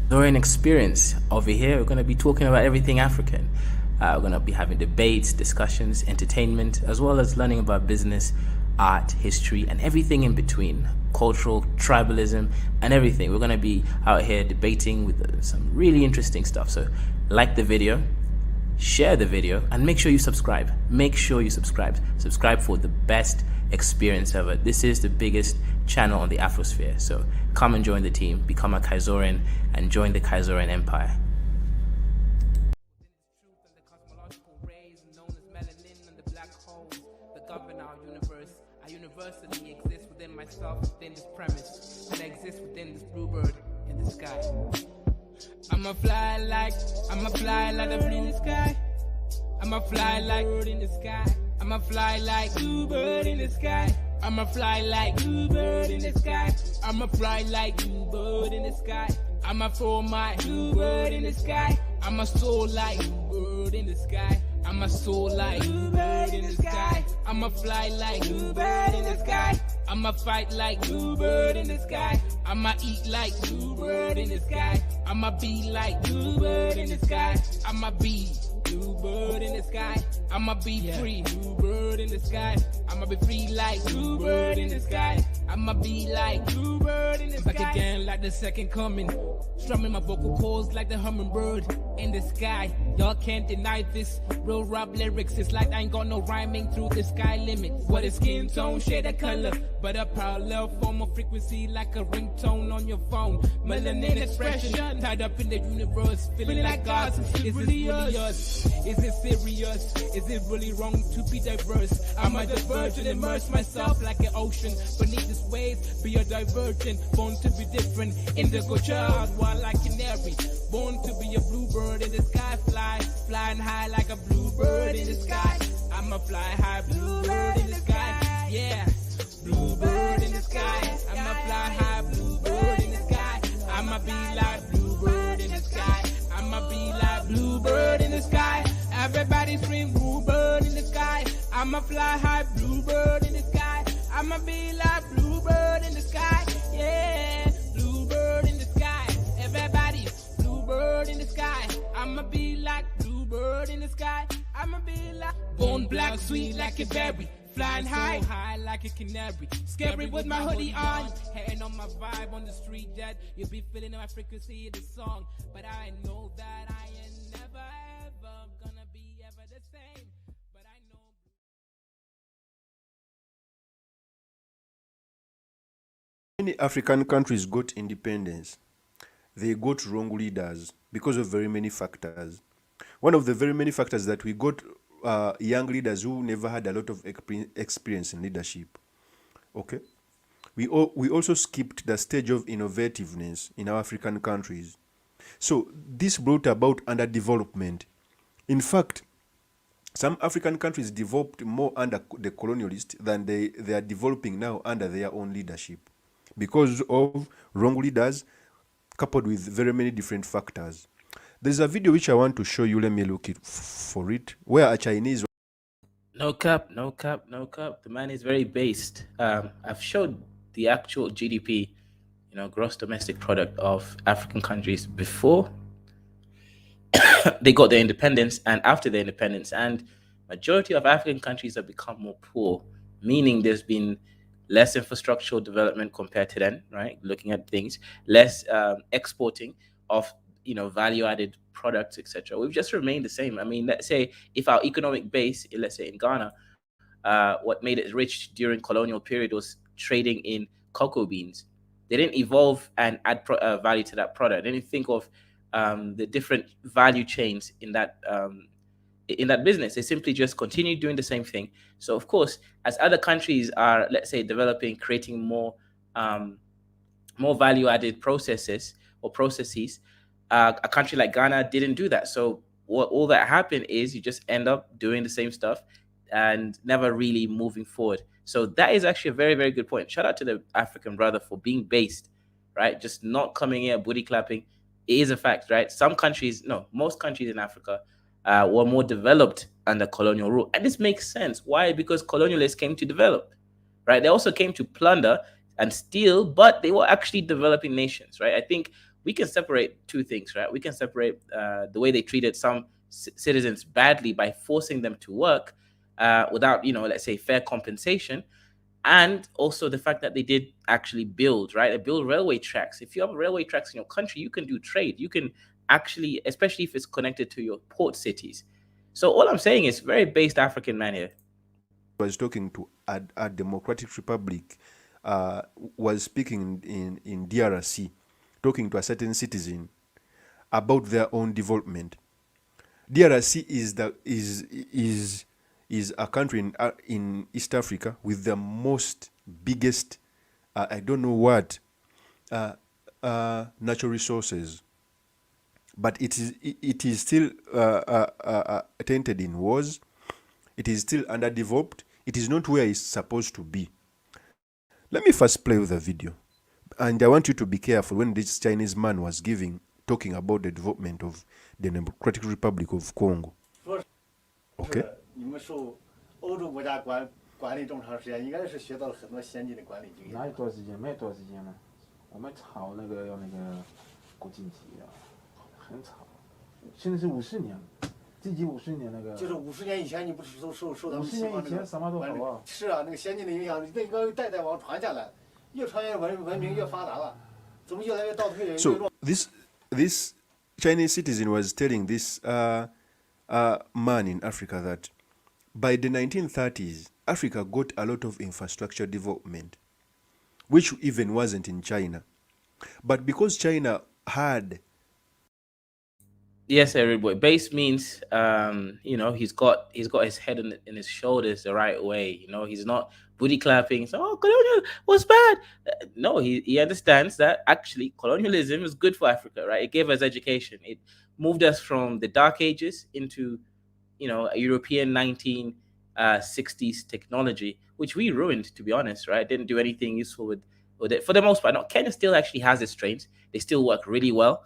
During experience over here, we're going to be talking about everything African. We're going to be having debates, discussions, entertainment, as well as learning about business, art, history, and everything in between. Cultural, tribalism, and everything. We're going to be out here debating with some really interesting stuff. So, like the video, share the video, and make sure you subscribe. Make sure you subscribe. Subscribe for the best experience ever. This is the biggest channel on the Afrosphere. So come and join the team, become a Kaizoran, and join the Kaizoran Empire. Universally exist within myself, within this premise, and I exist within this bluebird in the sky. I'ma fly like the blue in the sky. I'ma fly like bird in the sky. I'ma fly like bluebird in the sky. I'ma fly like bluebird in the sky. I'ma fly like bluebird in the sky. I'ma throw my bluebird in the sky. I'ma soar like bluebird in the sky. I'ma soar like bluebird in the sky. I'ma fly like bluebird in the sky. I'ma fight like bluebird in the sky. I'ma eat like bluebird in the sky. I'ma be like bluebird in the sky. I'ma be bluebird in the sky. I'ma be free, bluebird in the sky. I'ma be free like bluebird in the sky. I'ma be like bluebird in the sky. Back again like the second coming. Strumming my vocal cords like the hummingbird in the sky. Y'all can't deny this. Real rap lyrics, it's like I ain't got no rhyming through the sky limit. What is skin tone, shade of color, but a parallel form of frequency like a ringtone on your phone. Melanin expression tied up in the universe, feeling like God. Is it really us? Is it serious? Is it really wrong to be diverse? I'm a divergent, immerse myself like an ocean beneath this waves. Be a divergent, born to be different. Indigo child, wild like canary. Born to be a bluebird in the sky, flying high like a bluebird in the sky. I'm a fly high bluebird in the sky, yeah. Bluebird in the sky. I'm a fly high bluebird in the sky. I'ma be like bluebird in the sky. I'ma be like bluebird in the sky. Everybody scream bluebird in the sky. I'ma fly high bluebird in the sky. I'ma be like bluebird in the sky, yeah. Bluebird in the sky. Everybody, bluebird in the sky. I'ma be like bluebird in the sky. I'ma be like bone black, sweet like a berry. Flying high like a canary. Scary with my hoodie on. Hating on my vibe on the street that you'll be feeling my frequency of the song. But I know that I ain't never ever gonna be ever the same. But I know many African countries got independence. They got wrong leaders because of very many factors. One of the very many factors that we got young leaders who never had a lot of experience in leadership. Okay, we also skipped the stage of innovativeness in our African countries. So this brought about underdevelopment. In fact, some African countries developed more under the colonialists than they are developing now under their own leadership because of wrong leaders coupled with very many different factors. There's a video which I want to show you. Let me look for it. Where a Chinese. No cap, no cap, no cap. The man is very based. I've showed the actual GDP, gross domestic product of African countries before they got their independence and after their independence. And majority of African countries have become more poor, meaning there's been less infrastructural development compared to then, right? Looking at things, less exporting of value-added products, etc. We've just remained the same. I mean, let's say if our economic base, let's say in Ghana, what made it rich during colonial period was trading in cocoa beans. They didn't evolve and add value to that product. They didn't think of the different value chains in that business. They simply just continued doing the same thing. So of course, as other countries are, let's say, developing, creating more value-added processes, a country like Ghana didn't do that. So all that happened is you just end up doing the same stuff and never really moving forward. So that is actually a very, very good point. Shout out to the African brother for being based, right? Just not coming here booty clapping. It is a fact, right? Most countries in Africa were more developed under colonial rule. And this makes sense. Why? Because colonialists came to develop, right? They also came to plunder and steal, but they were actually developing nations, right? I think we can separate two things, right? We can separate the way they treated some citizens badly by forcing them to work without, let's say, fair compensation, and also the fact that they did actually build, right? They build railway tracks. If you have railway tracks in your country, you can do trade. You can actually, especially if it's connected to your port cities. So all I'm saying is very based African man here. Was talking to a Democratic Republic, was speaking in DRC, talking to a certain citizen about their own development. DRC is a country in East Africa with the most biggest, I don't know what, natural resources, but it is still tainted in wars. It is still underdeveloped. It is not where it's supposed to be. Let me first play with the video, and I want you to be careful when this Chinese man was talking about the development of the Democratic Republic of Congo. Okay. 你们受欧洲国家管理这么长时间，应该是学到了很多先进的管理经验。哪有多少时间？没多少时间嘛。我们炒那个要那个国经济啊，很炒。现在是50年，这几50年那个。就是50年以前，你不是受他们50年以前什么都好啊。是啊，那个先进的影响，那个代代往传下来，越传越文明越发达了，怎么越来越倒退？ So this Chinese citizen was telling this man in Africa that by the 1930s, Africa got a lot of infrastructure development, which even wasn't in China. But because China had... Yes, everybody. Base means, he's got his head in his shoulders the right way. He's not booty clapping. So, oh, colonial was bad. No, he understands that actually colonialism is good for Africa, right? It gave us education. It moved us from the Dark Ages into, a European 1960s technology, which we ruined, to be honest, right? Didn't do anything useful with it for the most part. No, Kenya still actually has its trains. They still work really well.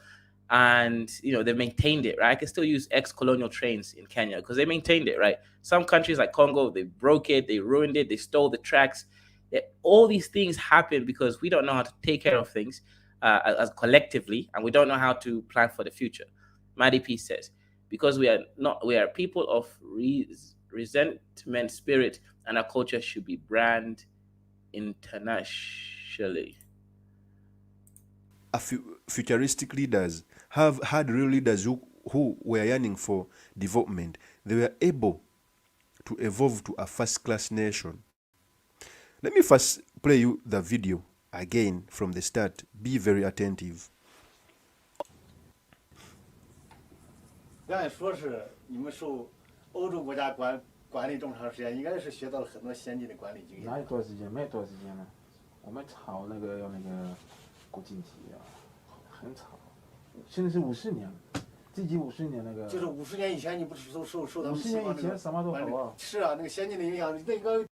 And they maintained it, right? I can still use ex-colonial trains in Kenya because they maintained it, right? Some countries like Congo, they broke it, they ruined it, they stole the tracks. All these things happen because we don't know how to take care of things as collectively, and we don't know how to plan for the future. Maddie P says, because we are people of resentment spirit, and our culture should be brand internationally. Futuristic leaders have had real leaders who were yearning for development. They were able to evolve to a first-class nation. Let me first play you the video again from the start. Be very attentive. 刚才说是你们受欧洲国家管理这么长时间，应该是学到了很多先进的管理经验。哪有多少时间？没多少时间嘛。我们炒那个要那个国经济啊，很炒。现在是50年，这几50年那个。就是50年以前，你不是受他们50年以前什么都好啊。是啊，那个先进的影响，那个。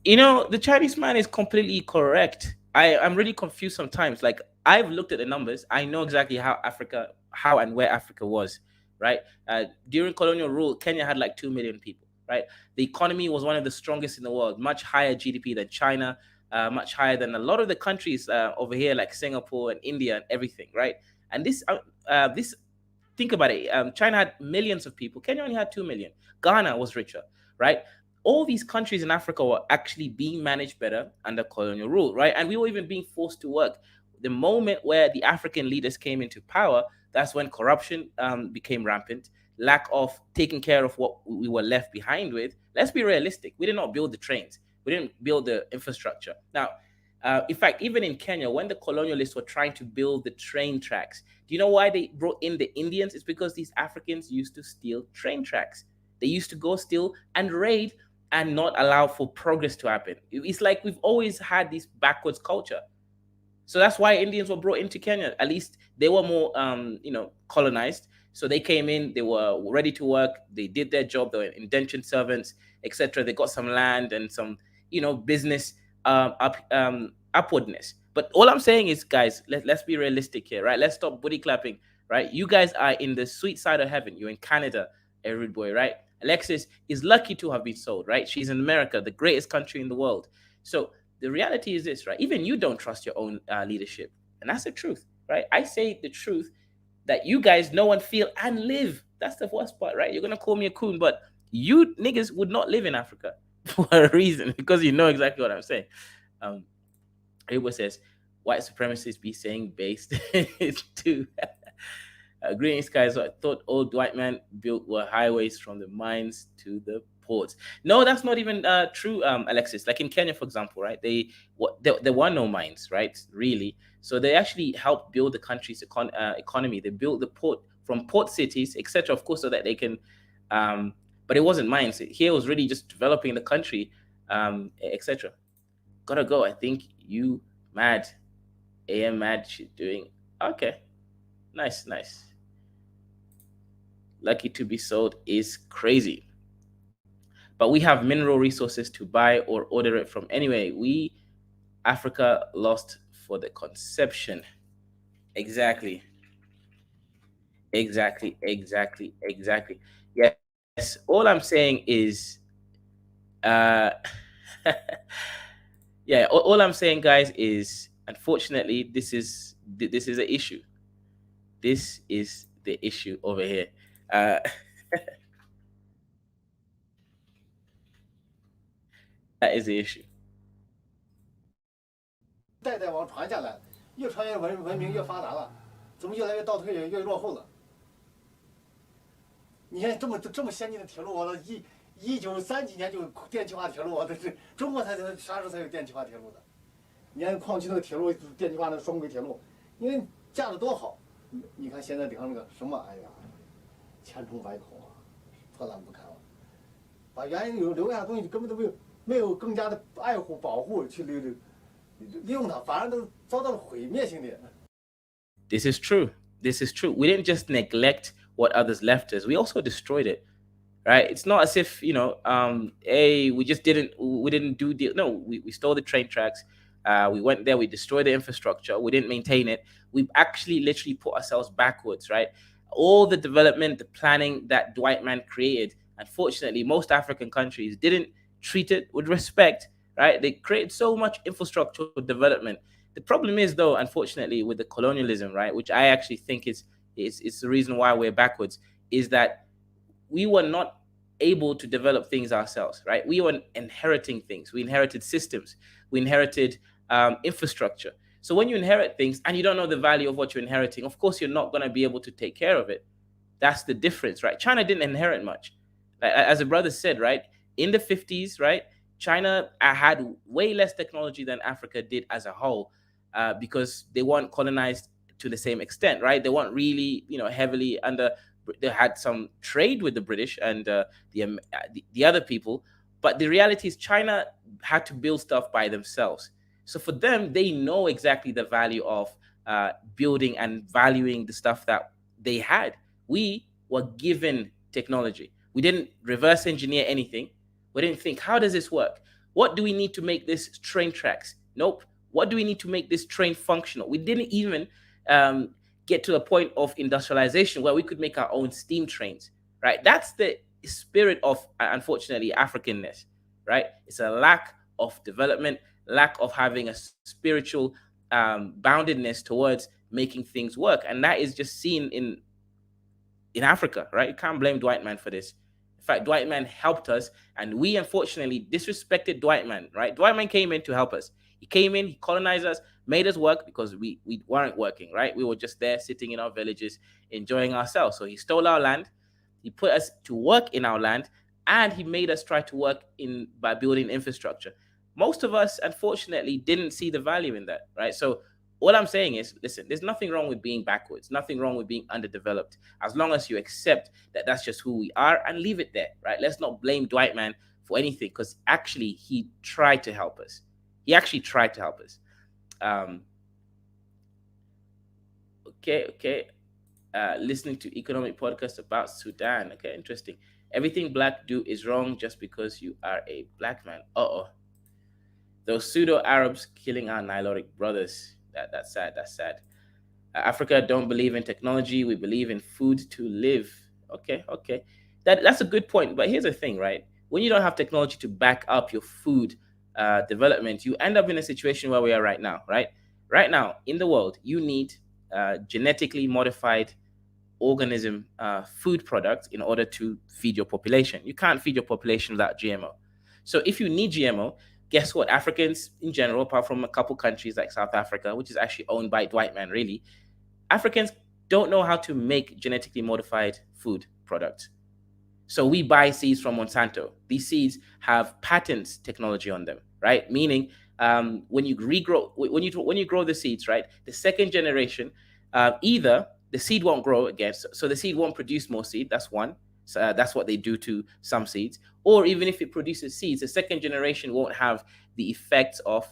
The Chinese man is completely correct. I'm really confused sometimes. Like, I've looked at the numbers. I know exactly how and where Africa was, right? During colonial rule, Kenya had like 2 million people, right? The economy was one of the strongest in the world, much higher GDP than China, much higher than a lot of the countries over here, like Singapore and India and everything, right? And this, think about it. China had millions of people. Kenya only had 2 million. Ghana was richer, right? All these countries in Africa were actually being managed better under colonial rule, right? And we were even being forced to work. The moment where the African leaders came into power, that's when corruption became rampant, lack of taking care of what we were left behind with. Let's be realistic. We did not build the trains. We didn't build the infrastructure. Now, in fact, even in Kenya, when the colonialists were trying to build the train tracks, do you know why they brought in the Indians? It's because these Africans used to steal train tracks. They used to go steal and raid and not allow for progress to happen. It's like we've always had this backwards culture. So that's why Indians were brought into Kenya. At least they were more, colonized. So they came in, they were ready to work. They did their job. They were indentured servants, etc. They got some land and some, business upwardness. But all I'm saying is, guys, let's be realistic here, right? Let's stop booty clapping, right? You guys are in the sweet side of heaven. You're in Canada, every boy, right? Alexis is lucky to have been sold, right? She's in America, the greatest country in the world. So the reality is this, right? Even you don't trust your own leadership. And that's the truth, right? I say the truth that you guys know and feel and live. That's the worst part, right? You're gonna call me a coon, but you niggas would not live in Africa for a reason because you know exactly what I'm saying. Um, Igbo says white supremacists be saying based to green skies. I thought old white man built were highways from the mines to the ports. No, that's not even true, Alexis. Like in Kenya, for example, right? There were no mines, right? Really. So they actually helped build the country's economy. They built the port from port cities, etc. Of course, so that they can. Um, but it wasn't mines. Here it was really just developing the country, etc. Gotta go. I think you mad. AM mad. She's doing okay. Nice, nice. Lucky to be sold is crazy. But we have mineral resources to buy or order it from anyway. We, Africa, lost for the conception. Exactly. Exactly. Exactly. Exactly. Yes. All I'm saying is, uh, yeah. All I'm saying, guys, is unfortunately, this is an issue. This is the issue over here. Uh, that is the issue. 代代往传下来，越传越文明越发达了，怎么越来越倒退越落后了？你看这么先进的铁路，我都1930几年就有电气化铁路，我这是中国啥时候才有电气化铁路的？你看矿区那个铁路电气化的双轨铁路，因为架的多好。你看现在顶上那个什么，哎呀，千疮百孔啊，破烂不堪了。把原有留下的东西根本都没有更加的爱护保护去利用它，反而都遭到了毁灭性的。This is true. This is true. We didn't just neglect what others left us. We also destroyed it. Right? It's not as if, hey, we didn't do the no, we stole the train tracks. We went there, we destroyed the infrastructure, we didn't maintain it. We actually literally put ourselves backwards, right? All the development, the planning that Dwight Man created, unfortunately, most African countries didn't treat it with respect, right? They created so much infrastructural development. The problem is, though, unfortunately, with the colonialism, right, which I actually think is the reason why we're backwards, is that we were not able to develop things ourselves, right? We were inheriting things. We inherited systems. We inherited infrastructure. So when you inherit things and you don't know the value of what you're inheriting, of course, you're not going to be able to take care of it. That's the difference, right? China didn't inherit much. Like, as a brother said, right? In the 50s, right? China had way less technology than Africa did as a whole because they weren't colonized to the same extent, right? They weren't really, heavily under. They had some trade with the British and the other people, but the reality is China had to build stuff by themselves. So for them, they know exactly the value of building and valuing the stuff that they had. We were given technology. We didn't reverse engineer anything. We didn't think, how does this work? What do we need to make this train tracks? Nope. What do we need to make this train functional? We didn't even get to a point of industrialization where we could make our own steam trains, right? That's the spirit of, unfortunately, Africanness, right? It's a lack of development, lack of having a spiritual boundedness towards making things work. And that is just seen in Africa, right? You can't blame Dwight Man for this. In fact, Dwight Man helped us, and we unfortunately disrespected Dwight Man, right? Dwight Man came in to help us. He came in, he colonized us, made us work because we weren't working, right? We were just there sitting in our villages, enjoying ourselves. So he stole our land, he put us to work in our land, and he made us try to work in by building infrastructure. Most of us, unfortunately, didn't see the value in that, right? So all I'm saying is, listen, there's nothing wrong with being backwards, nothing wrong with being underdeveloped, as long as you accept that that's just who we are and leave it there, right? Let's not blame Dwight Man for anything because actually he tried to help us. He actually tried to help us. Okay. Listening to economic podcast about Sudan. Okay, interesting. Everything black do is wrong just because you are a black man. Those pseudo Arabs killing our Nilotic brothers. That's sad. That's sad. Africa don't believe in technology. We believe in food to live. Okay. That's a good point. But here's the thing, right? When you don't have technology to back up your food development, you end up in a situation where we are right now, right? Right now in the world, you need genetically modified organism food product in order to feed your population. You can't feed your population without GMO. So if you need GMO, guess what? Africans in general, apart from a couple countries like South Africa, which is actually owned by white man, really, Africans don't know how to make genetically modified food products. So we buy seeds from Monsanto. These seeds have patent technology on them, right? Meaning, when you regrow, when you grow the seeds, right, the second generation, either the seed won't grow again, so the seed won't produce more seed. That's one. So, that's what they do to some seeds. Or even if it produces seeds, the second generation won't have the effects of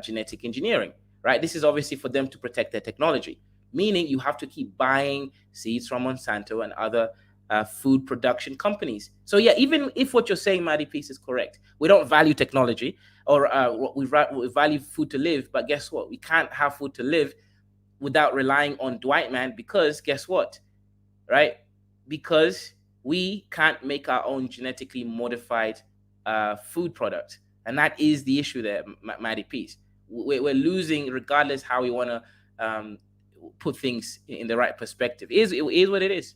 genetic engineering, right? This is obviously for them to protect their technology. Meaning, you have to keep buying seeds from Monsanto and other food production companies. So yeah, even if what you're saying, Maddie Peace, is correct, we don't value technology, or we value food to live. But guess what? We can't have food to live without relying on Dwight man, because guess what, right? Because we can't make our own genetically modified food product, and that is the issue there, Maddie Peace. We're losing regardless how we want to put things in the right perspective. It is what it is.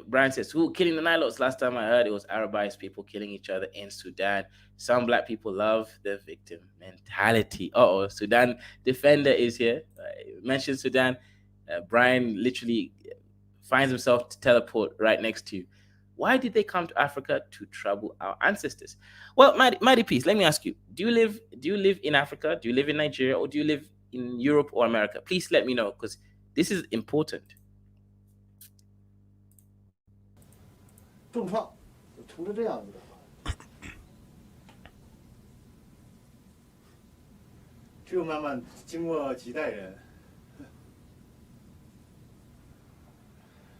Brian says, who killing the Nilotes? Last time I heard, it was Arabized people killing each other in Sudan. Some black people love the victim mentality. Sudan defender is here. Mentioned Sudan. Brian literally finds himself to teleport right next to you. Why did they come to Africa? To trouble our ancestors. Well, Mighty Peace, let me ask you, do you live in Africa? Do you live in Nigeria? Or do you live in Europe or America? Please let me know, because this is important. 重创，成了这样子的话，只有慢慢经过几代人，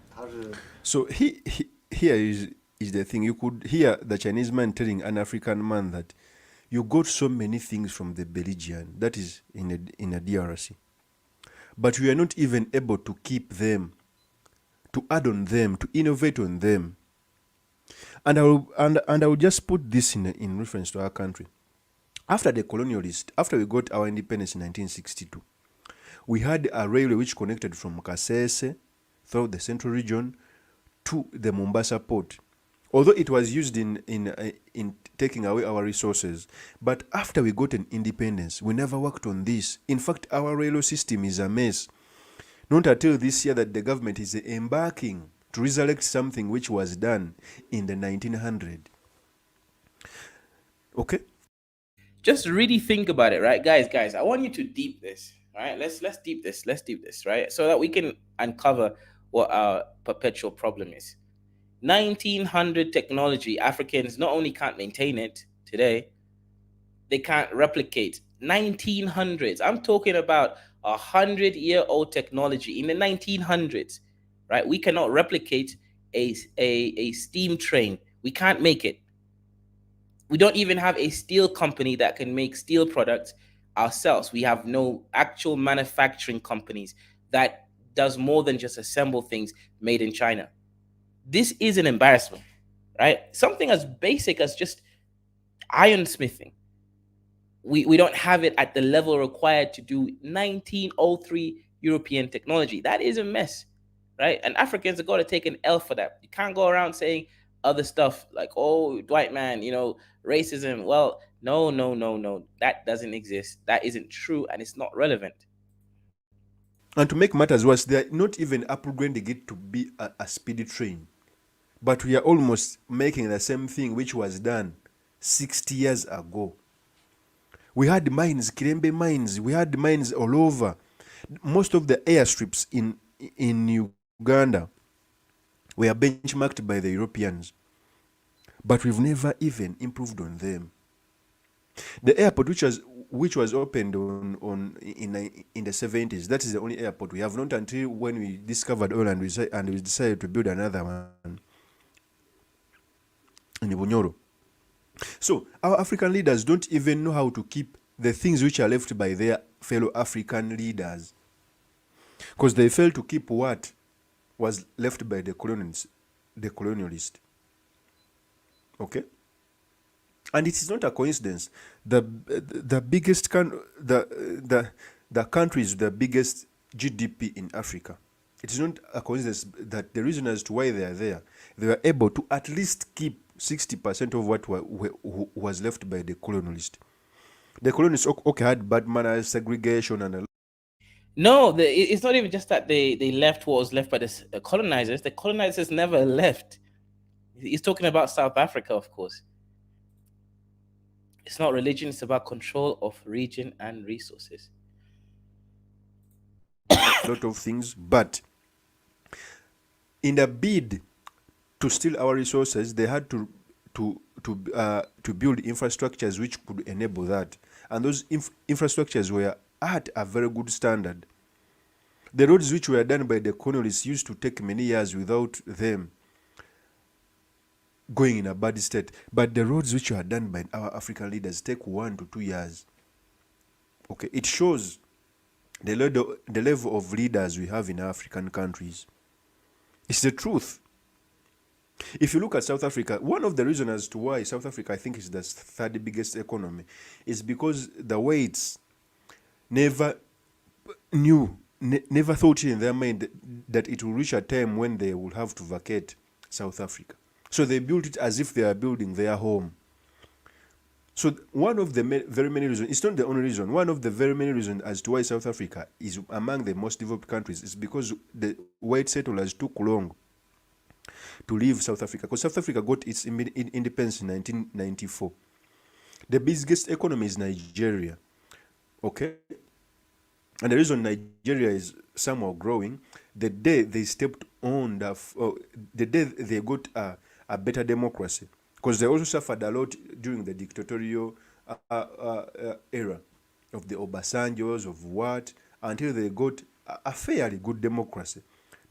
他是。So here is the thing. You could hear the Chinese man telling an African man that you got so many things from the Belgian, that is in a DRC, but you are not even able to keep them, to add on them, to innovate on them. And I will just put this in reference to our country. After the colonialists, after we got our independence in 1962, we had a railway which connected from Kasese throughout the central region to the Mombasa port. Although it was used in taking away our resources, but after we got an independence, we never worked on this. In fact, our railway system is a mess. Not until this year that the government is embarking to resurrect something which was done in the 1900s. Okay? Just really think about it, right? Guys, I want you to deep this, right? Let's deep this, right? So that we can uncover what our perpetual problem is. 1900 technology, Africans not only can't maintain it today, they can't replicate 1900s. I'm talking about 100-year-old technology in the 1900s, right? We cannot replicate a steam train. We can't make it. We don't even have a steel company that can make steel products ourselves. We have no actual manufacturing companies that does more than just assemble things made in China. This is an embarrassment, right? Something as basic as just ironsmithing. We don't have it at the level required to do 1903 European technology. That is a mess, right? And Africans have got to take an L for that. You can't go around saying other stuff like, oh, white man, racism. Well, no. That doesn't exist. That isn't true, and it's not relevant. And to make matters worse, they are not even upgrading it to be a speedy train. But we are almost making the same thing which was done 60 years ago. We had mines, Kirembe mines. We had mines all over. Most of the airstrips in Uganda were benchmarked by the Europeans. But we've never even improved on them. The airport which was opened in the 70s, that is the only airport we have, not until when we discovered oil and we decided to build another one in Bunyoro. So our African leaders don't even know how to keep the things which are left by their fellow African leaders, because they failed to keep what was left by the colonialists. Okay? And it is not a coincidence. The biggest the countries with the biggest GDP in Africa. It is not a coincidence that the reason as to why they are there, they were able to at least keep 60% of what was left by the colonialist. The colonists okay had bad manners, segregation, and a No, it's not even just that they left what was left by the colonizers. The colonizers never left. He's talking about South Africa, of course. It's not religion, it's about control of region and resources. lot of things, but in the bid to steal our resources, they had to build infrastructures which could enable that, and those infrastructures were at a very good standard. The roads which were done by the colonialists used to take many years without them going in a bad state, but the roads which were done by our African leaders take 1 to 2 years. Okay, it shows the level of leaders we have in African countries. It's the truth. If you look at South Africa, one of the reasons as to why South Africa, I think, is the third biggest economy is because the whites never never thought in their mind that it will reach a time when they will have to vacate South Africa. So they built it as if they are building their home. So one of the very many reasons, it's not the only reason, one of the very many reasons as to why South Africa is among the most developed countries is because the white settlers took long to leave South Africa. Because South Africa got its independence in 1994. The biggest economy is Nigeria. Okay? And the reason Nigeria is somehow growing, the day they stepped on the day they got a better democracy, because they also suffered a lot during the dictatorial era of the Obasanjos, of what, until they got a fairly good democracy.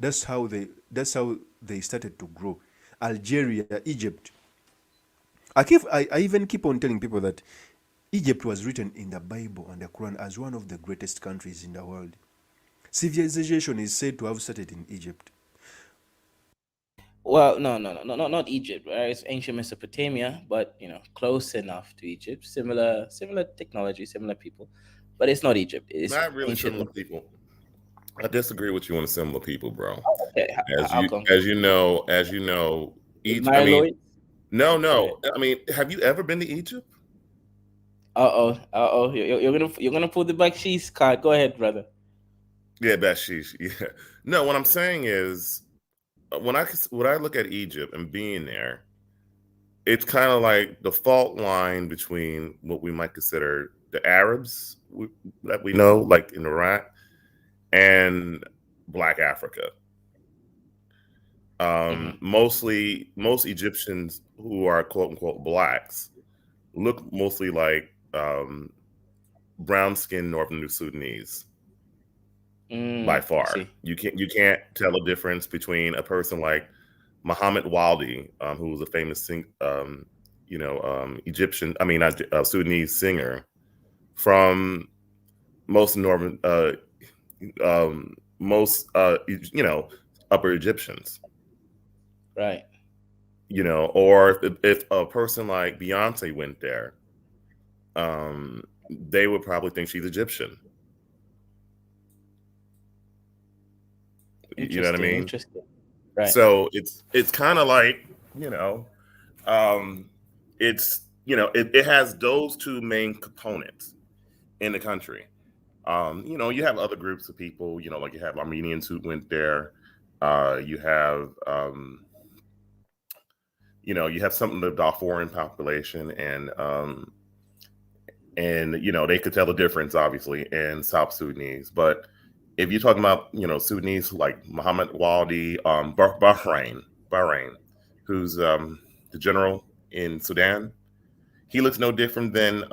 That's how they started to grow. Algeria, Egypt. I even keep on telling people that Egypt was written in the Bible and the Quran as one of the greatest countries in the world. Civilization is said to have started in Egypt. Well, no, not Egypt, right? It's ancient Mesopotamia, but close enough to Egypt. Similar technology, similar people, but it's not Egypt. It's Not really ancient. similar people. I disagree with you on similar people, bro. Okay, how come? As you know, Egypt. I mean, Myeloid? Go ahead. no. I mean, have you ever been to Egypt? Uh oh. You're gonna pull the back sheets card. Go ahead, brother. Yeah, Bashish. Yeah. No, what I'm saying is, when I look at Egypt and being there, it's kind of like the fault line between what we might consider the Arabs that we know, like in Iraq, and Black Africa. Hmm. Most Egyptians who are quote unquote blacks look mostly like brown skinned Northern Sudanese by I far. see. You can't tell a difference between a person like Muhammad Waldi, who was a famous Egyptian, I mean, Sudanese singer, from most Northern, most Upper Egyptians. Right. Or if a person like Beyonce went there, they would probably think she's Egyptian. You know what I Interesting. mean? Interesting. Right. So it's kind of like, um, it has those two main components in the country. You have other groups of people, like you have Armenians who went there. You have you have something of the foreign population, and they could tell the difference obviously in South Sudanese. But if you're talking about Sudanese like Muhammad Waldi, Bahrain, who's the general in Sudan, he looks no different than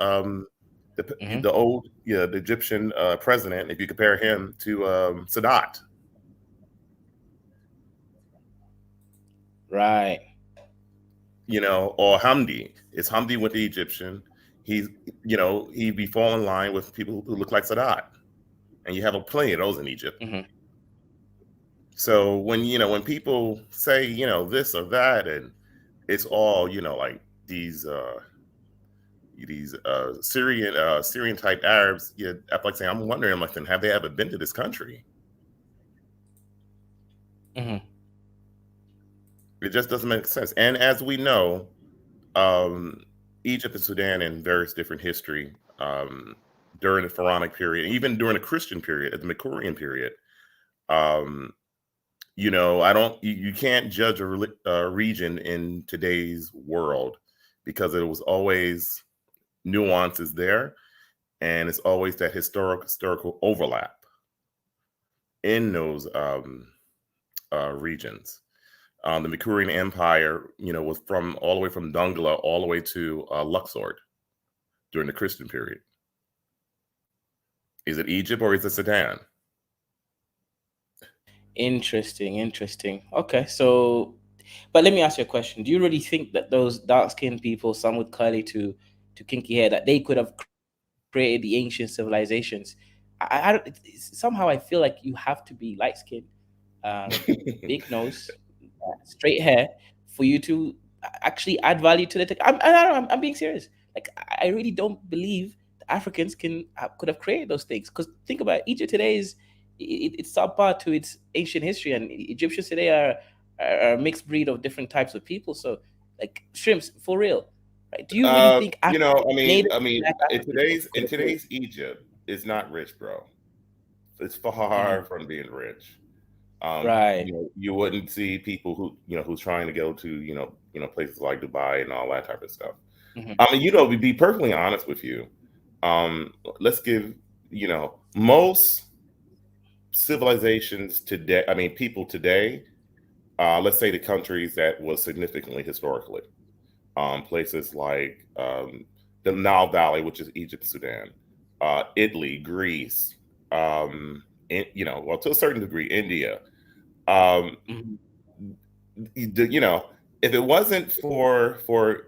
Hmm. the Egyptian president. If you compare him to Sadat, Right. or Hamdi. It's Hamdi with the Egyptian. He's, he'd be falling in line with people who look like Sadat, and you have a plenty of those in Egypt. Hmm. So when people say this or that, and it's all like these these Syrian type Arabs. Yeah, I'm like saying, I'm wondering, I'm like, then have they ever been to this country? Hmm. It just doesn't make sense. And as we know, um, Egypt and Sudan in various different history during the Pharaonic period, even during the Christian period, the Makurian period. Um, I don't. You can't judge a region in today's world because it was always nuances there, and it's always that historical overlap in those regions. The Makurian Empire, was from all the way from Dongola all the way to Luxor during the Christian period. Is it Egypt or is it Sudan? Interesting, interesting. Okay, so, but let me ask you a question. Do you really think that those dark-skinned people, some with curly to kinky hair, that they could have created the ancient civilizations? Somehow I feel like you have to be light-skinned, big nose, straight hair, for you to actually add value to the tech. I'm being serious. Like, I really don't believe the Africans could have created those things. Because think about it, Egypt today it's subpar to its ancient history, and Egyptians today are a mixed breed of different types of people. So, like shrimps, for real, right? Do you really think Native Black In Africans could have created? today's Egypt is not rich, bro. It's Mhm. far from being rich. Right. You wouldn't see people who's trying to go to places like Dubai and all that type of stuff. Hmm. I mean, to be perfectly honest with you, let's give most civilizations today. I mean, people today. Let's say the countries that was significantly historically, places like the Nile Valley, which is Egypt, Sudan, Italy, Greece, well, to a certain degree, India. Um, Hmm. you know, if it wasn't for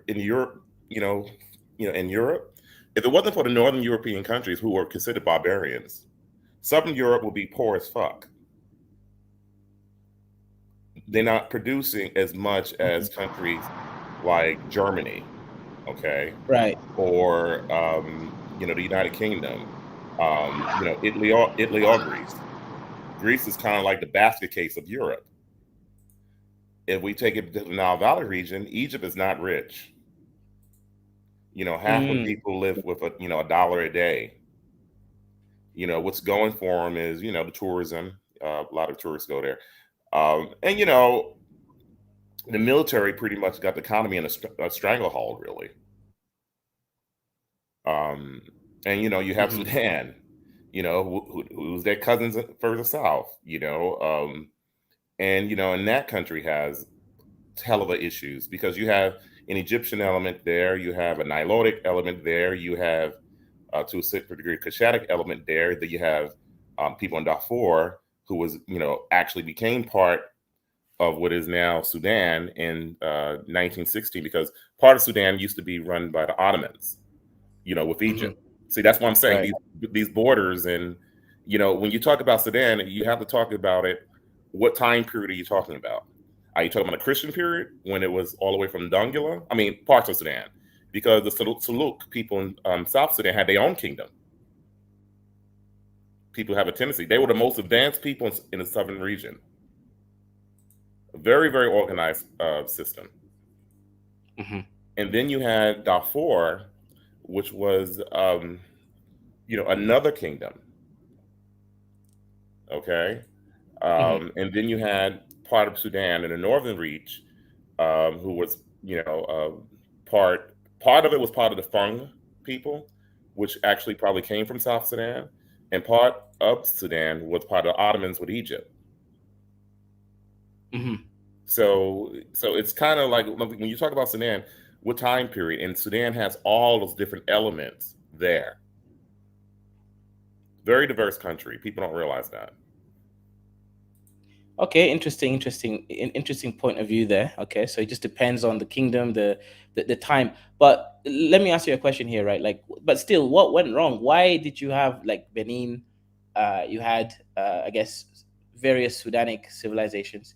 in Europe, in Europe, if it wasn't for the Northern European countries who were considered barbarians, Southern Europe would be poor as fuck. They're not producing as much as Hmm. countries like Germany, okay, Right. or the United Kingdom, Italy or Greece. Greece is kind of like the basket case of Europe. If we take it to the Nile Valley region, Egypt is not rich. Half of the Mm. people live with a dollar a day. What's going for them is the tourism. A lot of tourists go there, and the military pretty much got the economy in a stranglehold, really. Um, and you have Hmm. Sudan, who's their cousins further south, and that country has hell of a issues because you have an Egyptian element there, you have a Nilotic element there, you have to a certain degree Cushitic element there, that you have people in Darfur who was actually became part of what is now Sudan in 1916 because part of Sudan used to be run by the Ottomans, with Hmm. Egypt. See, that's what I'm saying. Right. These borders, and when you talk about Sudan, you have to talk about it. What time period are you talking about? Are you talking about a Christian period when it was all the way from Dongola? I mean, parts of Sudan, because the Saluk people in South Sudan had their own kingdom. People have a tendency; they were the most advanced people in the southern region. A very, very organized system. Hmm. And then you had Darfur, which was another kingdom. Okay, Hmm. and then you had part of Sudan in the northern reach, who was part of it was part of the Fung people, which actually probably came from South Sudan, and part of Sudan was part of the Ottomans with Egypt. Hmm. So it's kind of like when you talk about Sudan, what time period? And Sudan has all those different elements there. Very diverse country. People don't realize that. Okay, interesting point of view there. Okay, so it just depends on the kingdom, the time. But let me ask you a question here, right? Like, but still, what went wrong? Why did you have like Benin? You had, I guess, various Sudanic civilizations,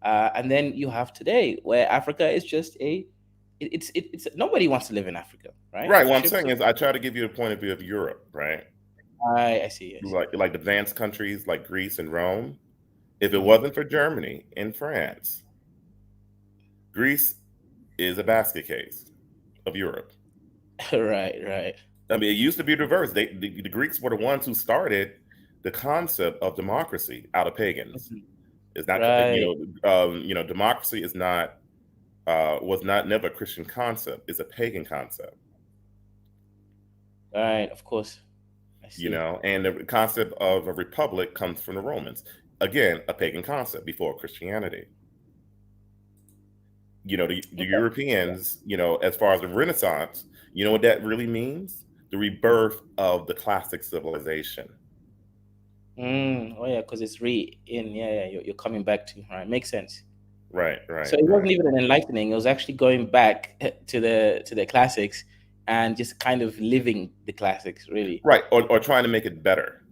and then you have today, where Africa is just a it's nobody wants to live in Africa, right? Right. What I'm Ships. saying is, I try to give you a point of view of Europe, right? I see. I see. Like advanced countries like Greece and Rome. If it Mhm. wasn't for Germany and France, Greece is a basket case of Europe. Right. Right. I mean, it used to be reversed. The Greeks were the ones who started the concept of democracy out of pagans. Mhm. It's not, Right. democracy is not was not never a Christian concept. It's a pagan concept. Right. Of course. I You see. know, and the concept of a republic comes from the Romans. Again, a pagan concept before Christianity. The Okay. Europeans, as far as the Renaissance, you know what that really means? The rebirth of the classic civilization. Oh yeah, because it's re in. Yeah, yeah. You're coming back to. Right. Makes sense. Right, So right, it right. wasn't even an enlightening. It was actually going back to the classics and just kind of living the classics, really. Right, or trying to make it better,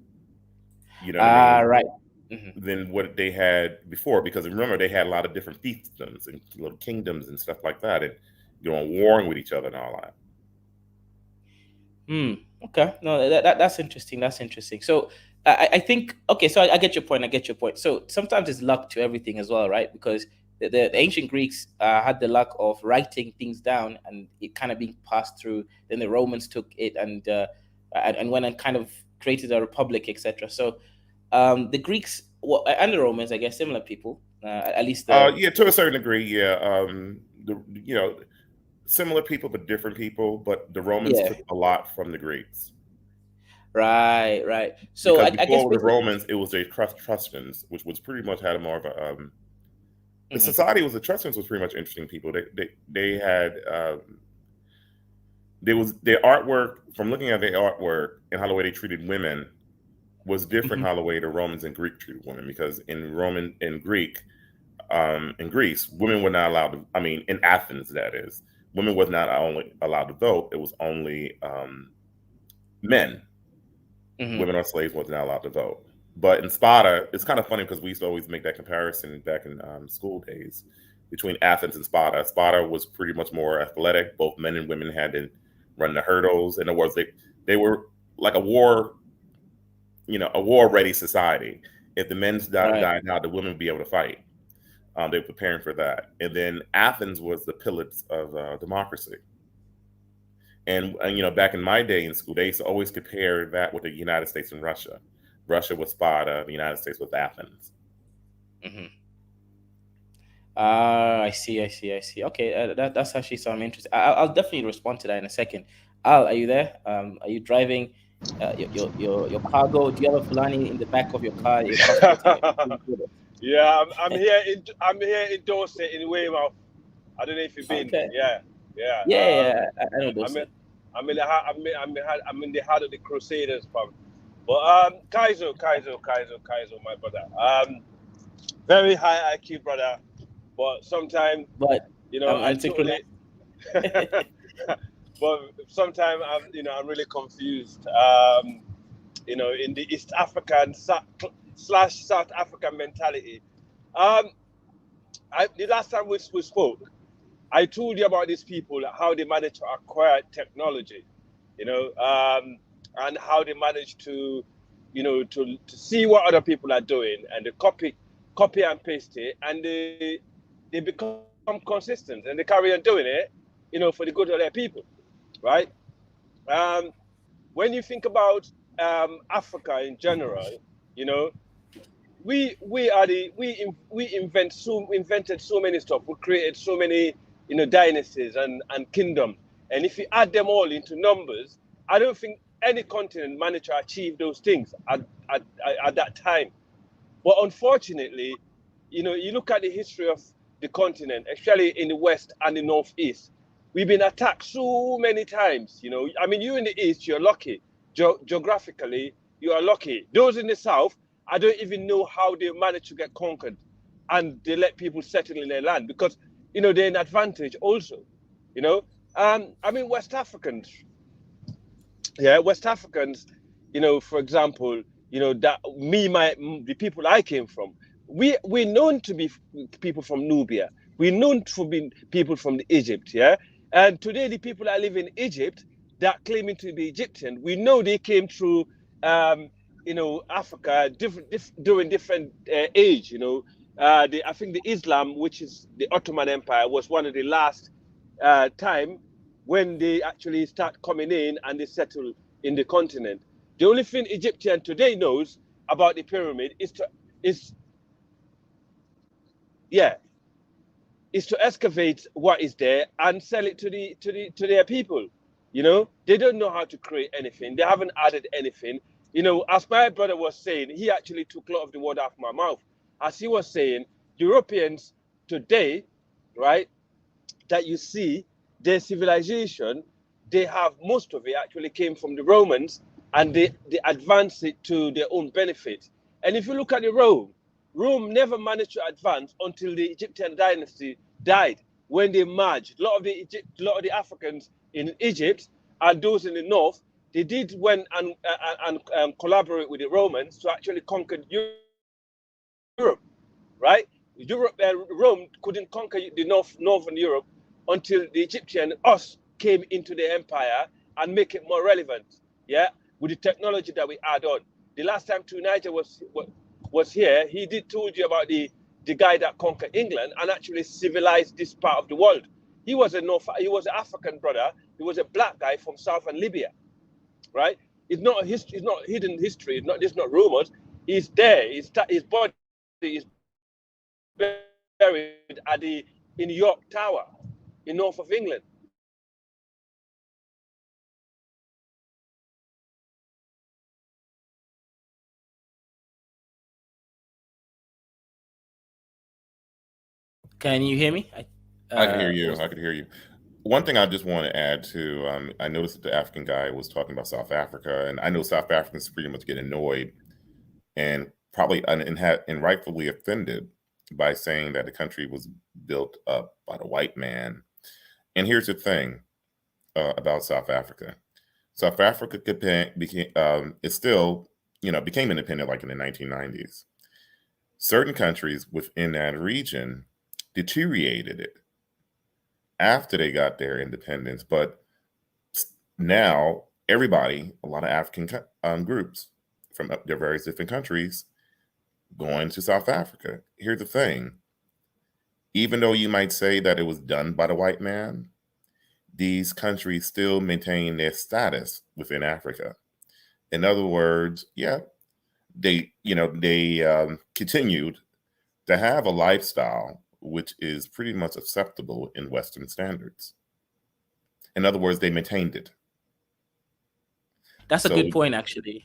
you know what I Ah, mean, right. Hmm. than what they had before. Because remember, they had a lot of different fiefdoms and little kingdoms and stuff like that, and warring with each other and all that. Hmm. Okay. No, that's interesting. That's interesting. So I think okay. So I get your point. I get your point. So sometimes it's luck to everything as well, right? Because the ancient Greeks had the luck of writing things down and it kind of being passed through. Then the Romans took it and went and kind of created a republic, etc. So the Greeks and the Romans, I guess, similar people. At least Yeah, to a certain degree, yeah. The similar people but different people, but the Romans yeah. took a lot from the Greeks. Right. Right. So Because I guess before the basically. Romans, it was the Etruscans, which was pretty much had more of a the Mhm, society was Etruscans was pretty much interesting people. They had there was their artwork, from looking at their artwork and how the way they treated women was different mhm, how the way the Romans and Greek treated women, because in Roman and Greek in Greece, women were not allowed to, I mean, in Athens, that is, women was not only allowed to vote, it was only men. mhm. Women or slaves was not allowed to vote. But in Sparta, it's kind of funny because we used to always make that comparison back in school days between Athens and Sparta. Sparta was pretty much more athletic. Both men and women had to run the hurdles. In other words, they were like a war ready society. If the men Right. died now, the women would be able to fight. They were preparing for that. And then Athens was the pillars of democracy. And back in my day in school, they used to always compare that with the United States and Russia. Russia was Sparta, the United States was Athens. Mhm. I see, I see, I see. Okay, that's actually some interesting. I'll definitely respond to that in a second. Al, are you there? Are you driving your cargo? Do you have a Fulani in the back of your car? You're transporting it. Yeah, I'm here in Dorset in Weymouth. I don't know if you've been. Okay. Yeah, yeah. Yeah, yeah, I know those I'm in, things. I'm in the heart of the Crusaders, fam. But Kaizo, my brother. Very high IQ brother, but sometimes But I I'm totally. synchronized. But sometimes I'm really confused. In the East African slash South African mentality. Um, the last time we spoke, I told you about these people, how they manage to acquire technology, and how they manage to, to see what other people are doing and they copy and paste it, and they become consistent and they carry on doing it, for the good of their people, right? Um, when you think about Africa in general, you know, we invented so many stuff. We created so many dynasties and kingdoms. And if you add them all into numbers, I don't think any continent managed to achieve those things at, at that time. But unfortunately, you look at the history of the continent, especially in the West and the Northeast, we've been attacked so many times. I mean, you in the East, you're lucky. Geographically, you are lucky. Those in the South, I don't even know how they managed to get conquered and they let people settle in their land because, they're an advantage also. You know, I mean, West Africans, for example, that the people I came from, we're known to be people from Nubia. We're known to be people from Egypt, yeah. And today, the people that live in Egypt that claiming to be Egyptian, we know they came through, Africa during different age. I think the Islam, which is the Ottoman Empire, was one of the last time when they actually start coming in and they settle in the continent. The only thing Egyptian today knows about the pyramid is to excavate what is there and sell it to their people. They don't know how to create anything. They haven't added anything. As my brother was saying, he actually took a lot of the word out of my mouth. As he was saying, Europeans today, right, that you see, their civilization, they have most of it actually came from the Romans, and they advanced it to their own benefit. And if you look at Rome never managed to advance until the Egyptian dynasty died, when they merged. A lot of the Africans in Egypt and those in the north, they did went and collaborate with the Romans to actually conquer Europe, right? Rome couldn't conquer the northern Europe until the Egyptian came into the empire and make it more relevant, with the technology that we add on. The last time Tuniger was here, he did told you about the guy that conquered England and actually civilized this part of the world. He was an African brother. He was a black guy from southern Libya, right? It's not a history. It's not hidden history. It's not rumors. He's there. His body is buried in York Tower, in north of England. Can you hear me? I can hear you. I could hear you. One thing I just want to add to, I noticed that the African guy was talking about South Africa, and I know South Africans pretty much get annoyed and probably and rightfully offended by saying that the country was built up by the white man. And here's the thing about South Africa. South Africa became independent like in the 1990s. Certain countries within that region deteriorated it after they got their independence, but now everybody, a lot of African groups from their various different countries, going to South Africa. Here's the thing: even though you might say that it was done by the white man, these countries still maintain their status within Africa. In other words, they continued to have a lifestyle which is pretty much acceptable in Western standards. In other words, they maintained it. That's a good point, actually.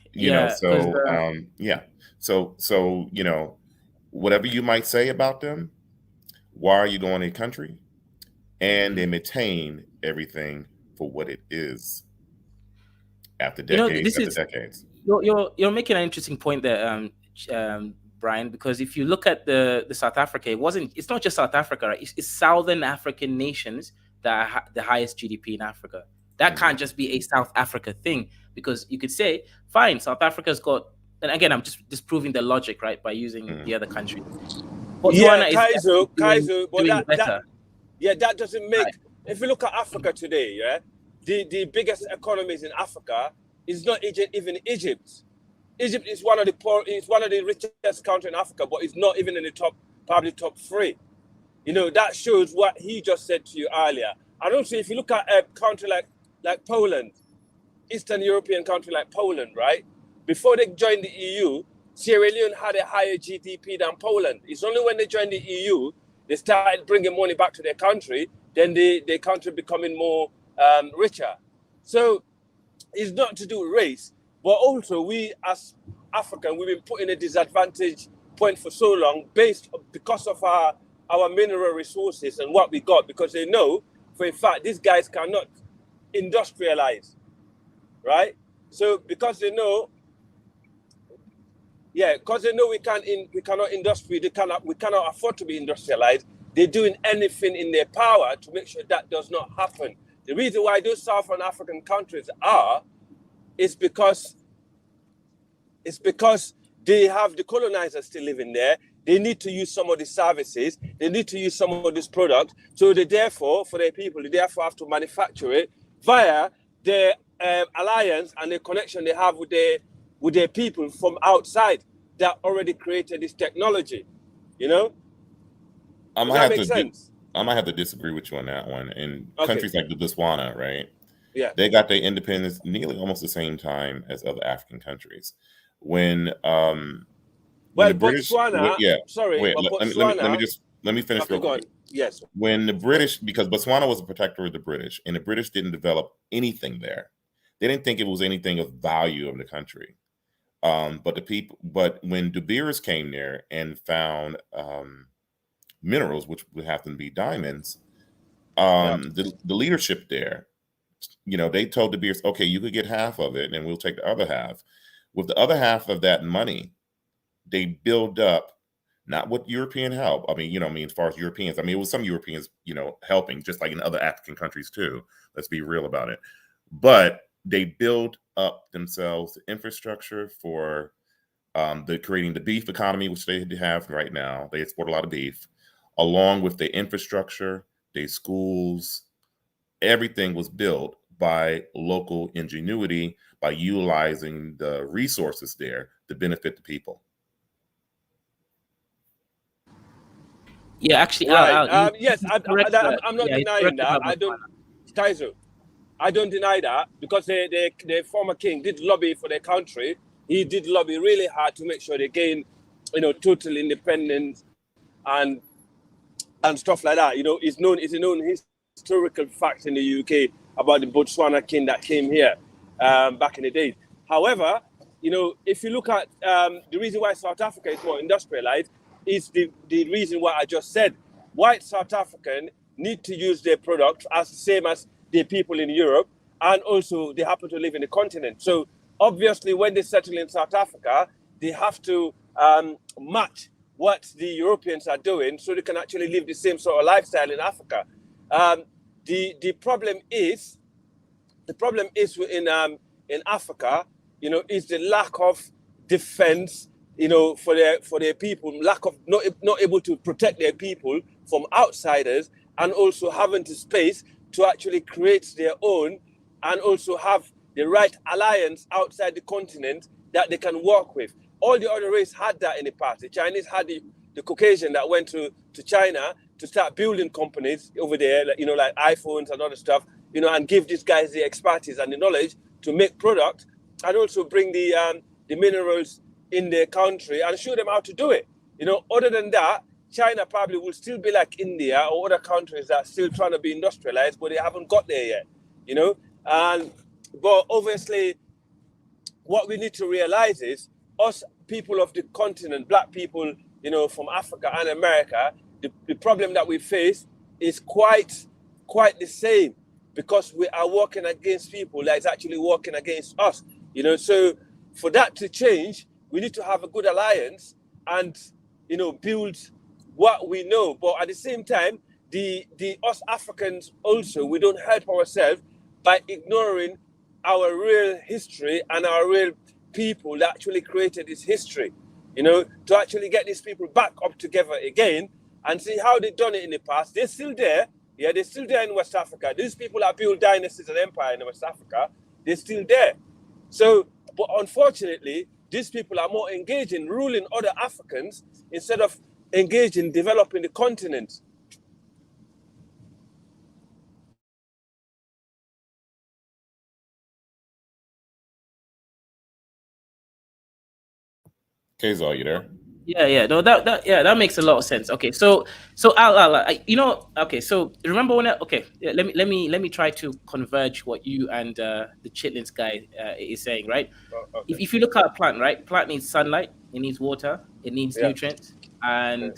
So whatever you might say about them, why are you going to a country? And they maintain everything for what it is after decades after decades. You're making an interesting point there, Brian, because if you look at the South Africa, it's not just South Africa, right? It's Southern African nations that are the highest GDP in Africa. That can't just be a South Africa thing, because you could say, fine, South Africa's got, and again, I'm just disproving the logic, right, by using the other countries. Kaiser, but that doesn't make. Right. If you look at Africa today, the biggest economies in Africa is not even Egypt. Egypt is one of the richest countries in Africa, but it's not even in the probably top 3. That shows what he just said to you earlier. And also, if you look at a country like Poland, Eastern European country like Poland, right? Before they joined the EU, Sierra Leone had a higher GDP than Poland. It's only when they joined the EU, they started bringing money back to their country, then their country becoming more richer. So it's not to do with race, but also we as African, we've been put in a disadvantage point for so long because of our mineral resources and what we got, because they know for a fact these guys cannot industrialize, right? So because they know we cannot we cannot afford to be industrialized, they're doing anything in their power to make sure that does not happen. The reason why those Southern African countries is because They have the colonizers still living there. They need to use some of the services. They need to use some of this product. So they therefore, for their people, they therefore have to manufacture it via their alliance and the connection they have with their people from outside that already created this technology. You know, I does might that have make to sense? I might have to disagree with you on that one. In Okay. countries like the Botswana, right? Yeah. They got their independence nearly almost the same time as other African countries. When Well, the British, Botswana, yeah, sorry, wait, but let me Botswana. just let me finish Okay, real go on. quick. Yes. When the British, because Botswana was a protector of the British, and the British didn't develop anything there. They didn't think it was anything of value of the country. But when De Beers came there and found minerals, which would happen to be diamonds, Yeah. the leadership there, they told De Beers, okay, you could get half of it, and we'll take the other half. With the other half of that money, they build up, not with European help. I mean, as far as Europeans, I mean, it was some Europeans, helping, just like in other African countries too. Let's be real about it. But they build up themselves the infrastructure for the creating the beef economy, which they have right now. They export a lot of beef, along with the infrastructure, their schools. Everything was built by local ingenuity, by utilizing the resources there to benefit the people. Yeah, actually, Right. Yes, he's correct. I'm not Yeah, he's denying correct that. about I don't, Botswana. Kaiser, I don't deny that because the former king did lobby for their country. He did lobby really hard to make sure they gain, total independence and stuff like that. It's a known historical fact in the UK about the Botswana king that came here back in the days. However, if you look at the reason why South Africa is more industrialized is the reason why I just said. White South African need to use their products as the same as the people in Europe, and also they happen to live in the continent. So obviously, when they settle in South Africa, they have to match what the Europeans are doing, so they can actually live the same sort of lifestyle in Africa. The problem is in Africa, is the lack of defense, for their people, lack of not able to protect their people from outsiders, and also having the space to actually create their own, and also have the right alliance outside the continent that they can work with. All the other races had that in the past. The Chinese had the Caucasian that went to China to start building companies over there, like iPhones and other stuff, and give these guys the expertise and the knowledge to make product, and also bring the minerals in their country and show them how to do it. Other than that, China probably will still be like India or other countries that are still trying to be industrialized, but they haven't got there yet. But obviously, what we need to realize is us people of the continent, black people, from Africa and America, the problem that we face is quite the same, because we are working against people that is actually working against us. So for that to change, we need to have a good alliance and build what we know. But at the same time, the us Africans also, we don't help ourselves by ignoring our real history and our real people that actually created this history, to actually get these people back up together again and see how they've done it in the past. They're still there. Yeah, they're still there in West Africa. These people that built dynasties and empire in West Africa, they're still there. So, but unfortunately, these people are more engaged in ruling other Africans instead of engaged in developing the continent. Kayzo, are you there? Yeah. No, that makes a lot of sense. Okay, so okay, so remember okay, yeah, let me try to converge what you and the chitlins guy is saying, right? Okay. If you look at a plant, right, plant needs sunlight, it needs water, it needs Yeah. nutrients, and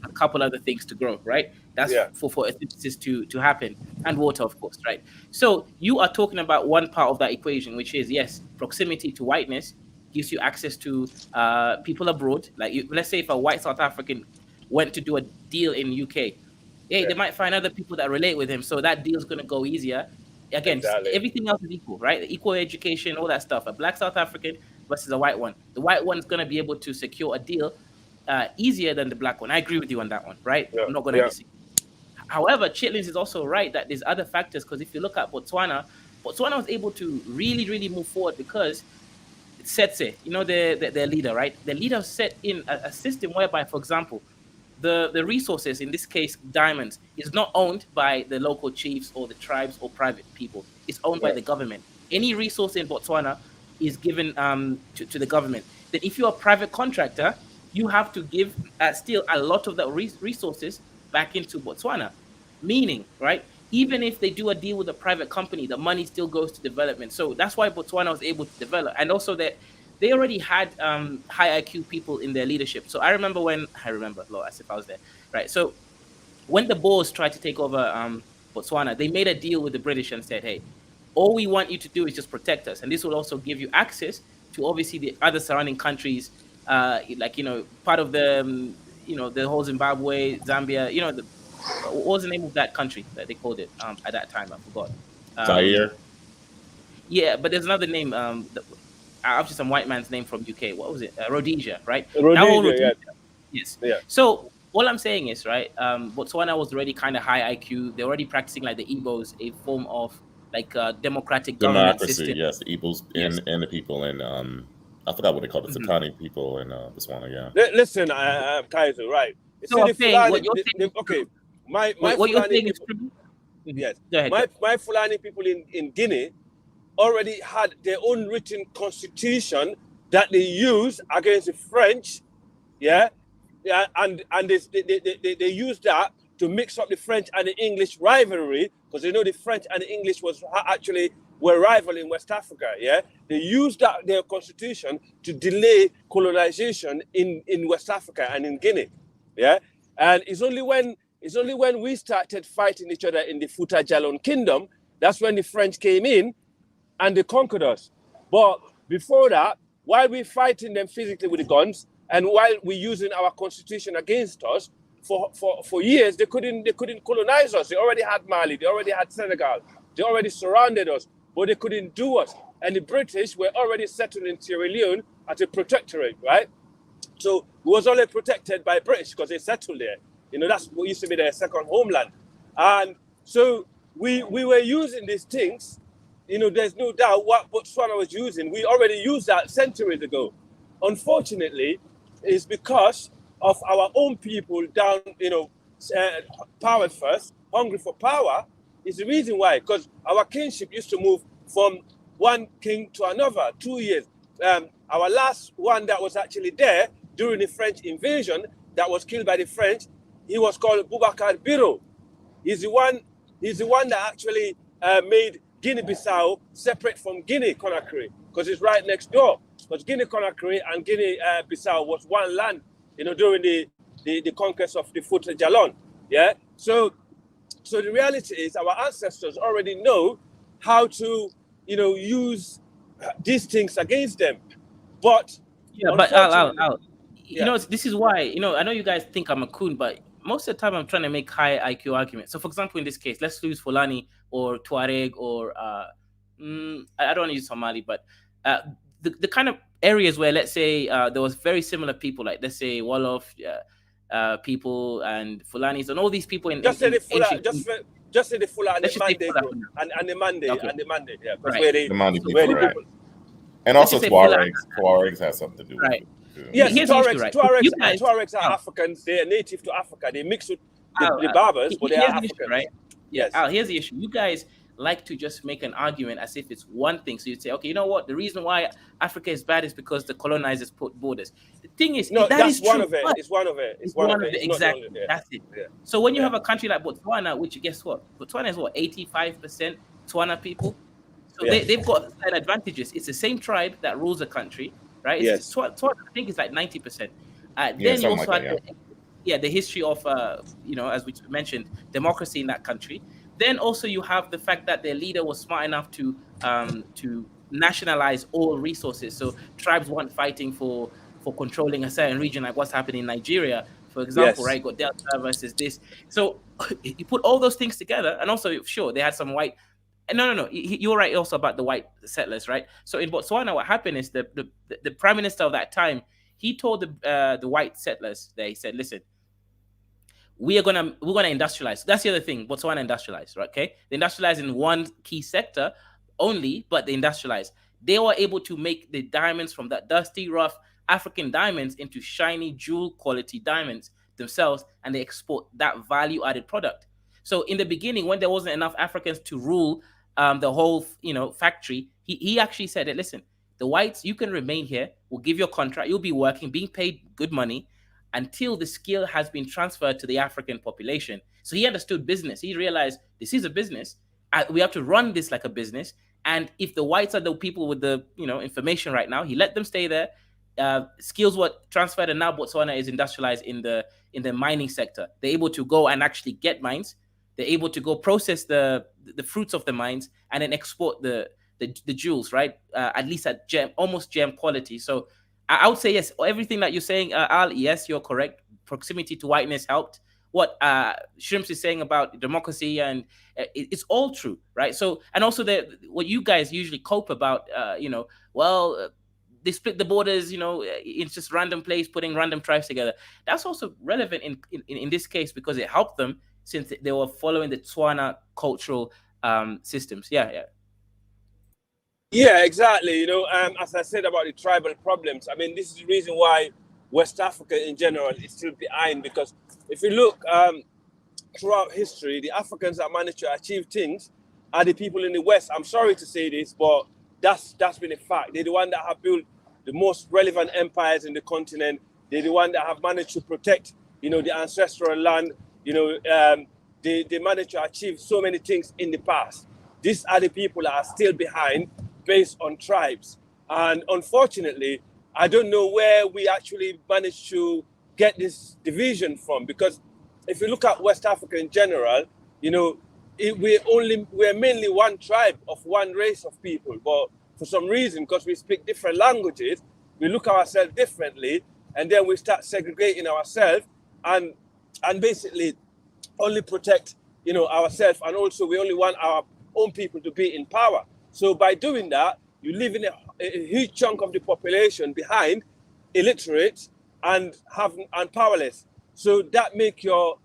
a couple other things to grow, right? That's Yeah. for photosynthesis to happen, and water, of course, right? So you are talking about one part of that equation, which is, yes, proximity to whiteness gives you access to people abroad. Like, let's say if a white South African went to do a deal in UK, yeah, they might find other people that relate with him, so that deal's going to go easier. Again, Exactly. everything else is equal, right? Equal education, all that stuff. A black South African versus a white one, the white one's going to be able to secure a deal easier than the black one. I agree with you on that one, right? Yeah, I'm not going to yeah. disagree. However, Chitlins is also right that there's other factors, because if you look at Botswana, Botswana was able to really, really move forward because Setse, their leader, right? The leader set in a system whereby, for example, the resources, in this case, diamonds, is not owned by the local chiefs or the tribes or private people. It's owned by the government. Any resource in Botswana is given to the government. Then if you're a private contractor, you have to give still a lot of the resources back into Botswana. Meaning, right, even if they do a deal with a private company, the money still goes to development. So that's why Botswana was able to develop. And also that they already had high IQ people in their leadership. So I remember, Lord, as if I was there, right? So when the Boers tried to take over Botswana, they made a deal with the British and said, hey, all we want you to do is just protect us. And this will also give you access to obviously the other surrounding countries, part of the, the whole Zimbabwe, Zambia, what was the name of that country that they called it at that time? I forgot. Zaire. Yeah, but there's another name. After some white man's name from UK. What was it? Rhodesia, right? Rhodesia, Yes. Yeah. So all I'm saying is, right, Botswana was already kind of high IQ. They're already practicing like the Igbos, a form of like democratic government system. Yes, the Igbos and the people in I forgot what they call it, the Satani people in Botswana. Yeah. Listen, Kaiser, right? So I'm saying what you're saying. Okay, my what you're saying people, is true. yes. Go ahead. My Fulani people in Guinea already had their own written constitution that they use against the French, and they use that to mix up the French and the English rivalry, because they know the French and the English were rival in West Africa. They used their constitution to delay colonization in West Africa and in Guinea. And it's only when we started fighting each other in the Futa Jalon Kingdom, that's when the French came in and they conquered us. But before that, while we're fighting them physically with the guns, and while we're using our constitution against us, for years they couldn't colonize us. They already had Mali, they already had Senegal, they already surrounded us, but they couldn't do us. And the British were already settled in Sierra Leone at a protectorate, right? So we was only protected by British because they settled there. That's what used to be their second homeland. And so we were using these things. There's no doubt what Botswana was using. We already used that centuries ago. Unfortunately, it's because of our own people down, power first, hungry for power, is the reason why. Because our kingship used to move from one king to another, 2 years. Our last one that was actually there during the French invasion, that was killed by the French, he was called Boubacar Biro. He's the one that actually made Guinea-Bissau separate from Guinea-Conakry, because it's right next door. Because Guinea-Conakry and Guinea-Bissau was one land, during the conquest of the Futa Jalon. So the reality is our ancestors already know how to, use these things against them. But Al, this is why, I know you guys think I'm a coon, but most of the time I'm trying to make high IQ arguments. So, for example, in this case, let's use Fulani or Tuareg or I don't want to use Somali, but the kind of areas where, let's say, there was very similar people, like let's say Wolof people and Fulanis and all these people in just say the Fulani Fulani and the Mande, okay. and the Mande, yeah, Right. where The Mandi people, where the right. people. And also Let's just say Tuaregs. Tuaregs has something to do Right. with it. Yes, Here's the issue, right? You guys- Tuaregs are Africans. They are native to Africa. They mix with Al, the Berbers, but they are here's the Africans. issue, right? Yes. Al, here's the issue. You guys like to just make an argument as if it's one thing. So you'd say, okay, you know what? The reason why Africa is bad is because the colonizers put borders. The thing is, No, that that's is one true, of it. but It's one of it. it's one of it. It's not Exactly. only- yeah. That's it. Yeah. So when you Yeah. have a country like Botswana, which guess what? Botswana is what, 85% Tswana people? So Yeah. they've got certain advantages. It's the same tribe that rules the country, right? Yes. Tswana, I think it's like 90%. Then you something also like have that, the history of, as we mentioned, democracy in that country. Then also you have the fact that their leader was smart enough to nationalize all resources. So tribes weren't fighting for controlling a certain region, like what's happening in Nigeria, for example, Yes. right? Got Delta versus this. So you put all those things together, and also, sure, they had some white No. You're right also about the white settlers, right? So in Botswana, what happened is the prime minister of that time, he told the white settlers there, he said, listen, we're gonna industrialize. That's the other thing. Botswana industrialized, right? Okay, they industrialized in one key sector only, but they industrialized. They were able to make the diamonds from that dusty, rough African diamonds into shiny jewel quality diamonds themselves, and they export that value added product. So in the beginning, when there wasn't enough Africans to rule the whole factory, he actually said that, listen, the whites, you can remain here. We'll give you a contract. You'll be working, being paid good money until the skill has been transferred to the African population. So he understood business. He realized this is a business. We have to run this like a business. And if the whites are the people with the information right now, he let them stay there. Skills were transferred, and now Botswana is industrialized in the mining sector. They're able to go and actually get mines. They're able to go process the fruits of the mines and then export the jewels, right? At least at almost gem quality. So I would say yes. Everything that you're saying, Al, yes, you're correct. Proximity to whiteness helped. What Shrimps is saying about democracy, and it's all true, right? So, and also what you guys usually cope about, they split the borders, it's just random place, putting random tribes together. That's also relevant in this case because it helped them since they were following the Tswana cultural systems. Yeah. Yeah, exactly. As I said about the tribal problems, I mean, this is the reason why West Africa in general is still behind, because if you look throughout history, the Africans that managed to achieve things are the people in the West. I'm sorry to say this, but that's been a fact. They're the one that have built the most relevant empires in the continent. They're the one that have managed to protect, the ancestral land. They managed to achieve so many things in the past. These are the people that are still behind based on tribes. And unfortunately, I don't know where we actually managed to get this division from, because if you look at West Africa in general, we're mainly one tribe of one race of people. But for some reason, because we speak different languages, we look at ourselves differently, and then we start segregating ourselves and basically only protect, ourselves, and also we only want our own people to be in power. So by doing that, you're leaving a huge chunk of the population behind, illiterate and powerless. So that make your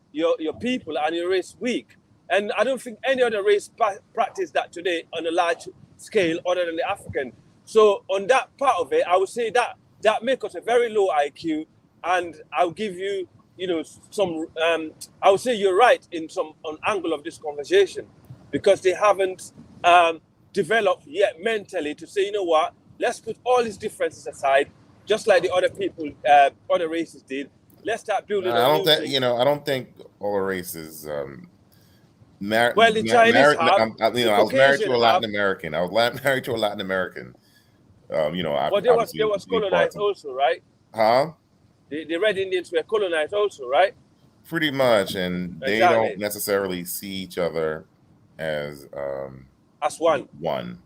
people and your race weak. And I don't think any other race practice that today on a large scale other than the African. So on that part of it, I would say that makes us a very low IQ. And I'll give you, some. I would say you're right in some angle of this conversation, because they haven't developed yet mentally to say, let's put all these differences aside, just like the other people, other races did. Let's start building. I don't think all races. The Chinese have. I was married to a Latin American. Married to a Latin American. But they was colonized also, right? Huh? The Red Indians were colonized also, right? Pretty much, and they don't necessarily see each other as one. One.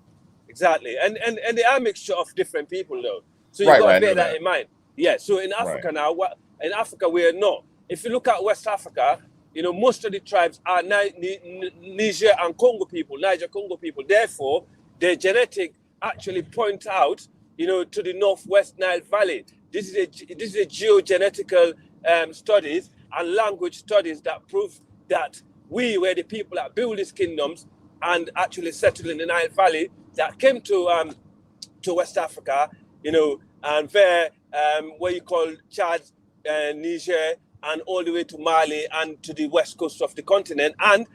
Exactly, and they are a mixture of different people, though. So you got to bear that in mind. Yeah. So in Africa now, in Africa we are not. If you look at West Africa, most of the tribes are Niger and Congo people, Niger-Congo people. Therefore, their genetic actually point out, to the Northwest Nile Valley. This is a geogenetical studies and language studies that prove that we were the people that built these kingdoms and actually settled in the Nile Valley, that came to West Africa, and there where you call Chad, Niger, and all the way to Mali and to the west coast of the continent, and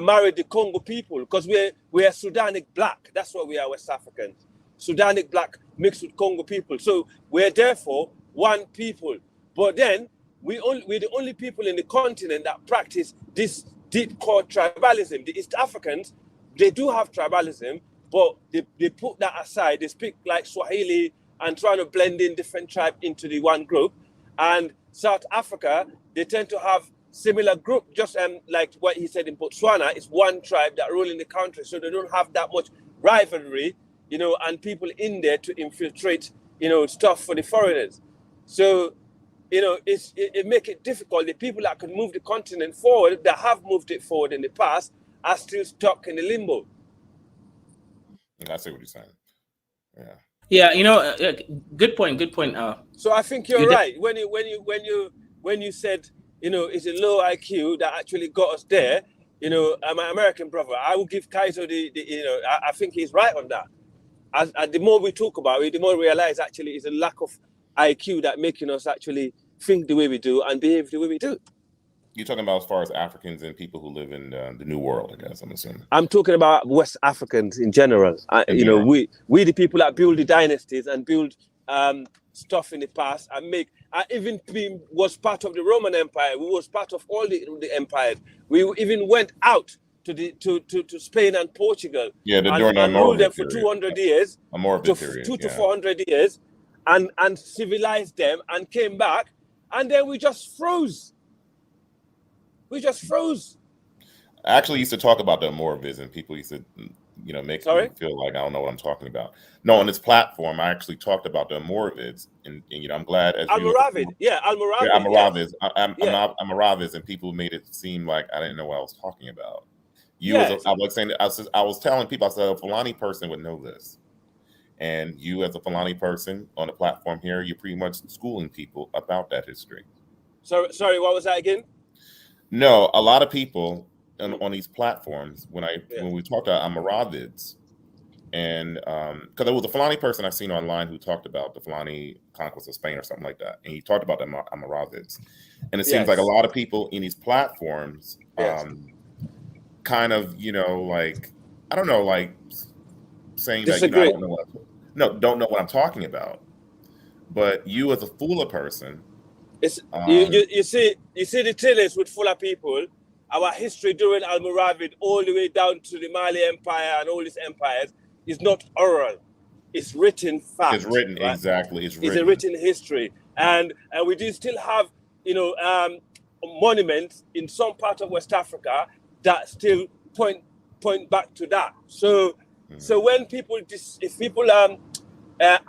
married the Congo people, because we are Sudanic black. That's what we are, West Africans. Sudanic black mixed with Congo people. So we're therefore one people. But then we're the only people in the continent that practice this deep core tribalism. The East Africans, they do have tribalism, but they put that aside. They speak like Swahili and trying to blend in different tribes into the one group. And South Africa, they tend to have similar group, just like what he said in Botswana, it's one tribe that rule in the country. So they don't have that much rivalry, and people in there to infiltrate, stuff for the foreigners. So, it make it difficult. The people that can move the continent forward, that have moved it forward in the past, are still stuck in the limbo. I see what you're saying. Yeah. Yeah, you know, good point. Good point. So I think you're You de- right when you said, you know, it's a low IQ that actually got us there. You know, my American brother, I will give Kaiser the you know, I think he's right on that. As the more we talk about it, the more we realize actually it's a lack of IQ that making us actually think the way we do and behave the way we do. You're talking about as far as Africans and people who live in the New World, I guess, I'm assuming. I'm talking about West Africans in general. You know, we the people that build the dynasties and build stuff in the past and make. I even was part of the Roman Empire. We was part of all the empires. We even went out to Spain and Portugal. Yeah, during the and ruled them Amorvid for period. 200 years, Amorvid period, 200 to 400 years, and civilized them and came back, and then we just froze. We just froze. I actually used to talk about the Amorvids, and people used to, you know, make me feel like I don't know what I'm talking about. No, on this platform, I actually talked about the Amorvids, and you know, I'm glad as Almoravid, Almoravid. Yeah, Almoravids. Yes. Almoravids, and people made it seem like I didn't know what I was talking about. Yes. I was telling people, I said a Fulani person would know this, and you as a Fulani person on the platform here, you're pretty much schooling people about that history. Sorry, what was that again? No, a lot of people on these platforms, when we talked about Almoravids, and because there was a Fulani person I've seen online who talked about the Fulani conquest of Spain or something like that, and he talked about the Almoravids, and it seems like a lot of people in these platforms, kind of, you know, like I don't know, like saying disagree. that, you know, don't know what I'm talking about, but you as a Fula person. It's, you see the thing is with Fula people, our history during Almoravid all the way down to the Mali Empire and all these empires is not oral. It's written fact. It's written, right? Exactly. It's a written history. And we do still have, you know, monuments in some part of West Africa that still point back to that. So so when people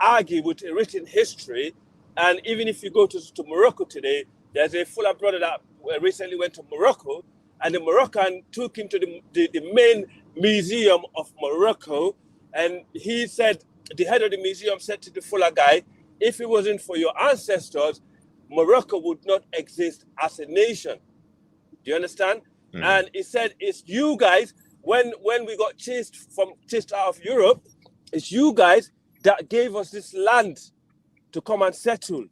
argue with a written history, and even if you go to Morocco today, there's a Fula brother that recently went to Morocco, and the Moroccan took him to the main museum of Morocco, and he said, the head of the museum said to the Fula guy, if it wasn't for your ancestors, Morocco would not exist as a nation. Do you understand? And he said, it's you guys, when we got chased out of Europe, it's you guys that gave us this land to come and settle.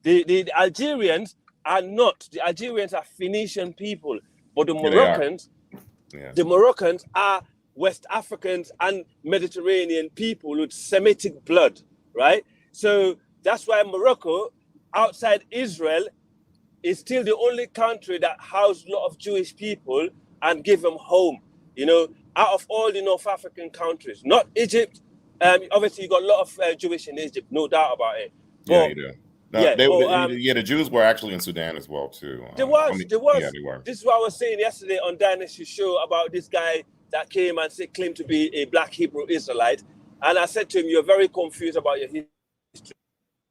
The Algerians are not. The Algerians are Phoenician people, but the Moroccans, the Moroccans are West Africans and Mediterranean people with Semitic blood, right? So that's why Morocco, outside Israel, is still the only country that housed a lot of Jewish people and give them home. You know, out of all the North African countries, not Egypt. Obviously, you got a lot of Jewish in Egypt, no doubt about it. Yeah, you do. No, the Jews were actually in Sudan as well too. There was. Yeah, they were. This is what I was saying yesterday on Dynasty's show about this guy that came and claimed to be a black Hebrew Israelite, and I said to him, "You're very confused about your history.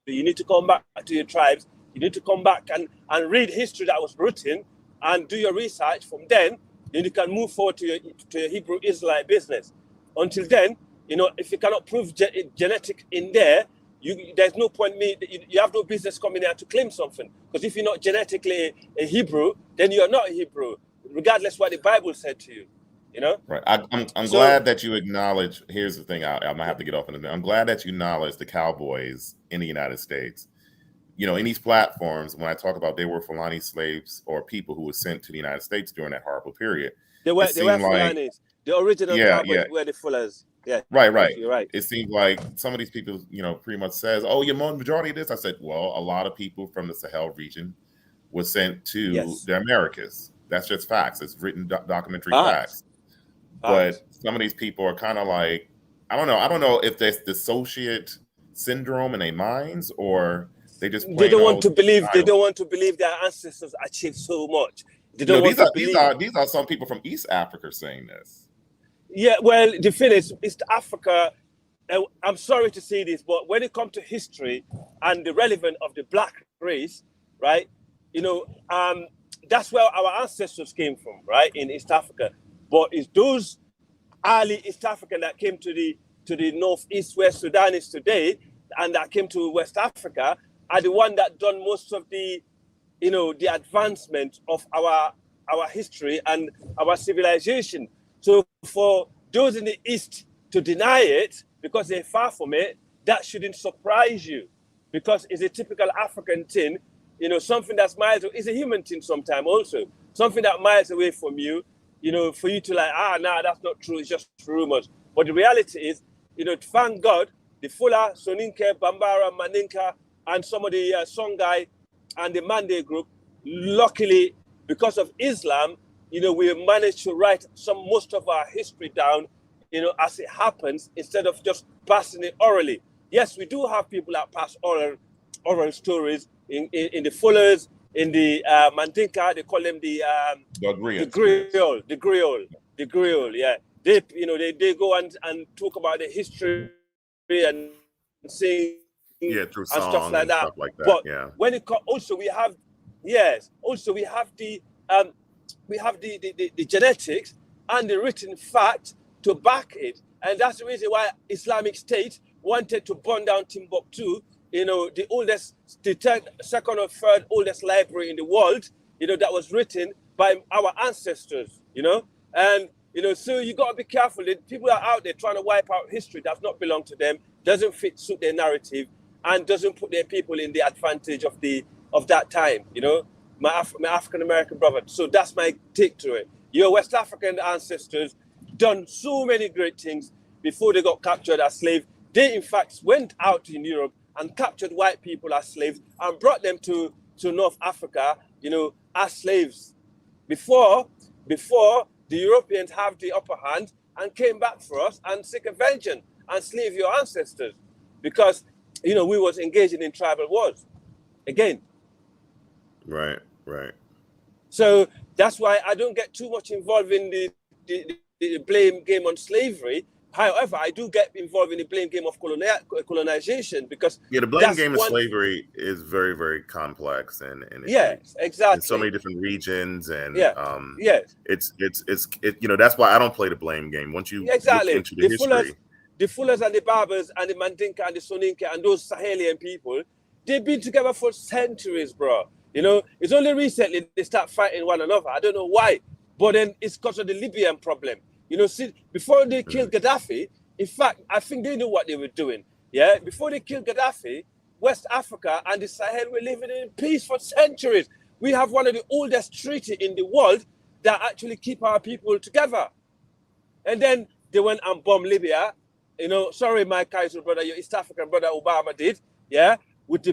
You need to come back to your tribes. You need to come back and read history that was written and do your research. From then you can move forward to your Hebrew Israelite business. Until then, you know, if you cannot prove genetic in there, there's no point you have no business coming here to claim something. Because if you're not genetically a Hebrew, then you are not a Hebrew, regardless what the Bible said to you. You know? Right. I'm glad that you acknowledge. Here's the thing. I might have to get off in a minute. I'm glad that you acknowledge the cowboys in the United States. You know, in these platforms, when I talk about they were Fulani slaves or people who were sent to the United States during that horrible period, they were Fulanis. The original cowboys were the Fullers. Yeah. Right. You're right. It seems like some of these people, you know, pretty much says, "Oh, your majority of this." I said, "Well, a lot of people from the Sahel region were sent to the Americas. That's just facts. It's written documentary facts." But some of these people are kind of like, I don't know if there's dissociate syndrome in their minds, or they just don't want to believe. They don't want to believe their ancestors achieved so much. They don't want to believe. These are some people from East Africa saying this. Yeah, well, the thing is, East Africa, I'm sorry to say this, but when it comes to history and the relevance of the black race, right, you know, that's where our ancestors came from, right, in East Africa. But it's those early East African that came to to the northeast where Sudan is today, and that came to West Africa, are the one that done most of the, the advancement of our history and our civilization. So for those in the East to deny it because they're far from it, that shouldn't surprise you, because it's a typical African thing, something that's miles away. It's a human thing sometimes also. Something that miles away from you, for you to like, nah, that's not true, it's just rumors. But the reality is, thank God, the Fula, Soninke, Bambara, Maninka, and some of the Songhai and the Mande group, luckily, because of Islam, we managed to write most of our history down, as it happens, instead of just passing it orally. Yes, we do have people that pass oral stories in the Fullers, in the Mandinka, they call them the griot, yeah. They go and talk about the history and sing through and song stuff and like stuff that. like that. But Yeah. when it also we have the genetics and the written fact to back it, and that's the reason why Islamic State wanted to burn down Timbuktu, the second or third oldest library in the world, that was written by our ancestors, and so you got to be careful. People are out there trying to wipe out history that does not belong to them, doesn't suit their narrative, and doesn't put their people in the advantage of that time. My African American brother. So that's my take to it. Your West African ancestors done so many great things before they got captured as slaves. They in fact went out in Europe and captured white people as slaves and brought them to North Africa, as slaves. Before the Europeans have the upper hand and came back for us and seek a vengeance and slave your ancestors, because we was engaging in tribal wars again. Right. So that's why I don't get too much involved in the blame game on slavery. However, I do get involved in the blame game of colonization, because the blame game of slavery is very, very complex, and yes, exactly, in so many different regions, and yes, it's that's why I don't play the blame game. Once you look into the history, the Fullers and the Barbers and the Mandinka and the Soninke and those Sahelian people, they've been together for centuries, bro. It's only recently they start fighting one another. I don't know why, but then it's because of the Libyan problem. See, before they killed Gaddafi, in fact, I think they knew what they were doing. Yeah, before they killed Gaddafi, West Africa and the Sahel were living in peace for centuries. We have one of the oldest treaties in the world that actually keep our people together. And then they went and bombed Libya. Sorry, my Kaiser brother, your East African brother Obama did. Yeah, with the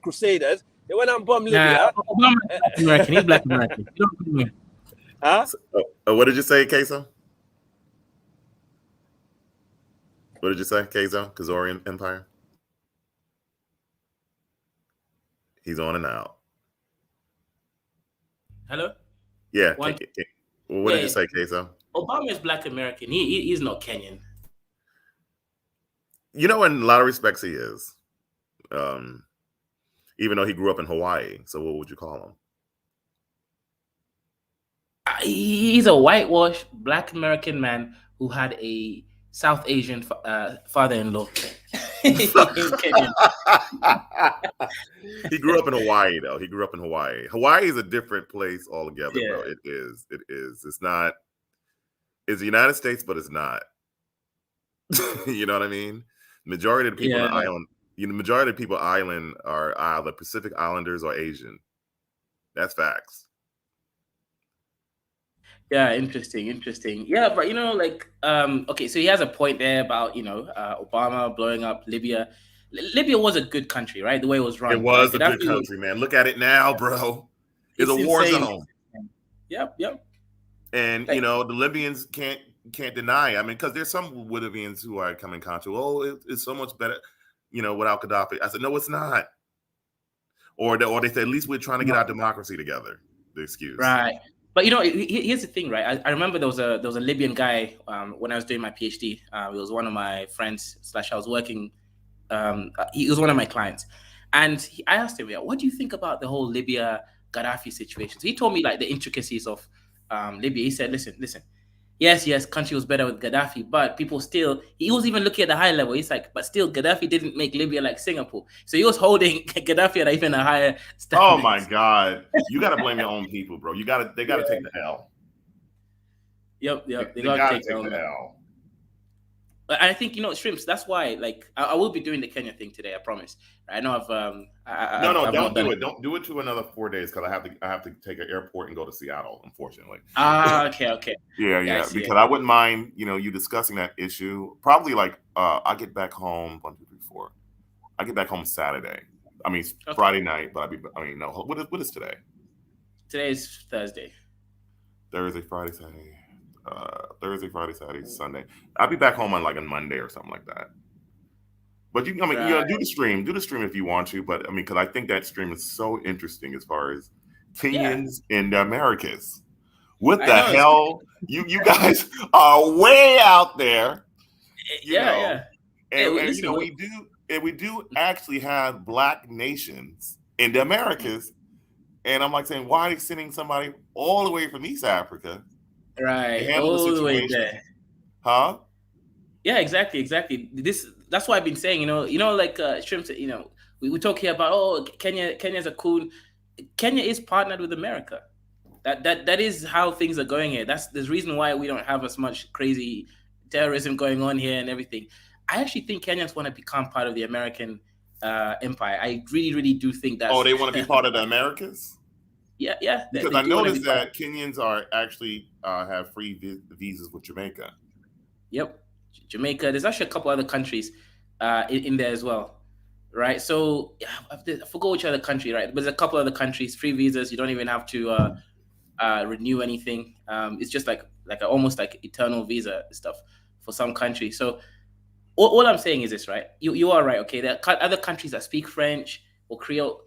Crusaders. They went and bombed Libya. Obama is Black American. He's Black American. You don't know. Huh? What did you say, Queso? What did you say, Queso? Khazarian Empire? He's on and out. Hello? Yeah. What did you say, Queso? Obama is Black American. He's not Kenyan. In a lot of respects, he is. Even though he grew up in Hawaii. So what would you call him? He's a whitewashed Black American man who had a South Asian father-in-law. He grew up in Hawaii, though. He grew up in Hawaii. Hawaii is a different place altogether, bro. It is. It's not. It's the United States, but it's not. You know what I mean? Majority of the people on the island, majority of the people island are either Pacific Islanders or Asian. That's facts. Yeah, interesting. Yeah, but okay, so he has a point there about Obama blowing up Libya. Libya was a good country, right? The way it was run. It was a good country, man. Look at it now, bro. It's a war zone. Yep. And the Libyans can't deny. I mean, because there's some Libyans who are coming contra. Oh, it's so much better, without Gaddafi. I said, no, it's not. Or they say, at least we're trying to get our democracy together. The excuse, right? But here's the thing, right? I remember there was a Libyan guy when I was doing my PhD. He was one of my friends / I was working. He was one of my clients, and I asked him, "What do you think about the whole Libya Gaddafi situation?" So he told me like the intricacies of Libya. He said, "Listen. yes, country was better with Gaddafi, but people still, he was even looking at the high level. He's like, but still, Gaddafi didn't make Libya like Singapore. So he was holding Gaddafi at even a higher Oh my standards. God. You got to blame your own people, bro. They got to take the L. Yep. They They got to got to take the take L, the man. L. But I think shrimps. That's why, like, I will be doing the Kenya thing today. I promise. I know No, no, I've not don't done do it. it. Don't do it to another 4 days because I have to take an airport and go to Seattle, unfortunately. Ah, okay. Yeah, I Yeah, see. because I wouldn't mind, you discussing that issue. Probably like I get back home 1, 2, 3, 4. I get back home Saturday. I mean Okay. Friday night, but I mean no. What is today? Today is Thursday. Thursday, Friday, Saturday. Thursday, Friday, Saturday, Sunday. I'll be back home on like a Monday or something like that. But I mean, Right. do the stream if you want to. But I mean, because I think that stream is so interesting as far as Yeah. Kenyans in the Americas. What I the know. It's hell? You guys are way out there, you know, yeah. Hey, and listen. we do actually have black nations in the Americas. And I'm like saying, why are they sending somebody all the way from East Africa to Right. handle the All the way situation? there. Huh? Yeah, exactly. That's why I've been saying, like shrimps, we talk here about, oh, Kenya's a cool. Kenya is partnered with America. That is how things are going here. That's the reason why we don't have as much crazy terrorism going on here and everything. I actually think Kenyans want to become part of the American empire. I really do think Oh, that's they want to be part of the Americas? yeah. They, Because they I do want to be noticed part. that Kenyans are actually have free visas with Jamaica. Yep, Jamaica. There's actually a couple other countries in there as well, right? So yeah, I forgot which other country, right? But there's a couple other countries, free visas. You don't even have to renew anything. It's just like almost like eternal visa stuff for some countries. So all I'm saying is this, right? You are right. Okay, there are other countries that speak French or Creole.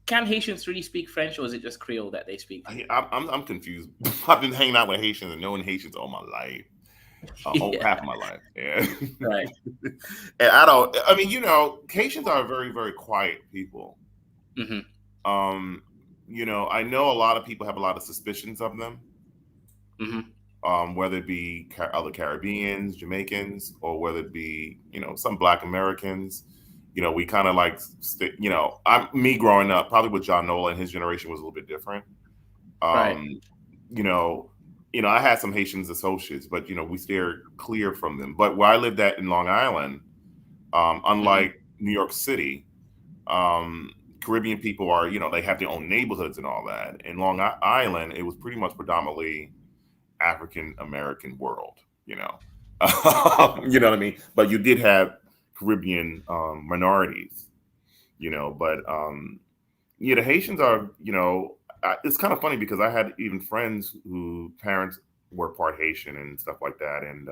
Can Haitians really speak French, or is it just Creole that they speak? I'm confused. I've been hanging out with Haitians and knowing Haitians all my life, Yeah, half of my life. Yeah. right. And I don't. I mean, Haitians are very, very quiet people. Hmm. Um, I know a lot of people have a lot of suspicions of them. Hmm. Whether it be other Caribbeans, Jamaicans, or whether it be some Black Americans. We kind of like I'm me growing up, probably with John Nola and his generation was a little bit different. Right. Um, you know, I had some Haitians associates, but we steered clear from them. But where I lived at in Long Island, Hmm. unlike New York City, Caribbean people are they have their own neighborhoods and all that. In Long Island, it was pretty much predominantly African American world, you know what I mean? But you did have Caribbean minorities, but yeah, the Haitians are, it's kind of funny because I had even friends who parents were part Haitian and stuff like that. And,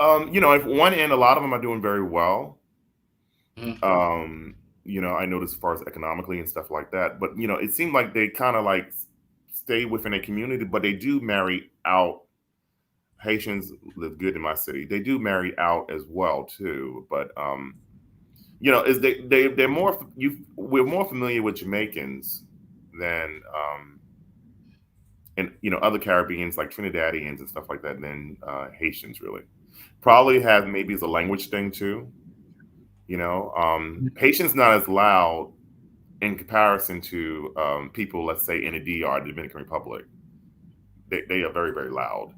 at one end, a lot of them are doing very well. Hmm. Um, I noticed as far as economically and stuff like that. But, it seemed like they kind of like stay within a community, but they do marry out. Haitians live good in my city. They do marry out as well too, but is they're more we're more familiar with Jamaicans than and other Caribbeans like Trinidadians and stuff like that than Haitians really. Probably have maybe as a language thing too. Haitians not as loud in comparison to people, let's say in the DR, Dominican Republic. They are very very loud.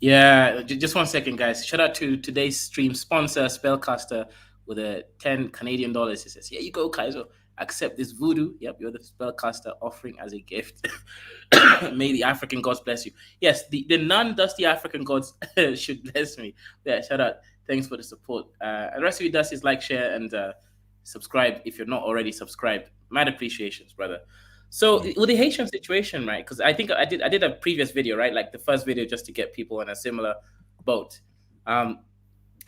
Yeah, just 1 second, guys. Shout out to today's stream sponsor, Spellcaster, with a 10 Canadian dollars. He says, "Here you go, Kaiser. Accept this voodoo. Yep, you're the Spellcaster offering as a gift. May the African gods bless you." Yes, the non-dusty African gods should bless me. Yeah, shout out. Thanks for the support. And the rest of you does is like, share, and subscribe if you're not already subscribed. Mad appreciations, brother. So with the Haitian situation, right? Because I think I did a previous video, right? Like the first video, just to get people in a similar boat. Um,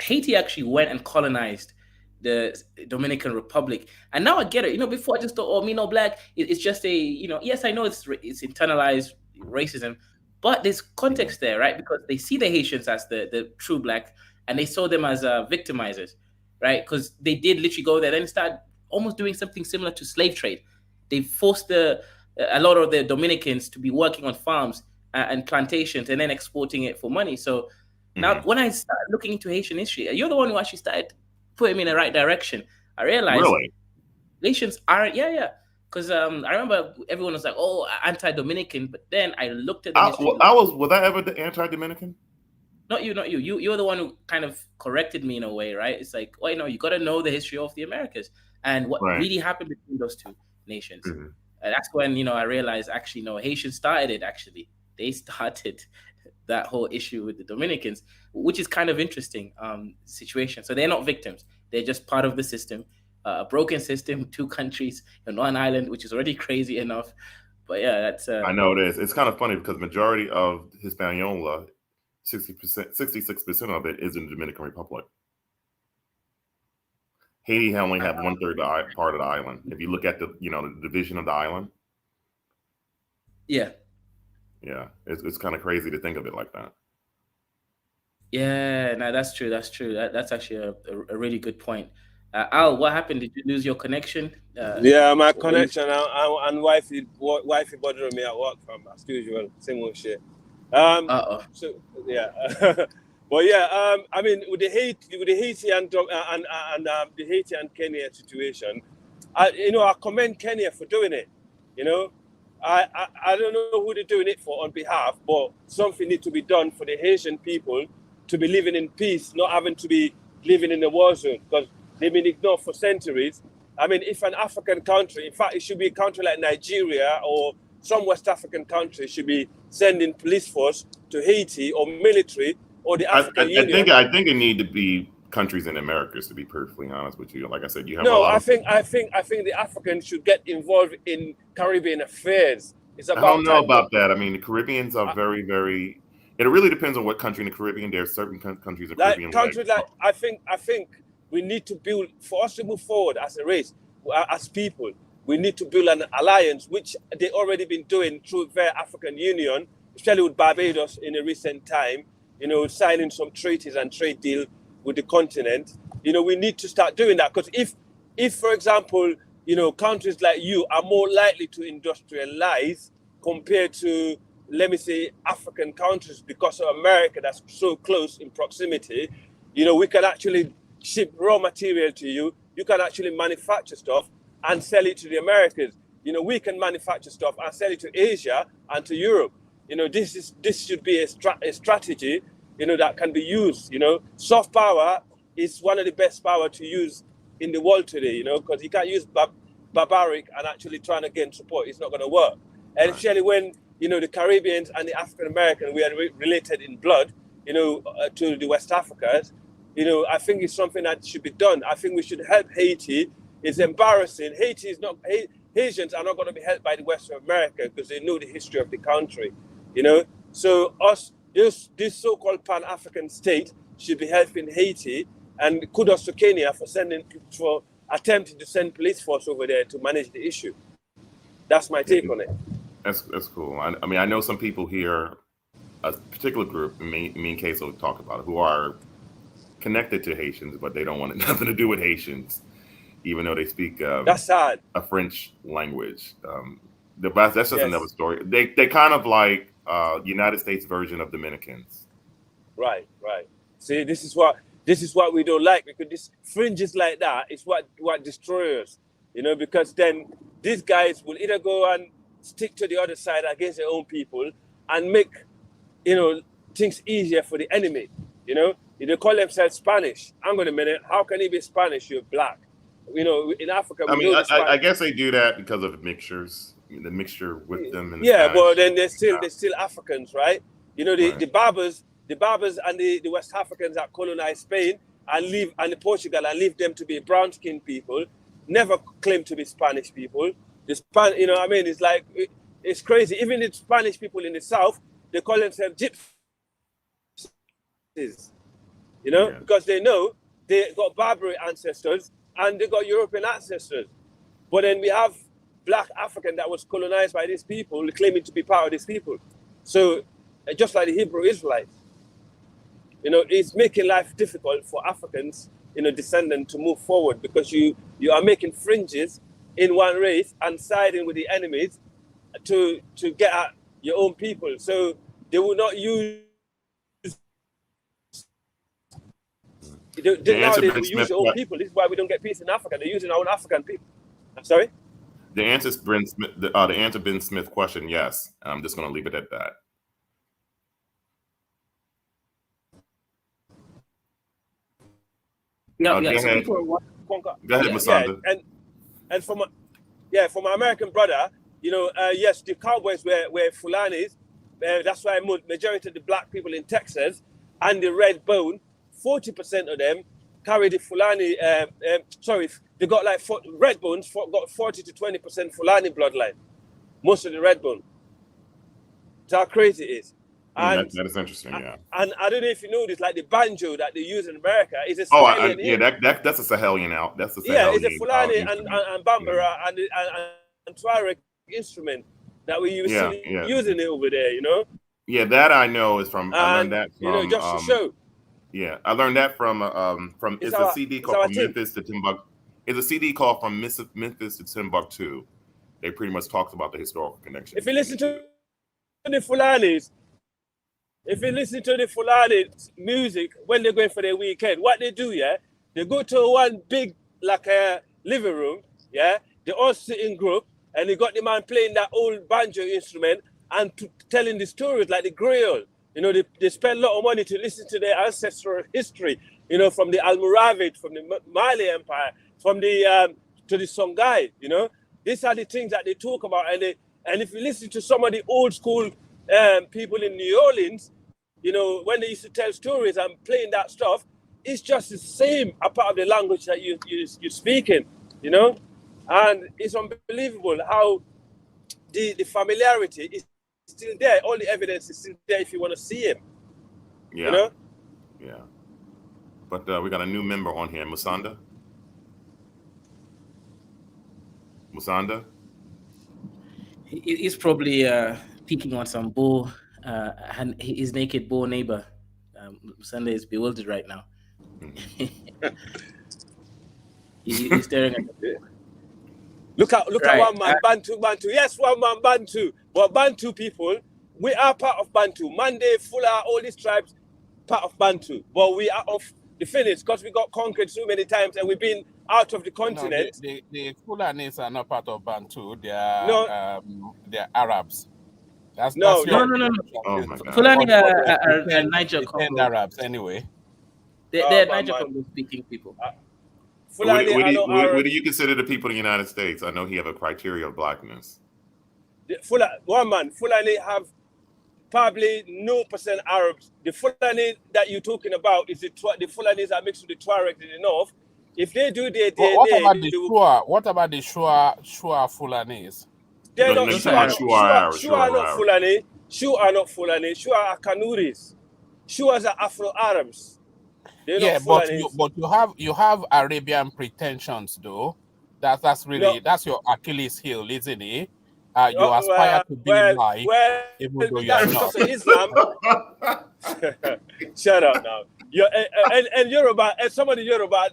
Haiti actually went and colonized the Dominican Republic, and now I get it. Before I just thought, oh, me no black. It's just a, yes, I know it's internalized racism, but there's context there, right? Because they see the Haitians as the true black, and they saw them as victimizers, right? Because they did literally go there and start almost doing something similar to slave trade. They forced a lot of the Dominicans to be working on farms and plantations and then exporting it for money. So now, when I started looking into Haitian history, you're the one who actually started putting me in the right direction. I realized Really? Haitians are, yeah. Because I remember everyone was like, "Oh, anti-Dominican," but then I looked at the history. Was I ever the anti-Dominican? Not you, not you. You're the one who kind of corrected me in a way, right? It's like, well, you got to know the history of the Americas and what Right. really happened between those two nations. Mhm. And that's when I realized actually, no, Haitians started it. Actually, they started that whole issue with the Dominicans, which is kind of interesting situation. So they're not victims; they're just part of the system, a broken system, two countries on one island, which is already crazy enough. But yeah, that's I know it is. It's kind of funny because majority of Hispaniola, 60%, 66% of it is in the Dominican Republic. Haiti only have 1/3 part of the island. If you look at the division of the island, yeah. yeah, it's kind of crazy to think of it like that. Yeah, no, that's true. That's true. That's actually a really good point. Al, what happened? Did you lose your connection? Yeah, my what were you- connection and wifey bothering me at work from as usual, same old shit. Uh-oh. So yeah, but yeah, I mean with the Haiti and the Haiti and Kenya situation, I commend Kenya for doing it. I don't know who they're doing it for on behalf, but something needs to be done for the Haitian people to be living in peace, not having to be living in a war zone because they've been ignored for centuries. I mean, if an African country, in fact, it should be a country like Nigeria or some West African country should be sending police force to Haiti or military or the African Union. I think it need to be countries in Americas, to be perfectly honest with you. Like I said, you have a No, lot I think the Africans should get involved in Caribbean affairs. It's I about don't know time. about that. I mean, the Caribbeans are very, very. It really depends on what country in the Caribbean. There are certain countries in the Caribbean. Countries like I think we need to build for us to move forward as a race, as people. We need to build an alliance, which they already been doing through their African Union, especially with Barbados in a recent time. Signing some treaties and trade deal with the continent. We need to start doing that because if for example, countries like you are more likely to industrialize compared to, let me say, African countries because of America that's so close in proximity, we can actually ship raw material to you. You can actually manufacture stuff and sell it to the Americans. We can manufacture stuff and sell it to Asia and to Europe. This should be a strategy, that can be used. Soft power is one of the best power to use in the world today, because you can't use barbaric and actually trying to gain support. It's not going to work. And especially when, the Caribbeans and the African American, we are related in blood, to the West Africans, I think it's something that should be done. I think we should help Haiti. It's embarrassing. Haitians are not going to be helped by the West of America because they know the history of the country, So this so-called Pan-African state should be helping Haiti, and kudos to Kenya for attempting to send police force over there to manage the issue. That's my take on it. That's cool. I mean, I know some people here, a particular group, me and Queso talk about it, who are connected to Haitians, but they don't want nothing to do with Haitians, even though they speak that's sad. A French language. That's just another story. They kind of like United States version of Dominicans. Right. See, this is what we don't like, because this fringes like that is what destroys us. Because then these guys will either go and stick to the other side against their own people and make things easier for the enemy. They call themselves Spanish. Hang on a minute, how can he be Spanish? You're black. In Africa, I guess they do that because of mixtures. The mixture with them. And but then they're still Africans, right? The Barbers and the West Africans that colonized Spain and Portugal and leave them to be brown-skinned people, never claim to be Spanish people. It's like it's crazy. Even the Spanish people in the South, they call themselves gypsies. Because they know they got Barbary ancestors and they got European ancestors. But then we have Black African that was colonized by these people, claiming to be part of these people. So just like the Hebrew Israelites, it's making life difficult for Africans, descendants to move forward, because you are making fringes in one race and siding with the enemies, to get at your own people. So they will not use. The answer Nowadays Ben we use Smith. your own people. This is why we don't get peace in Africa. They're using our own African people. I'm sorry. The answer is Ben Smith. The answer Ben Smith question. Yes, and I'm just going to leave it at that. Yeah, Go so ahead. people are wondering, Go ahead, Masanda. And for my American brother, yes, the cowboys were Fulanis. That's why majority of the black people in Texas and the red bone, 40% of them carry the Fulani. They got like red bones got 40 to 20% Fulani bloodline. Most of the red bone. That's how crazy it is. And that is interesting, yeah. And I don't know if you know this, like the banjo that they use in America is a Sahelian. That's a Sahelian out. That's a Sahelian. It's a Fulani and Bambara and Tuareg instrument that we using it over there, Yeah, that I know is from. I learned that from. Just to show. Yeah, I learned that from. It's a CD called From Memphis to Timbuktu. It's a CD called From Memphis to Timbuktu. They pretty much talked about the historical connection. If you listen to the Fulanis. If you listen to the Fulani music when they're going for their weekend, what they do, they go to one big like a living room, they all sit in group, and they got the man playing that old banjo instrument and telling the stories like the griot. They spend a lot of money to listen to their ancestral history, from the Almoravid, from the Mali Empire, from the to the Songhai. These are the things that they talk about, and if you listen to some of the old school people in New Orleans, when they used to tell stories and playing that stuff, it's just the same a part of the language that you're speaking, and it's unbelievable how the familiarity is still there. All the evidence is still there if you want to see him. Yeah. But we got a new member on here, Musanda. He's probably peeking on some bull, and his naked bull neighbor. Sunday is bewildered right now. He's staring at the bull. Look at one man, Bantu. Yes, one man, Bantu. But Bantu people, we are part of Bantu. Mande, Fula, all these tribes, part of Bantu. But we are off the finish because we got conquered so many times and we've been out of the continent. No, the Fulanis are not part of Bantu. They are Arabs. No. Oh my God. Fulani are Niger Congo. Arabs anyway. They're Niger Congo speaking people. Fulani what do you consider the people in the United States? I know he have a criteria of blackness. Fulani have probably no percent Arabs. The Fulani that you're talking about is the Fulanis that mixed with the Tuareg in the north. If they do their DNA, what about the Shua Fulanis? They're not Shua are not Fulani. Shua are not Fulani. Shua are Kanuris. Shuas are Afro-Arabs. But you have Arabian pretensions though. That's your Achilles heel, isn't it? You aspire to be like, even though you are not. Islam. Shut up now. And Yoruba, and some of the Yoruba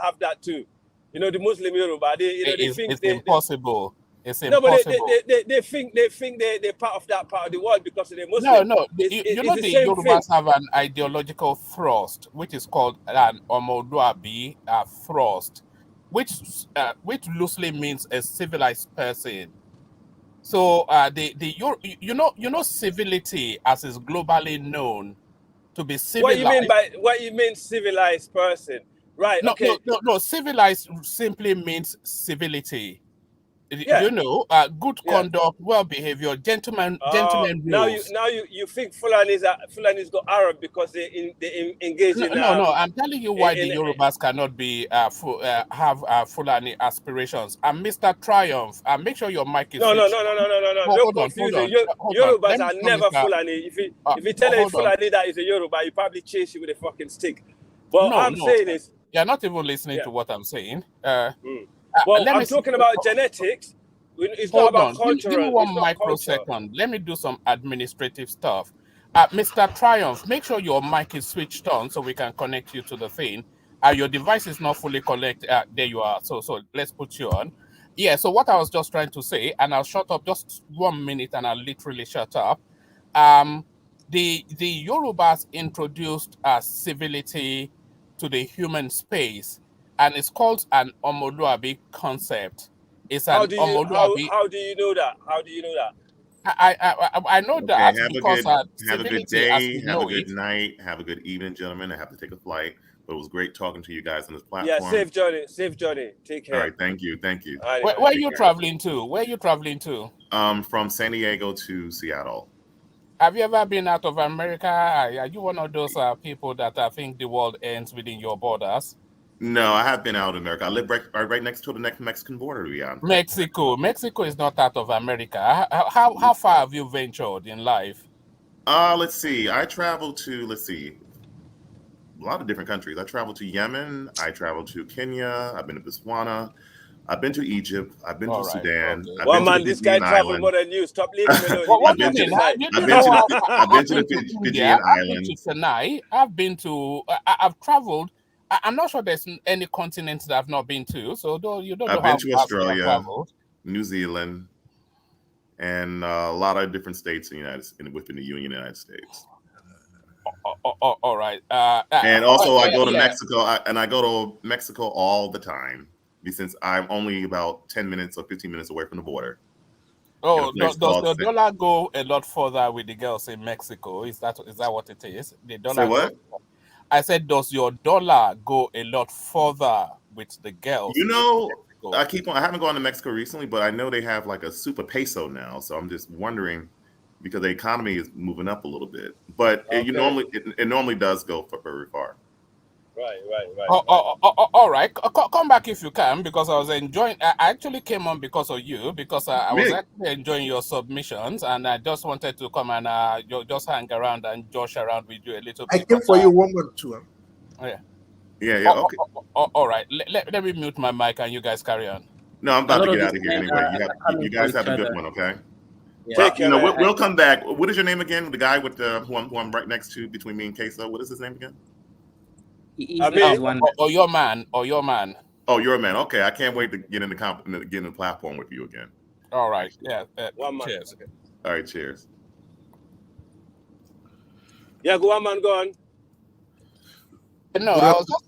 have that too. The Muslim Yoruba, it's impossible. It's impossible. No, but they think they're part of that part of the world because they're Muslim. No. The Yorubas have an ideological thrust, which is called an Omoduabi thrust, which loosely means a civilized person. So civility as is globally known to be civilized. What you mean civilized person? Right. No. Civilized simply means civility. Good conduct, well behavior, gentleman rules. Now you think Fulanis got Arab because they engage in. No. I'm telling you why the Yorubas cannot be have Fulani aspirations. And Mr. Triumph, make sure your mic is. No. Hold on. Yorubas are never Fulani. If you tell a Fulani that is a Yoruba, you probably chase you with a fucking stick. But I'm saying is you're not even listening to what I'm saying. I'm talking about genetics. It's not about culture. Give me 1 microsecond. Let me do some administrative stuff. Mr. Triumph, make sure your mic is switched on so we can connect you to the thing. Your device is not fully connected. There you are. So let's put you on. Yeah, so what I was just trying to say, and I'll shut up just 1 minute and I'll literally shut up. The Yorubas introduced civility to the human space, and it's called an Omoluabi concept. It's How an do you Omoluabi. how do you know that? How do you know that? I know Okay, that because have a good civility as day, we have a know good it. night, have a good evening, gentlemen. I have to take a flight, but it was great talking to you guys on this Yeah, platform. safe journey. Safe journey. Take All care. right, thank you. All Where right. are Take you care. traveling to? Where are you traveling to? From San Diego to Seattle. Have you ever been out of America? Are you one of those people that think the world ends within your borders? No, I have been out in America. I live right next to the next Mexican border, to be honest. Mexico is not out of America. How far have you ventured in life? Let's see. I traveled to, let's see, a lot of different countries. I traveled to Yemen. I traveled to Kenya. I've been to Botswana. I've been to Egypt. I've been to All right, Sudan. okay. I've Well, been to the man, this guy Fijian traveled island. more than you. Stop leaving him alone. What He I've do you been to mean? the, decide. You I've been know to how the, far I've been I've to been the to India, Fijian I've been to islands. Chennai, I've been to, I've traveled. I'm not sure there's any continent that I've not been to. So though you don't know I've been how to fast I've Australia, traveled. New Zealand, and a lot of different states in the within the United States. All right. And also, I go to Yeah. Mexico, and I go to Mexico all the time, since I'm only about 10 minutes or 15 minutes away from the border in a Oh, place does called. the dollar go a lot further with the girls in Mexico? Is that what it is? The Say dollar goes. what? I said, does your dollar go a lot further with the girls You in know, Mexico? I haven't gone to Mexico recently, but I know they have like a super peso now. So I'm just wondering because the economy is moving up a little bit, but Okay. it normally does go for very far. Oh, all right. Come back if you can, because I was enjoying. I actually came on because of you, because I was Me, actually enjoying your submissions, and I just wanted to come and just hang around and josh around with you a little I bit. came But for you 1 month too. yeah. yeah, okay. All right. Let me mute my mic and you guys carry on. No, I'm A about lot to of get these out of here men anyway. are coming You for guys each have a good other. one, okay? Yeah. Take Well, care, man. we'll come back. What is your name again? The guy with the who I'm right next to between me and Queso. What is his name again? His name Me? is one. Or your man. Oh, you're a man. Okay, I can't wait to get in the platform with you again. All right. Actually. Yeah. 1 month. Cheers. Okay. All right, cheers. Yeah, go on, man. Go on. No,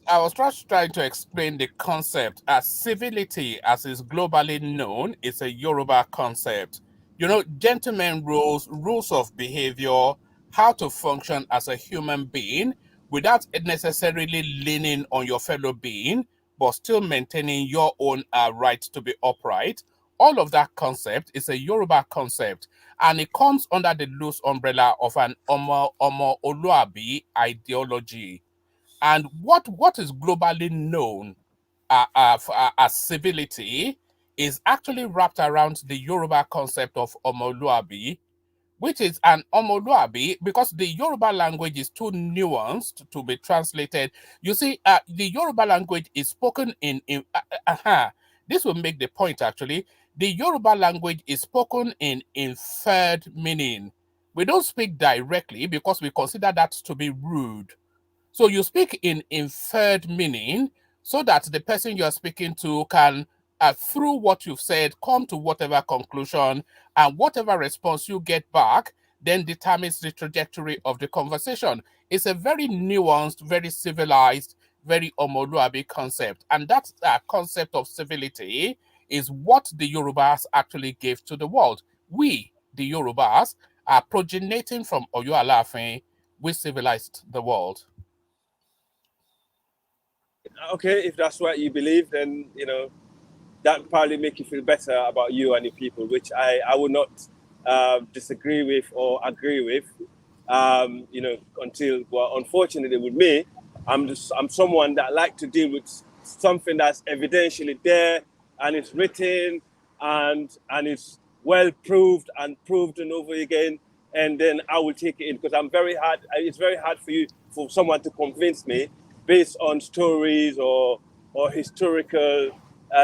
I was just trying to explain the concept as civility, as is globally known, is a Yoruba concept. You know, gentlemen rules of behavior, how to function as a human being without necessarily leaning on your fellow being, but still maintaining your own right to be upright. All of that concept is a Yoruba concept, and it comes under the loose umbrella of an Omo Oluabi ideology. And what is globally known as civility is actually wrapped around the Yoruba concept of omoluabi, which is an omoluabi because the Yoruba language is too nuanced to be translated. You see, the Yoruba language is spoken this will make the point actually. The Yoruba language is spoken in inferred meaning. We don't speak directly because we consider that to be rude. So you speak in inferred meaning so that the person you're speaking to can, through what you've said, come to whatever conclusion, and whatever response you get back then determines the trajectory of the conversation. It's a very nuanced, very civilized, very Omoluabi concept. And that concept of civility is what the Yorubas actually gave to the world. We, the Yorubas, are progeniting from Oyo Alaafin. We civilized the world. Okay, if that's what you believe, then that probably make you feel better about you and your people, which I would not disagree with or agree with. Until unfortunately with me, I'm someone that like to deal with something that's evidentially there and it's written and it's well proved and proved and over again, and then I will take it in because I'm very hard. It's very hard for someone to convince me based on stories or historical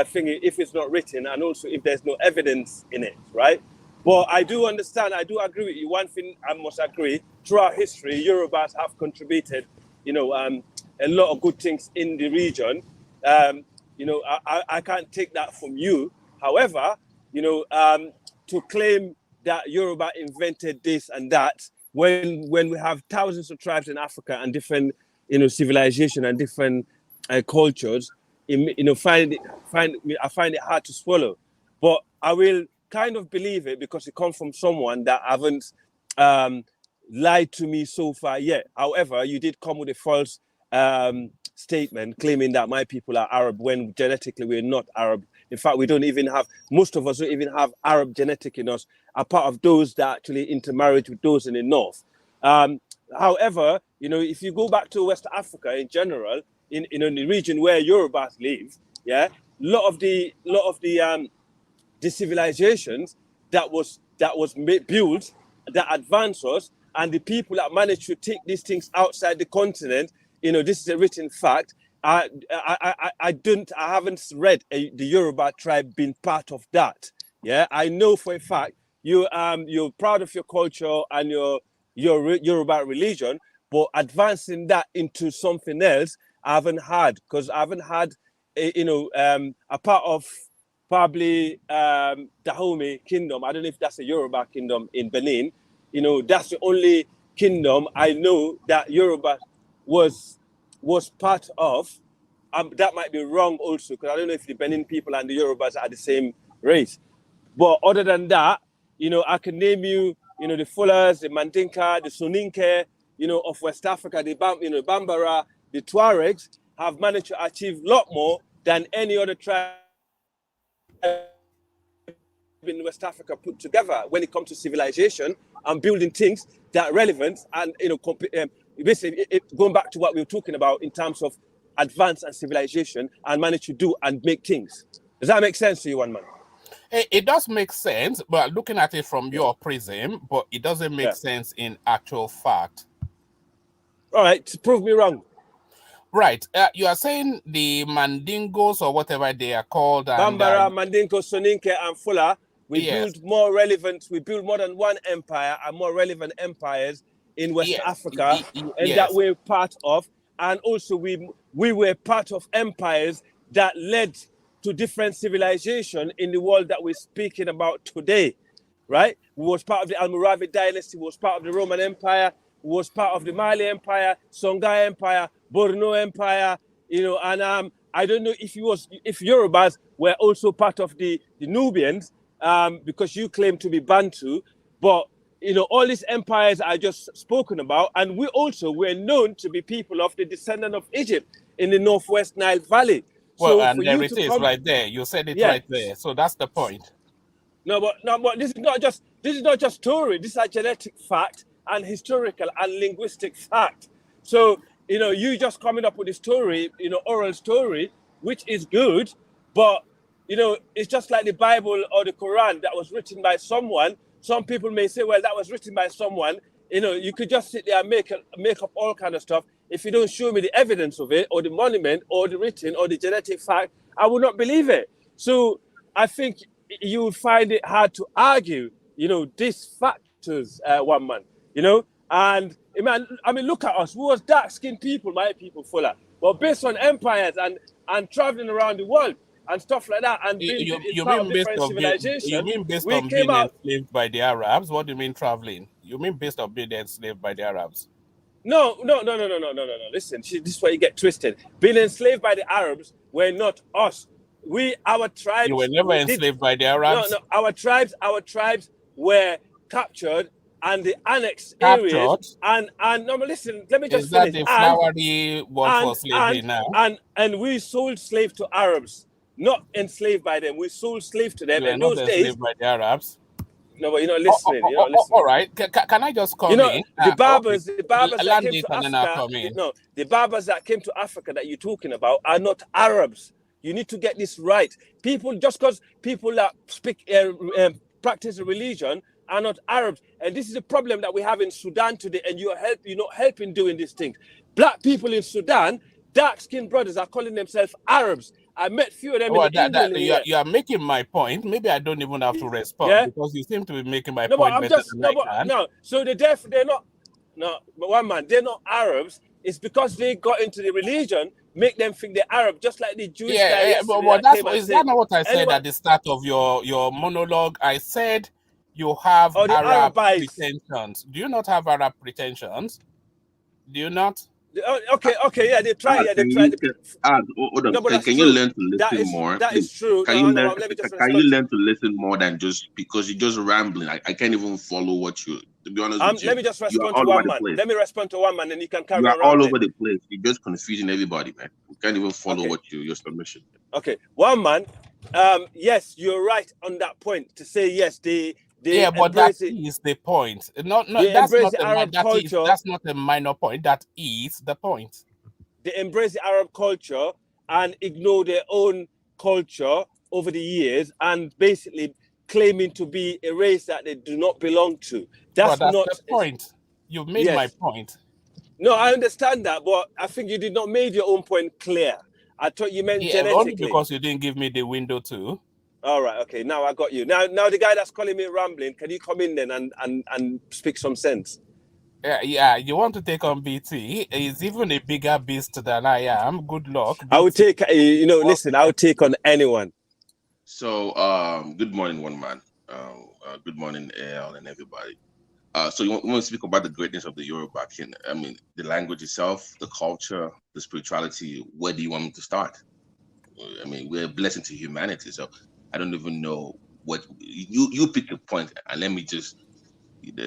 thing if it's not written, and also if there's no evidence in it, right? But I do understand, I do agree with you. One thing I must agree, throughout history, Yorubas have contributed, a lot of good things in the region. I can't take that from you. However, to claim that Yoruba invented this and that, when we have thousands of tribes in Africa and different, civilization and different cultures, I find it hard to swallow. But I will kind of believe it because it comes from someone that haven't lied to me so far yet. However, you did come with a false statement claiming that my people are Arab when genetically we're not Arab. In fact, most of us don't even have Arab genetic in us, apart of those that actually intermarried with those in the north. However, if you go back to West Africa in general, in the region where Yorubas live, yeah, lot of the civilizations that was built, that advanced us, and the people that managed to take these things outside the continent, this is a written fact. I haven't read the Yoruba tribe being part of that. Yeah, I know for a fact you're proud of your culture and your Yoruba religion, but advancing that into something else, I haven't had, because I haven't had a part of probably Dahomey Kingdom. I don't know if that's a Yoruba kingdom in Benin. That's the only kingdom I know that Yoruba was part of. That might be wrong also, because I don't know if the Benin people and the Yorubas are the same race. But other than that, I can name you, the Fullers, the Mandinka, the Soninke, of West Africa, the Bambara, the Tuaregs have managed to achieve a lot more than any other tribe in West Africa put together when it comes to civilization and building things that are relevant and basically going back to what we were talking about in terms of advance and civilization and manage to do and make things. Does that make sense to you, one man? It does make sense, but looking at it from your prism, but it doesn't make sense in actual fact. All right, prove me wrong. Right. You are saying the Mandingos or whatever they are called. Bambara, Mandingo, Soninke, and Fuller. We build more than one empire and more relevant empires in West Africa, and that we're part of. And also we were part of empires that led to different civilization in the world that we're speaking about today, right? We was part of the Almoravid dynasty, we was part of the Roman Empire, we was part of the Mali Empire, Songhai Empire, Borno Empire, and I don't know if Yorubas were also part of the Nubians, because you claim to be Bantu, but all these empires I just spoken about, and we also were known to be people of the descendant of Egypt in the Northwest Nile Valley. Well, and there it is right there. You said it right there. So that's the point. No, but this is not just story. This is a genetic fact and historical and linguistic fact. So you just coming up with a story, oral story, which is good, but it's just like the Bible or the Quran that was written by someone. Some people may say, well, that was written by someone. You could just sit there and make up all kind of stuff. If you don't show me the evidence of it, or the monument, or the written, or the genetic fact, I will not believe it. So I think you would find it hard to argue, these factors, one man, And I mean, look at us. We was dark-skinned people, my people, Fuller. But based on empires and traveling around the world and stuff like that, and being part of different civilizations. You mean based on being enslaved by the Arabs? What do you mean traveling? You mean based on being enslaved by the Arabs? No. Listen, this is where you get twisted. Being enslaved by the Arabs were not us. Our tribes. You were never enslaved by the Arabs. No. Our tribes were captured and the annexed areas. And no, but listen, let me just finish. Is that the flowery word for slavery now? And we sold slaves to Arabs, not enslaved by them. We sold slaves to them. You were not enslaved by the Arabs. No, but you're not listening. All right. Can I just come in? The Berbers that came to Africa. No, the Berbers that came to Africa that you're talking about are not Arabs. You need to get this right. Just because people that speak, practice a religion are not Arabs, and this is a problem that we have in Sudan today. And you're not helping doing these things. Black people in Sudan, dark-skinned brothers, are calling themselves Arabs. I met few of them in England. You are making my point. Maybe I don't even have to respond because you seem to be making my point better than I can. No, so they're not. No, but one man, they're not Arabs. It's because they got into the religion make them think they're Arab, just like the Jewish guy Yeah, yesterday but that that's came and is said, that not what I said anyone, at the start of your monologue? I said you have or the Arab Arabites. pretensions. Do you not have Arab pretensions? Do you not? Okay, yeah, they try, yeah, they try. Hold on. No, but that's Can you true. learn to listen more, That is please? true. Can No, you hang learn? on, let me just Can you respond. learn to listen more than just because you're just rambling? I can't even follow what you. To be honest with you, Let me just you are respond to all over one the man. place. Let me respond to one man, and you can carry You are on all rambling. over the place. You're just confusing everybody, man. You can't even follow Okay. what your submission. Okay, one man. Yes, you're right on that point to say yes. They Yeah, but that embrace it. is the point. Not They that's embrace not the a Arab culture. that's not a minor point. That is the point. They embrace the Arab culture and ignore their own culture over the years, and basically claiming to be a race that they do not belong to. That's But that's not the point. You've made my yes. point. No, I understand that, but I think you did not make your own point clear. I thought you meant Yeah, only genetically. because you didn't give me the window too. All right, okay, now I got you. Now the guy that's calling me rambling, can you come in then and speak some sense? Yeah, you want to take on BT? He's even a bigger beast than I am. Good luck. I would BT. take, listen, I would take on anyone. So, good morning, one man. Good morning, AL and everybody. So you want to speak about the greatness of the Yoruba kin? I mean, the language itself, the culture, the spirituality. Where do you want me to start? I mean, we're a blessing to humanity. So I don't even know what you pick a point, and let me just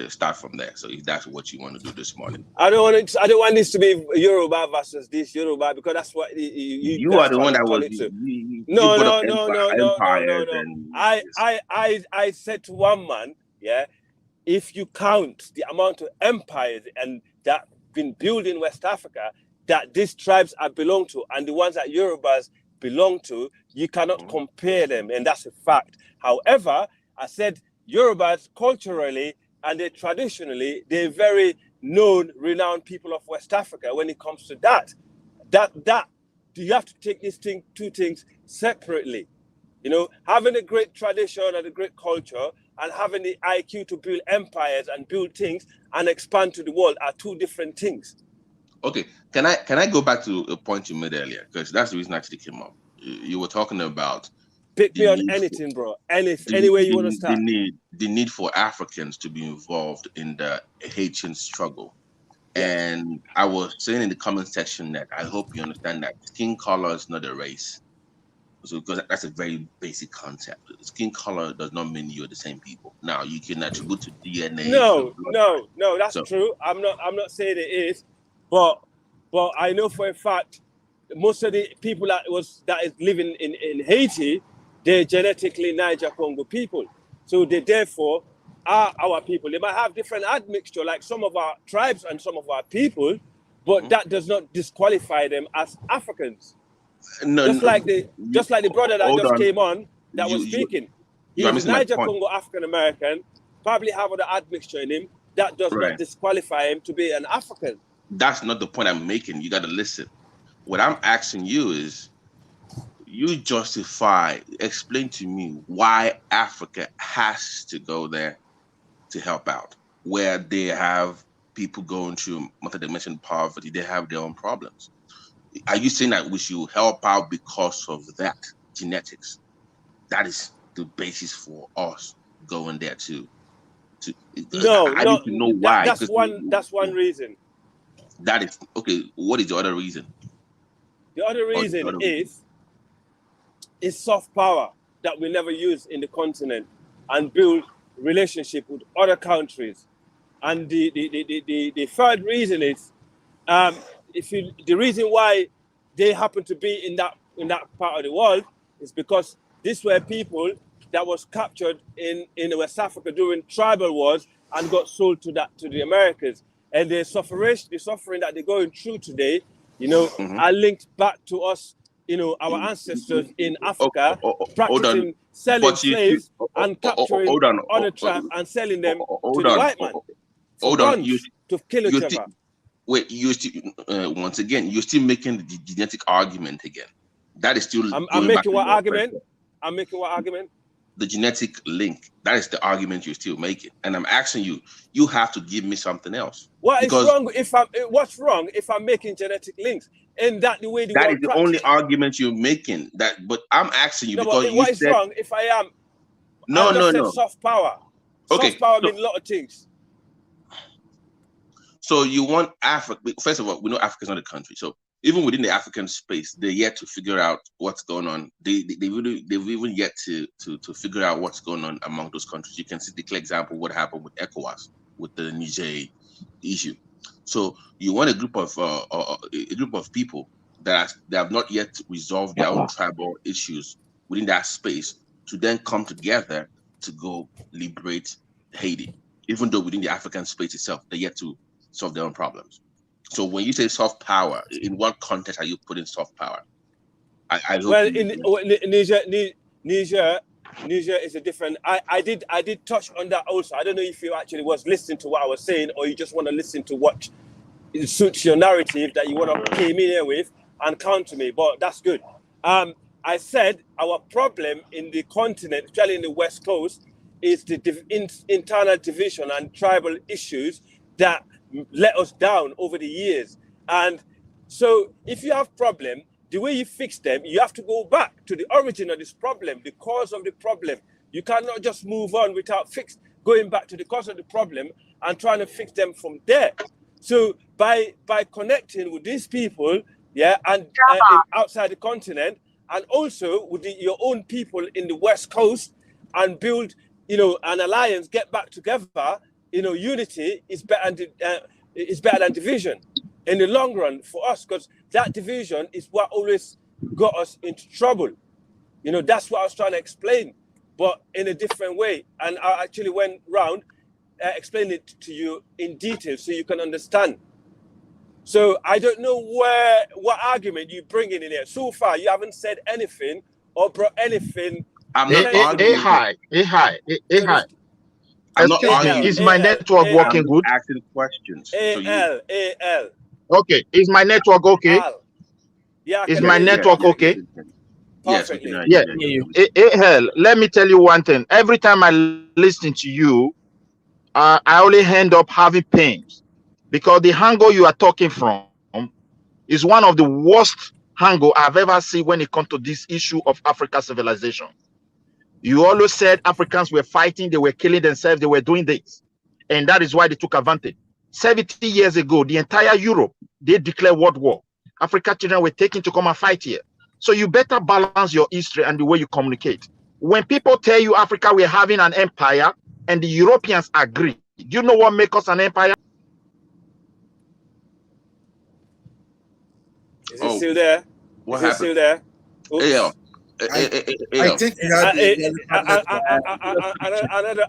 start from there. So if that's what you want to do this morning, I don't want this to be Yoruba versus this Yoruba, because that's what you you guys are the trying one to that turn was it to. you No, brought up no. empires and I said to one man, yeah, if you count the amount of empires and that been built in West Africa that these tribes are belong to, and the ones that Yorubas belong to, you cannot compare them, and that's a fact. However, I said Yorubas culturally and they traditionally, they're very known, renowned people of West Africa. When it comes to that you have to take these two things separately. Having a great tradition and a great culture and having the IQ to build empires and build things and expand to the world are two different things. Okay, can I go back to a point you made earlier, because that's the reason I actually came up. You were talking about pick me on anything, bro. Any way you want to start. The need for Africans to be involved in the Haitian struggle. Yes. And I was saying in the comment section that I hope you understand that skin color is not a race. So because that's a very basic concept. Skin color does not mean you're the same people. Now you can attribute to DNA. No, that's true. I'm not saying it is, but I know for a fact most of the people that is living in Haiti, they're genetically Niger Congo people. So they therefore are our people. They might have different admixture like some of our tribes and some of our people, but that does not disqualify them as Africans. Just like the brother that just came on that was speaking. He's a Niger Congo African American, probably have other admixture in him. That does not disqualify him to be an African. That's not the point I'm making. You got to listen. What I'm asking you is, you explain to me why Africa has to go there to help out, where they have people going through multidimensional poverty, they have their own problems. Are you saying that we should help out because of that genetics? That is the basis for us going there to no, I need to know why. That's one reason. That is okay. What is the other reason? The other reason is soft power that we never use in the continent and build relationship with other countries. And the third reason is the reason why they happen to be in that part of the world is because these were people that was captured in West Africa during tribal wars and got sold to the Americans. And the suffering that they're going through today, are linked back to us, our ancestors in Africa practicing selling slaves and capturing other tribes and selling them to the white man. To kill each other. Wait, once again, you're still making the genetic argument again. That is still. I'm making what argument? I'm making what argument? The genetic link. That is the argument you're still making, and I'm asking you. You have to give me something else. What's wrong if I'm making genetic links? Ain't that the way the That world is the only practice? argument you're making. That, but I'm asking you No, because but you what is said wrong if I am? no, I just no, said no. soft power. Okay, Soft power so means a lot of things. so you want Africa? First of all, we know Africa's not a country. So even within the African space, they're yet to figure out what's going on. They've even yet to figure out what's going on among those countries. You can see the clear example of what happened with ECOWAS, with the Niger issue. So you want a group of people that have not yet resolved their own tribal issues within that space to then come together to go liberate Haiti, even though within the African space itself, they're yet to solve their own problems. So when you say soft power, in what context are you putting soft power? I hope Well, you in Niger is a different. I did touch on that also. I don't know if you actually was listening to what I was saying, or you just want to listen to what it suits your narrative that you want to came in here with and counter me. But that's good. I said our problem in the continent, especially in the West Coast, is the internal division and tribal issues that let us down over the years. And so if you have problem, the way you fix them, you have to go back to the origin of this problem, the cause of the problem. You cannot just move on without going back to the cause of the problem and trying to fix them from there. So by connecting with these people, yeah, and outside the continent, and also with your own people in the West Coast, and build, an alliance, get back together. Unity is better than division in the long run for us, because that division is what always got us into trouble. That's what I was trying to explain, but in a different way. And I actually went round, explained it to you in detail so you can understand. So I don't know what argument you bring in here. So far, you haven't said anything or brought anything. I'm not Hey, arguing. hi. I'm not Excuse me, arguing. is my network working I'm good? asking questions. So you, A-L. Okay, is my network okay? Al. Yeah, I Is can my hear you network okay? perfectly. yes, we can Perfectly. Yeah. hear you. Hell, let me tell you one thing. Every time I listen to you, I only end up having pains because the angle you are talking from is one of the worst angle I've ever seen when it comes to this issue of Africa civilization. You always said Africans were fighting, they were killing themselves, they were doing this. And that is why they took advantage. 70 years ago, the entire Europe, they declared world war. African children were taken to come and fight here. So you better balance your history and the way you communicate. When people tell you Africa, we're having an empire, and the Europeans agree, do you know what makes us an empire? Is it still there? What Is it happened? still there? AL. I think you have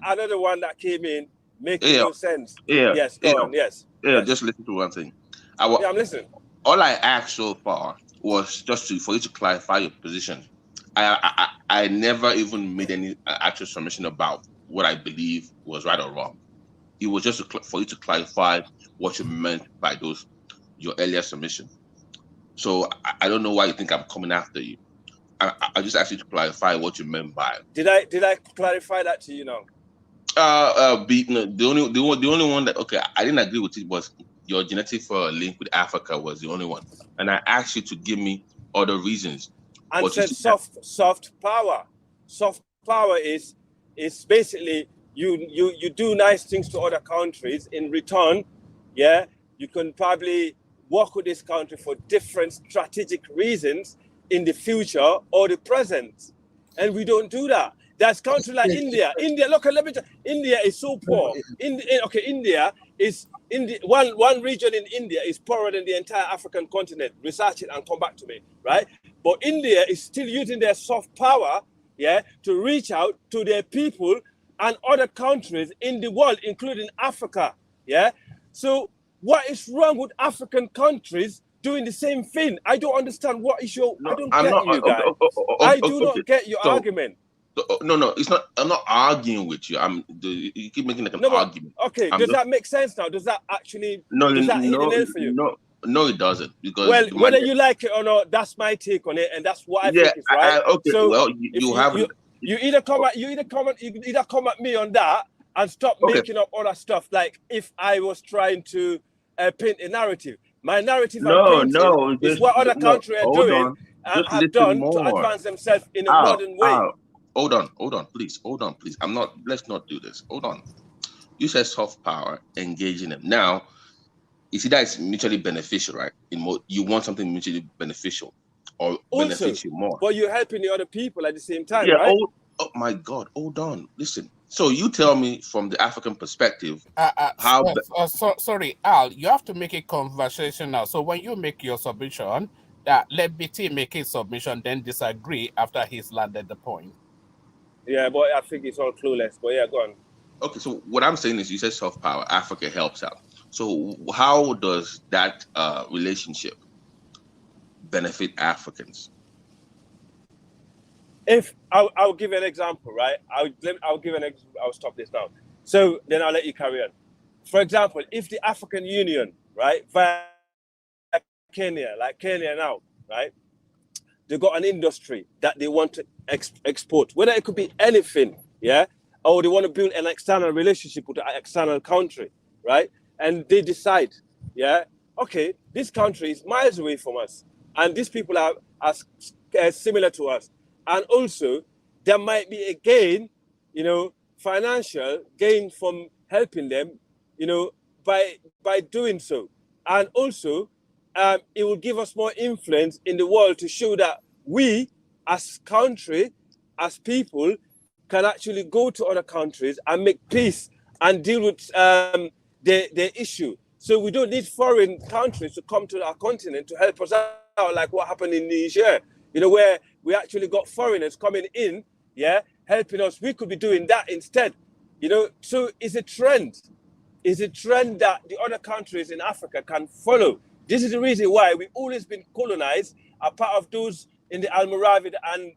Another one that came in making Yeah. no sense. Yeah. Yes, go on. Yes. Yeah, Yes. just listen to one thing. Yeah, I'm listening. All I asked so far was just for you to clarify your position. I never even made any actual submission about what I believe was right or wrong. It was just for you to clarify what you meant by your earlier submission. So I don't know why you think I'm coming after you. I just asked you to clarify what you meant by it. Did I clarify that to you now? The only one that I didn't agree with it was your genetic link with Africa was the only one, and I asked you to give me other reasons. And said soft power. Soft power is basically you do nice things to other countries in return. Yeah, you can probably work with this country for different strategic reasons in the future or the present, and we don't do that. There's countries like India. Look, India is so poor. India is one region in India is poorer than the entire African continent. Research it and come back to me, right? But India is still using their soft power, yeah, to reach out to their people and other countries in the world, including Africa, yeah. So what is wrong with African countries doing the same thing? I don't understand what is your. I don't get you guys. I do not get your argument. No, it's not. I'm not arguing with you. You keep making like an argument. Okay, does that make sense now? Does that actually? Does that hit the nail for you? No, it doesn't. Because whether you like it or not, that's my take on it, and that's what I think is right. You either come at me on that and stop making up other stuff. Like if I was trying to paint a narrative, My narrative I'm No, painting no, is just what other no. countries are Hold doing on. and Just have listen done to more. advance themselves in a Al, modern way. hold on, please. Hold on, please. Let's not do this. Hold on. You said soft power, engaging them. Now, you see that it's mutually beneficial, right? You want something mutually beneficial or Also, benefits you more. but you're helping the other people at the same time, Yeah, right? oh my God, hold on. Listen. So you tell me from the African perspective, Sorry, Al, you have to make it conversational. So when you make your submission, let BT make his submission, then disagree after he's landed the point. Yeah, but I think it's all clueless. But yeah, go on. okay, so what I'm saying is you said soft power, Africa helps out. So how does that relationship benefit Africans? If I'll give an example, right? I'll stop this now. So then I'll let you carry on. For example, if the African Union, right, via Kenya, like Kenya now, right, they got an industry that they want to export, whether it could be anything, yeah, or they want to build an external relationship with an external country, right? And they decide, yeah, okay, this country is miles away from us, and these people are similar to us, and also there might be a gain, financial gain from helping them, by doing so, and also it will give us more influence in the world to show that we, as country, as people, can actually go to other countries and make peace and deal with their issue. So we don't need foreign countries to come to our continent to help us out, like what happened in Niger, where we actually got foreigners coming in, yeah, helping us. We could be doing that instead, So it's a trend. It's a trend that the other countries in Africa can follow. This is the reason why we've always been colonized, a part of those in the Almoravid and,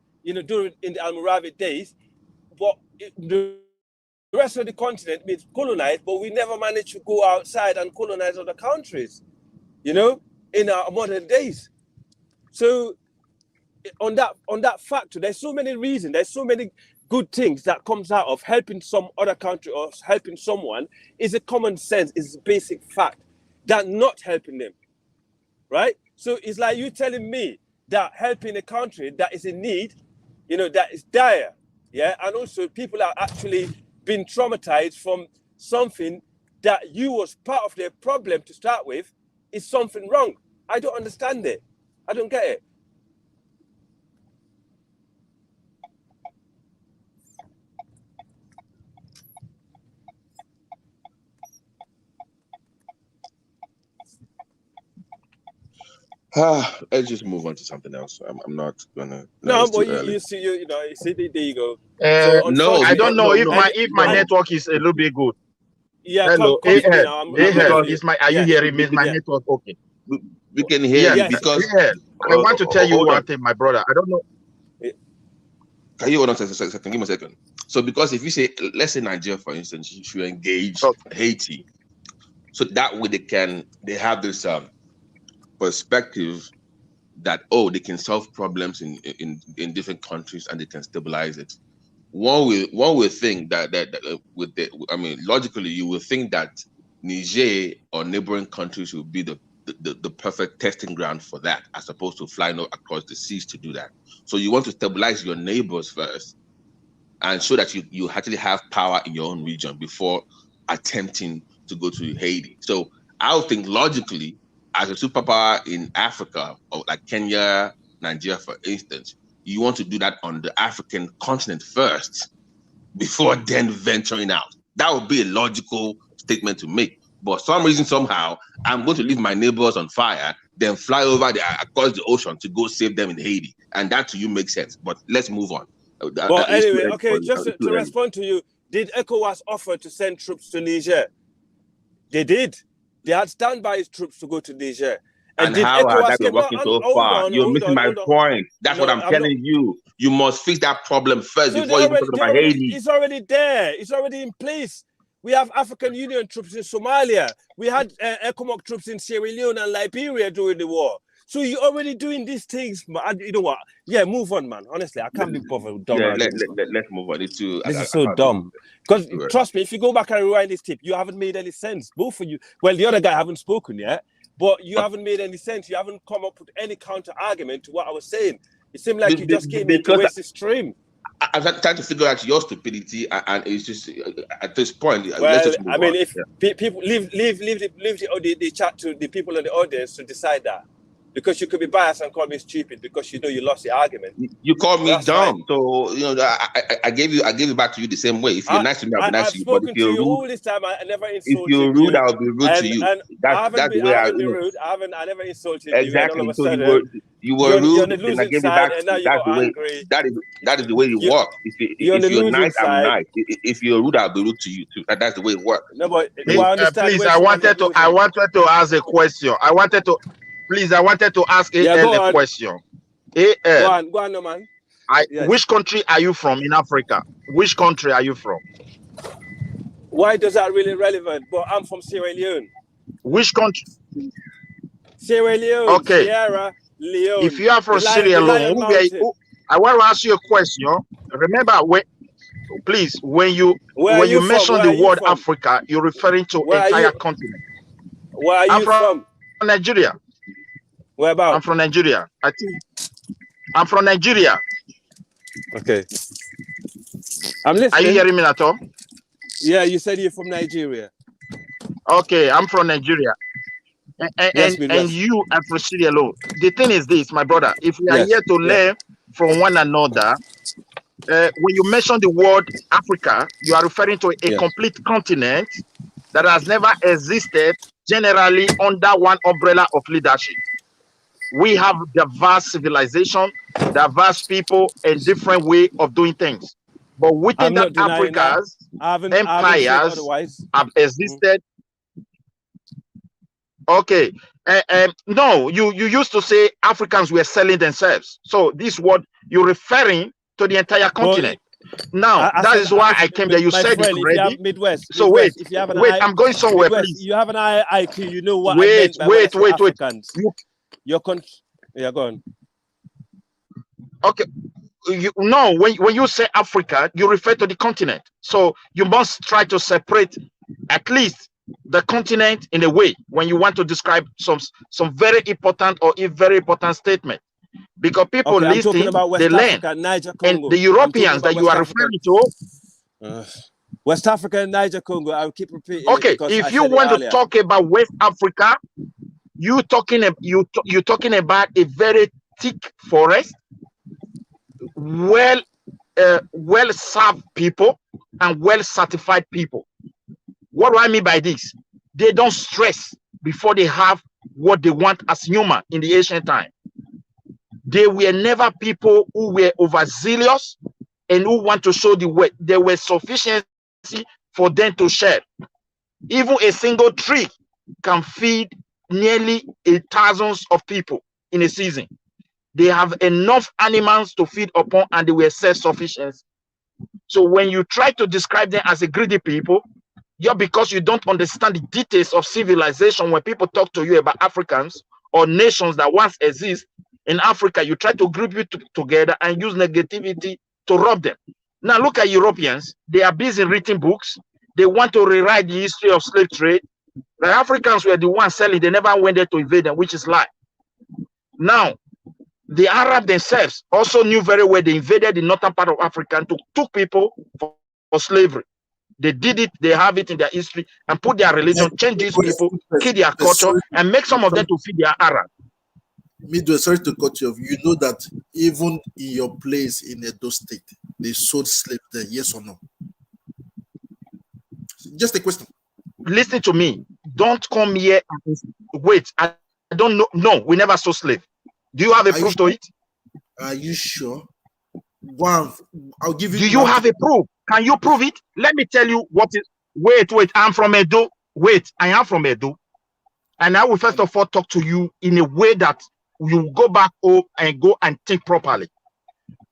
during in the Almoravid days. But the rest of the continent been colonized, but we never managed to go outside and colonize other countries, in our modern days. So on that factor, there's so many reasons, there's so many good things that comes out of helping some other country or helping someone. Is a common sense, is a basic fact that not helping them, right? So it's like you telling me that helping a country that is in need, that is dire, yeah, and also people are actually being traumatized from something that you was part of their problem to start with, is something wrong. I don't understand it. I don't get it. Let's just move on to something else. I'm not gonna. No, it's but too early. you see, there you go. So No, I don't know if my no. network is a little bit good. Yeah, Hello, come to me now. are you hearing me? Is my network okay? We can hear you Yes. because I want to tell you hold one on. thing, my brother. I don't know. Can you hold on a second? Give me a second. So because if you say, let's say Nigeria, for instance, should engage Haiti, so that way they have this perspective that they can solve problems in different countries and they can stabilize it. One will think that logically you will think that Niger or neighboring countries will be the perfect testing ground for that, as opposed to flying across the seas to do that. So you want to stabilize your neighbors first and show that you actually have power in your own region before attempting to go to Haiti. So I would think logically, as a superpower in Africa, or like Kenya, Nigeria, for instance, you want to do that on the African continent first before then venturing out. That would be a logical statement to make. But for some reason, somehow, I'm going to leave my neighbors on fire, then fly over across the ocean to go save them in Haiti. And that to you makes sense. But let's move on. Well, anyway, okay, just to respond to you, did ECOWAS offer to send troops to Niger? They did. They had standby troops to go to Niger. And how has that been working so far? You're missing my point. That's what I'm telling you. You must fix that problem first before you talk about Haiti. It's already there. It's already in place. We have African Union troops in Somalia. We had ECOMOG troops in Sierra Leone and Liberia during the war. So you're already doing these things, man. You know what? Yeah, move on, man. Honestly, I can't be bothered with dumb. Yeah, let's move on. This is so dumb. Because trust me, if you go back and rewind this tip, you haven't made any sense. Both of you. Well, the other guy haven't spoken yet, but you haven't made any sense. You haven't come up with any counter argument to what I was saying. It seemed like you just came in to waste the stream. I'm trying to figure out your stupidity, and it's just at this point. Well, let's just move I mean, on. if people leave the chat to the people in the audience to decide that, because you could be biased and call me stupid because you know you lost the argument. You called me dumb, fine. so you know I gave it back to you the same way. If you're nice to me, I'll be nice to you. I've spoken to you all this time. I never insulted you. If you're rude, I'll be rude to you. And That's the way I do. Rude. I never insulted exactly. you. So you were rude, and I gave it back to you. That's the way. Angry. That is the way you work. If you're nice, I'm nice. If you're rude, I'll be rude to you too. That's the way it works. No, but please, I wanted to ask a question. I wanted to ask a question. Go on, no man. Yes. Which country are you from in Africa? Which country are you from? Why does that really relevant? But I'm from Sierra Leone. Which country? Sierra Leone. Okay. Sierra Leone. If you are from Sierra Leone, I want to ask you a question. Remember, when you mention the word Africa, you're referring to entire continent. Where are you from? Nigeria. Where about? I'm from Nigeria. I think I'm from Nigeria. Okay. I'm listening. Are you hearing me at all? Yeah, you said you're from Nigeria. Okay, I'm from Nigeria. And you are from Sierra Leone. The thing is this, my brother, if we are here to learn from one another, when you mention the word Africa, you are referring to a complete continent that has never existed generally under one umbrella of leadership. We have diverse civilization, diverse people, and different way of doing things. But within that Africa's empires have existed. Okay. No, you used to say Africans were selling themselves. So this word you're referring to the entire continent. Now, that is why I came there. You said it already. Midwest. So wait, I'm going somewhere, please. You have an IQ, you know what wait. Your country. Yeah, go on. Okay. When you say Africa, you refer to the continent. So you must try to separate at least the continent in a way when you want to describe some very important or a very important statement. Because people listening, they learn. Niger, Congo. And the Europeans that you are referring to. West Africa and Niger, Congo. I'll keep repeating. Okay, if you want to talk about West Africa, you're talking about a very thick forest, well served people and well certified people. What do I mean by this? They don't stress before they have what they want as human in the ancient time. They were never people who were overzealous and who want to show the way. There was sufficiency for them to share. Even a single tree can feed nearly thousands of people in a season. They have enough animals to feed upon, and they were self-sufficient. So when you try to describe them as a greedy people, because you don't understand the details of civilization. When people talk to you about Africans or nations that once exist in Africa, you try to group you together and use negativity to rob them. Now look at Europeans. They are busy reading books. They want to rewrite the history of slave trade. The Africans were the ones selling. They never went there to invade them, which is lie. Now, the Arab themselves also knew very well they invaded the northern part of Africa and took people for slavery. They did it, they have it in their history, and put their religion, change these people, kill their culture, and make some of them to feed their Arab. Midway, sorry to cut you off. You know that even in your place in Edo State, they sold slaves there, yes or no? Just a question. Listen to me. Don't come here and wait. I don't know. No, we never sold slave. Do you have a proof to it? Are you sure? One, I'll give you. Do you have a proof? Can you prove it? Let me tell you what is. Wait. I'm from Edo. Wait, I am from Edo. And I will first of all talk to you in a way that you go back home and go and think properly.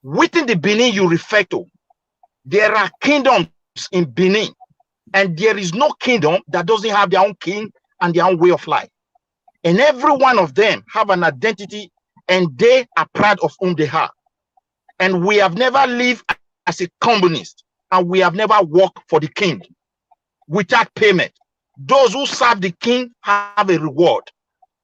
Within the Benin you refer to, there are kingdoms in Benin, and there is no kingdom that doesn't have their own king and their own way of life. And every one of them have an identity, and they are proud of whom they are. And we have never lived as a communist, and we have never worked for the king without payment. Those who serve the king have a reward.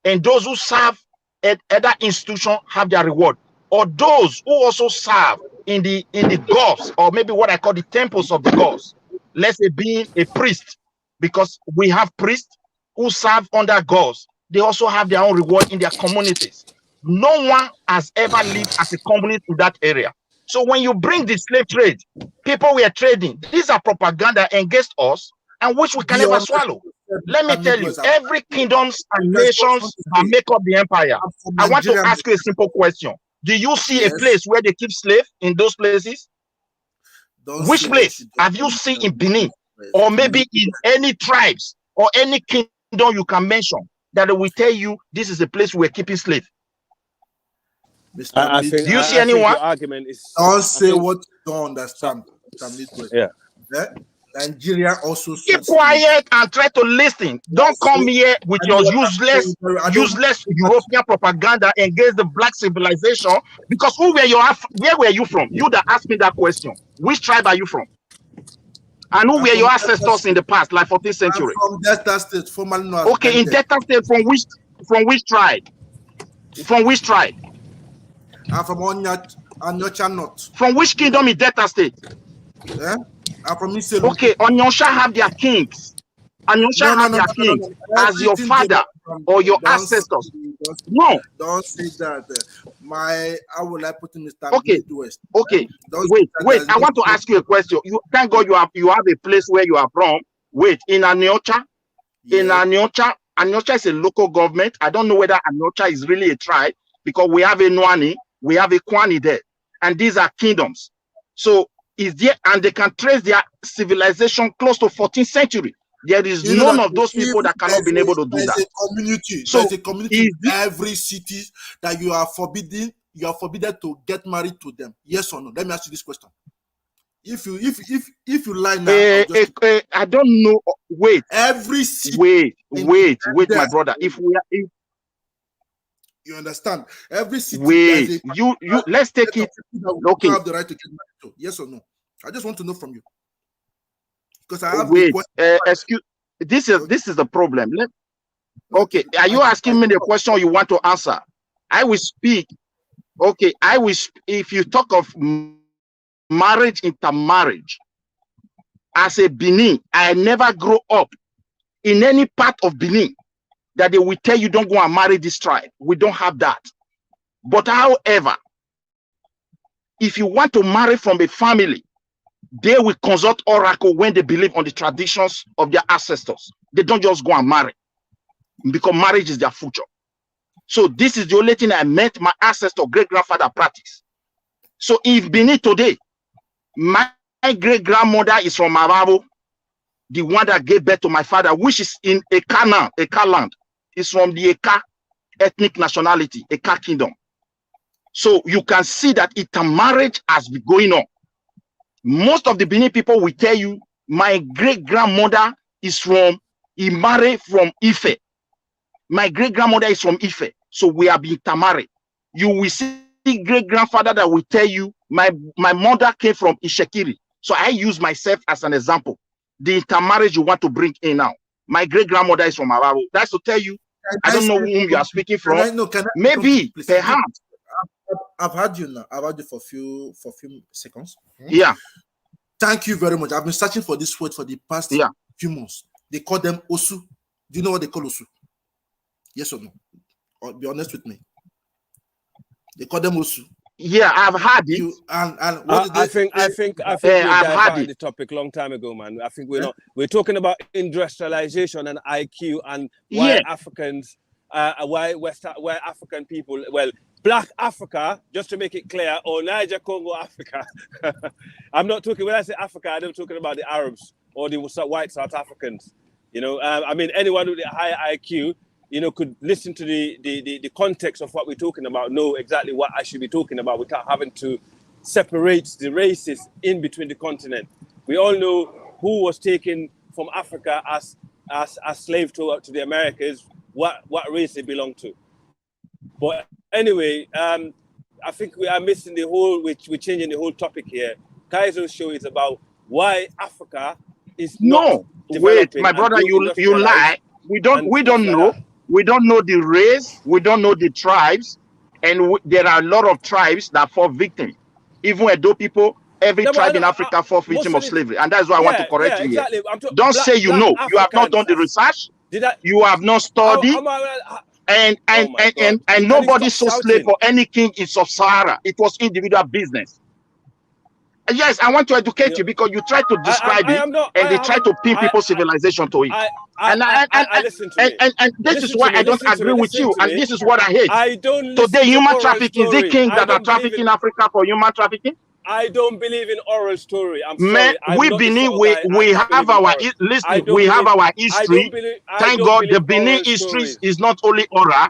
and those who serve at other institution have their reward, or those who also serve in the gods, or maybe what I call the temples of the gods. Let's say being a priest, because we have priests who serve under gods. They also have their own reward in their communities. No one has ever lived as a communist in that area. So when you bring the slave trade, people were trading. These are propaganda against us, and which we can Be never honest swallow. with yourself, Let me Mr. tell you, Negroes. every kingdoms and Because what nations want to that say, make up the empire. I'm from I want to Nigeria. ask you a simple question. Do you see a Yes. place where they keep slaves in those places? Don't Which say what place you don't have you know. seen in Benin, or maybe in any tribes or any kingdom you can mention that they will tell you this is a place we're keeping slaves? Mr. I think Do you see I think anyone? your argument is. Don't I say think- what you don't understand. Mr. Negroes. Yeah. Nigeria also Keep sold slaves. quiet and try to listen. Don't come here with your useless European propaganda against the black civilization. Because where were you from? You that asked me that question. Which tribe are you from? And who were your ancestors in the past, like 14th century? I'm from Delta State, formerly known as Okay, in Bente. Delta State, from which tribe? From which tribe? I'm from Onyocha North. From which kingdom in Delta State? Yeah? I'm from Iselu. Okay, Onyosha have their kings. Onyosha have their kings as your father or your ancestors. No. Don't say that. How will I put in Mr. Okay. Midwest? Okay. Wait. I want to ask you a question. Thank God you have a place where you are from. Wait, in Aniocha? Yeah. In Aniocha is a local government. I don't know whether Aniocha is really a tribe, because we have a Nwani, we have a Kwani there, and these are kingdoms. So is there, and they can trace their civilization close to 14th century. There is none of those people that cannot be able to do that. There's a community in every city that you are forbidden to get married to them. Yes or no? Let me ask you this question. If you lie now, I don't know. Wait. Every city. Wait, my brother. If you understand, every city. Wait, you let's take it. Okay. Have the right to get married to. Yes or no? I just want to know from you. Because I have excuse. This is the problem. Okay, are you asking me the question you want to answer? I will speak. Okay, if you talk of marriage, intermarriage, as a Benin, I never grew up in any part of Benin that they will tell you don't go and marry this tribe. We don't have that. But however, if you want to marry from a family, they will consult oracle when they believe on the traditions of their ancestors. They don't just go and marry, because marriage is their future. So this is the only thing I met my ancestor, great-grandfather practice. So if Benin today, my great-grandmother is from Marabo, the one that gave birth to my father, which is in Eka land, is from the Eka ethnic nationality, Eka kingdom. So you can see that intermarriage has been going on. Most of the Benin people will tell you, my great-grandmother is from Imare from Ife. My great-grandmother is from Ife. So we have been intermarried. You will see great-grandfather that will tell you, my mother came from Ishekiri. So I use myself as an example. The intermarriage you want to bring in now. My great-grandmother is from Araro. That's to tell you, I don't know whom you are speaking from. Maybe, perhaps. I've had you now. I've had you for a few seconds. Yeah. Thank you very much. I've been searching for this word for the past few months. They call them Osu. Do you know what they call Osu? Yes or no? Or be honest with me. They call them Osu. Yeah, I've had it. I think we diverted the topic long time ago, man. I think we're talking about industrialization and IQ and why Africans, why African people, Black Africa, just to make it clear, or Niger Congo Africa. I'm not talking, when I say Africa, I'm talking about the Arabs or the white South Africans. You know, I mean, anyone with a higher IQ, you know, could listen to the context of what we're talking about, know exactly what I should be talking about without having to separate the races in between the continent. We all know who was taken from Africa as slave to the Americas, what race they belong to. But anyway, I think we are missing the whole, we're changing the whole topic here. Kaiser's show is about why Africa is not developing. Wait, my brother, you lie. We don't know. We don't know the race. We don't know the tribes. And there are a lot of tribes that fall victim. Even Edo people, every No, but tribe in Africa fall victim of slavery. And that's why I want to correct you here. exactly. I'm Don't say you black know. You have not Africans. done the research. Did I? You have not studied. And nobody you saw stop slave shouting? for any king in Sub-Sahara. It was individual business. Yes, I want to educate you because you try to describe they try to pin people's civilization to it. Listen to me. And this is why I don't agree with you, and this is what I hate. I don't Today, listen to human oral trafficking, is it story. kings I that are don't believe trafficking in- Africa for human trafficking? I don't believe in oral story. I'm Man, sorry. I'm we not the Benin, sort of guy. I we don't have believe in our oral. listen, we have our history. Thank God the Benin oral history stories. is not only oral.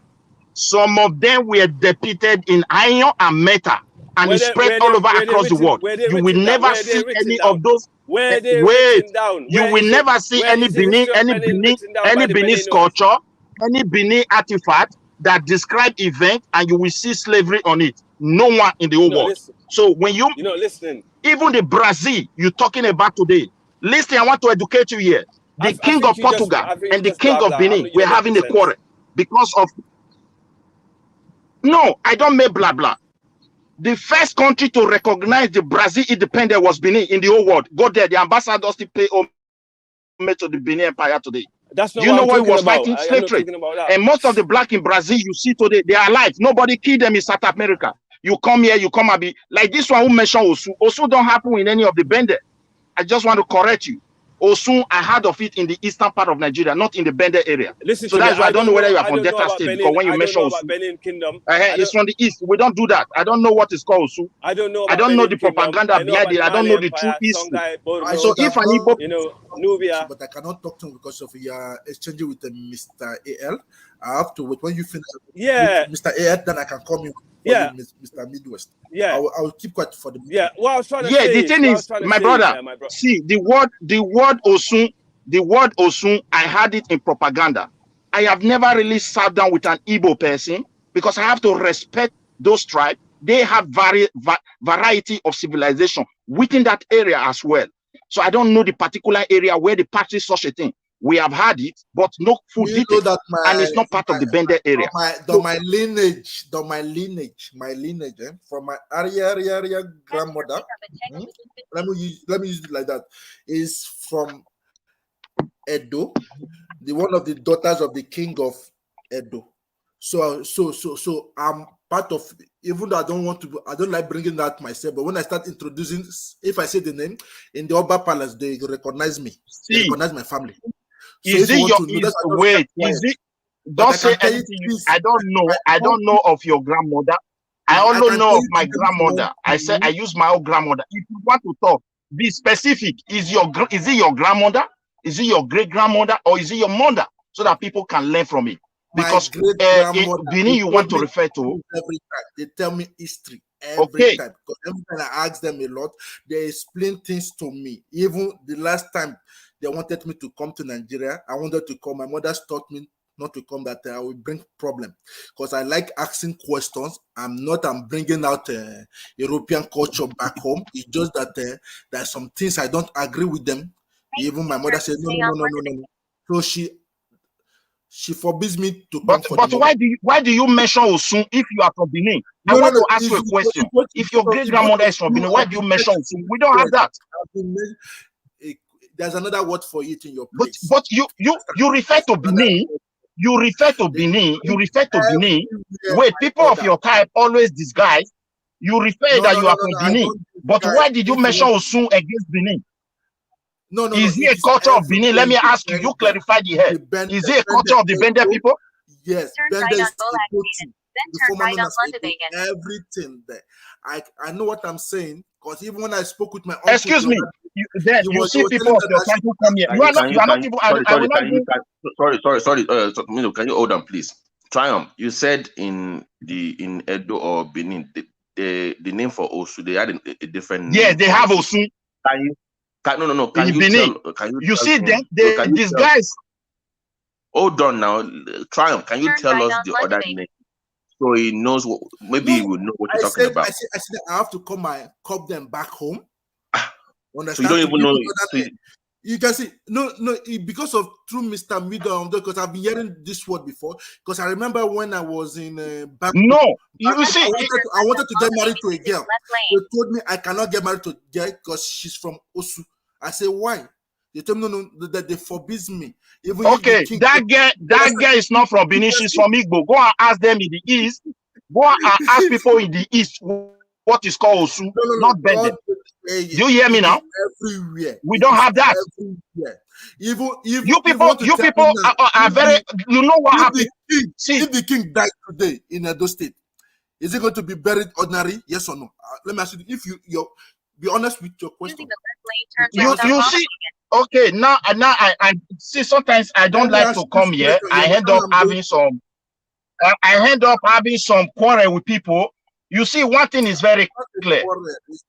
Some of them were depicted in iron and metal, and it's spread all over across the world. You will never see any of those. Where they Wait, written down? you will never see any Benin, Benin sculpture, any Benin artifact that describe event, and you will see slavery on it. No one in the whole world. Listen. So when you're not listening, even the Brazil you're talking about today, listen, I want to educate you here. The king of Portugal and the king of Benin were having a quarrel because of. No, I don't make blah blah. The first country to recognize the Brazil independence was Benin in the whole world. Go there, the ambassadors still pay homage to the Benin Empire today. That's not you know what he was about. fighting? Slave trade. And most of the black in Brazil you see today, they are alive. Nobody killed them in South America. You come here, you come and be like this one who mentioned Osu. Osu don't happen in any of the Bende. I just want to correct you. Osun, I heard of it in the eastern part of Nigeria, not in the Bende area. Listen so that's me, why I don't know whether you are from Delta State, Benin, because when you mention Osun, Benin Kingdom, it's from the east. We don't do that. I don't know what is called Osun. I don't know. I don't know the Kingdom. propaganda behind it. I don't know the true history. So if an Igbo, Nubia, but I cannot talk to him because of your exchange with Mr. AL. I have to wait when you finish. With Mr. AL, then I can come in. Mr. Midwest. Yeah, I will keep quiet for the. Yeah, what I was trying to say. The thing is, my brother. See the word Osun. The word Osun, I had it in propaganda. I have never really sat down with an Igbo person because I have to respect those tribes. They have variety of civilization within that area as well. So I don't know the particular area where they practice such a thing. We have had it, but no full detail, and it's not part of the Bende area. My lineage, from my area grandmother. Let me use it like that. Is from Edo, one of the daughters of the king of Edo. So I'm part of. Even though I don't like bringing that myself. But when I start introducing, if I say the name in the Oba Palace, they recognize me. They recognize my family. So is it your wait? Is it? Don't say anything. I don't know. I don't know of your grandmother. I only know of my grandmother. I said I use my own grandmother. If you want to talk, be specific. Is it your grandmother? Is it your great grandmother, or is it your mother? So that people can learn from it. Because Benin, you want to refer to every time they tell me history every time. Because every time I ask them a lot, they explain things to me. Even the last time they wanted me to come to Nigeria, I wanted to come. My mother taught me not to come, that I will bring problem, because I like asking questions. I'm bringing out European culture back home. It's just that there's some things I don't agree with them. Even my mother said no. So she forbids me to come. But why do you mention Osun if you are from Benin? I want to ask you a question. If your great grandmother is from Benin, why do you mention Osun? We don't have that. There's another word for it in your place. But you refer to Benin. You refer to Benin. Wait, people of your type always disguise. You refer that you are from Benin. But why did you mention Osun against Benin? No. Is it a culture of Benin? Let me ask you. You clarify the head. Is it a culture of the Bende people? Yes. Bende is the former known as everything there. I know what I'm saying, because even when I spoke with my uncle, excuse me, you see people of your type who come here. You are not people. Sorry. Can you hold on, please? Triumph. You said in Edo or Benin, the name for Osu, they had a different name. Yes, they have Osun. No. Can you see them? These guys. Hold on now, Triumph. Can you tell us the other name so he knows what? Maybe he will know what you're talking about. I said I have to come them back home. So you don't even know. You can see, because of through Mr. Middle, because I've been hearing this word before. Because I remember when I was in back. No, you see, I wanted to get married to a girl. They told me I cannot get married to a girl because she's from Osu. I said, why? They told me no, that they forbid me. Even okay, that girl is not from Benin, she's from Igbo. Go and ask them in the east. Go and ask people in the east what is called Osu, not Bende. Do you hear me now? Everywhere. We don't have that. Everywhere. Even you people are very. You know what happened? If the king died today in Edo State, is he going to be buried ordinary? Yes or no? Let me ask you. If you be honest with your question. You see. Okay, now I see. Sometimes I don't like to come here. I end up having some. I end up having some quarrel with people. You see, one thing is very clear.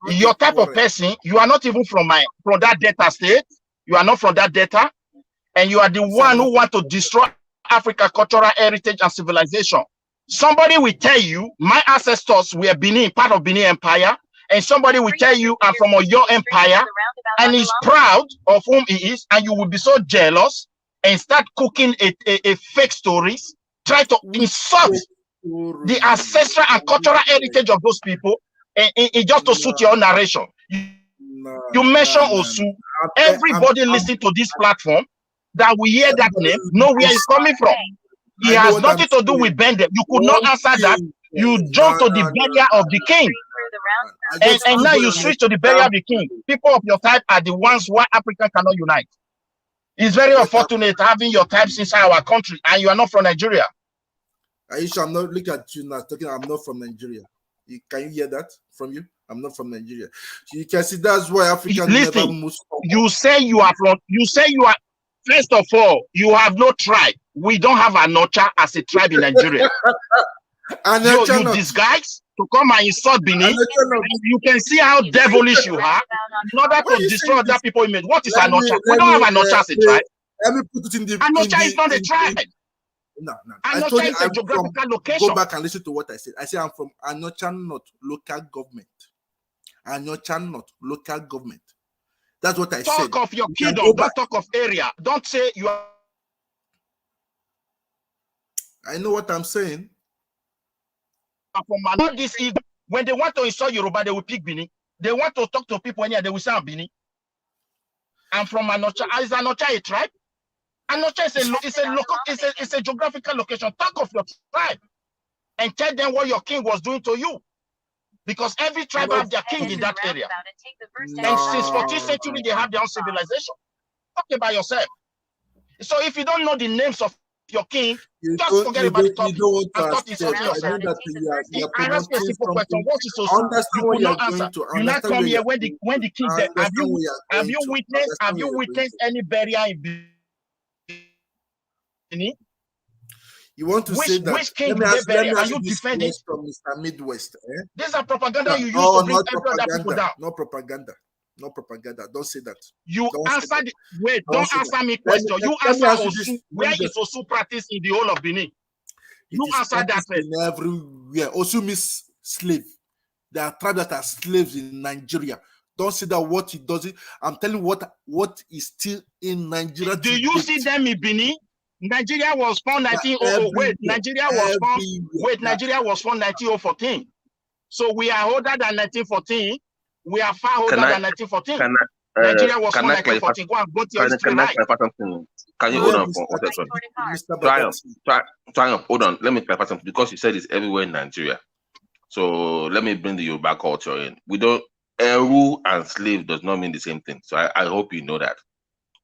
Your type of person, you are not even from that Delta state. You are not from that Delta, and you are the one who want to destroy Africa cultural heritage and civilization. Somebody will tell you, my ancestors were Benin, part of Benin Empire, and somebody will tell you, I'm from Oyo Empire, and he's proud of whom he is, and you will be so jealous and start cooking a fake stories, try to insult the ancestral and cultural heritage of those people, and just to suit your own narration. You mention Osu. Everybody listening to this platform that we hear that name, know where it's coming from. It has nothing to do with Bende. You could not answer that. You jump to the burial of the king. And now you switch to the burial of the king. People of your type are the ones why Africa cannot unite. It's very unfortunate having your types inside our country and you are not from Nigeria. Aisha, I'm not looking at you now talking. I'm not from Nigeria. Can you hear that from you? I'm not from Nigeria. So you can see that's why Africa never moves forward. You say you are from. You say you are. First of all, you have no tribe. We don't have Anocha as a tribe in Nigeria. You disguise to come and insult Benin. You can see how devilish you are in order to destroy other people's image. What is Anocha? We don't have Anocha as a tribe. Let me put it in the. Anocha is not a tribe. No. Anocha is a geographical location. Go back and listen to what I said. I said I'm from Anocha North local government. Anocha North local government. That's what I said. Talk of your kingdom. Don't talk of area. Don't say you are. I know what I'm saying. From this Igbo, when they want to insult Yoruba, they will pick Benin. They want to talk to people here, they will say Benin. I'm from Anocha. Is Anocha a tribe? Anocha is a geographical location. Talk of your tribe and tell them what your king was doing to you. Because every tribe have their king in that area. And since 14th century, they have their own civilization. Talk about yourself. So if you don't know the names of your king, just forget about the topic. I ask you a simple question. What is Osu? You will not answer. You not come here when the king said, have you witnessed any burial in Benin? You want to say that? Which king did they bury? Are you defending from Mr. Midwest? Eh? This is propaganda you use to bring every other people down. No propaganda. No propaganda. Don't say that. You answer the wait. Don't answer me question. You answer Osu. Where is Osu practiced in the whole of Benin? You answer that first. Everywhere. Osu means slave. There are tribes that are slaves in Nigeria. Don't say that what he does it. I'm telling you what is still in Nigeria. Do you see them in Benin? Nigeria was found 1900. Wait, Nigeria was found. Wait, Nigeria was found 1914. So we are older than 1914. We are far older than 1914. Nigeria was found 1914. Go and go to your history right. Can you hold on for a second? Triumph, hold on. Let me clarify something because you said it's everywhere in Nigeria. So let me bring the Yoruba culture in. We don't. Eru and slave does not mean the same thing. So I hope you know that.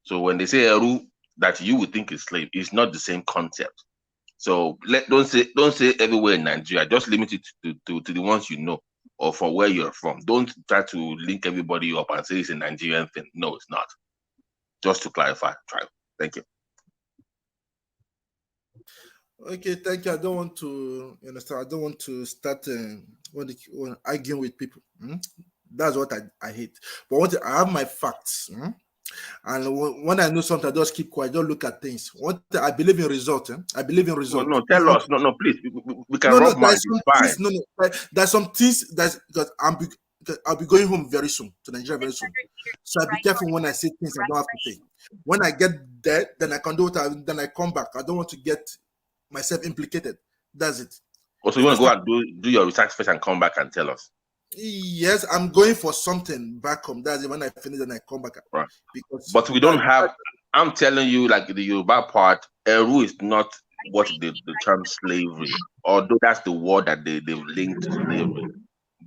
So when they say Eru, that you would think is slave, it's not the same concept. So don't say everywhere in Nigeria. Just limit it to the ones you know or for where you're from. Don't try to link everybody up and say it's a Nigerian thing. No, it's not. Just to clarify. Thank you. Okay, thank you. I don't want to understand. I don't want to start arguing with people. That's what I hate. But I have my facts. And when I know something, I just keep quiet. Don't look at things. I believe in results. I believe in results. No, tell us. No, please. We can rub minds. There's some things that's because because I'll be going home very soon to Nigeria very soon. So I'll be careful when I say things I don't have to say. When I get there, then I can do it. Then I come back. I don't want to get myself implicated. That's it. Also, you want to go and do your research first and come back and tell us. Yes, I'm going for something back home. That's it. When I finish, then I come back. Right. Because but we don't have. I'm telling you, like the Yoruba part, Eru is not what the term slavery, although that's the word that they've linked to slavery.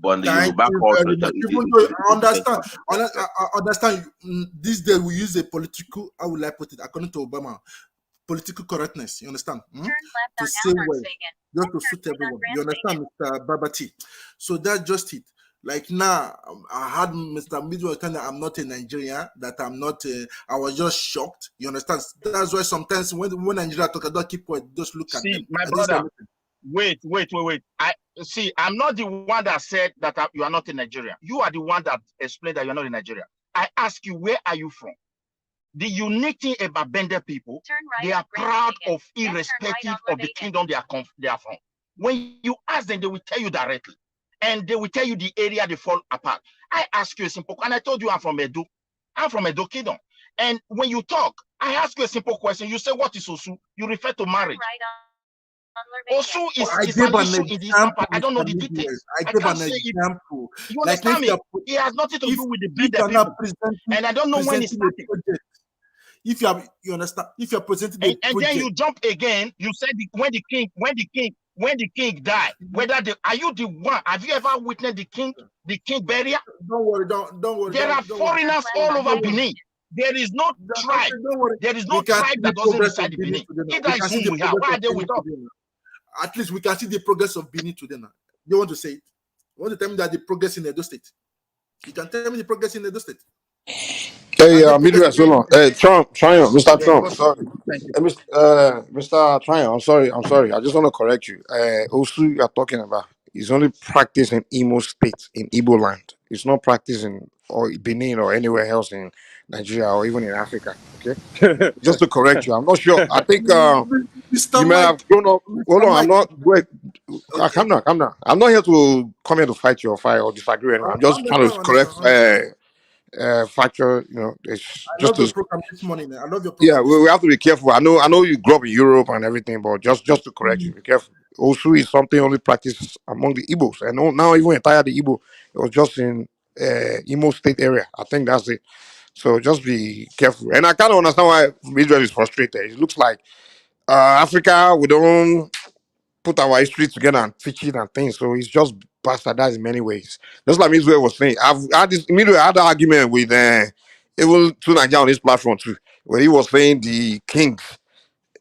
But the Yoruba culture, even though I understand, I understand. This day we use a political, how will I put it? According to Obama, political correctness. You understand? To say well, just to suit everyone. You understand, Mr. Babati? So that's just it. Like now, I had Mr. Midwell kind of, I'm not a Nigerian, that I'm not, I was just shocked. You understand? That's why sometimes when Nigeria talk, I don't keep quiet, just look at them. My brother, wait. I see, I'm not the one that said that you are not in Nigeria. You are the one that explained that you're not in Nigeria. I ask you, where are you from? The unique thing about Bender people, they are proud of irrespective of the kingdom they are from. When you ask them, they will tell you directly. And they will tell you the area they fall apart. I ask you a simple, and I told you I'm from Edo. I'm from Edo Kingdom. And when you talk, I ask you a simple question. You say, what is Osu? You refer to marriage. Osu is an issue in this part. I don't know the details. I gave an example. You understand me? It has nothing to do with the Bender people. And I don't know when it started. If you understand, if you're presenting and then you jump again, you said when the king died, are you the one? Have you ever witnessed the king burial? Don't worry, don't worry. There are foreigners all over Benin. There is no tribe. There is no tribe that doesn't reside in Benin. If that is whom we have, why are they with us? At least we can see the progress of Benin today now. You want to say it? You want to tell me that the progress in Edo State? You can tell me the progress in Edo State. Hey, Midwest, hold on. Hey, Trump, Mr. Trump, sorry. Mr. Triumph, I'm sorry. I just want to correct you. Osu, you are talking about is only practiced in Imo State, in Igbo land. It's not practiced in or Benin or anywhere else in Nigeria or even in Africa. Okay, just to correct you. I'm not sure. I think you may have grown up. Hold on, I'm not. Wait, calm down. I'm not here to come here to fight your fight or disagree. I'm just trying to correct. Factor, it's I just love your program this morning. I love your program. Yeah, we have to be careful. I know you grew up in Europe and everything, but just to correct you, be careful. Osu is something only practiced among the Igbos, and now even entire the Igbo, it was just in Imo State area. I think that's it. So just be careful. And I kind of understand why Israel is frustrated. It looks like Africa, we don't put our history together and teach it and things. So it's just bastardized in many ways. Just like Israel was saying, I've had this immediately had an argument with even to Nigeria on this platform too, where he was saying the kings,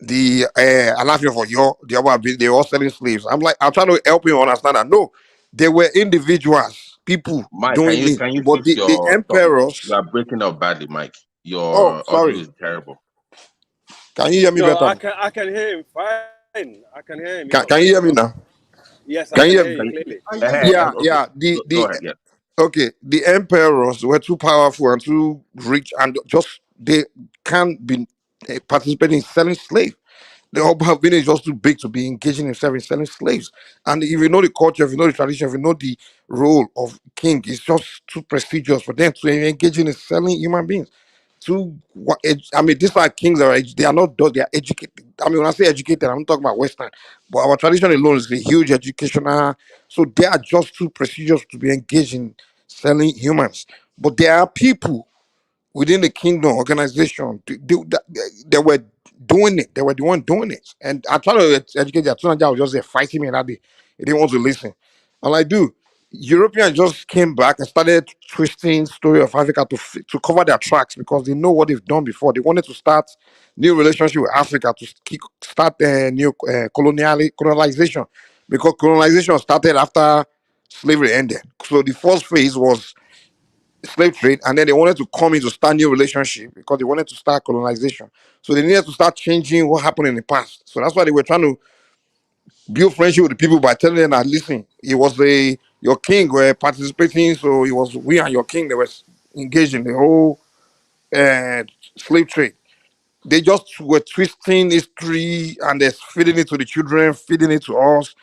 the Alafia for your the other they were all selling slaves. I'm trying to help him understand that no, they were individuals, people Mike, doing it. can you But fix the your emperors. You are breaking up badly, Mike. Oh, Your sorry. audio is terrible. Can you hear me better? I can hear him fine. I can hear him. Can you hear me now? Yes, Can I you can hear hear me? you Okay. clearly. Yeah. Go ahead. Yeah. Okay, the emperors were too powerful and too rich, and just they can't be participating in selling slaves. The Oba village is just too big to be engaging himself in selling slaves. And if you know the culture, if you know the tradition, if you know the role of king, it's just too prestigious for them to engage in selling human beings. I mean, these are kings they are not those, they are educated. I mean, when I say educated, I'm not talking about Western, but our tradition alone is a huge educational. So they are just too prestigious to be engaged in selling humans. But there are people within the kingdom organization, they were doing it. They were the one doing it. And I try to educate their son. I was just there fighting me that day. He didn't want to listen. I'm like, dude, Europeans just came back and started twisting story of Africa to cover their tracks because they know what they've done before. They wanted to start new relationship with Africa to start new colonization because colonization started after slavery ended. So the first phase was slave trade, and then they wanted to come in to start new relationship because they wanted to start colonization. So they needed to start changing what happened in the past. So that's why they were trying to build friendship with the people by telling them that listen, it was your king were participating, so it was we and your king that was engaged in the whole uh, slave trade. They just were twisting history and they're feeding it to the children, feeding it to us.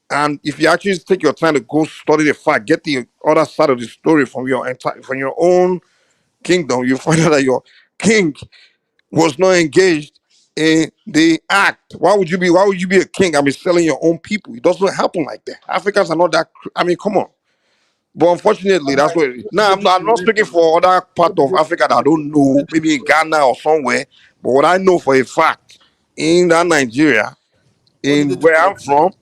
And if you actually take your time to go study the fact, get the other side of the story from your own kingdom, you find out that your king was not engaged in the act. Why would you be a king and be selling your own people? It doesn't happen like that. Africans are not that. I mean, come on. But unfortunately, that's what it is. Now, I'm not speaking for other part of Africa that I don't know, maybe in Ghana or somewhere. But what I know for a fact, in that Nigeria, in where I'm from,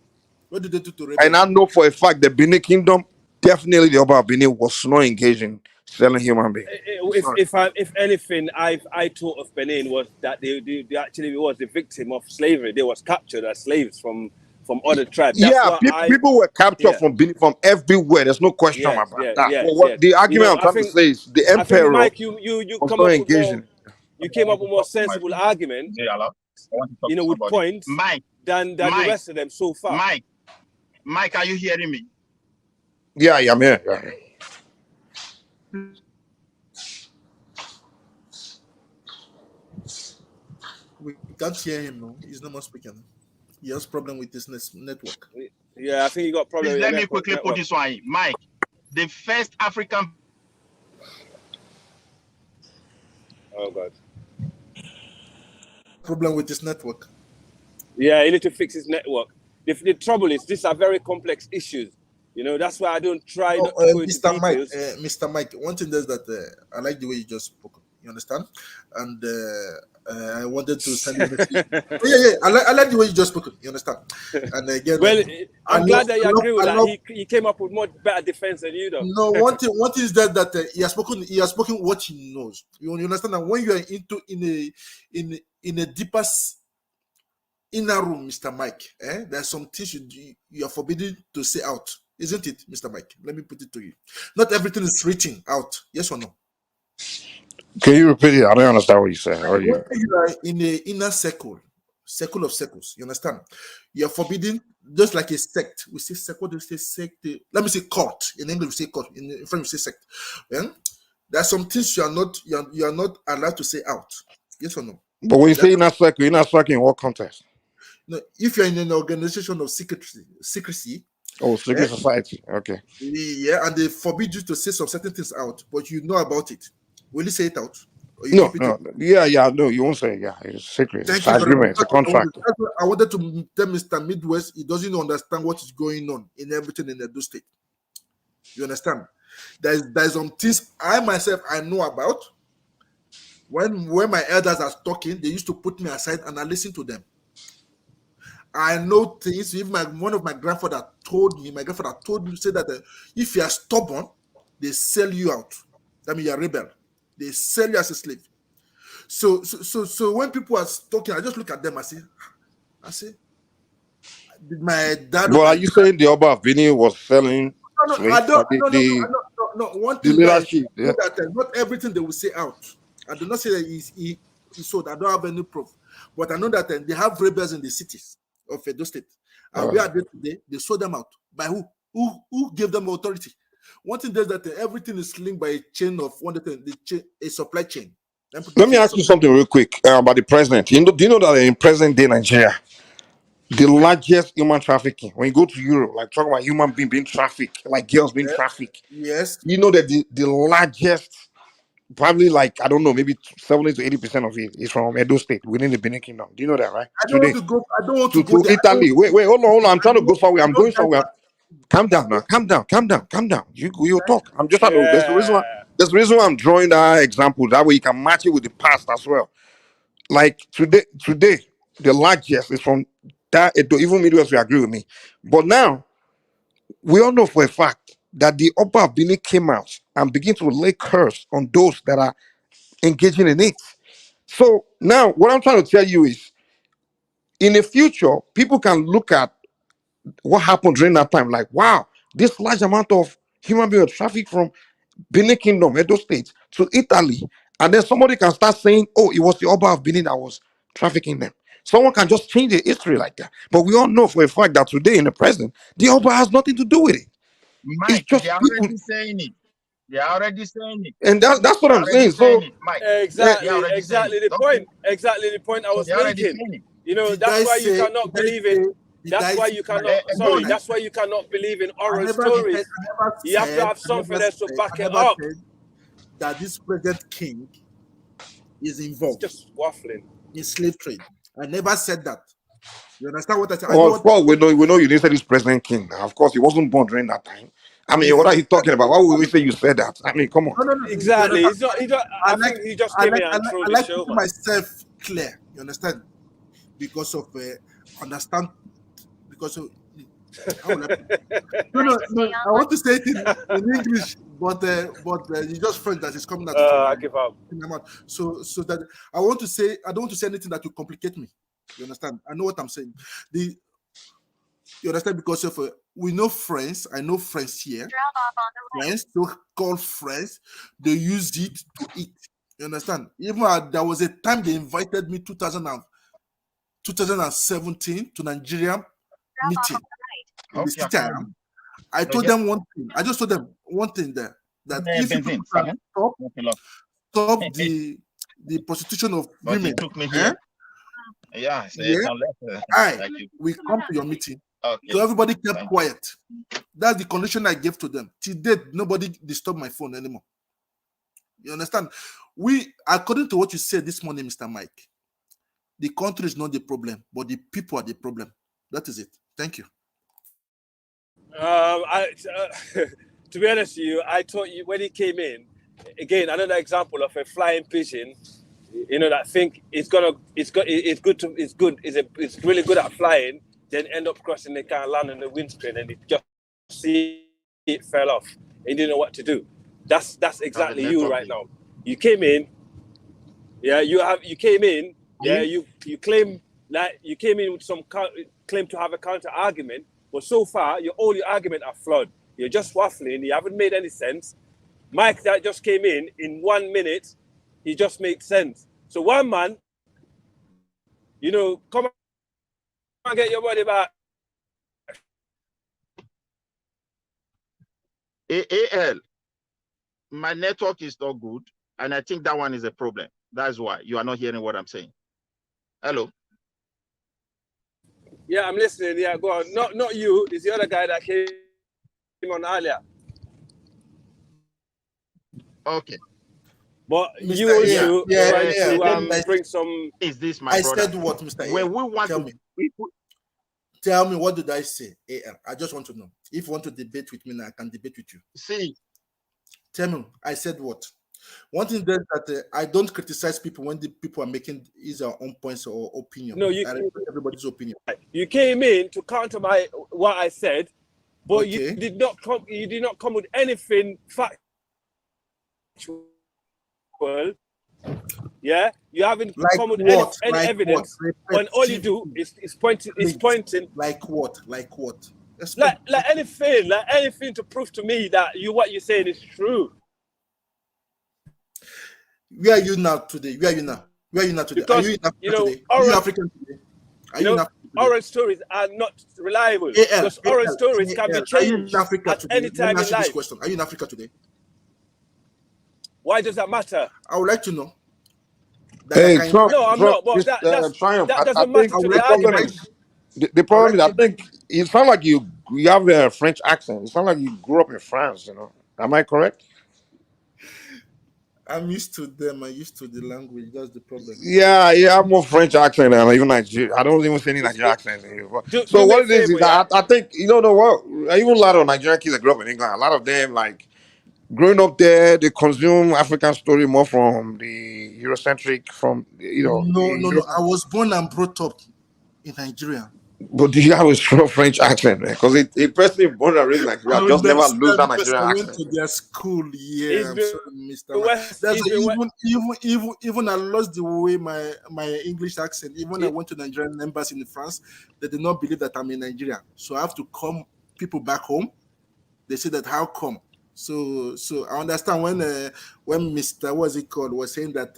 What did they do to and rebel? I know for a fact the Benin Kingdom, definitely the Oba of Benin was not engaged in selling human beings. If anything, I thought of Benin was that they actually was the victim of slavery. They was captured as slaves from other tribes. That's Yeah, what people were captured yeah. from Benin, from everywhere. There's no question Yes, about yes, that. yes, But what yes. the argument I'm I trying to think say is the emperor Mike, you was come not up with engaged more. in. You came up with more sensible argument, with points than the rest of them so far. Mike, are you hearing me? Yeah, man. Yeah. We can't hear him. No, he's not more speaking. He has problem with his network. Yeah, I think you got problem Please with let your me quickly put this one, Mike. The first African. Oh God. Problem with his network. Yeah, he need to fix his network. The trouble is, these are very complex issues. That's why I don't try not to go into Mr. Mike, details. Mr. Mike, one thing is that I like the way you just spoke. You understand? And I wanted to send you a message. Yeah. I like the way you just spoke. You understand? And again, Well, I'm glad that you agree with that. He came up with much better defense than you, though. No, one thing is that he has spoken what he knows. You understand that when you are in a deeper inner room, Mr. Mike, there's some things you are forbidden to say out, isn't it, Mr. Mike? Let me put it to you. Not everything is reaching out. Yes or no? Can you repeat it? I don't understand what you said. When you are in a inner circle of circles, you understand? You are forbidden, just like a sect. We say sect. What do we say sect? Let me say cult. In English, we say cult. In French, we say sect. There are some things you are not allowed to say out. Yes or no? But when you say inner circle in what context? No, if you're in an organization of secrecy. Oh, secret society. Okay. Yeah, and they forbid you to say some certain things out, but you know about it. Will you say it out? Or you No. Yeah, no, you won't say. Yeah, it's secret. Thank It's you very agreement. much. It's a contract. I wanted to tell Mr. Midwest he doesn't understand what is going on in everything in Edo State. You understand? There's some things I myself I know about. When my elders are talking, they used to put me aside and I listen to them. I know things. Even one of my grandfather told me, said that if you are stubborn, they sell you out. That means you're a rebel. They sell you as a slave. So when people are talking, I just look at them. I say, did my dad? But are you saying the Oba of Benin was selling slaves? I don't. No. One thing leadership, that not everything they will say out. I do not say that he sold. I don't have any proof, but I know that they have rebels in the cities of Edo State. And where are they today? They sold them out. By who? Who gave them authority? One thing is that everything is linked by a chain of a supply chain. Let me ask you something real quick about the president. Do you know that in present day Nigeria, the largest human trafficking, when you go to Europe, like talking about human being trafficked, like girls being trafficked. Yes. You know that the largest, probably like, I don't know, maybe 70 to 80% of it is from Edo State within the Benin Kingdom. Do you know that, right? I don't want to go to there. Italy. Wait, hold on. I'm trying to go somewhere. I'm going somewhere. Calm down now. Calm down. You talk. I'm just trying to. There's the reason why I'm drawing that example. That way you can match it with the past as well. Like today, the largest is from that. Even Midwest will agree with me. But now we all know for a fact that the Oba of Benin came out and begin to lay curse on those that are engaging in it. So now what I'm trying to tell you is, in the future, people can look at what happened during that time. Like, wow, this large amount of human being traffic from Benin Kingdom, Edo State, to Italy. And then somebody can start saying, oh, it was the Oba of Benin that was trafficking them. Someone can just change the history like that. But we all know for a fact that today in the present, the Oba has nothing to do with it. Mike, it's just they are people. already saying it. They are already saying it. And that's what I'm saying. So exactly the point I was making. That's why you cannot believe it. That's why you cannot. Sorry, that's why you cannot believe in oral stories. You have to have something else to back it up. That this present king is involved. It's just waffling. In slave trade. I never said that. You understand what I said? Well, of course, we know you didn't say this president king. Of course, he wasn't born during that time. I mean, what are you talking about? Why would we say you said that? I mean, come on. No. Exactly. He's not. I think he just came here and trolled the show, man. Myself clear. You understand? Because of understand. Because of. No. I want to say it in English, but it's just French that is coming out. I give up. So that I want to say, I don't want to say anything that will complicate me. You understand? I know what I'm saying. You understand? Because of we know friends. I know friends here. Friends, so-called friends, they use it to eat. You understand? Even there was a time they invited me 2017 to Nigeria meeting. In the city I told them one thing. I just told them one thing there, that if you can stop the prostitution of women, we come to your meeting. So everybody kept quiet. That's the condition I gave to them. Till date, nobody disturbed my phone anymore. You understand? According to what you said this morning, Mr. Mike, the country is not the problem, but the people are the problem. That is it. Thank you. To be honest with you, I thought when he came in, again, another example of a flying pigeon, that think it's really good at flying, then end up crossing the car, land on the windscreen, and it just see it fell off. And didn't know what to do. That's exactly you right now. You came in, you came in, you claim that you came in with some claim to have a counter argument. But so far, all your arguments are flawed. You're just waffling. You haven't made any sense. Mike that just came in 1 minute, he just makes sense. So one man, come and get your money back. AL, my network is not good, and I think that one is a problem. That's why you are not hearing what I'm saying. Hello? Yeah, I'm listening. Yeah, go on. Not you. It's the other guy that came on earlier. Okay. But you also trying to bring some. Is this my brother? I said what, Mr. When we want tell me what did I say? I just want to know. If you want to debate with me now, I can debate with you. See. Tell me, I said what? One thing that I don't criticize people when the people are making his or own points or opinion. No, I respect everybody's opinion. You came in to counter what I said, but you did not come. You did not come with anything factual. Yeah, you haven't come with any evidence. When all you do is pointing. Like what? Like anything to prove to me that what you're saying is true. Where are you now today? Where are you now today? Because, are you in Africa today? Are you African today? Oral stories are not reliable. Because oral stories can be changed at any time in life. Question. Are you in Africa today? Why does that matter? I would like to know. Hey, Trump, no, I'm not. But that doesn't matter to the argument. The problem is, I think it sounds like you have a French accent. It sounds like you grew up in France. Am I correct? I'm used to them. I'm used to the language. That's the problem. Yeah, I'm more French accent than even Nigeria. I don't even say any Nigerian accent. So what it is that I think know what? Even a lot of Nigerian kids that grew up in England, a lot of them growing up there, they consume African story more from the Eurocentric, No. I was born and brought up in Nigeria. But do you have a strong French accent, man? Because a person born and raised in Nigeria just never lose that Nigerian accent. I went to their school, I'm sorry, Mr. Even I lost the way my English accent. Even I went to Nigerian embassy in France, they did not believe that I'm in Nigeria. So I have to come people back home. They say that how come? So I understand when Mr. what's it called was saying that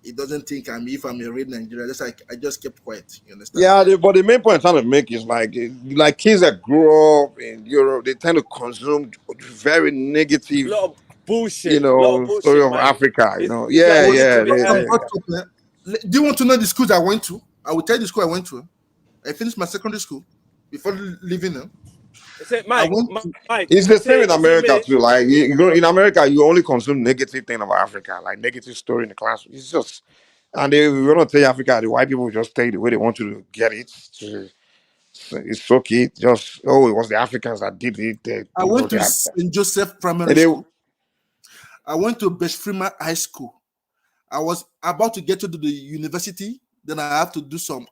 he doesn't think if I'm a real Nigerian. Just like I just kept quiet. You understand? Yeah, but the main point I'm trying to make is like kids that grew up in Europe, they tend to consume very negative, a lot of bullshit, story of Africa. Do you want to know the schools I went to? I will tell you the school I went to. I finished my secondary school. before leaving. Say, I Mike, went to, Mike. It's the same Say, in America too. Like you go in America, you only consume negative thing about Africa, like negative story in the class. It's just, and they want to tell you Africa, the white people just take it the way they want you to get it. It's okay. Just it was the Africans that did it. I You know, went they to had, St. Joseph and Primary they, School. I went to Beshfrima High School. I was about to get to the university. Then I have to do some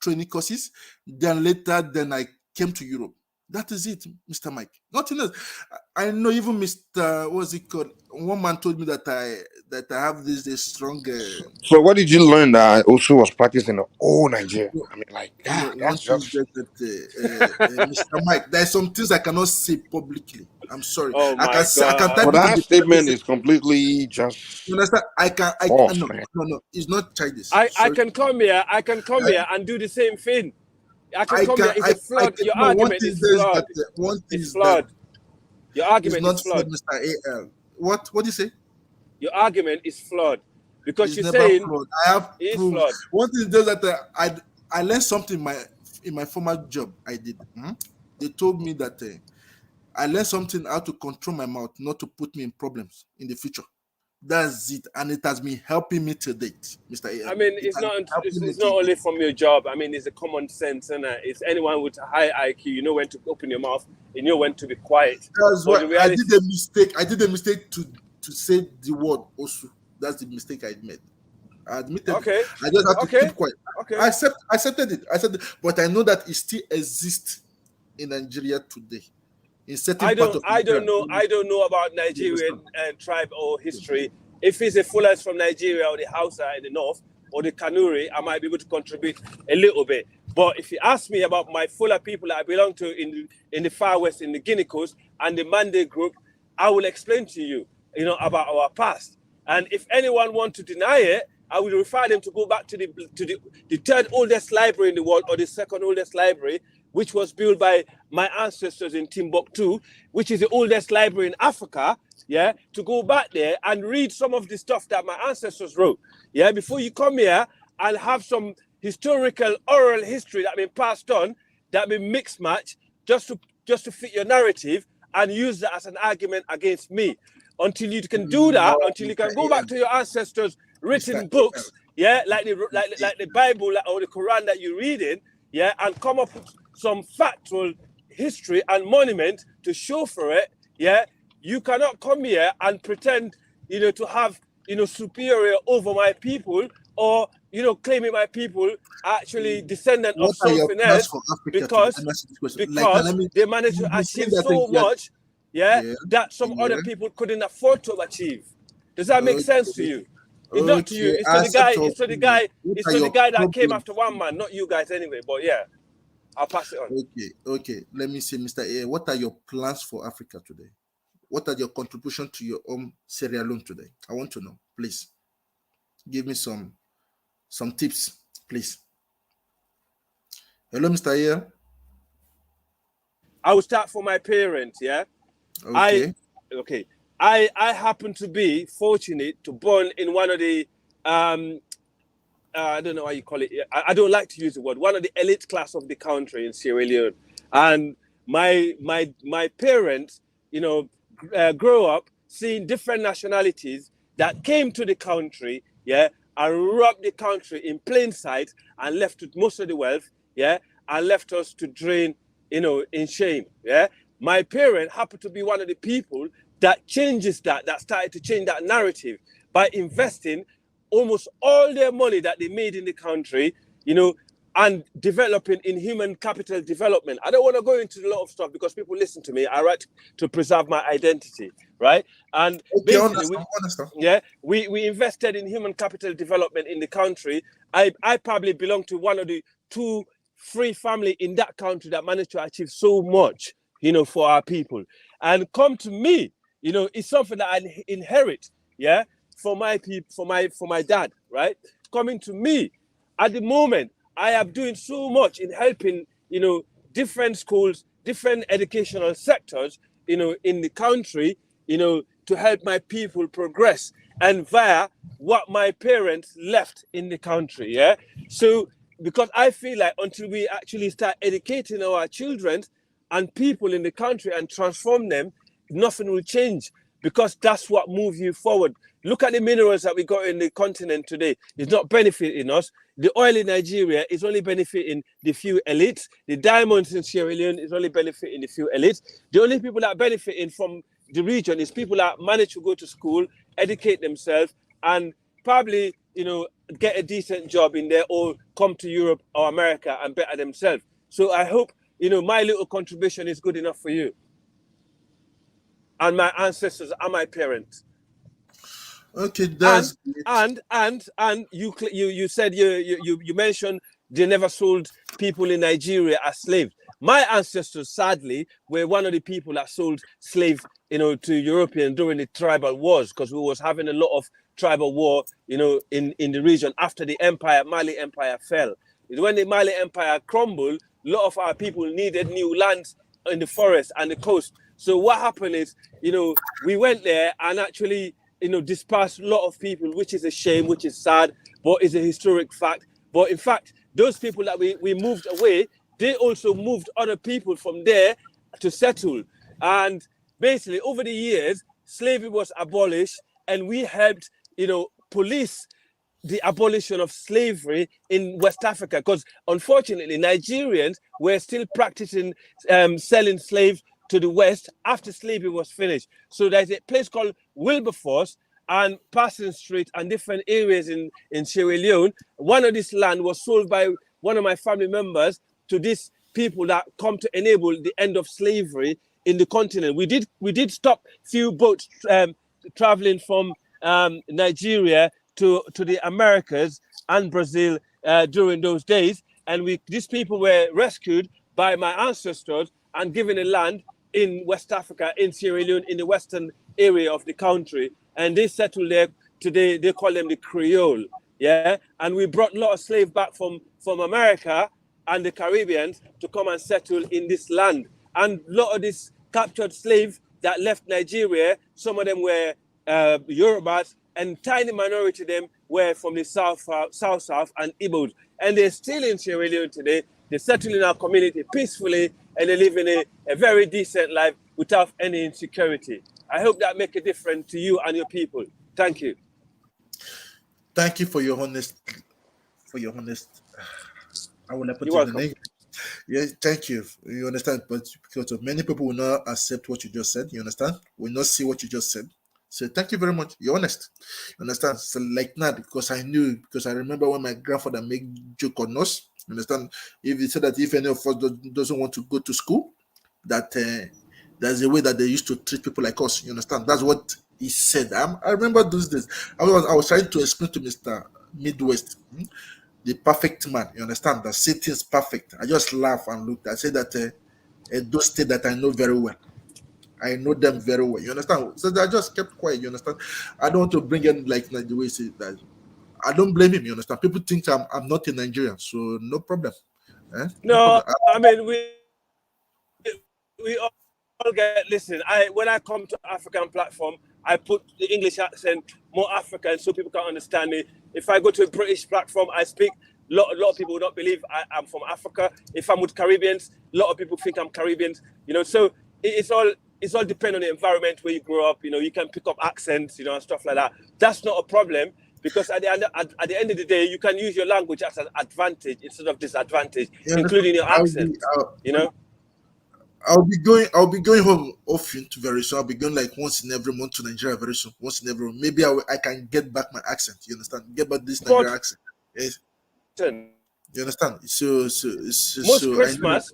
training courses. Then I came to Europe. That is it, Mr. Mike. Nothing else. I know even Mr. What's it called? One man told me that I have this strong. So what did you learn that also was practiced in the whole Nigeria? I mean, like, One that's thing just. that Mr. Mike, there are some things I cannot say publicly. I'm sorry. Oh I my can God. type But it in that the statement is completely just You understand? I false, no, man. no, it's not childish. I Sorry. can come here. I can come here and do the same thing. I can come here. It's a I flawed. can, Your no, one argument thing is is flawed. that one thing It's is that flawed. Your is argument not is flawed, flawed. Mr. AL. What do you say? Your argument is flawed because It's you're never saying flawed. I have it's proof. flawed. One thing is that I learned something in my former job I did. They told me that I learned something how to control my mouth, not to put me in problems in the future. That's it, and it has been helping me to date, Mr. AL. I mean, It it's has not been helping me it's not to date. only from your job. I mean, it's a common sense, and it's anyone with a high IQ. You know when to open your mouth, you know when to be quiet. That's But why the I reality, did a mistake. I did a mistake to say the word Osu. That's the mistake I made. I admitted it. okay, I just had to okay, keep quiet. okay. I accepted it. But I know that it still exists in Nigeria today. In certain part of I don't Nigeria. know. I don't know about You understand? Nigerian tribe or history. If it's a Fulani from Nigeria or the Hausa in the north or the Kanuri, I might be able to contribute a little bit. But if you ask me about my Fula people that I belong to in the far west, in the Guinea Coast and the Mande group, I will explain to you, about our past. And if anyone wants to deny it, I will refer them to go back to the third oldest library in the world or the second oldest library, which was built by my ancestors in Timbuktu, which is the oldest library in Africa, to go back there and read some of the stuff that my ancestors wrote, before you come here and have some historical oral history that been passed on, that been mixed match, just to fit your narrative and use that as an argument against me. Until you can do that, until you can go back to your ancestors' written books, like the Bible or the Quran that you're reading, and come up with some factual history and monument to show for it, you cannot come here and pretend, to have, superior over my people, or, claiming my people are actually descendant of What are your something plans else for Africa today? because Let me ask you this question. because they managed to achieve so much, that some other people couldn't afford to achieve. Does that make sense to you? It's not to you. It's to the guy. It's to the guy. It's to the guy that came after one man, not you guys anyway. But I'll pass it on. Okay. Let me see, Mr. A. What are your plans for Africa today? What are your contribution to your own Sierra Leone today? I want to know. Please give me some tips, please. Hello, Mr. A. I will start for my parents. Okay. I happen to be fortunate to born in one of the I don't know how you call it. I don't like to use the word. One of the elite class of the country in Sierra Leone, and my parents, grow up seeing different nationalities that came to the country, and robbed the country in plain sight and left with most of the wealth, and left us to drain, in shame, My parent happened to be one of the people that changes that started to change that narrative by investing almost all their money that they made in the country, and developing in human capital development. I don't want to go into a lot of stuff because people listen to me. I write to preserve my identity, right? And basically, we invested in human capital development in the country. I probably belong to one of the two free family in that country that managed to achieve so much, for our people. And come to me, it's something that I inherit, for my people, for my dad, right? Coming to me, at the moment, I am doing so much in helping, different schools, different educational sectors, in the country, to help my people progress and via what my parents left in the country, So because I feel like until we actually start educating our children and people in the country and transform them, nothing will change, because that's what moves you forward. Look at the minerals that we got in the continent today. It's not benefiting us. The oil in Nigeria is only benefiting the few elites. The diamonds in Sierra Leone is only benefiting the few elites. The only people that are benefiting from the region is people that manage to go to school, educate themselves, and probably, get a decent job in there, or come to Europe or America and better themselves. So I hope, my little contribution is good enough for you and my ancestors and my parents. Okay, that's and you said you mentioned they never sold people in Nigeria as slaves. My ancestors, sadly, were one of the people that sold slaves, to Europeans during the tribal wars, because we was having a lot of tribal war, in the region after the Mali Empire fell. When the Mali Empire crumbled, a lot of our people needed new lands in the forest and the coast. So what happened is, we went there and actually, dispersed a lot of people, which is a shame, which is sad, but is a historic fact. But in fact, those people that we moved away, they also moved other people from there to settle. And basically, over the years, slavery was abolished, and we helped, police the abolition of slavery in West Africa, because unfortunately Nigerians were still practicing selling slaves to the West after slavery was finished. So there's a place called Wilberforce and Passing Street and different areas in Sierra Leone. One of this land was sold by one of my family members to these people that come to enable the end of slavery in the continent. We did stop few boats traveling from Nigeria to the Americas and Brazil during those days, and these people were rescued by my ancestors and given a land in West Africa, in Sierra Leone, in the western area of the country, and they settled there. Today they call them the Creole, yeah. And we brought a lot of slaves back from America and the Caribbean to come and settle in this land. And a lot of these captured slaves that left Nigeria, some of them were Yorubas, and tiny minority of them were from the south and Igbos. And they're still in Sierra Leone today. They settle in our community peacefully, and they live in a very decent life without any insecurity. I hope that make a difference to you and your people. Thank you. Thank you for your honest. I will put You're it in welcome. English. Yeah, thank you. You understand, but because of many people will not accept what you just said. You understand? Will not see what you just said. So thank you very much. You're honest. You understand? So like that, because I remember when my grandfather made joke on us. You understand? If he said that if any of us doesn't want to go to school, that there's a way that they used to treat people like us. You understand? That's what he said. I remember those days. I was trying to explain to Mr. Midwest, the perfect man. You understand? That city is perfect. I just laugh and look. I say that those states that I know very well. I know them very well. You understand? So I just kept quiet. You understand? I don't want to bring in like the way he said that. I don't blame him. You understand? People think I'm not a Nigerian, so no problem. No No, problem. I mean we all get. Listen, when I come to African platform, I put the English accent more African so people can understand me. If I go to a British platform, I speak. A lot of people would not believe I'm from Africa. If I'm with Caribbeans, a lot of people think I'm Caribbean. So it's all depend on the environment where you grow up. You can pick up accents, and stuff like that. That's not a problem, because at the end of the day, you can use your language as an advantage instead of disadvantage, You understand? including your accent. I'll be going home often very soon. I'll be going like once in every month to Nigeria very soon. Once in every month. Maybe I can get back my accent. You understand? Get back this Nigerian accent. Yes. You understand? So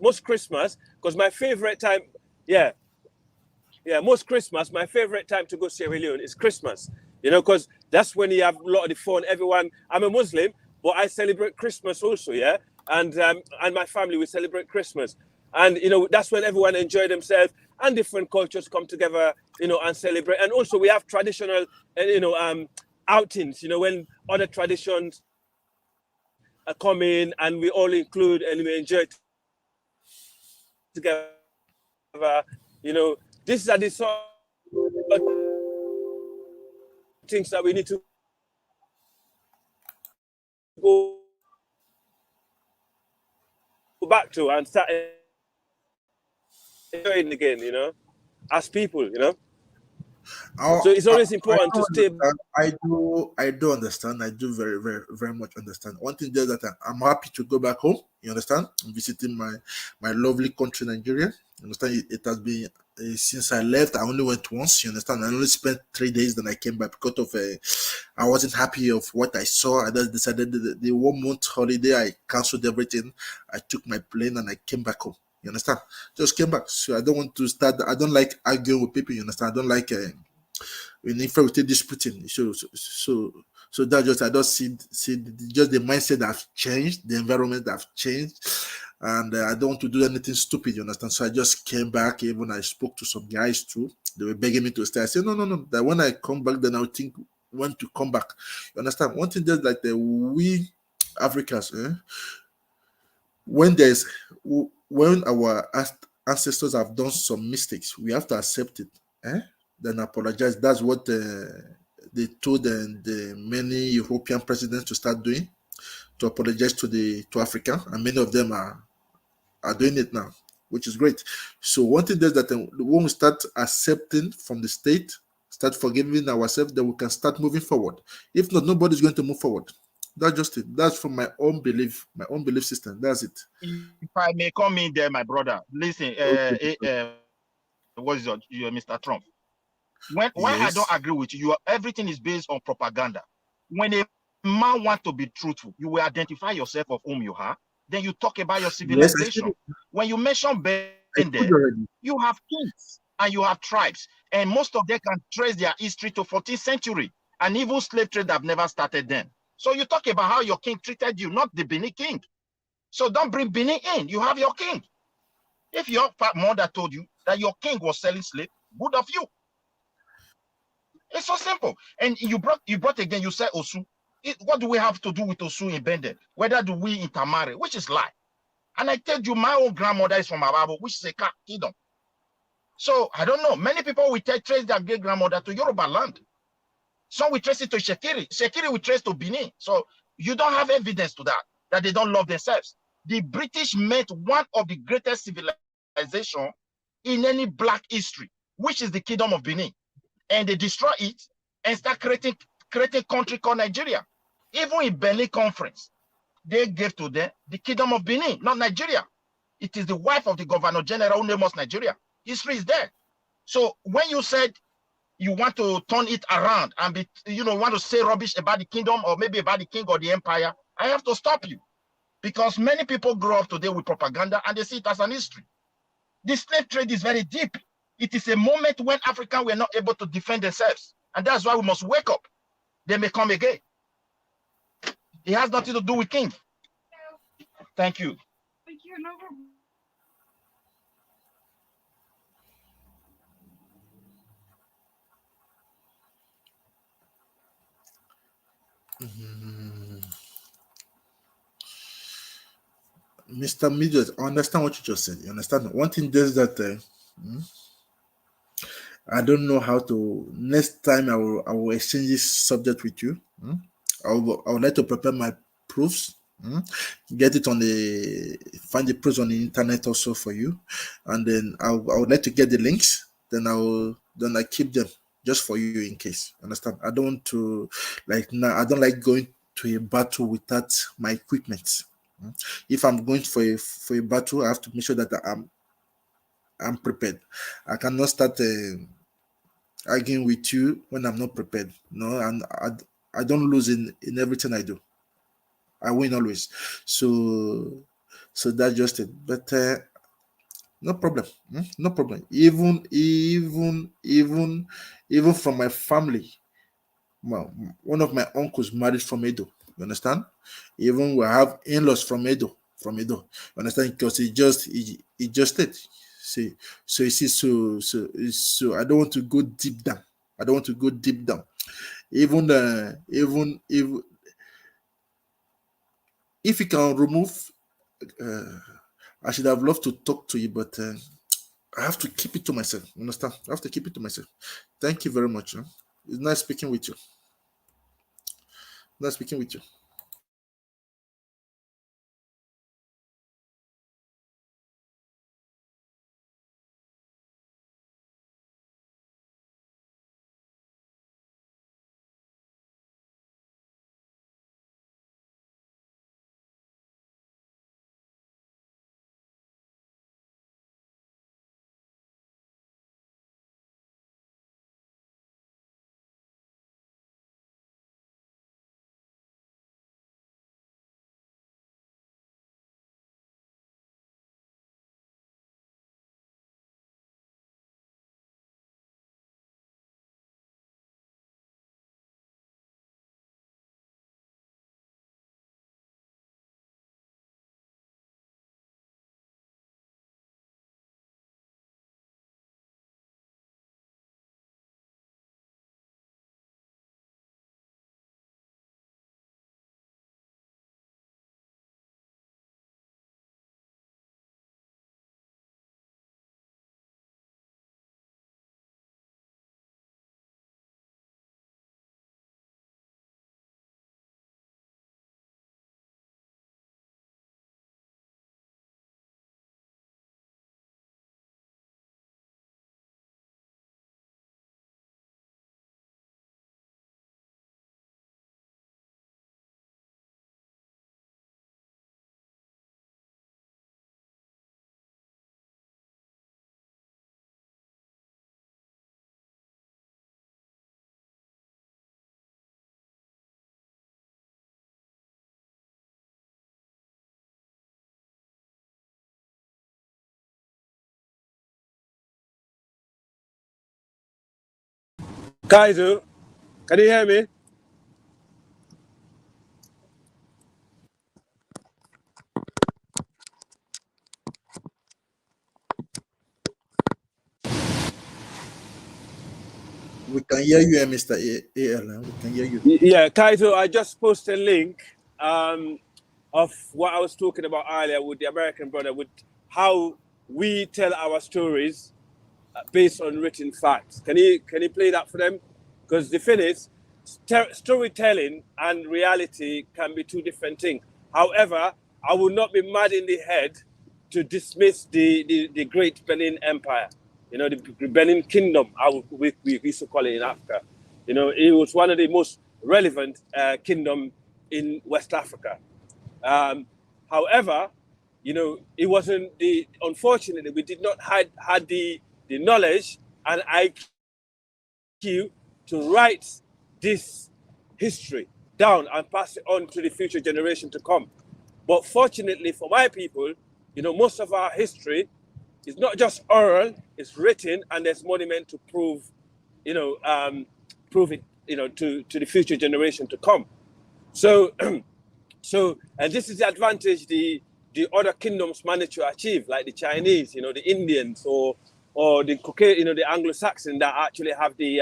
Most Christmas, because my favorite time, most Christmas, my favorite time to go Sierra Leone is Christmas. Because that's when you have a lot of the fun. Everyone, I'm a Muslim, but I celebrate Christmas also, yeah. And my family, we celebrate Christmas. And, that's when everyone enjoy themselves and different cultures come together, and celebrate. And also we have traditional, outings, when other traditions are coming and we all include and we enjoy together. These are the sort of things that we need to go back to and start enjoying again, as people, So it's always important to stay. I do understand. I do very, very, very much understand. One thing there that I'm happy to go back home. You understand? I'm visiting my lovely country, Nigeria. You understand? It has been since I left. I only went once. You understand? I only spent 3 days. Then I came back because of I wasn't happy of what I saw. I just decided the 1 month holiday. I canceled everything. I took my plane and I came back home. You understand? Just came back. So I don't want to start. I don't like arguing with people. You understand? I don't like. In fact, we disputing. So that just I just see just the mindset that have changed, the environment that have changed, and I don't want to do anything stupid. You understand? So I just came back. Even I spoke to some guys too. They were begging me to stay. I said no. That when I come back, then I'll think when to come back. You understand? One thing just like we Africans, when there's when our ancestors have done some mistakes, we have to accept it. Then apologize. That's what they told the many European presidents to start doing, to apologize to Africa, and many of them are doing it now, which is great. So one thing is that when we start accepting from the state, start forgiving ourselves, then we can start moving forward. If not, nobody's going to move forward. That's just it. That's from my own belief system. That's it. If I may come in there, my brother, listen, what is your Mr. Trump? Why I don't agree with you, everything is based on propaganda. When a man wants to be truthful, you will identify yourself of whom you are. Then you talk about your civilization. Yes, when you mention Bende, you have kings and you have tribes, and most of them can trace their history to 14th century, and even slave trade have never started then. So you talk about how your king treated you, not the Benin king. So don't bring Benin in. You have your king. If your mother told you that your king was selling slave, good of you. It's so simple. And you brought again, you said Osu. What do we have to do with Osu in Bende? Whether do we intermarry, which is lie. And I tell you, my own grandmother is from Ababo, which is a kingdom. So I don't know. Many people will trace their great grandmother to Yoruba land. Some will trace it to Shekiri. Shekiri will trace to Benin. So you don't have evidence to that they don't love themselves. The British met one of the greatest civilization in any black history, which is the kingdom of Benin. And they destroy it and start creating country called Nigeria. Even in Benin conference, they gave to them the kingdom of Benin, not Nigeria. It is the wife of the governor general who named us Nigeria. History is there. So when you said you want to turn it around and want to say rubbish about the kingdom or maybe about the king or the empire, I have to stop you. Because many people grow up today with propaganda and they see it as an history. The slave trade is very deep. It is a moment when Africans were not able to defend themselves. And that's why we must wake up. They may come again. It has nothing to do with king. Thank you. Mr. Midget, I understand what you just said. You understand? One thing is that I don't know how to. Next time I will exchange this subject with you. I would like to prepare my proofs. Get it find the proofs on the internet also for you, and then I would like to get the links. Then I keep them just for you in case. Understand? I don't want to I don't like going to a battle without my equipment. If I'm going for a battle, I have to make sure that I'm prepared. I cannot start arguing with you when I'm not prepared. No, and I don't lose in everything I do. I win always. So that's just it. But no problem. No problem. Even from my family, one of my uncles married from Edo. You understand? Even we have in-laws from Edo. You understand? Because he just did. See, so you see, so I don't want to go deep down. Even if you can remove, I should have loved to talk to you, but I have to keep it to myself. You understand? I have to keep it to myself. Thank you very much. It's nice speaking with you. Nice speaking with you. Kaiser, can you hear me? We can hear you, Mr. AL. We can hear you. Yeah, Kaiser, I just posted a link of what I was talking about earlier with the American brother, with how we tell our stories based on written facts. Can you play that for them? Because the thing is, storytelling and reality can be two different things. However, I would not be mad in the head to dismiss the great Benin Empire. You know, the Benin Kingdom, we used to call it in Africa. You know, it was one of the most relevant kingdom in West Africa. However, you know, it wasn't unfortunately, we did not had the knowledge and IQ to write this history down and pass it on to the future generation to come. But fortunately for my people, you know, most of our history is not just oral, it's written, and there's monument to prove it, you know, to the future generation to come. So, and this is the advantage the other kingdoms manage to achieve, like the Chinese, you know, the Indians, or the you know, the Anglo-Saxon that actually have the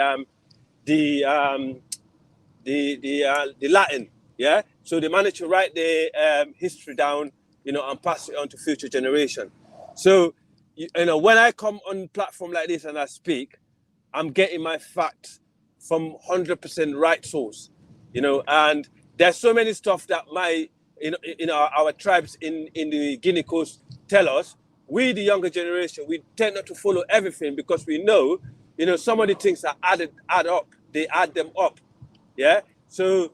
Latin, yeah. So they manage to write their history down, you know, and pass it on to future generation. So, you know, when I come on a platform like this and I speak, I'm getting my facts from 100% right source, you know. And there's so many stuff that our tribes in the Guinea Coast tell us. We, the younger generation, we tend not to follow everything because we know, you know, some of the things that add up. They add them up, yeah. So,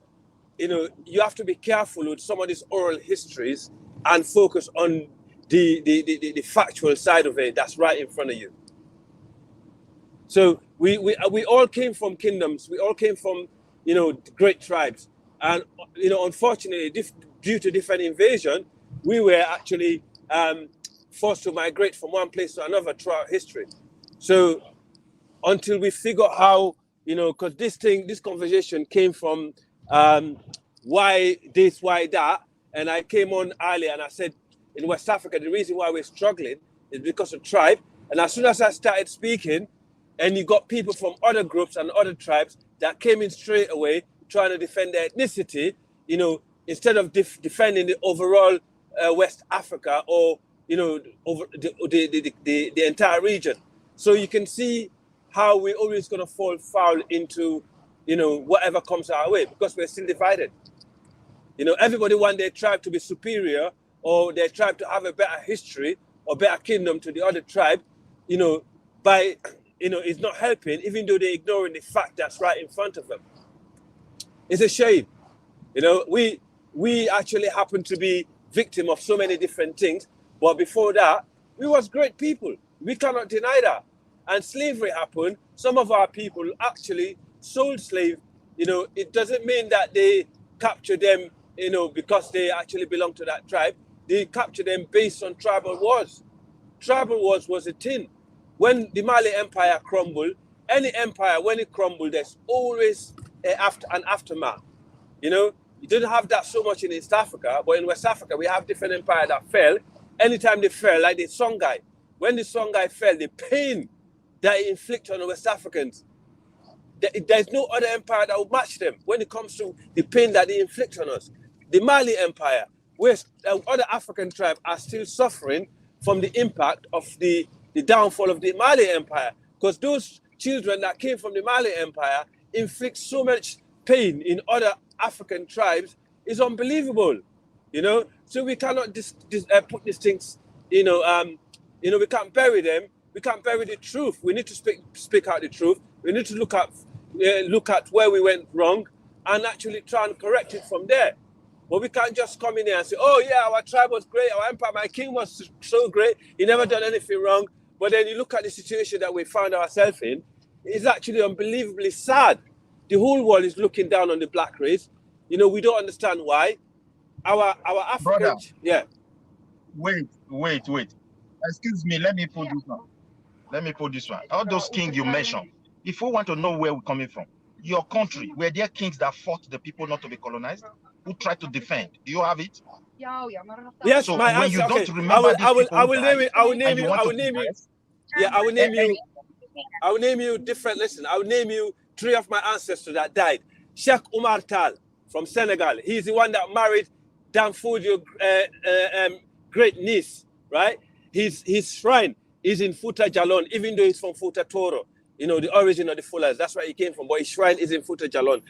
you know, you have to be careful with some of these oral histories and focus on the factual side of it that's right in front of you. So we all came from kingdoms. We all came from, you know, great tribes. And, you know, unfortunately, due to different invasion, we were actually forced to migrate from one place to another throughout history. So until we figure out how, you know, because this conversation came from why this, why that. And I came on earlier and I said, in West Africa, the reason why we're struggling is because of tribe. And as soon as I started speaking, and you got people from other groups and other tribes that came in straight away trying to defend their ethnicity, you know, instead of defending the overall West Africa, or, you know, over the entire region. So you can see how we're always going to fall foul into, you know, whatever comes our way, because we're still divided. You know, everybody wants their tribe to be superior, or their tribe to have a better history or better kingdom to the other tribe, you know, by, you know, it's not helping, even though they're ignoring the fact that's right in front of them. It's a shame. You know, we actually happen to be victim of so many different things, but before that, we was great people. We cannot deny that. And slavery happened. Some of our people actually sold slaves. You know, it doesn't mean that they capture them, you know, because they actually belong to that tribe. They capture them based on tribal wars. Tribal wars was a thing. When the Mali Empire crumbled, any empire, when it crumbled, there's always an aftermath. You know, you didn't have that so much in East Africa, but in West Africa, we have different empires that fell. Anytime they fell, like the Songhai, when the Songhai fell, the pain that it inflicted on the West Africans, there's no other empire that will match them when it comes to the pain that they inflict on us. The Mali Empire, where other African tribes are still suffering from the impact of the downfall of the Mali Empire, because those children that came from the Mali Empire inflict so much pain in other African tribes is unbelievable, you know. So we cannot put these things, you know, we can't bury them. We can't bury the truth. We need to speak out the truth. We need to look at where we went wrong and actually try and correct it from there. But we can't just come in here and say, oh yeah, our tribe was great, our empire, my king was so great, he never done anything wrong. But then you look at the situation that we found ourselves in, it's actually unbelievably sad. The whole world is looking down on the black race. You know, we don't understand why. Our African, brother, yeah. Wait. Excuse me, let me put this one. All those kings you mentioned, if we want to know where we're coming from, your country, were there kings that fought the people not to be colonized, who tried to defend? Do you have it? Yes, So my when answer. you Okay, don't remember these people who died, I will name and you you. want I to will name you. progress, Yeah, I will name you. I will name you different. Listen, I will name you 3 of my ancestors that died. Sheikh Umar Tal from Senegal. He's the one that married Danfodio great niece, right? His shrine is in Futa Jalon, even though he's from Futa Toro. You know, the origin of the Fullers. That's where he came from. But his shrine is in Futa Jalon.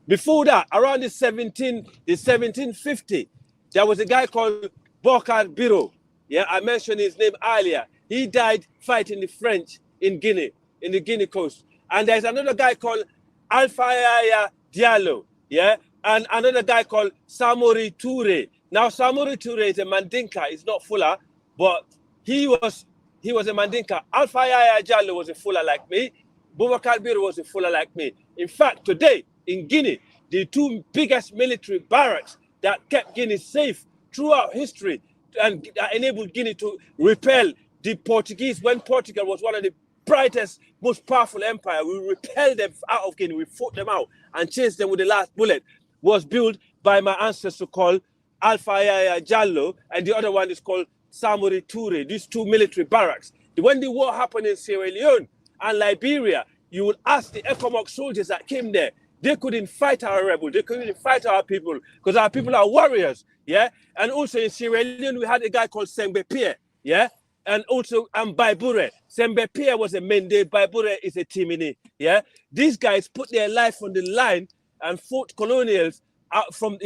Before that, around the 1750, there was a guy called Bokar Biro. Yeah, I mentioned his name earlier. He died fighting the French in Guinea, in the Guinea coast. And there's another guy called Alpha Yaya Diallo. Yeah, and another guy called Samori Toure. Now, Samori Toure is a Mandinka. He's not Fuller, but he was a Mandinka. Alpha Yaya Diallo was a Fuller like me. Boubacar Biro was a Fuller like me. In fact, today in Guinea, the 2 biggest military barracks that kept Guinea safe throughout history and enabled Guinea to repel the Portuguese when Portugal was one of the brightest, most powerful empire. We repelled them out of Guinea. We fought them out and chased them with the last bullet. Was built by my ancestor called Alpha Yaya Jallo, and the other one is called Samori Toure. These 2 military barracks. When the war happened in Sierra Leone and Liberia, you would ask the ECOMOG soldiers that came there. They couldn't fight our rebels. They couldn't fight our people because our people are warriors. Yeah. And also in Sierra Leone, we had a guy called Sembe Pierre. Yeah. And also Baibure. Sembe Pierre was a Mende. Baibure is a Timini. Yeah. These guys put their life on the line and fought colonials out from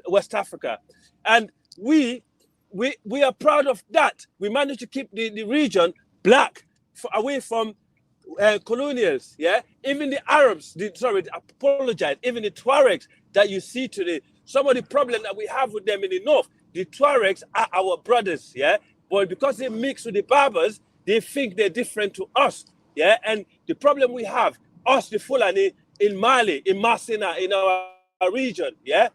West Africa. And we are proud of that. We managed to keep the region black away from colonials, yeah? Even the Arabs, even the Tuaregs that you see today, some of the problem that we have with them in the north, the Tuaregs are our brothers, yeah? But because they mix with the Berbers, they think they're different to us, yeah? And the problem we have, us, the Fulani, in Mali, in Masina, in our region, yeah?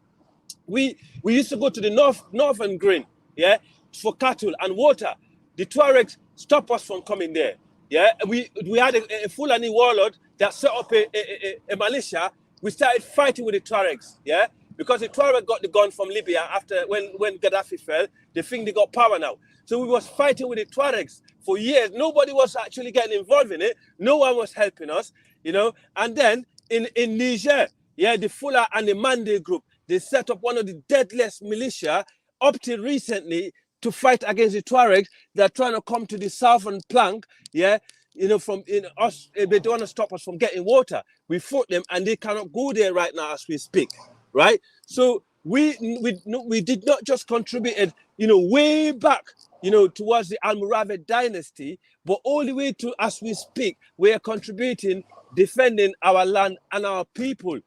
We used to go to the northern green, yeah, for cattle and water. The Tuaregs stopped us from coming there. Yeah, we had a Fulani warlord that set up a militia. We started fighting with the Tuaregs, yeah, because the Tuareg got the gun from Libya after when Gaddafi fell. They think they got power now. So we was fighting with the Tuaregs for years. Nobody was actually getting involved in it. No one was helping us, you know. And then in Niger, yeah, the Fula and the Mande group, they set up one of the deadliest militia up till recently to fight against the Tuaregs that are trying to come to the southern plank, yeah, from us. They don't want to stop us from getting water. We fought them, and they cannot go there right now as we speak, right? So we did not just contribute, way back, towards the Almoravid dynasty, but all the way to as we speak, we are contributing, defending our land and our people.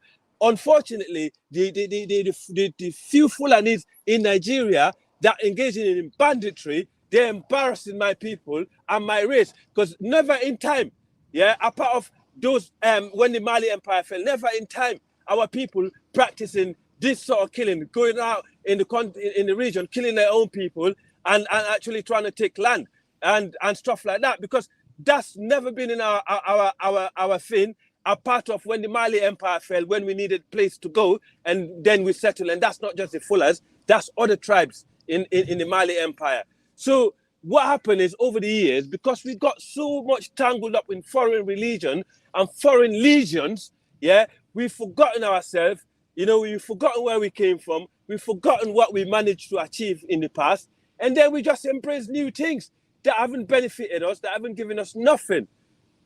Unfortunately, the few Fulanis in Nigeria that engaging in banditry, they're embarrassing my people and my race. Because never in time, yeah, apart of those when the Mali Empire fell, never in time our people practicing this sort of killing, going out in the region, killing their own people and actually trying to take land and stuff like that. Because that's never been in our thing. A part of when the Mali Empire fell, when we needed a place to go, and then we settled. And that's not just the Fullers, that's other tribes in the Mali Empire. So what happened is over the years, because we got so much tangled up in foreign religion and foreign legions, yeah, we've forgotten ourselves, we've forgotten where we came from, we've forgotten what we managed to achieve in the past, and then we just embrace new things that haven't benefited us, that haven't given us nothing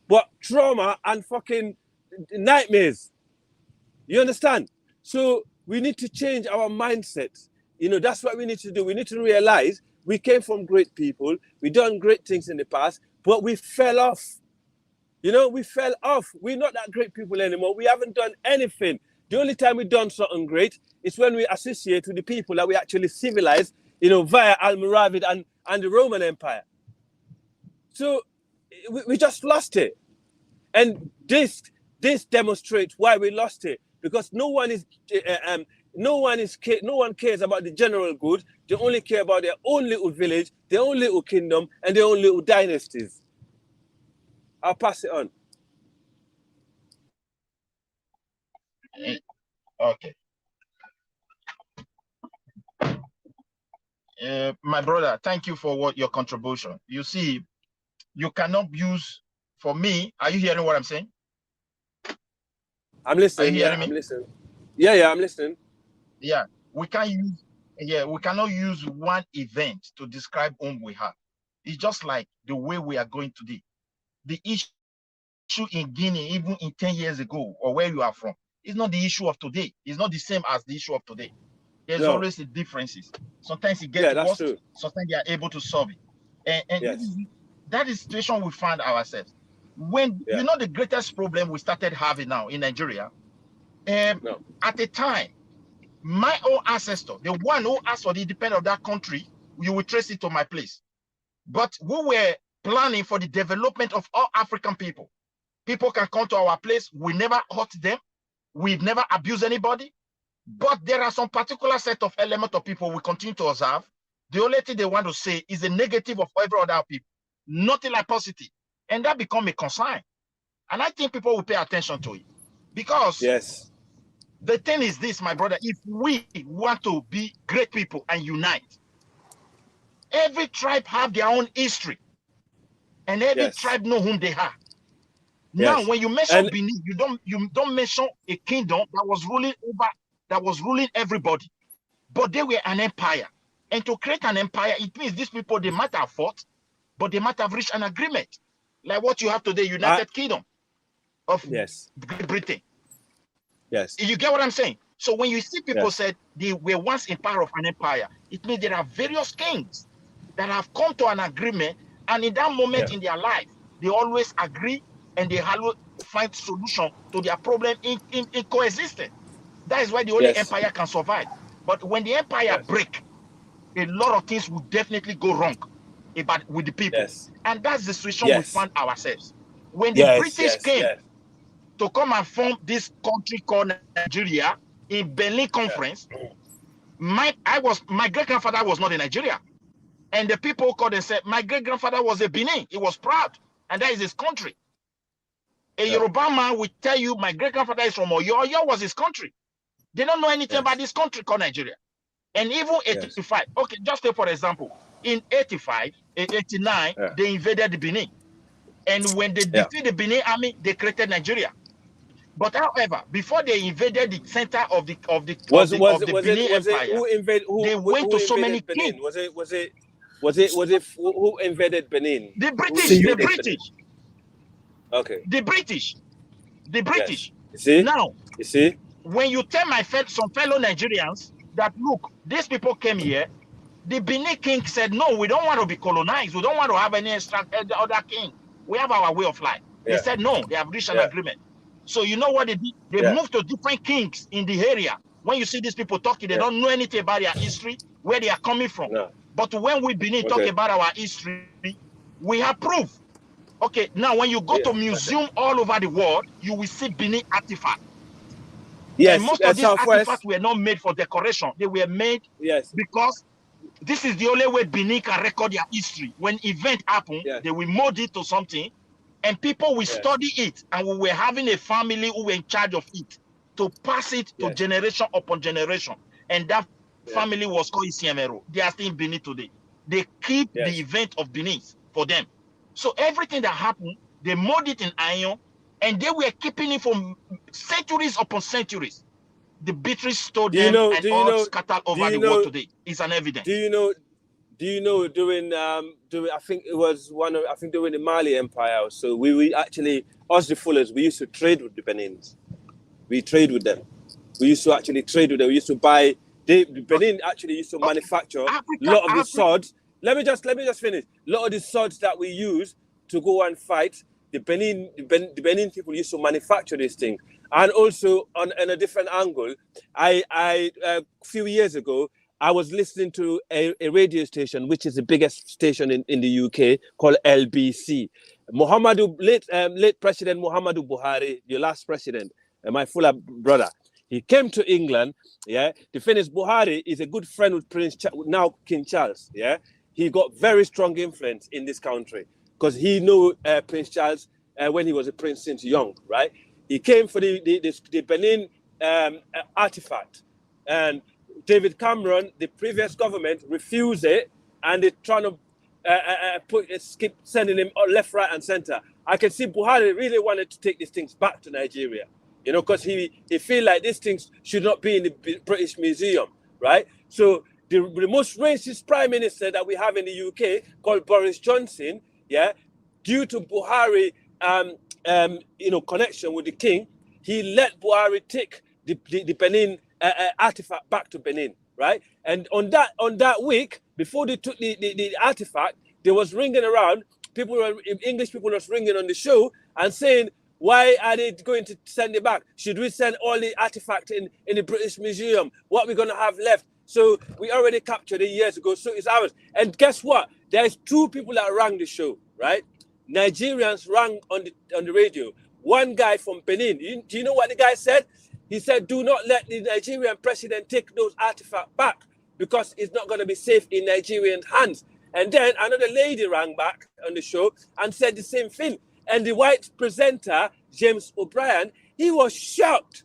but trauma and fucking nightmares. You understand? So we need to change our mindset. That's what we need to do. We need to realize we came from great people. We done great things in the past, but we fell off. We fell off. We're not that great people anymore. We haven't done anything. The only time we've done something great is when we associate with the people that we actually civilized, via Almoravid and the Roman Empire. So we just lost it. And this demonstrates why we lost it, because no one cares about the general good. They only care about their own little village, their own little kingdom, and their own little dynasties. I'll pass it on. Okay. My brother, thank you for your contribution. You see, you cannot use, for me, are you hearing what I'm saying? I'm listening. Are you hearing I'm me? listening. Yeah, I'm listening. Yeah, we cannot use one event to describe whom we have. It's just like the way we are going today. The issue in Guinea, even in 10 years ago, or where you are from, is not the issue of today. It's not the same as the issue of today. There's always the differences. Sometimes it gets worse. True. Sometimes they are able to solve it. And Yes. that is the situation we find ourselves. When you know the greatest problem we started having now in Nigeria, at the time, my own ancestor, the one who asked for the independence of that country, you will trace it to my place. But we were planning for the development of all African people. People can come to our place. We never hurt them. We've never abused anybody. But there are some particular set of elements of people we continue to observe. The only thing they want to say is a negative of every other people, nothing like positive. And that becomes a concern. And I think people will pay attention to it. Because the thing is this, my brother, if we want to be great people and unite, every tribe have their own history. And every tribe know whom they are. Now, when you mention Benin, you don't mention a kingdom that was ruling everybody, but they were an empire. And to create an empire, it means these people, they might have fought, but they might have reached an agreement, like what you have today, United Kingdom of Great Britain. Yes. You get what I'm saying? So when you see people said they were once in power of an empire, it means there are various kings that have come to an agreement, and in that moment in their life, they always agree and they find solution to their problem in coexistence. That is why the only empire can survive. But when the empire break, a lot of things will definitely go wrong with the people. And that's the situation we find ourselves. When the British came to come and form this country called Nigeria in Berlin Conference, my great-grandfather was not in Nigeria. And the people called and said, my great-grandfather was a Benin. He was proud. And that is his country. A Yoruba man will tell you, my great-grandfather is from Oyo. Oyo was his country. They don't know anything about this country called Nigeria. And even 85, okay, just take for example, in 85, 89, they invaded the Benin. And when they defeated the Benin army, they created Nigeria. But however, before they invaded the center of the Benin Empire, they went to so many kings. Who invaded Benin? The British. Okay. The British. Yes. You see? When you tell some fellow Nigerians that, look, these people came here, the Benin king said, no, we don't want to be colonized. We don't want to have any other king. We have our way of life. They said, no, they have reached an agreement. So you know what they did? They moved to different kings in the area. When you see these people talking, they don't know anything about their history, where they are coming from. No. But when we Benin talk about our history, we have proof. Okay, now when you go to museum all over the world, you will see Benin artifacts. Yes, and most of these artifacts were not made for decoration. They were made because this is the only way Benin can record their history. When event happen, they will mold it to something, and people will study it. And we were having a family who were in charge of it to pass it to generation upon generation. And that family was called Isiemero. They are still in Benin today. They keep the event of Benin for them. So everything that happened, they mold it in iron, and they were keeping it for centuries upon centuries. The British stole them and all scattered over the world today. It's an evidence. Do you know during I think it was during the Mali Empire, so we actually, us the Fullers, we used to trade with the Benins. We trade with them. We used to actually trade with them. We used to buy. The Benin actually used to manufacture a lot of the swords. Let me just finish. A lot of the swords that we use to go and fight, the Benin people used to manufacture these things. And also on a different angle, a few years ago, I was listening to a radio station, which is the biggest station in the UK, called LBC. Late President Muhammadu Buhari, the last president, my fuller brother, he came to England. The thing is, Buhari is a good friend with now King Charles. He got very strong influence in this country because he knew Prince Charles when he was a prince since young, right? He came for the Benin artifact. And David Cameron, the previous government, refused it, and they're trying to skip sending him left, right, and center. I can see Buhari really wanted to take these things back to Nigeria, you know, because he feel like these things should not be in the British Museum, right? So the most racist prime minister that we have in the UK, called Boris Johnson, yeah, due to Buhari, you know, connection with the king, he let Buhari take the Benin artifact back to Benin, right? And on that week, before they took the artifact, they was ringing around. English people was ringing on the show and saying, why are they going to send it back? Should we send all the artifacts in the British Museum? What are we going to have left? So we already captured it years ago, so it's ours. And guess what? There's 2 people that rang the show, right? Nigerians rang on the radio. One guy from Benin. Do you know what the guy said? He said, do not let the Nigerian president take those artifacts back because it's not going to be safe in Nigerian hands. And then another lady rang back on the show and said the same thing. And the white presenter, James O'Brien, he was shocked.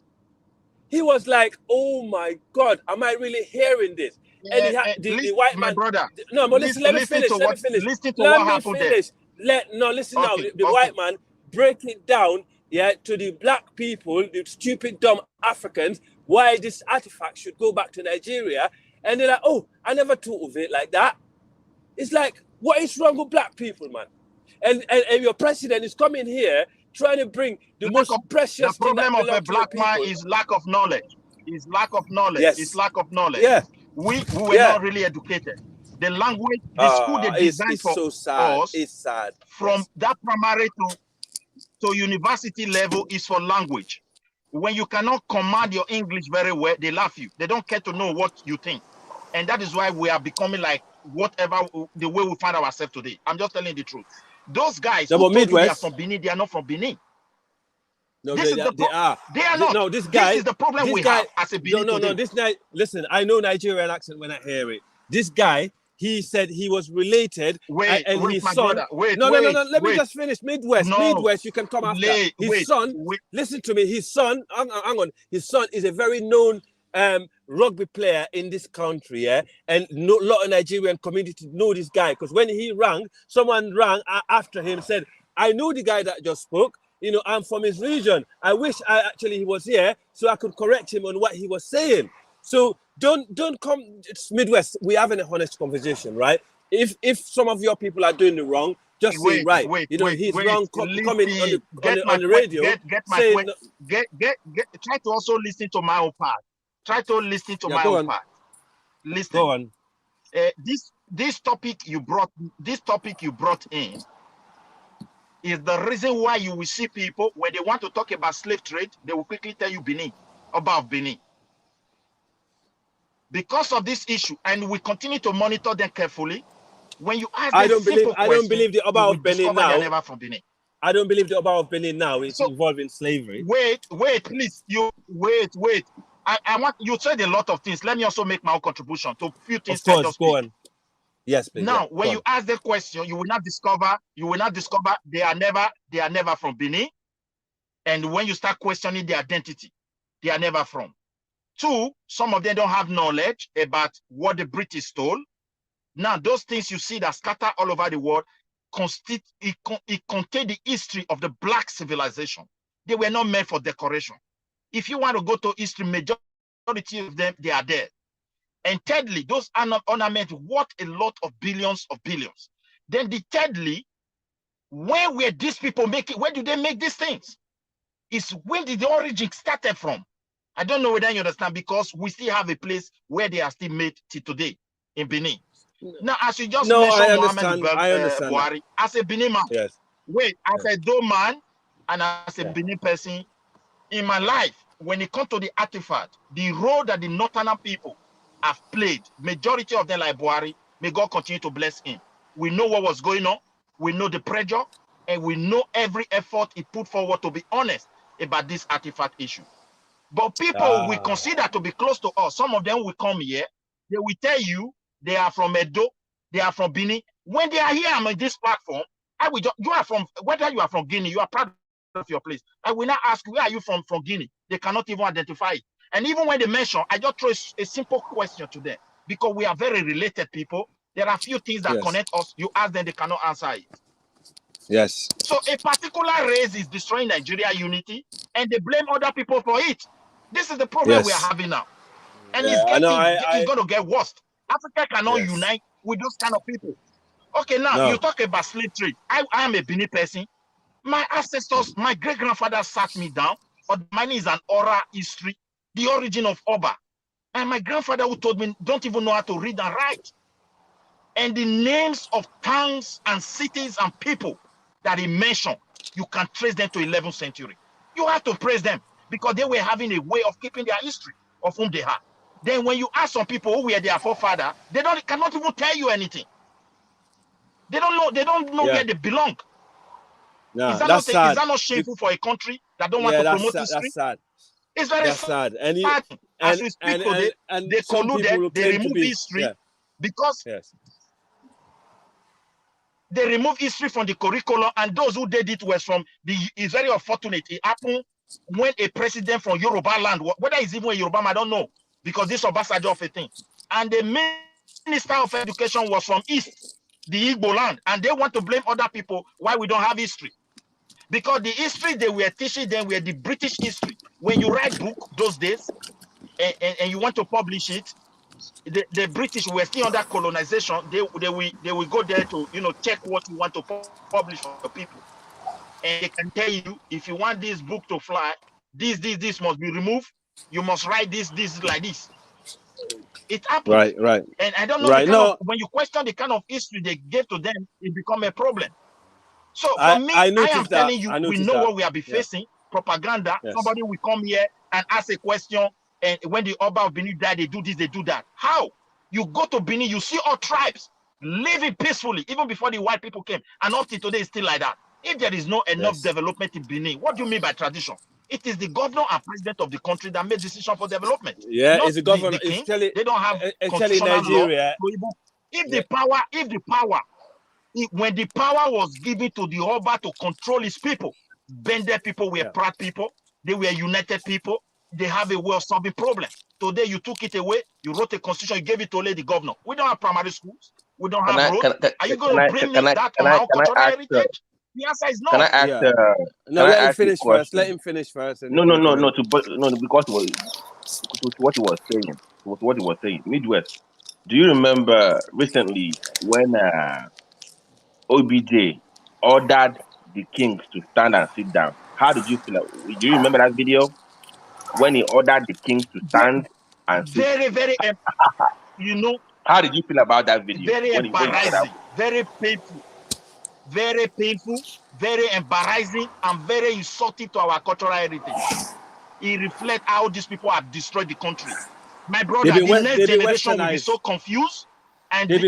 He was like, oh my God, am I really hearing this? And the white man, brother. No, but listen, let me finish. Listen to Let what me happened finish. Listen now. The white man break it down, yeah, to the black people, the stupid, dumb Africans, why this artifact should go back to Nigeria. And they're like, oh, I never thought of it like that. It's like, what is wrong with black people, man? And your president is coming here trying to bring the most precious thing that belongs to the people. The problem of a black man is lack of knowledge. Is lack of knowledge. Yes. It's lack of knowledge. Yeah. We were not really educated. The language, the school they designed for so sad. us, it's sad. From that primary to university level is for language. When you cannot command your English very well, they laugh you. They don't care to know what you think. And that is why we are becoming like whatever the way we find ourselves today. I'm just telling the truth. Those guys who told you they are from Benin, they are not from Benin. No, they are not. No, this guy. This is the problem we have as a Benin. No. This guy. Listen, I know Nigerian accent when I hear it. This guy, he said he was related, and his son. No. Let me just finish. Midwest. You can come after. His son. Listen to me. His son. Hang on. His son is a very known rugby player in this country, yeah, and a lot of Nigerian community know this guy because when he rang, someone rang after him, said, I know the guy that just spoke, you know, I'm from his region. I wish he was here so I could correct him on what he was saying. So don't come, it's Midwest, we're having a honest conversation, right? If some of your people are doing the wrong, just say right. He's wrong coming on the radio. Try to also listen to my own part. Try to listen to my own part. Listen. Go on. This topic you brought in is the reason why you will see people when they want to talk about slave trade, they will quickly tell you Benin, about Benin. Because of this issue, and we continue to monitor them carefully. When you ask I don't believe the Oba of Benin now. Never from Benin. I don't believe the Oba of Benin now is involved in slavery. Wait, please. Wait. I want you said a lot of things. Let me also make my own contribution to a few things. Of course, go on. Yes, please. Now, when you ask the question, you will not discover they are never from Benin. And when you start questioning their identity, they are never from. 2, some of them don't have knowledge about what the British stole. Now, those things you see that scatter all over the world, it contain the history of the black civilization. They were not meant for decoration. If you want to go to history, majority of them, they are there. And thirdly, those ornaments worth a lot of billions. Then thirdly, where were these people making? Where do they make these things? It's where did the origin started from? I don't know whether you understand, because we still have a place where they are still made till today in Benin. Now, as you just mentioned, Buhari, as a Benin man, yes. Wait, as a Dome man and as a Benin person, in my life, when it comes to the artifact, the role that the northern people have played, majority of them like Buhari, may God continue to bless him. We know what was going on, we know the pressure, and we know every effort he put forward to be honest about this artifact issue. But people we consider to be close to us, some of them will come here, they will tell you they are from Edo, they are from Benin. When they are here on this platform, you are from, whether you are from Guinea, you are proud of your place. I will not ask, where are you from Guinea? They cannot even identify it. And even when they mention, I just throw a simple question to them because we are very related people. There are few things that connect us. You ask them, they cannot answer it. Yes. So a particular race is destroying Nigeria unity, and they blame other people for it. This is the problem we are having now. And it's going to get worse. Africa cannot unite with those kind of people. Okay, now you talk about slave trade. I am a Benin person. My ancestors, my great-grandfather sat me down. Mine is an oral history, the origin of Oba. And my grandfather who told me, don't even know how to read and write. And the names of towns and cities and people that he mentioned, you can trace them to 11th century. You have to praise them because they were having a way of keeping their history of whom they are. Then when you ask some people who were their forefathers, they cannot even tell you anything. They don't know where they belong. No, is that not shameful for a country that don't want to promote history? That's sad. It's very sad. And as we speak today, they colluded, they remove history because they remove history from the curriculum, and those who did it was from it's very unfortunate. It happened when a president from Yoruba land, whether it's even a Yoruba, I don't know, because this Obasanjo of a thing. And the Minister of Education was from East, the Igbo land, and they want to blame other people why we don't have history. Because the history they were teaching them were the British history. When you write book those days and you want to publish it, the British were still under colonization. They will go there to check what you want to publish for people, and they can tell you if you want this book to fly, this must be removed. You must write this like this. It happens. Right. And I don't know when you question the kind of history they gave to them, it become a problem. So for me, I am telling you, we know what we are facing. Propaganda. Yes. Somebody will come here and ask a question, and when the Oba of Benin died, they do this, they do that. How? You go to Benin, you see all tribes living peacefully, even before the white people came, and up to today it's still like that. If there is no enough development in Benin, what do you mean by tradition? It is the governor and president of the country that made decision for development. Yeah, not it's the governor. The king. It's telling, they don't have constitutional Nigeria. law. If the power, when the power was given to the Oba to control his people, Bended people were proud people. They were united people. They have a way of solving problems. Today, you took it away. You wrote a constitution. You gave it to only the governor. We don't have primary schools. We don't have roads. Are you going to bring me that on our cultural heritage? The answer is no. Can I ask? No, let him finish first. Let him finish first. No. Because what he was saying. What he was saying. Midwest. Do you remember recently when OBJ ordered the kings to stand and sit down? How did you feel? Do you remember that video when he ordered the kings to stand and sit? Very, How did you feel about that video? Very embarrassing, very painful, very embarrassing, and very insulting to our cultural heritage. It reflects how these people have destroyed the country. My brother, the next generation will be so confused, and they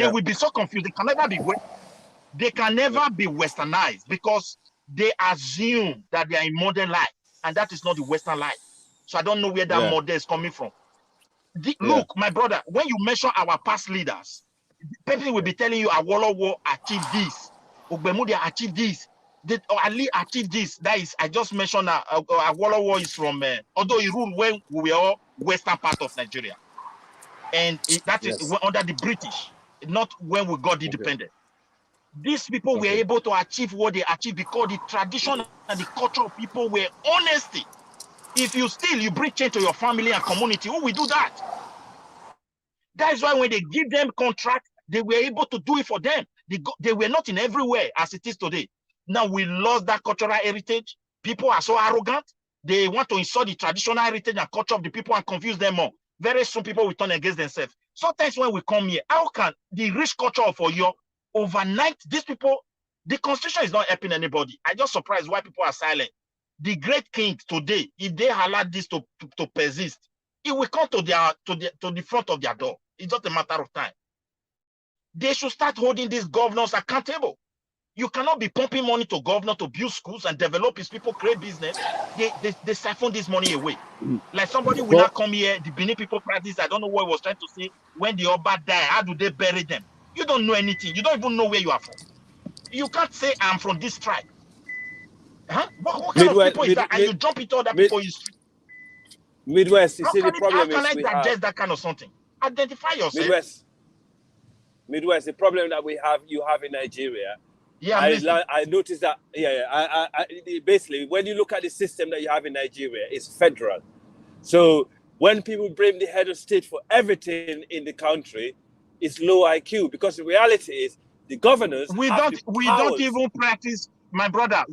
will be so confused. They can never be westernized because they assume that they are in modern life, and that is not the Western life. So I don't know where that model is coming from. Look, my brother, when you mention our past leaders, people will be telling you Awolowo achieved this, Ogbemudia achieved this, Ali achieved this. That is, I just mentioned Awolowo is from, although he ruled when we were all western part of Nigeria, and that is under the British, not when we got independent. These people were able to achieve what they achieved because the tradition and the culture of people were honesty. If you steal, you bring change to your family and community. Who will do that? That is why when they give them contract, they were able to do it for them. They were not in everywhere as it is today. Now we lost that cultural heritage. People are so arrogant. They want to insult the traditional heritage and culture of the people and confuse them more. Very soon people will turn against themselves. Sometimes when we come here, how can the rich culture of Oyo overnight, these people, the constitution is not helping anybody. I just surprised why people are silent. The great king today, if they allow this to persist, it will come to the front of their door. It's just a matter of time. They should start holding these governors accountable. You cannot be pumping money to governor to build schools and develop his people, create business. They siphon this money away. Like somebody will not come here, the Benin people practice, I don't know what he was trying to say, when the Oba die, how do they bury them? You don't know anything. You don't even know where you are from. You can't say I'm from this tribe. Huh? What kind of people is that? And you jump into other people's history. Midwest, you see, the How problem can is I we digest have that kind of something? Identify yourself. Midwest. The problem that you have in Nigeria. Yeah, I'm listening. I noticed that. Basically, when you look at the system that you have in Nigeria, it's federal. So when people blame the head of state for everything in the country, it's low IQ, because the reality is the governors We don't even practice, my brother.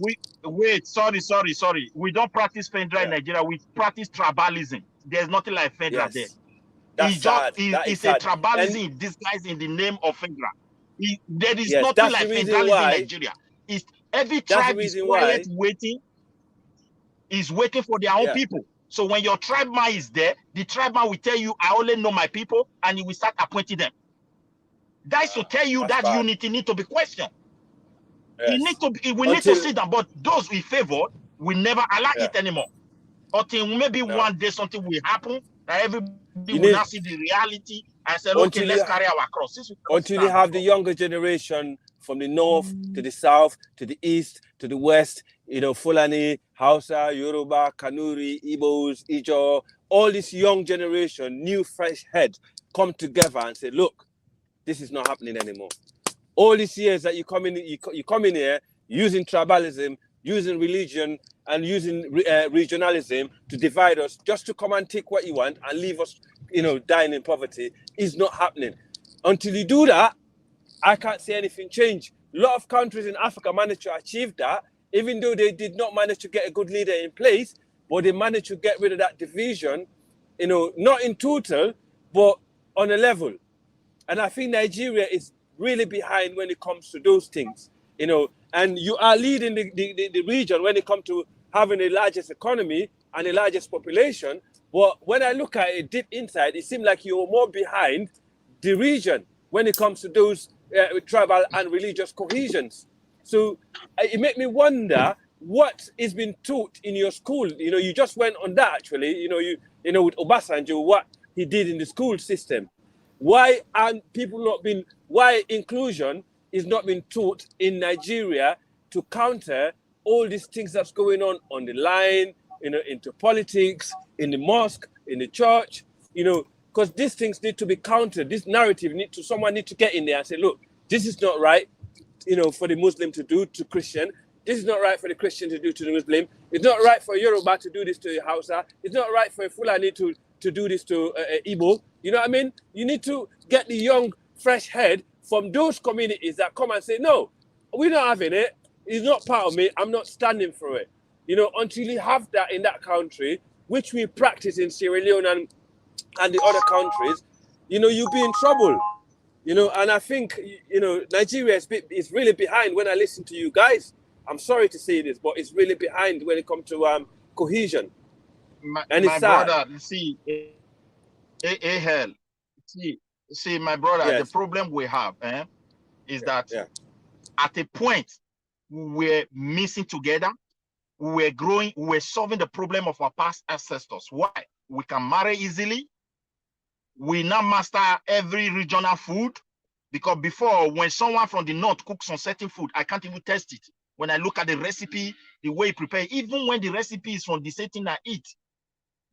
Sorry. We don't practice federal in Nigeria. We practice tribalism. There's nothing like federal there. That's sad. It's a tribalism disguised in the name of federal. There is nothing like federalism in Nigeria. Every tribe is quiet, waiting for their own people. So when your tribe man is there, the tribe man will tell you, I only know my people, and he will start appointing them. That is to tell you that unity need to be questioned. We need to sit down, but those we favor will never allow it anymore. Until maybe one day something will happen, that everybody will now see the reality and say, okay, let's carry our cross. Until you have the younger generation from the north to the south, to the east, to the west, Fulani, Hausa, Yoruba, Kanuri, Igbos, Ijo, all this young generation, new fresh head, come together and say, look, this is not happening anymore. All these years that you come in here using tribalism, using religion, and using regionalism to divide us, just to come and take what you want and leave us, dying in poverty, is not happening. Until you do that, I can't see anything change. A lot of countries in Africa managed to achieve that, even though they did not manage to get a good leader in place, but they managed to get rid of that division, not in total, but on a level. And I think Nigeria is really behind when it comes to those things, and you are leading the region when it comes to having the largest economy and the largest population. But when I look at it deep inside, it seems like you're more behind the region when it comes to those tribal and religious cohesions. So it makes me wonder what is being taught in your school. You just went on that actually, with Obasanjo, what he did in the school system. Why inclusion is not being taught in Nigeria to counter all these things that's going on the line, into politics, in the mosque, in the church, because these things need to be countered. This narrative someone need to get in there and say, look, this is not right, for the Muslim to do to Christian. This is not right for the Christian to do to the Muslim. It's not right for Yoruba to do this to Hausa. It's not right for Fulani to do this to Igbo. You know what I mean? You need to get the young, fresh head from those communities that come and say, no, we're not having it. It's not part of me. I'm not standing for it. Until you have that in that country, which we practice in Sierra Leone and the other countries, you'll be in trouble. And I think, Nigeria is really behind when I listen to you guys. I'm sorry to say this, but it's really behind when it comes to cohesion. And it's sad. Brother, see, my brother, the problem we have is that at a point we were missing together, we were growing, we were solving the problem of our past ancestors. Why? We can marry easily. We now master every regional food, because before, when someone from the north cooks some certain food, I can't even taste it. When I look at the recipe, the way it prepared, even when the recipe is from the same thing I eat.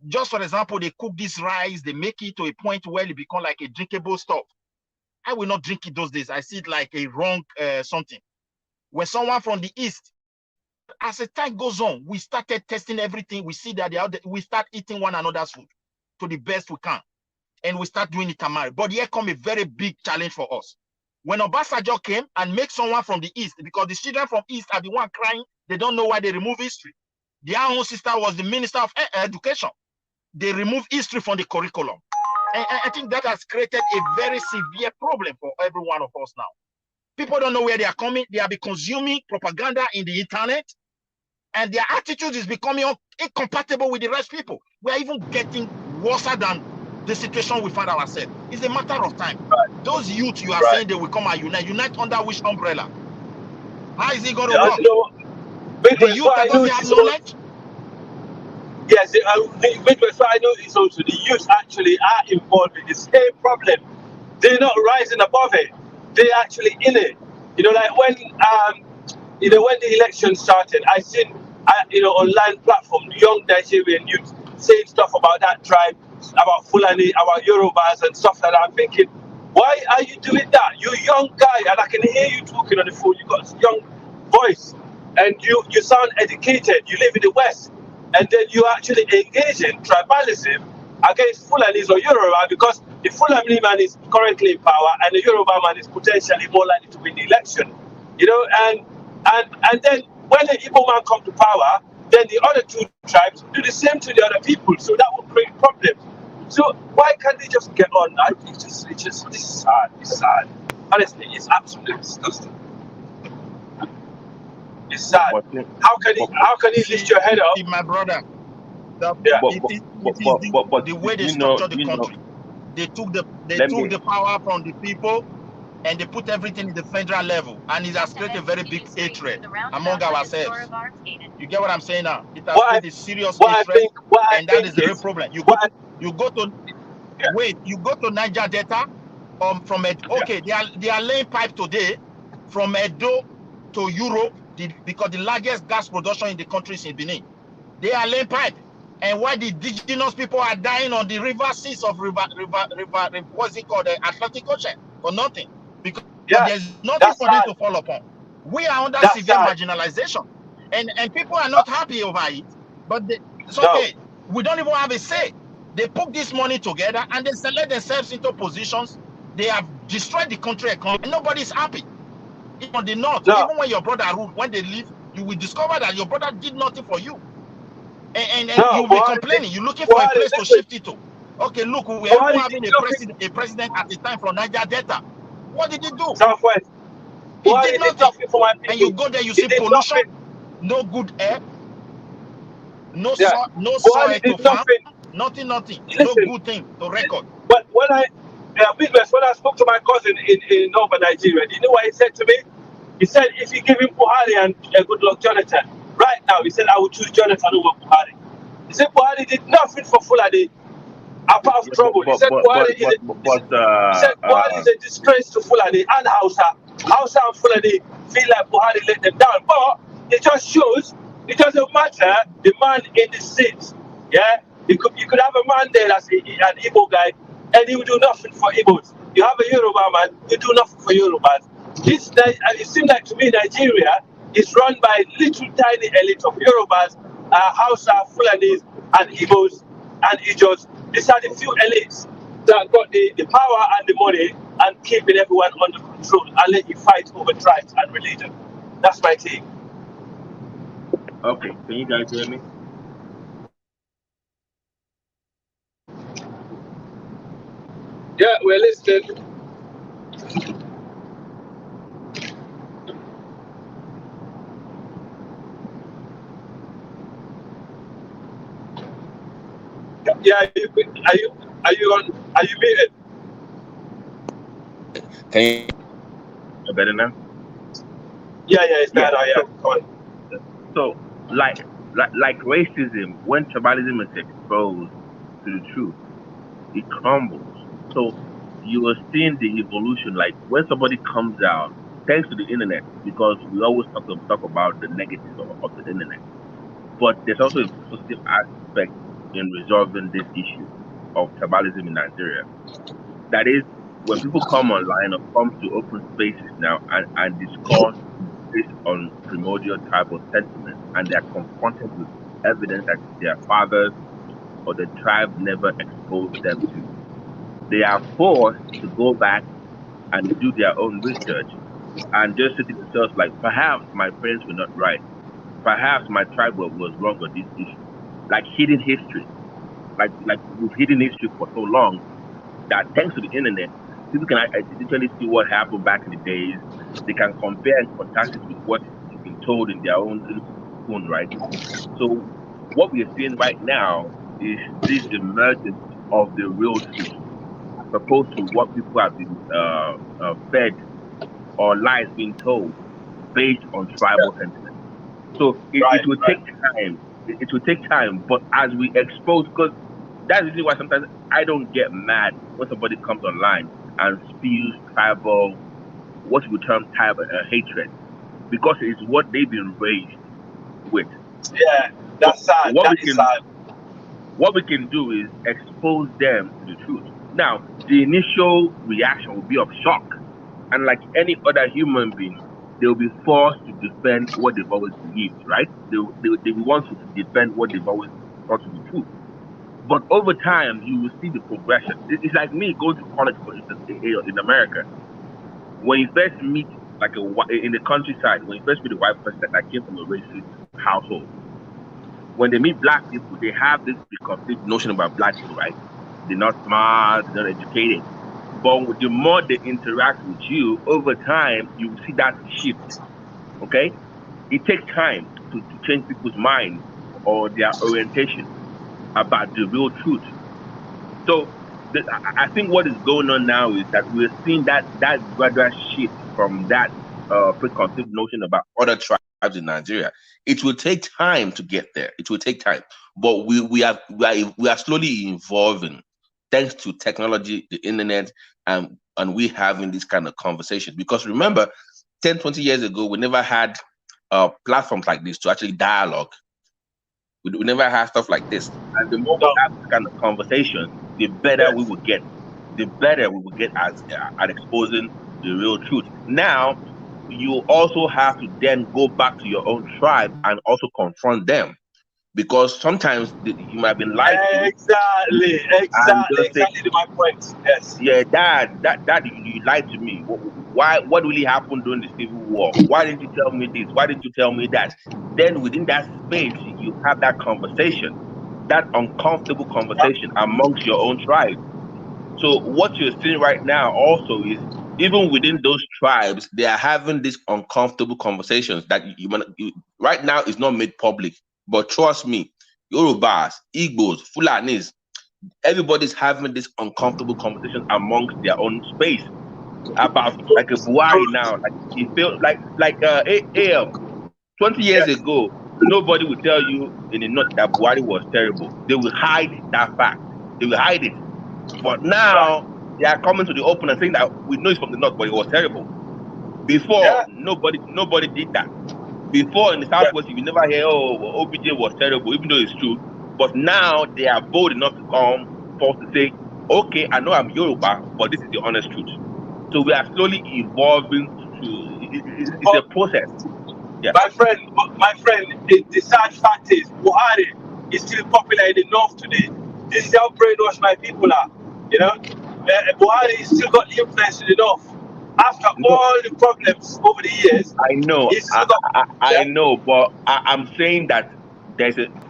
Just for example, they cook this rice, they make it to a point where it becomes like a drinkable stuff. I will not drink it those days. I see it like a wrong something. When someone from the east, as the time goes on, we started testing everything. We see that we start eating one another's food to the best we can. And we start doing it tamari. But here comes a very big challenge for us. When Obasanjo came and make someone from the east, because the children from east are the one crying, they don't know why they remove history. Their own sister was the minister of education. They remove history from the curriculum. And I think that has created a very severe problem for every one of us now. People don't know where they are coming. They are consuming propaganda in the internet, and their attitude is becoming incompatible with the rest of people. We are even getting worse than the situation we find ourselves. It's a matter of time. Right. Those youth you are saying they will come and unite under which umbrella? How is it going to work? The youth that doesn't have knowledge? Yes, with what I know is also the youth actually are involved in the same problem. They're not rising above it. They're actually in it. You know, like when the election started, online platform, young Nigerian youth saying stuff about that tribe, about Fulani, about Yorubas and stuff like that. I'm thinking, why are you doing that? You young guy, and I can hear you talking on the phone. You got a young voice, and you sound educated. You live in the West, and then you actually engage in tribalism against Fulanis or Yoruba because the Fulani man is currently in power and the Yoruba man is potentially more likely to win the election. You know, and then when the Igbo man come to power, then the other two tribes do the same to the other people. So that will create problems. So why can't they just get on? It's sad. It's sad. Honestly, it's absolutely disgusting. It's sad. How can you lift your head up? My brother, Yeah. the way they structure the country. They took the power from the people and they put everything in the federal level, and it has created a very big hatred among ourselves. You get what I'm saying now? It has created a serious hatred, and that is the real problem. You go to Niger Delta, from okay, they are laying pipe today from Edo to Europe, because the largest gas production in the country is in Benin. They are laying pipe. And why the indigenous people are dying on the river seas of what's it called, the Atlantic Ocean, for nothing, because there's nothing for them to fall upon. We are under severe marginalization, and people are not happy over it. But it's okay. We don't even have a say. They put this money together and they select themselves into positions. They have destroyed the country economy, and nobody's happy. Even on the north, even when your brother ruled, when they leave, you will discover that your brother did nothing for you. And you'll be complaining. You're looking for a place to shift it to. Okay, look, we are having a president at the time from Niger Delta. What did he do? Southwest. He did nothing. And you go there, you see pollution, no good air, no soil to farm, nothing, no good thing to record. But when I spoke to my cousin in Northern Nigeria, do you know what he said to me? He said, if you give him Buhari and good luck Jonathan, right now, he said, I would choose Jonathan over Buhari. He said, Buhari did nothing for Fulani apart from trouble. He said, Buhari is a disgrace to Fulani and Hausa. Hausa and Fulani feel like Buhari let them down. But it just shows, it doesn't matter the man in the seat. Yeah? You could have a man there that's an Igbo guy, and he will do nothing for Igbos. You have a Yoruba man, you do nothing for Yorubas. It seems like to me Nigeria is run by little tiny elite of Yorubas, Hausa, Fulanis, and Igbos and Ijos. These are the few elites that got the power and the money and keeping everyone under control and let you fight over tribes and religion. That's my take. Okay, can you guys hear me? Yeah, we're listening. Yeah, are you muted? Can you better now? Yeah, it's better. Yeah, come on. So, like racism, when tribalism is exposed to the truth, it crumbles. So you are seeing the evolution. Like when somebody comes out, thanks to the internet, because we always talk about the negatives of the internet, but there's also a positive aspect in resolving this issue of tribalism in Nigeria. That is, when people come online or come to open spaces now and discuss based on primordial type of sentiment, and they are confronted with evidence that their fathers or the tribe never exposed them to, they are forced to go back and do their own research and just say to themselves, like, perhaps my parents were not right. Perhaps my tribe was wrong on this issue. Like hidden history. Like we've hidden history for so long that thanks to the internet, people can actually see what happened back in the days. They can compare and contrast it with what has been told in their own right. So what we are seeing right now is this emergence of the real truth, as opposed to what people have been fed or lies being told based on tribal sentiment. So it will take time. It will take time, but as we expose, because that's usually why sometimes I don't get mad when somebody comes online and spews tribal what we term type hatred, because it's what they've been raised with. Yeah, that's sad. What That we is can sad. what we can do is expose them to the truth. Now, the initial reaction will be of shock, and like any other human being, they'll be forced to defend what they've always believed, right? They will want to defend what they've always thought to be true. But over time, you will see the progression. It's like me going to college, for instance, in America. When you first meet, in the countryside, when you first meet a white person that came from a racist household, when they meet black people, they have this preconceived notion about black people, right? They're not smart, they're not educated. But the more they interact with you, over time, you will see that shift. Okay? It takes time to change people's minds or their orientation about the real truth. So I think what is going on now is that we're seeing that gradual shift from that preconceived notion about other tribes in Nigeria. It will take time to get there. It will take time, but we are slowly evolving thanks to technology, the internet, and we having this kind of conversation. Because remember, 10, 20 years ago, we never had platforms like this to actually dialogue. We never had stuff like this. And the more we have this kind of conversation, the better we will get. The better we will get at exposing the real truth. Now, you also have to then go back to your own tribe and also confront them, because sometimes you might have been lied to. Exactly, And just say, exactly my point. Yes. yeah, dad, you lied to me. Why? What really happened during the Civil War? Why didn't you tell me this? Why didn't you tell me that? Then within that space, you have that conversation, that uncomfortable conversation amongst your own tribe. So what you're seeing right now also is, even within those tribes, they are having these uncomfortable conversations that right now is not made public. But trust me, Yorubas, Igbos, Fulanis, everybody's having this uncomfortable conversation amongst their own space about, like a Buhari now. Like it feels like 20 years ago, nobody will tell you in the north that Buhari was terrible. They will hide that fact. They will hide it. But now they are coming to the open and saying that we know it's from the north, but it was terrible. Before, nobody did that. Before in the southwest, you will never hear, oh, OBJ was terrible, even though it's true. But now they are bold enough to come forth to say, okay, I know I'm Yoruba, but this is the honest truth. So we are slowly evolving it's a process. Yeah. My friend, the sad fact is Buhari is still popular in the north today. This is how brainwashed my people are. You know, Buhari still got influence in the north. After all the problems over the years, I know, he's still got. I know, but I'm saying that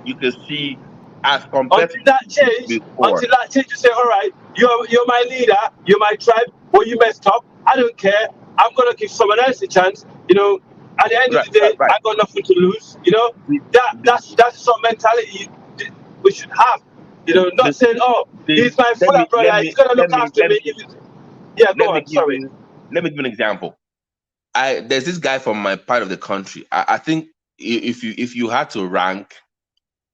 you can see as compared Until that change, before. you say, all right, you're my leader, you're my tribe, but you messed up. I don't care. I'm gonna give someone else a chance. You know, at the end of the day, I got nothing to lose. You know, that's some mentality we should have. You know, not saying, oh, he's my fuller brother, he's gonna look after me. Yeah, go on. Sorry. Let me give you an example. There's this guy from my part of the country. I think if you had to rank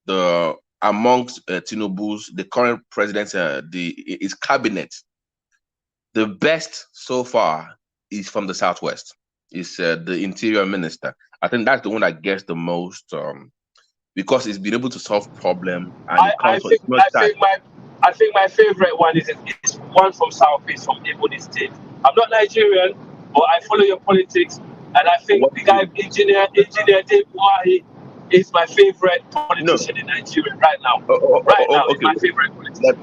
the amongst Tinubu's, the current president, his cabinet, the best so far is from the southwest. Is the interior minister. I think that's the one that gets the most because he's been able to solve problems. And I think my favorite one is one from Southeast, from Ebony State. I'm not Nigerian, but I follow your politics, and I think the guy engineer Dave Buhari is my favorite politician in Nigeria right now. He's my favorite politician.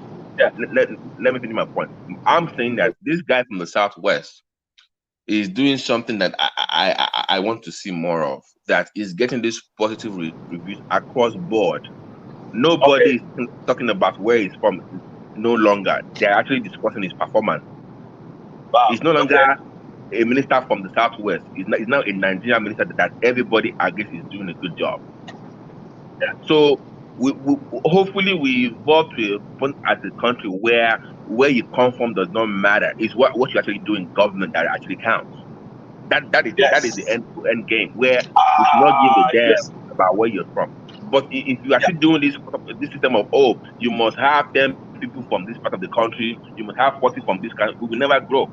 Let me finish my point. I'm saying that this guy from the southwest is doing something that I want to see more of. That is getting this positive reviews across board. Nobody is talking about where he's from. No longer, they're actually discussing his performance. Wow. He's no longer a minister from the southwest. He's now a Nigerian minister that everybody agrees is doing a good job. Yeah. So we hopefully we evolve to a point as a country where you come from does not matter. It's what you actually do in government that actually counts. That is the end game, where we should not give a damn about where you're from. But if you are actually doing this system of, you must have 10 people from this part of the country, you must have 40 from this country, we will never grow.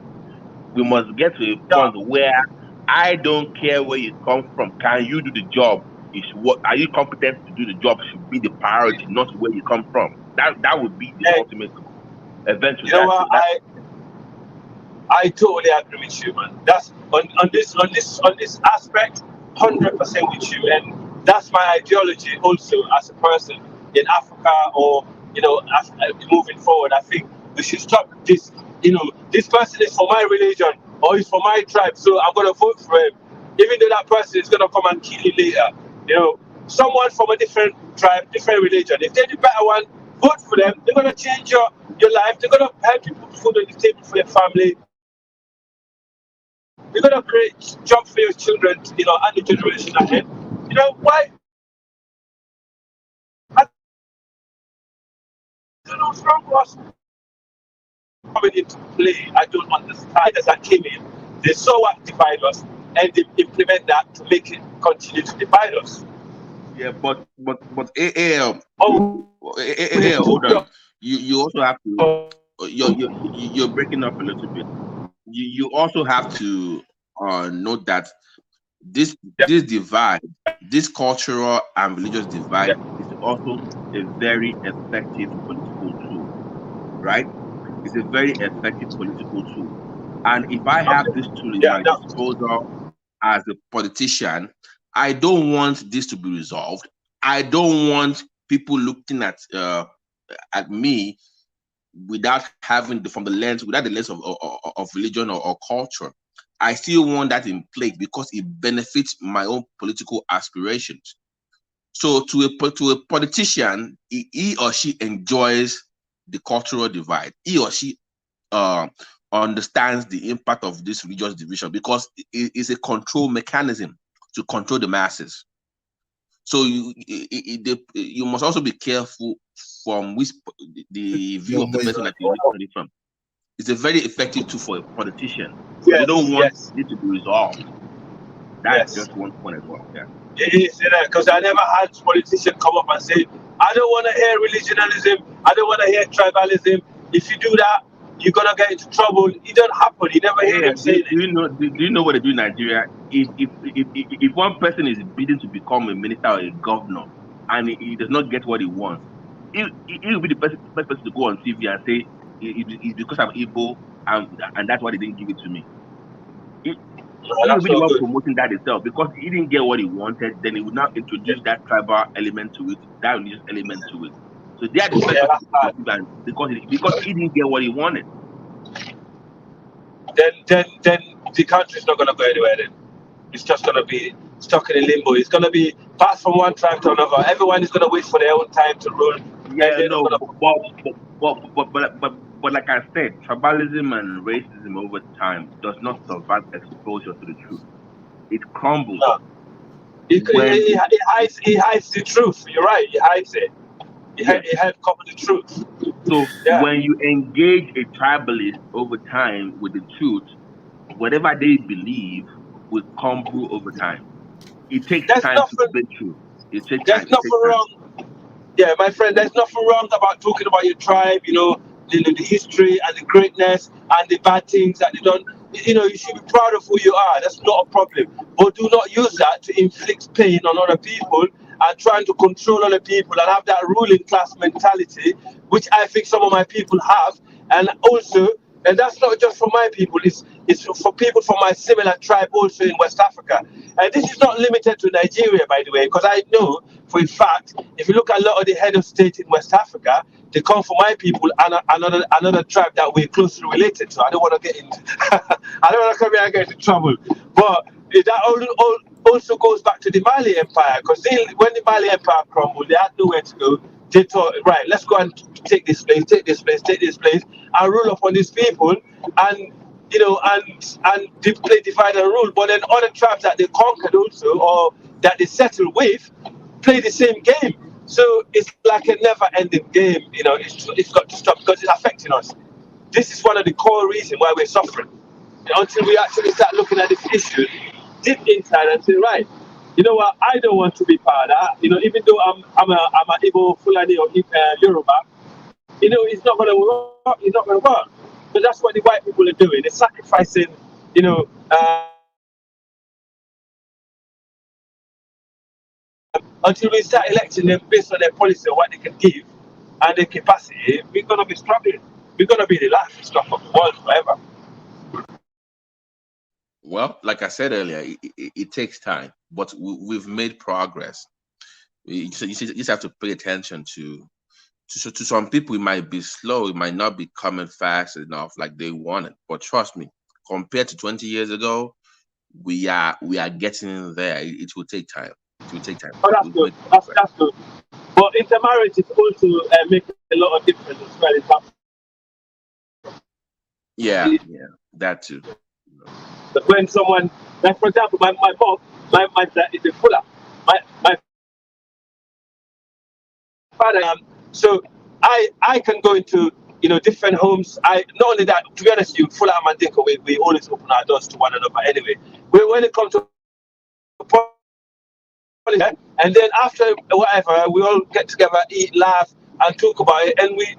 We must get to a point where I don't care where you come from. Can you do the job? What are you competent to do the job should be the priority, not where you come from. That would be the ultimate goal. Eventually, you know what? I totally agree with you, man. That's on this aspect, 100% with you, and that's my ideology also as a person in Africa, or moving forward. I think we should stop this. This person is for my religion or he's for my tribe, so I'm gonna vote for him, even though that person is gonna come and kill you later. Someone from a different tribe, different religion. If they're the better one, vote for them. They're gonna change your life. They're gonna help you put food on the table for your family. You're gonna create jobs for your children, and the generation ahead. Why? I don't know what's wrong with us coming into play. I don't understand as I came in. They saw what divide us, and they implement that to make it continue to divide us. Yeah, but hold on. You also have to. You're breaking up a little bit. You also have to note that this divide, this cultural and religious divide, is also a very effective political tool, right? It's a very effective political tool. And if I have this tool in my disposal as a politician, I don't want this to be resolved. I don't want people looking at me without the lens of religion or culture. I still want that in place because it benefits my own political aspirations. So to a politician, he or she enjoys the cultural divide. He or she understands the impact of this religious division because it is a control mechanism to control the masses. So you must also be careful from the view of the person that you're listening from. It's a very effective tool for a politician. Yes, they don't want it to be resolved. That's just one point as well. Yeah. It is, because I never had politicians come up and say, I don't want to hear religionalism, I don't want to hear tribalism. If you do that, you're gonna get into trouble. It don't happen. You never hear them say it. Do you know what they do in Nigeria? If one person is bidding to become a minister or a governor and he does not get what he wants, he will be the first person to go on TV and say it's because I'm Igbo and that's why they didn't give it to me. He will be the one promoting that itself because he didn't get what he wanted. Then he would now introduce that tribal element to it, that religious element to it. So they are the first because he didn't get what he wanted. Then the country's not gonna go anywhere. Then it's just gonna be stuck in a limbo. It's gonna be passed from one tribe to another. Everyone is gonna wait for their own time to rule. Yeah, no, but like I said, tribalism and racism over time does not survive exposure to the truth. It crumbles. No. It hides the truth. You're right. It hides it. It helps cover the truth. So when you engage a tribalist over time with the truth, whatever they believe will crumble over time. It takes time to be true. It takes time. There's nothing wrong. Yeah, my friend, there's nothing wrong about talking about your tribe, the history and the greatness and the bad things that they done. You should be proud of who you are. That's not a problem. But do not use that to inflict pain on other people and trying to control other people and have that ruling class mentality, which I think some of my people have. And also, and that's not just for my people, it's for people from my similar tribe also in West Africa. And this is not limited to Nigeria, by the way, because I know for a fact, if you look at a lot of the head of state in West Africa, they come from my people and another tribe that we're closely related to. I don't want to get into I don't want to come here and get into trouble. But that also goes back to the Mali Empire, because when the Mali Empire crumbled, they had nowhere to go. They thought, right, let's go and take this place, and rule upon these people, and they divide and rule. But then other tribes that they conquered also, or that they settled with, play the same game. So it's like a never-ending game. It's got to stop because it's affecting us. This is one of the core reasons why we're suffering. Until we actually start looking at this issue deep inside and say, right, you know what, I don't want to be part of that. Even though I'm a Igbo, Fulani, or Yoruba, it's not going to work. It's not going to work. But that's what the white people are doing. They're sacrificing you know, until we start electing them based on their policy and what they can give and their capacity, we're going to be struggling. We're going to be the last stuff of the world forever. Well, like I said earlier, it takes time, but we've made progress. You just have to pay attention to some people. It might be slow, it might not be coming fast enough like they want it. But trust me, compared to 20 years ago, we are getting there. It will take time. It will take time. Oh, that's good. That's good. But intermarriage is also make a lot of difference as well in terms. Yeah, that too. But when someone, like for example, my mom, my dad is a fuller. My father, so I can go into different homes. I not only that, to be honest with you, Fuller and Mandinka, we always open our doors to one another anyway. When it comes to and then after whatever, we all get together, eat, laugh, and talk about it, and we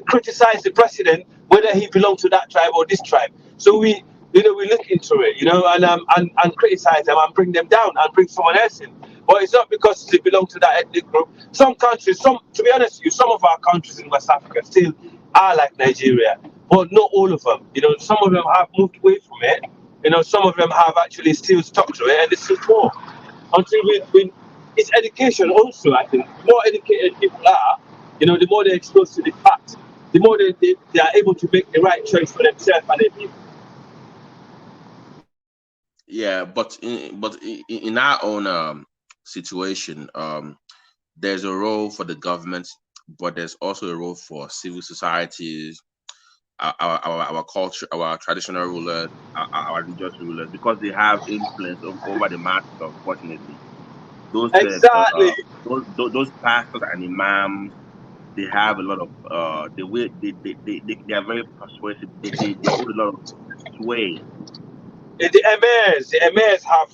criticize the president whether he belongs to that tribe or this tribe. So we look into it, and criticize them and bring them down and bring someone else in. But it's not because they belong to that ethnic group. Some countries, to be honest with you, some of our countries in West Africa still are like Nigeria, but not all of them. Some of them have moved away from it. Some of them have actually still stuck to it, and it's still poor. Until it's education also, I think. The more educated people are, the more they're exposed to the facts, the more they are able to make the right choice for themselves and their people. Yeah, but in our own situation, there's a role for the government, but there's also a role for civil societies, our culture, our traditional rulers, our religious rulers, because they have influence over the masses. Unfortunately, those pastors and imams, they have a lot of they are very persuasive. They hold a lot of sway. The emirs have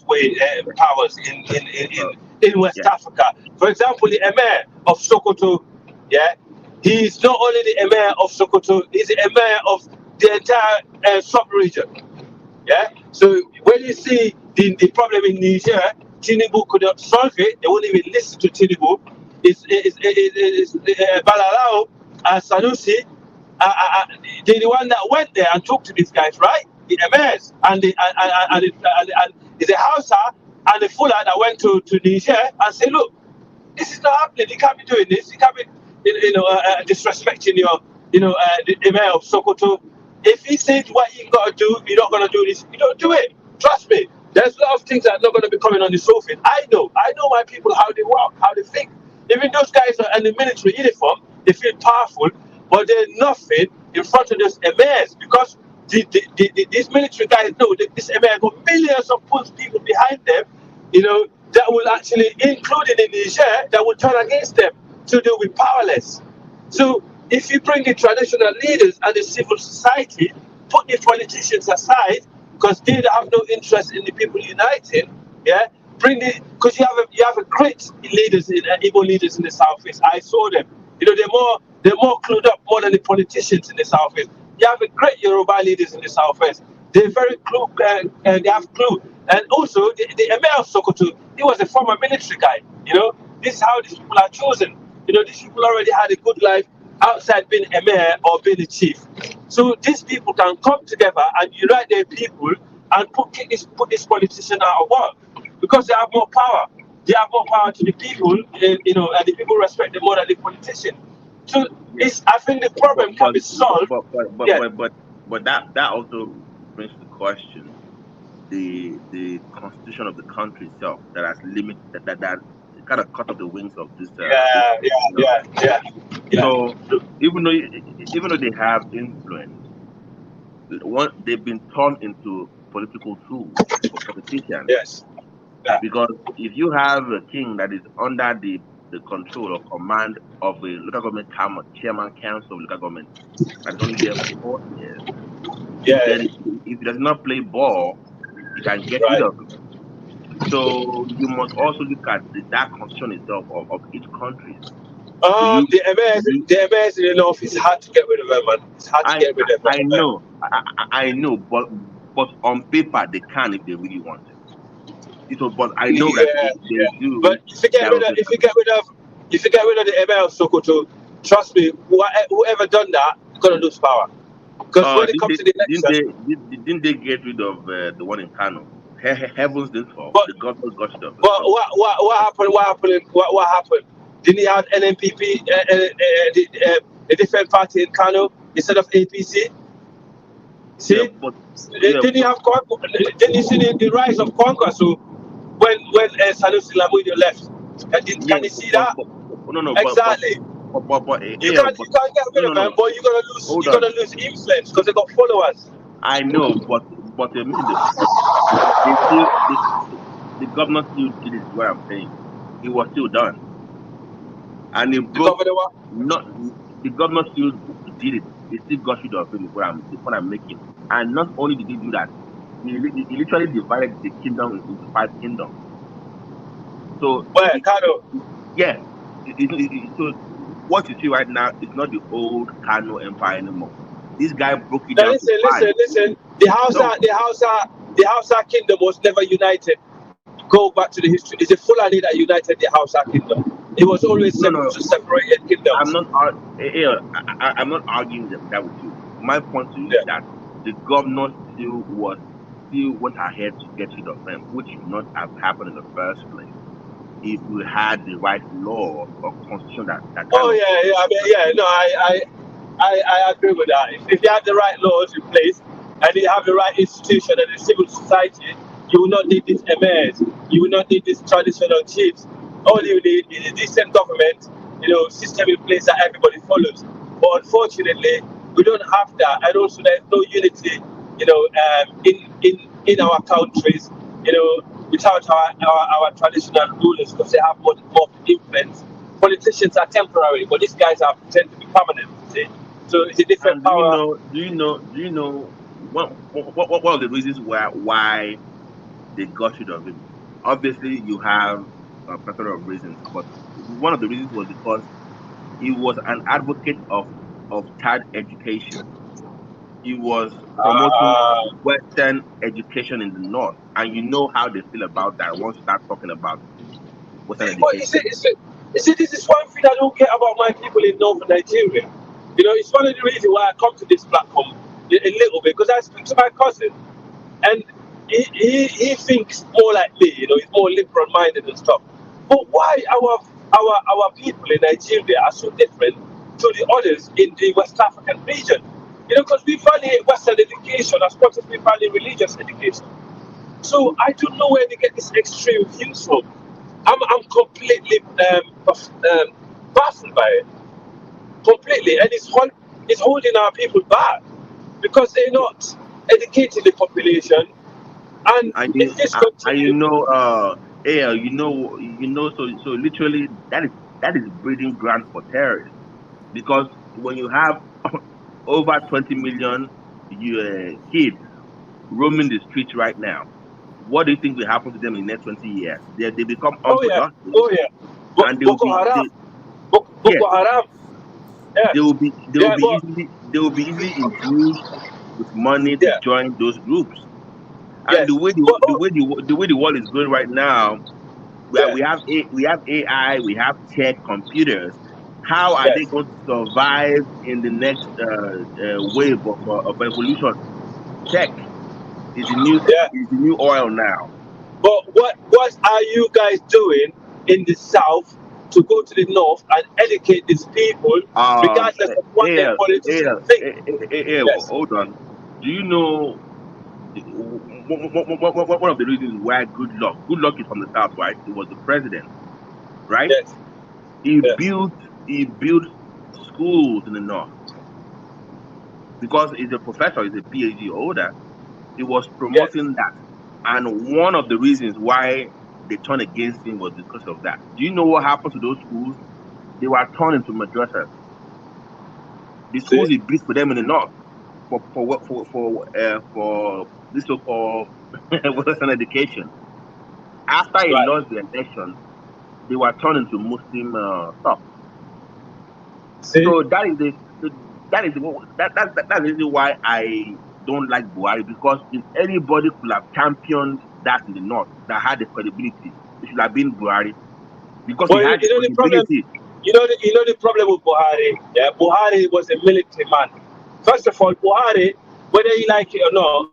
powers in West Africa. For example, the emir of Sokoto, he's not only the emir of Sokoto, he's the emir of the entire sub-region. So when you see the problem in Niger, Tinubu could not solve it. They won't even listen to Tinubu. It's Balalao and Sanusi, they're the one that went there and talked to these guys, right? The emirs and the Hausa and the Fuller that went to Niger and said, look, this is not happening. You can't be doing this. You can't be, disrespecting the emir of Sokoto. If he says what you got to do, you're not going to do this. You don't do it. Trust me. There's a lot of things that are not going to be coming on the surface. I know my people, how they work, how they think. Even those guys are in the military uniform, they feel powerful, but they're nothing in front of those emirs, because these military guys know that this emir got millions of people behind them, that will actually, including in Niger, that will turn against them. So they'll be powerless. So if you bring the traditional leaders and the civil society, put the politicians aside, because they have no interest in the people uniting, because you have a great leaders in Igbo leaders in the southeast. I saw them. They're more clued up more than the politicians in the southeast. You have a great Yoruba leaders in the southwest. They're very clue, they have clue. And also the emir of Sokoto, he was a former military guy. This is how these people are chosen. These people already had a good life outside being emir or being a chief. So these people can come together and unite their people and put this politician out of work, because they have more power. They have more power to the people, and the people respect them more than the politician. So I think the problem can be solved. But that also brings the question: the constitution of the country itself that has limited that kind of cut off the wings of this. So even though they have influence, they've been turned into political tools for politicians. Yes. Because if you have a king that is under the control or command of a local government chairman council of local government that's only there for 4 years, then if he does not play ball, you can get rid of him. So you must also look at that constitution itself of each country. The emirs in the north, it's hard to get rid of them, man. It's hard to get rid of them. I know, but but on paper they can if they really want it. But I know that Yeah, if they yeah. do, But if you get there rid will of be. the ML Sokoto, trust me, whoever done that gonna lose power. Because when it Didn't comes they, to the didn't election, they, didn't they get rid of the one in Kano? Heavens didn't fall. but The government got rid of it. but So what happened? What happened? Didn't he have NMPP, a different party in Kano instead of APC? yeah, See, but yeah, didn't you have didn't you see the rise of Congress? So when Sanusi Lamudio left, yeah, can you see that? no, no, Exactly. yeah, but You can't get no, rid no, of them, no. but Hold you're on. gonna lose influence because they got followers. I know, but you're missing the point. They still the governor still did it. Is what I'm saying. It was still done, and it The broke. governor what? Not the governor still did it. They still got rid of him. Is what the point I'm making. And not only did he do that, he literally divided the kingdom into 5 kingdoms. So Where Kano? yeah, so what you see right now is not the old Kano Empire anymore. This guy broke it Now down to 5. listen. No, The Hausa kingdom was never united. Go back to the history. It's a Fulani that united the Hausa kingdom. It was always no. separated I'm kingdoms. not. I'm not arguing that with you. My point to you is Yeah. that the governor still went ahead to get rid of them, which should not have happened in the first place if we had the right law or constitution that kind Oh of. yeah, yeah. I mean, yeah. No, I agree with that. If you have the right laws in place and you have the right institution and the civil society, you will not need these emirs. You will not need these traditional chiefs. All you need is a decent government, system in place that everybody follows. But unfortunately, we don't have that, and also there's no unity, in our countries, without our traditional rulers because they have more influence. Politicians are temporary, but these guys are pretend to be permanent. See? So it's a different And do you power. know? Do you know what are the reasons why they got rid of him? Obviously, you have a plethora of reasons, but one of the reasons was because he was an advocate of child education. He was promoting Uh, Western education in the North, and you know how they feel about that once you start talking about Western but you education. see, this is one thing I don't care about my people in northern Nigeria. It's one of the reasons why I come to this platform a little bit because I speak to my cousin, and he thinks more like me. He's more liberal minded and stuff. But why our people in Nigeria are so different to the others in the West African region? Because we value Western education as much as we value religious education. So I don't know where they get this extreme views from. I'm completely baffled by it, completely, and it's holding our people back because they're not educating the population. And And if this you continues, know, yeah, so literally that is breeding ground for terrorists because when you have over 20 million kids roaming the streets right now, what do you think will happen to them in the next 20 years? They become oh yeah, unproductive, oh yeah, and Boko Haram, yes, Boko Haram, yeah, yeah, but they will be easily induced with money to yeah, join those groups. And yes, but the way the world is going right now, where yeah, we have AI, we have tech, computers. How are they yes, going to survive in the next wave of evolution? Tech yeah. is the new oil now. But what are you guys doing in the south to go to the north and educate these people, regardless of what their AL, politicians think? Yes, hold on. Do you know one of the reasons why Good Luck is from the south, right? It was the president, right? yes, He yes, built he built schools in the north because he's a professor, he's a PhD holder. He was yes. promoting that, and one of the reasons why they turned against him was because of that. Do you know what happened to those schools? They were turned into madrasas. The schools See? he built for them in the north for this so-called Western education. After he Right. lost the election, they were turned into Muslim stuff. See? So that is the that is the, that that's the reason why don't like Buhari because if anybody could have championed that in the north that had the credibility, it should have been Buhari because he Well, had the you know the problem. credibility. You know the problem with Buhari. Yeah, Buhari was a military man. First of all, Buhari, whether you like it or not,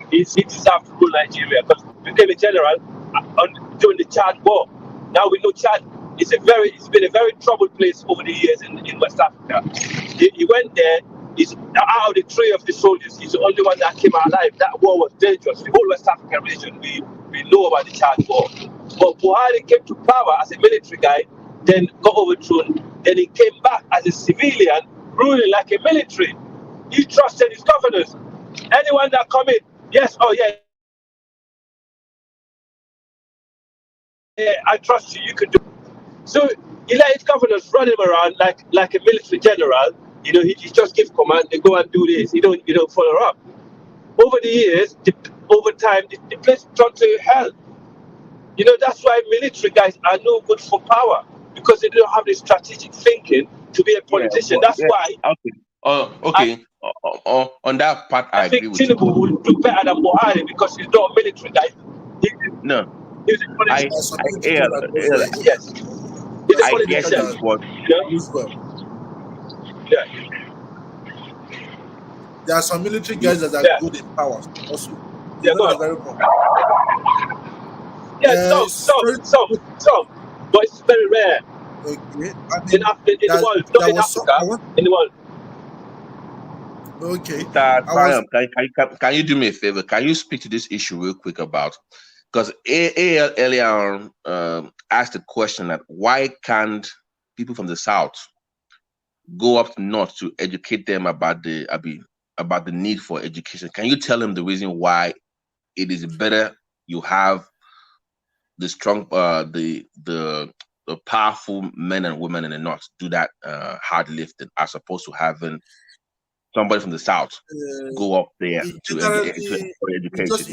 he deserved to rule Nigeria because he became a general during the Chad War. Now we know Chad it's been a very troubled place over the years in West Africa. He went there. He's out of the three of the soldiers. He's the only one that came out alive. That war was dangerous. The whole West African region, we know about the Chad War. But Buhari came to power as a military guy, then got overthrown. Then he came back as a civilian, ruling like a military. He trusted his governors. Anyone that come in, yes, oh yeah, I trust you. You can do. So he let his governors run him around like a military general. You know, he just gives command. They go and do this. He don't follow up. Over the years, over time, the place turned to hell. You know, that's why military guys are no good for power because they don't have the strategic thinking to be a politician. That's why. Okay. On that part, I agree think with you. Tinubu would do better than Buhari because he's not a military guy. No, He's a politician. Yes. He's a I get politician. you, but Yeah. There are some military guys that are good in power also. Yeah, know, very wrong. Yeah, some, but it's very rare. Okay. I mean, in the world, not in Africa, in the world. Okay. Can you do me a favor? Can you speak to this issue real quick about, because AL earlier on asked the question that why can't people from the South go up north to educate them about the need for education? Can you tell them the reason why it is better you have the strong, the powerful men and women in the north do that hard lifting as opposed to having somebody from the south go up there to education? Just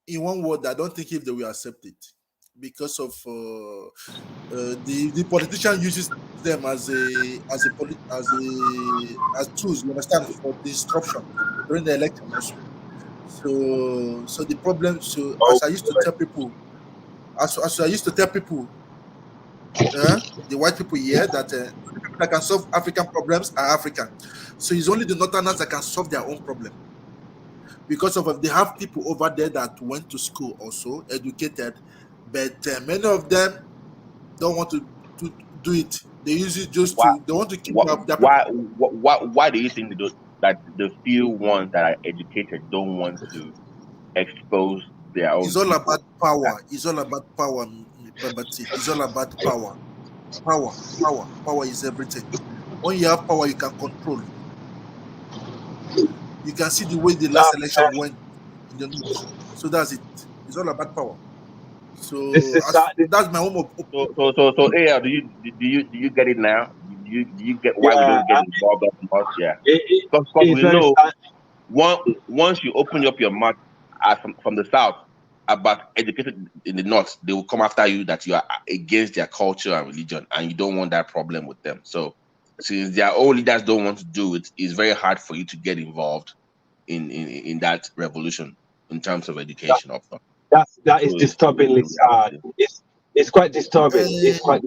in one word, I don't think if they will accept it because of the politician uses them as tools. You understand, for disruption during the election also. So the problem. So as I used to tell people, the white people here that the people that can solve African problems are African. So it's only the Northerners that can solve their own problem. Because of they have people over there that went to school also, educated, but many of them don't want to do it. They use it just they want to keep up their why do you think that the few ones that are educated don't want to expose their own? It's all about power. It's all about power, Babati. It's all about power. Power is everything. When you have power, you can control. You can see the way the last election went in the news. So that's it. It's all about power. So that's my own opinion. So AL, do you get it now? Do you get why we don't get involved that much? Yeah. Because we know once you open up your mouth from the south about educated in the north, they will come after you that you are against their culture and religion, and you don't want that problem with them. So since their own leaders don't want to do it, it's very hard for you to get involved in that revolution in terms of education. That is disturbingly sad. It's quite disturbing. It's quite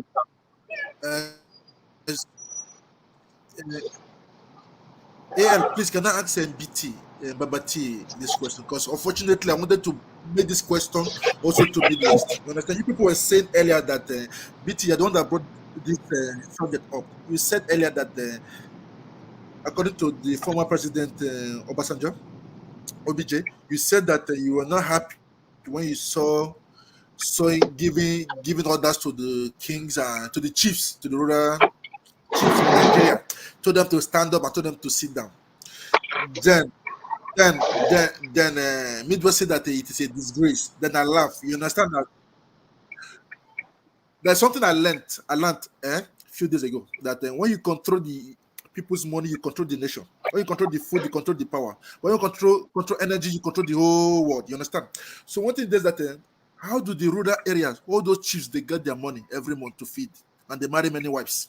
AL, please, can I ask MBT, Babati, this question? Because unfortunately, I wanted to make this question also to be list. You understand? You people were saying earlier that BT, I don't that brought this subject up. You said earlier that according to the former president Obasanjo, OBJ, you said that you were not happy when you saw giving orders to the kings and to the chiefs, to the ruler chiefs in Nigeria, told them to stand up and told them to sit down. Then Midwest said that it is a disgrace. Then I laugh. You understand that? There's something I learned a few days ago that when you control the people's money, you control the nation. When you control the food, you control the power. When you control energy, you control the whole world. You understand? So one thing is that how do the rural areas, all those chiefs, they get their money every month to feed? and they marry many wives.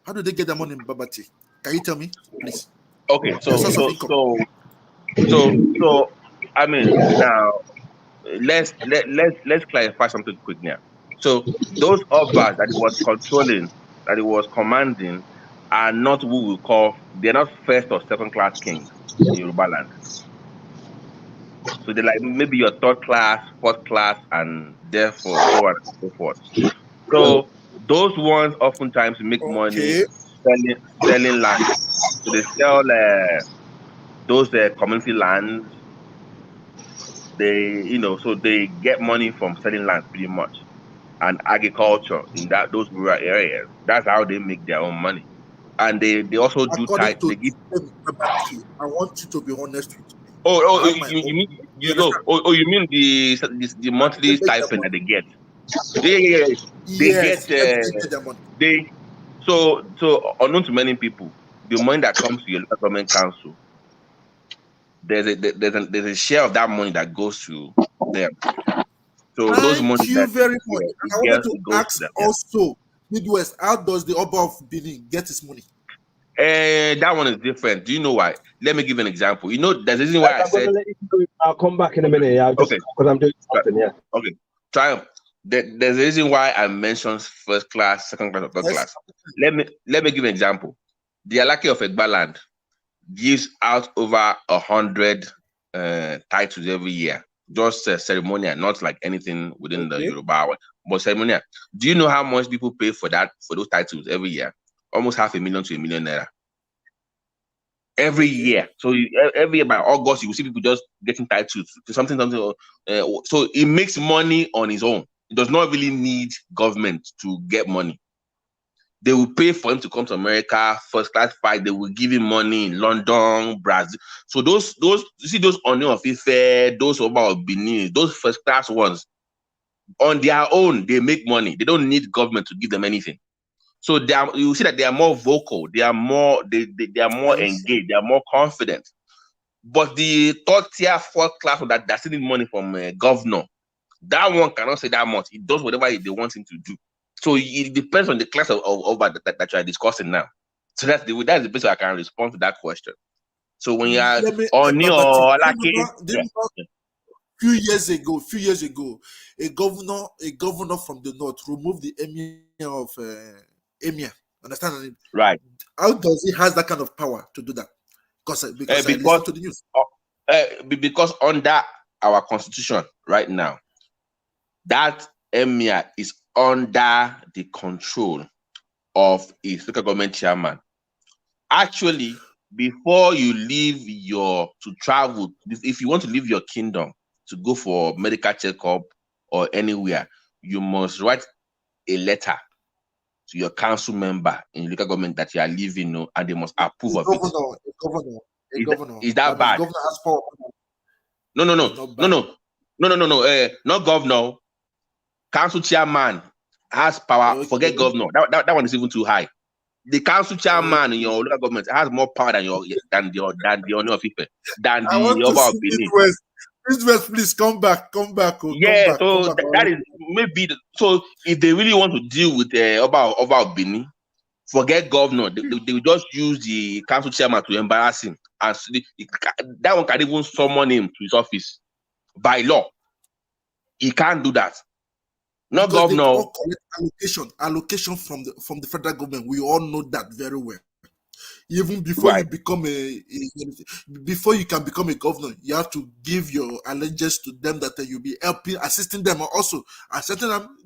How do they get their money in Babati? Can you tell me, please? Okay, Their so source of so income. so I mean now let's clarify something quick now. So those Obas that he was controlling, that he was commanding, are not who we call, they're not first or second class kings in Yoruba land. So they're like maybe your third class, fourth class, and therefore so on and so forth. So those ones oftentimes make money Okay. selling land. So they sell those community lands. So they get money from selling land pretty much, and agriculture in those rural areas. That's how they make their own money. And they also do According tight. to They give. Babati, I want you to be honest with me. Oh, I have my you own. mean You understand? you mean the They monthly make their stipend money. that they get? Yeah. They get Yes, let them get their money. they so unknown to many people, the money that comes to your local government council, there's a share of that money that goes to them. So those money Thank you that very much. And I wanted to it goes to ask them. Yeah. also, Midwest, how does the Oba of Benin get his money? That one is different. Do you know why? Let me give an example. You know, there's a reason why I I'm going said to let you do it. I'll come back in a minute. Yeah, just okay. because I'm doing something. Yeah. Okay. Triumph. There's a reason why I mentioned first class, second class, or third Yes. class. Let me give an example. The Alaki of Egbaland gives out over 100 titles every year. Just ceremonial, not like anything within the Yoruba, but ceremonial. Do you know how much people pay for those titles every year? Almost 500,000 to 1 million naira. Every year. So every year by August, you will see people just getting titles to something. So it makes money on its own. It does not really need government to get money. They will pay for him to come to America, first class flight. They will give him money in London, Brazil. So those you see those Onion of Ife, those about Benin, those first class ones, on their own, they make money. They don't need government to give them anything. So you see that they are more vocal, they are more they are more engaged, they are more confident. But the third tier, fourth class that still need money from a governor, that one cannot say that much. It does whatever they want him to do. So it depends on the class of that you are discussing now. So that's the best way I can respond to that question. So when you are on your few years ago, a governor from the north removed the emir of emir. Understand? Right. How does he has that kind of power to do that? Because I listened to the news. Because under our constitution right now, that emir is under the control of a local government chairman. Actually, before you leave to travel, if you want to leave your kingdom to go for medical checkup or anywhere, you must write a letter to your council member in local government that you are leaving, and they must approve of it. A governor. Is that bad? Governor has power. No. Not governor. Council chairman has power. Okay. Forget governor. That one is even too high. The council chairman in your local government has more power than the Onion of Ife, than the Oba of Benin. Midwest, please come back. Yeah, so that is maybe so. If they really want to deal with Oba of Benin, forget governor. They will just use the council chairman to embarrass him, and that one can even summon him to his office by law. He can't do that. Not because governor. They all collect allocation from the federal government. We all know that very well. Even before you become before you can become a governor, you have to give your allegiance to them, that you'll be helping, assisting them, also assisting them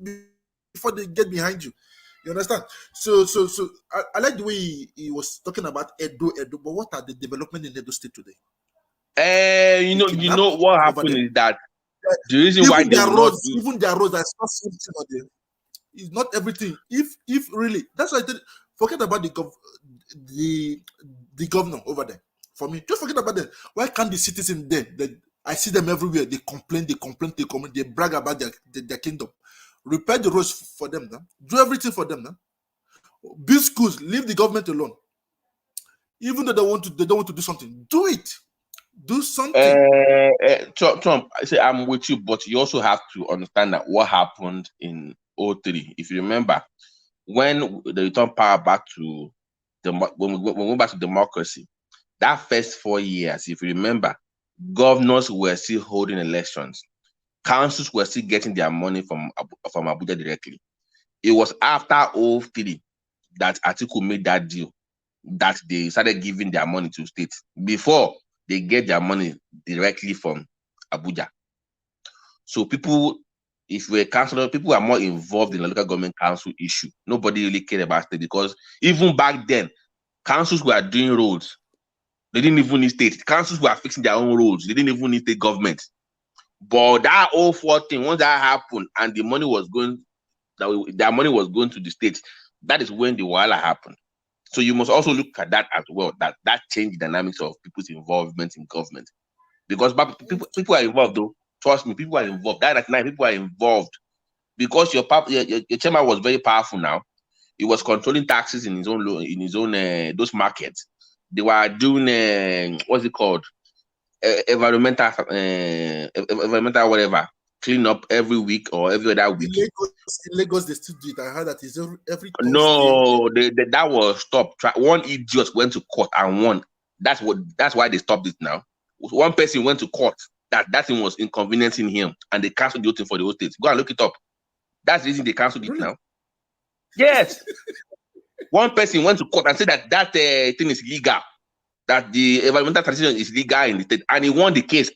before they get behind you. You understand? So I like the way he was talking about Edo, but what are the development in Edo State today? You know what happened is that the reason why they will not do even their roads, I saw something on there. It's not everything. If really, that's why I did. Forget about the governor over there. For me, just forget about them. Why can't the citizens there? I see them everywhere. They complain. They brag about their kingdom. Repair the roads for them. Now. Do everything for them. Now. Build schools. Leave the government alone. Even though they don't want to do something. Do it. Do something. Trump, I say I'm with you, but you also have to understand that what happened in 2003. If you remember, when they return power back to when we went back to democracy, that first 4 years, if you remember, governors were still holding elections. Councils were still getting their money from Abuja directly. It was after 03 that Atiku made that deal that they started giving their money to states. Before, they get their money directly from Abuja. So people, if we're councillor, people are more involved in the local government council issue. Nobody really cared about it because even back then, councils were doing roads. They didn't even need state. Councils were fixing their own roads. They didn't even need state government. But that 04 thing, once that happened and the money was going, their money was going to the state, that is when the wahala happened. So you must also look at that as well, that changed the dynamics of people's involvement in government. Because people are involved though. Trust me, people are involved. That night, people are involved. Because your chairman was very powerful now. He was controlling taxes in his own those markets. They were doing what's it called? Environmental whatever. Clean up every week or every other week. In Lagos, they still do it. I heard that is every Thursday. No, that was stopped. One idiot went to court and won. That's why they stopped it now. One person went to court that thing was inconveniencing him, and they canceled the whole thing for the whole state. Go and look it up. That's the reason they canceled it now. Yes. One person went to court and said that thing is legal, that the environmental transition is legal in the state, and he won the case.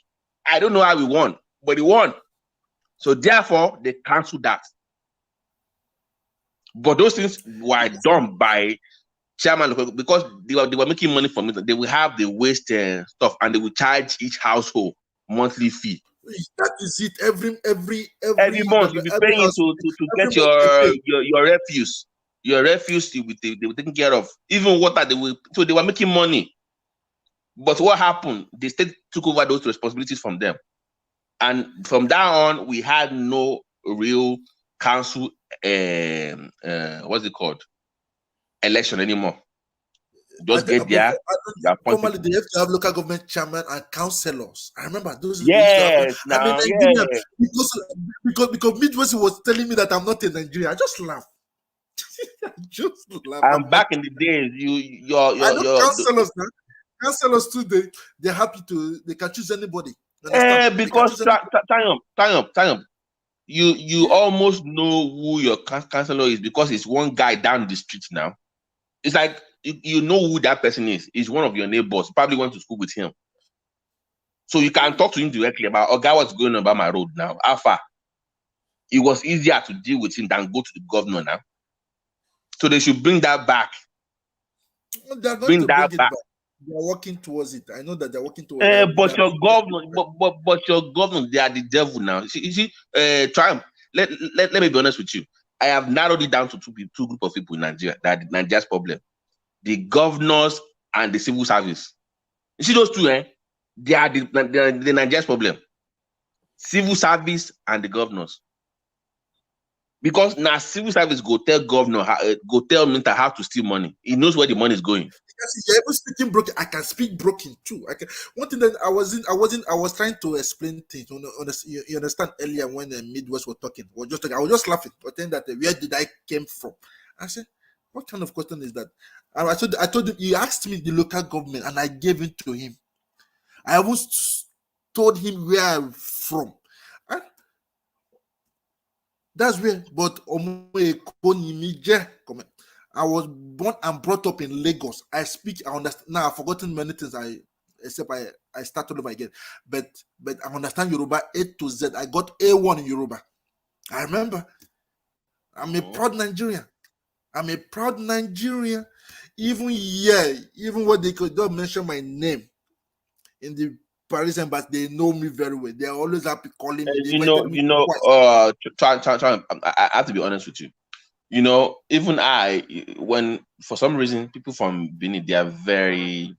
I don't know how he won, but he won. So therefore, they canceled that. But those things were done by chairman because they were making money from it. They will have the waste stuff, and they will charge each household monthly fee. That is it. Every month you'll be paying to get your refuse. Your refuse they were taken care of. Even water they were making money. But what happened? The state took over those responsibilities from them. And from that on, we had no real council what's it called? Election anymore. Just get there. Normally, they have to have local government chairman and councillors. I remember those. Yes, now, yes. Because Midwest was telling me that I'm not in Nigeria. I just laugh. And back in the days, your councillors now. Councillors too, they're happy they can choose anybody. Because time up. You almost know who your councillor is because it's one guy down the street now. It's like you know who that person is. He's one of your neighbors. Probably went to school with him. So you can talk to him directly about, guy, what's going on about my road now? How far? It was easier to deal with him than go to the governor now. So they should bring that back. They're going to bring it back. They're working towards it. I know that they're working towards it. But your governor, they are the devil now. You see, Triumph, let me be honest with you. I have narrowed it down to two groups of people in Nigeria. That is Nigeria's problem. The governors and the civil service. You see those two, they are the Nigeria's problem. Civil service and the governors. Because now civil service go tell governor, go tell minister how to steal money. He knows where the money is going. Because you're even speaking broken, I can speak broken too. One thing that I was trying to explain things. You understand earlier when the Midwest were talking. I was just laughing, pretending that where did I came from? I said, what kind of question is that? And I told him, he asked me the local government, and I gave it to him. I almost told him where I'm from. That's where, but I was born and brought up in Lagos. I speak, I understand. Now I've forgotten many things. Except I started over again. But I understand Yoruba A to Z. I got A1 in Yoruba. I remember. I'm a proud Nigerian. Even what they could don't mention my name in the Paris embassy, they know me very well. They're always happy calling me. I have to be honest with you. Even when for some reason people from Benin, they are very,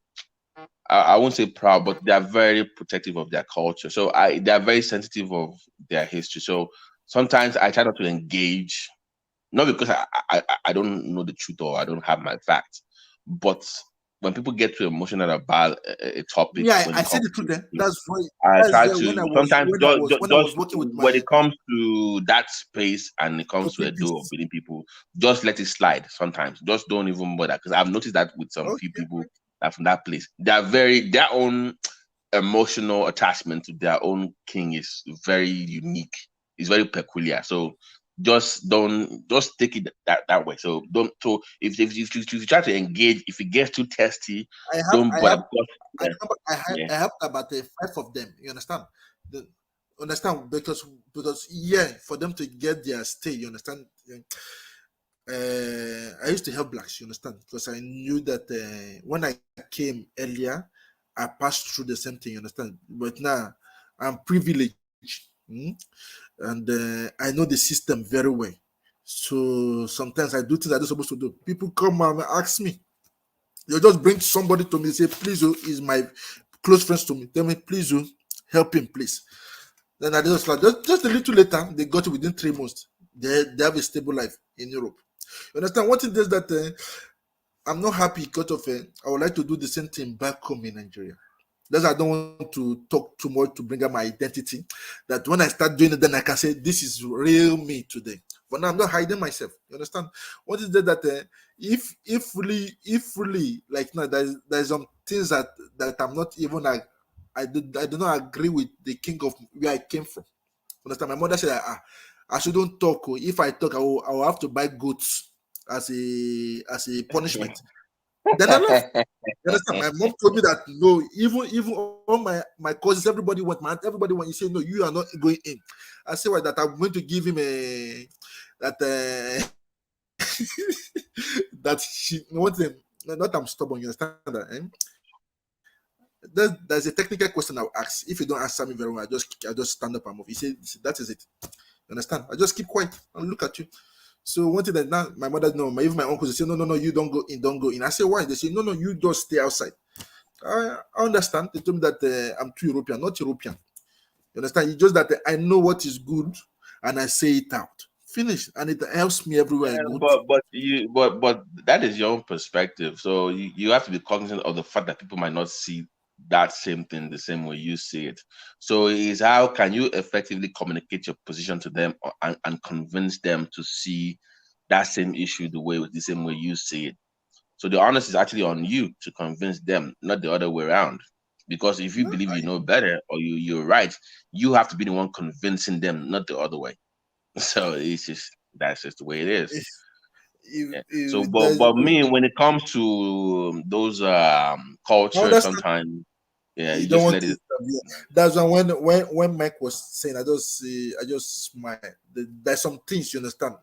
I won't say proud, but they are very protective of their culture. So they are very sensitive of their history. So sometimes I try not to engage, not because I don't know the truth or I don't have my facts, but when people get too emotional about a topic, Yeah, when I it said comes the truth. to, That's why. I That's try where to sometimes when I was working with when my it comes to that space and it comes to okay, a do of please. Benin people, just let it slide. Sometimes just don't even bother, because I've noticed that with some few Okay, people that from that place, their own emotional attachment to their own king is very unique. It's very peculiar. So just take it that way. So don't so if you try to engage, if it gets too testy, I have, don't I bother have, because I remember yeah. I have about 5 of them. You understand? The, understand because yeah, for them to get their stay, you understand? I used to help blacks, you understand? Because I knew that when I came earlier, I passed through the same thing, you understand? But now I'm privileged, and I know the system very well. So sometimes I do things I'm not supposed to do. People come and ask me. You just bring somebody to me, say, please, oh, is my close friends to me. Tell me, please, oh, help him, please. Then I just a little later, they got it within 3 months. They have a stable life in Europe. You understand? One thing is that I'm not happy because of I would like to do the same thing back home in Nigeria. That's why I don't want to talk too much to bring up my identity. That when I start doing it, then I can say this is real me today. But now I'm not hiding myself. You understand? What is that? If really like now there's some things that I'm not even I do not agree with the king of where I came from. Understand? My mother said, I shouldn't talk. Oh. If I talk, I will have to buy goats as a punishment. Then I left. You understand? My mom told me that no, even all my cousins, everybody went, man, everybody went. You say no, you are not going in. I say why that I'm going to give him a that that she wants him. Not I'm stubborn. You understand that? There's a technical question I'll ask. If you don't answer me very well, I just stand up and move. He said that is it. You understand? I just keep quiet and look at you. So one thing that now my mother know, even my uncles they say no, you don't go in, don't go in. I say why? They say no, you just stay outside. I understand. They told me that I'm too European, not European. You understand? It's just that I know what is good and I say it out. Finish, and it helps me everywhere I go to. But that is your own perspective. So you have to be cognizant of the fact that people might not see that same thing the same way you see it. So is how can you effectively communicate your position to them and convince them to see that same issue the same way you see it. So the onus is actually on you to convince them, not the other way around. Because if you believe you know better or you're right, you have to be the one convincing them, not the other way. So that's just the way it is. Yeah. So, but me, when it comes to those I cultures, understand. sometimes yeah, You you don't just want let to. it. That's when Mike was saying, I just smile. There's some things you understand.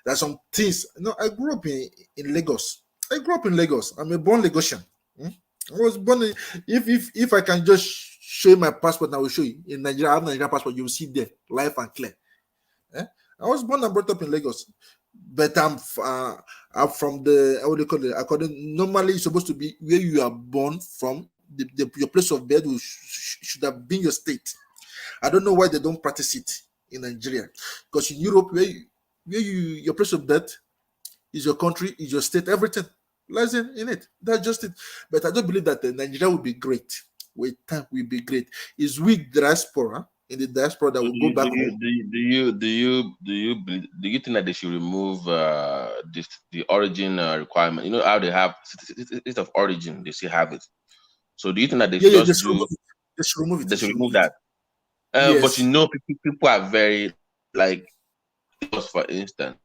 There's some things. I grew up in Lagos. I grew up in Lagos. I'm a born Lagosian. I was born in, if I can just show you my passport, I will show you. In Nigeria, I have Nigerian passport. You will see there, live and clear. I was born and brought up in Lagos, but I'm from the what do you call it? According normally, it's supposed to be where you are born from. Your place of birth should have been your state. I don't know why they don't practice it in Nigeria, because in Europe, your place of birth is your country, is your state, everything lies in it. That's just it. But I don't believe that Nigeria will be great. With time, will be great. It's weak diaspora in the diaspora that So will go back home. do you think that they should remove the origin requirement? You know how they have state of origin, they still have it. So do you think that they should Yeah, they just should remove do it. They should remove it. they They should should remove remove it. that? But you Yes. know, people are very like Lagos, for instance.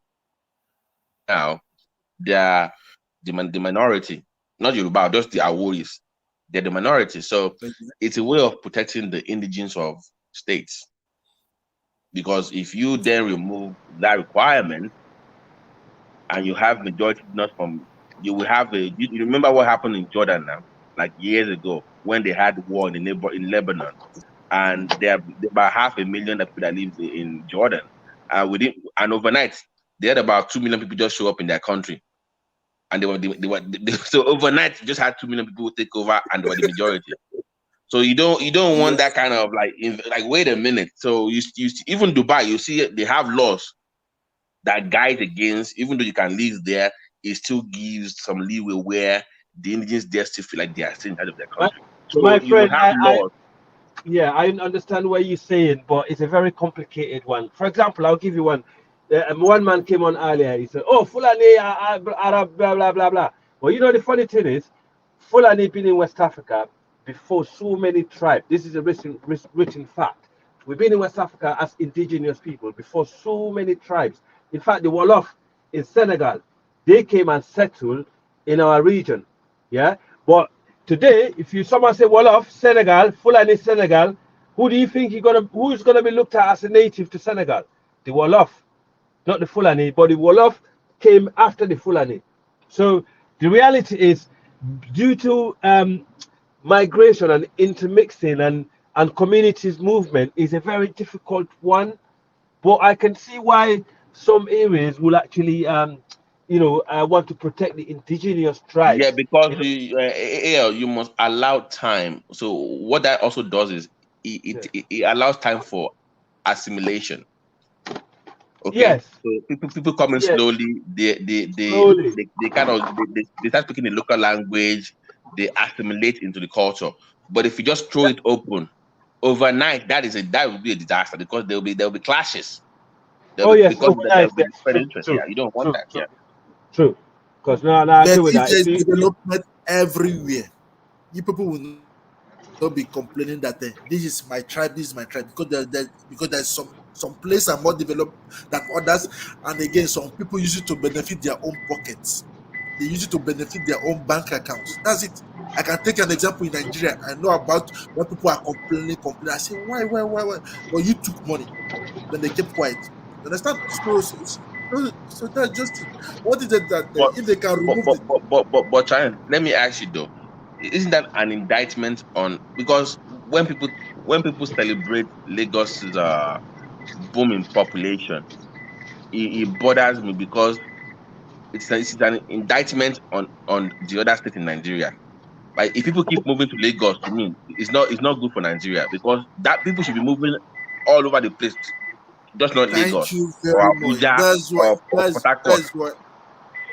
Now they are the minority, not Yoruba, just the Aworis. They're the minority. So it's a way of protecting the indigenes of states. Because if you then remove that requirement and you have majority not from, you will have you remember what happened in Jordan now, like years ago when they had war in Lebanon, and there are about 500,000 people that live in Jordan. And overnight they had about 2 million people just show up in their country, and so overnight you just had 2 million people take over, and they were the majority. So you don't want that kind of like wait a minute. So you even Dubai, you see they have laws that guide against, even though you can live there, it still gives some leeway where the indigenous there still feel like they are still in charge of their My, country. So my you will friend, have laws. yeah, I understand what you're saying, but it's a very complicated one. For example, I'll give you one. One man came on earlier. He said, "Oh, Fulani, Arab, blah blah blah blah." Well, you know the funny thing is, Fulani been in West Africa before so many tribes. This is a written fact. We've been in West Africa as indigenous people before so many tribes. In fact, the Wolof in Senegal, they came and settled in our region. Yeah, but today, if you someone say Wolof, Senegal, Fulani Senegal, who do you think who's gonna be looked at as a native to Senegal? The Wolof, not the Fulani, but the Wolof came after the Fulani. So the reality is, due to migration and intermixing and communities movement, is a very difficult one. But I can see why some areas will actually, want to protect the indigenous Yeah, tribes. because you must allow time. So what that also does is Yeah. it allows time for assimilation. Okay, Yes, so people come in yes, slowly. slowly. They kind of they start speaking the local language. They assimilate into the culture. But if you just throw it open overnight, that will be a disaster because there will be clashes. Oh yes, There overnight. will be Yes, different true, interests. true, Yeah, you don't want true, that. true, Yeah. true. Because no, I But agree with if that. there's development everywhere, you people will not be complaining that this is my tribe, because there's some place are more developed than others, and again, some people use it to benefit their own pockets. They use it to benefit their own bank accounts. That's it. I can take an example in Nigeria. I know about when people are complaining. I say, why? Well, you took money, then they kept quiet. You understand? So that's just it. What is it that But if they can remove the China, let me ask you though, isn't that an indictment on because when people celebrate Lagos's booming population, it bothers me because it's an indictment on the other state in Nigeria. Like if people keep moving to Lagos, to me, it's not good for Nigeria because that people should be moving all over the place, just not thank Lagos you or very much. Abuja or Port Harcourt.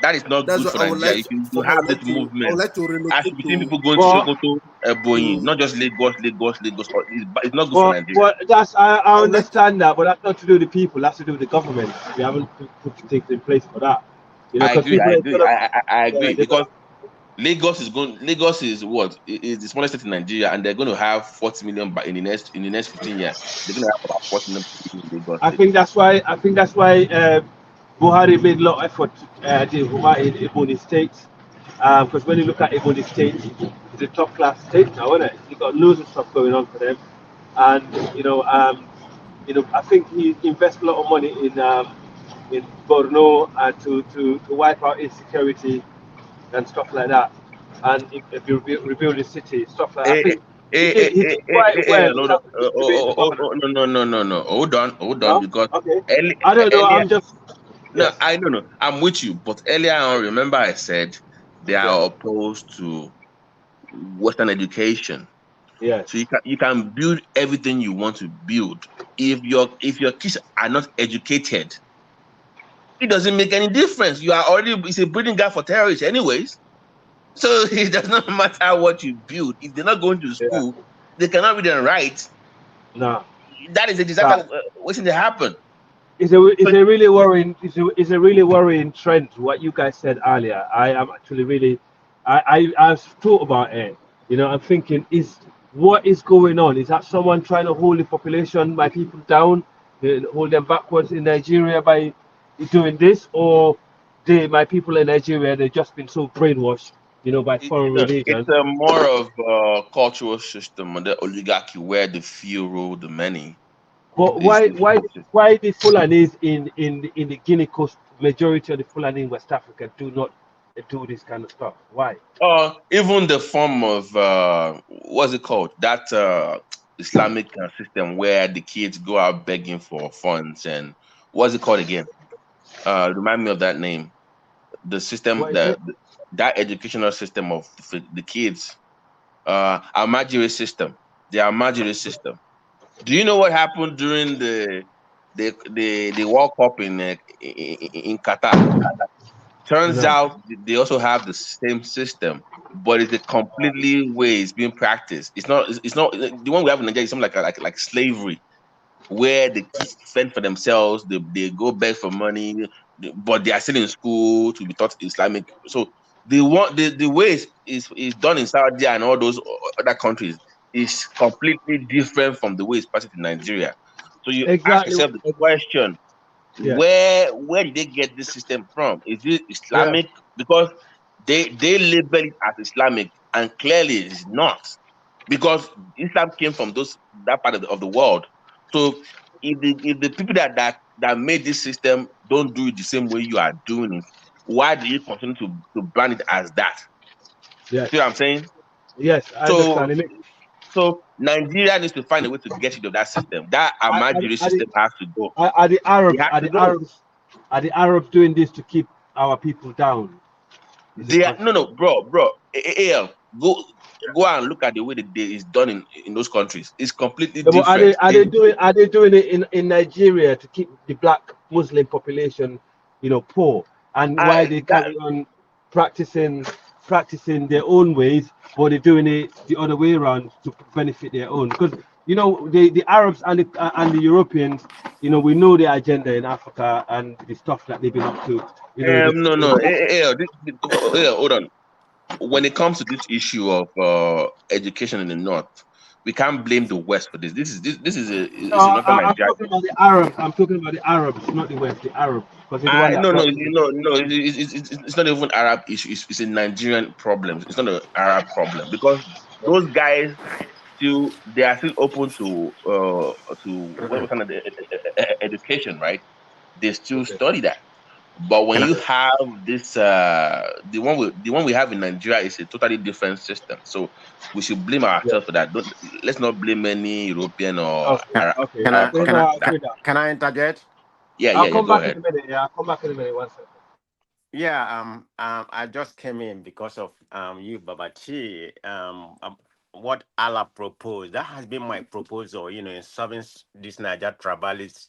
That is not That's good what for I would Nigeria. like If to, you for me, have this I would movement, like to I should relocate be seeing people going to But Sokoto, Boyin, to not just Lagos. It's not good for but Nigeria. but that's I I would like understand that, but that's not to do with the people. That's to do with the government. We haven't put things in place for that. I Because agree. people I are agree. gonna, I yeah, agree they're gonna. because Lagos is what is the smallest state in Nigeria, and they're going to have 40 million in the next 15 years. They're going to have about 40 million people in Lagos I State. think that's why. I think that's why Buhari made a lot of effort to in Ebony State. Because when you look at Ebony State, it's a top class state now, isn't it? You've got loads of stuff going on for them, and I think he invests a lot of money in Borno to wipe out insecurity and stuff like that, and if you rebuild the city, stuff like that. I Hey, think he did quite well in no, no, terms of integrating the government. no. Hold on, No, because okay. I don't know. earlier, I'm just no, yes, I don't know. I'm with you, but earlier on, remember I said they yes, are opposed to Western education. So yes. you can build everything you want to build. If your kids are not educated, it doesn't make any difference. You are already it's a breeding ground for terrorists, anyways. So it does not matter what you build. If they're not going to Yeah. school, they cannot read and write. No. That is a disaster That waiting to happen. it's So a really worrying it's a really worrying trend. What you guys said earlier, I am actually really, I've thought about it. I'm thinking, is what is going on? Is that someone trying to hold the population, my people down, hold them backwards in Nigeria by doing this, or my people in Nigeria, they've just been so brainwashed, by foreign it's religion. a more of a cultural system, the oligarchy where the few rule the many. But Is why the why system. why the Fulanis in the Guinea Coast, majority of the Fulani in West Africa do not do this kind of stuff? Why? Even the form of what's it called? That Islamic system where the kids go out begging for funds and what's it called again? Remind me of that name. The system What is it? that educational system of the kids. Almajiri system. The Almajiri system. Do you know what happened during the World Cup in Qatar? Turns out they also have the same system, but it's a completely way it's being practiced. It's not. It's not the one we have in Nigeria. Is something like slavery, where they fend for themselves. They go beg for money, but they are still in school to be taught Islamic. So the way is done in Saudi and all those other countries is completely different from the way it's practiced in Nigeria. So you ask Exactly. yourself the question: Yeah. where did they get this system from? Is it Islamic? Because they label it as Islamic, and clearly it's not, because Islam came from that part of the world. So if the people that made this system don't do it the same way you are doing it, why do you continue to brand it as that? Yes. See what I'm saying? Yes, I So understand. so Nigeria needs to find a way to get rid of that system. That Amajiri system has to go. Are the It Arabs has to go. are the Arabs doing this to keep our people down? No, bro. AL, go and look at the way that it's done in those countries. It's completely Yeah, but different. are they doing it in Nigeria to keep the black Muslim population, poor, and why they carry on practicing their own ways, but they're doing it the other way around to benefit their own? Because the Arabs and the Europeans, we know their agenda in Africa and the stuff that they've been up to. No. Hold on. When it comes to this issue of education in the North, we can't blame the West for this. This is a Northern I'm Nigeria. talking about the Arabs. I'm talking about the Arabs, not the West. The Arabs, because they're the one that No. brought. It's not even Arab issue. It's a Nigerian problem. It's not an Arab problem, because those guys they are still open to what we call education, right? They still study that. But when you have this, the one we have in Nigeria is a totally different system. So we should blame ourselves for that. Let's not blame any European or Arab country for that. Can I interject? Yeah. Go ahead. In a minute. Yeah, I'll come back in a minute. One second. Yeah, I just came in because of you, Babachi. What Allah proposed, that has been my proposal, in solving this Niger tribalism,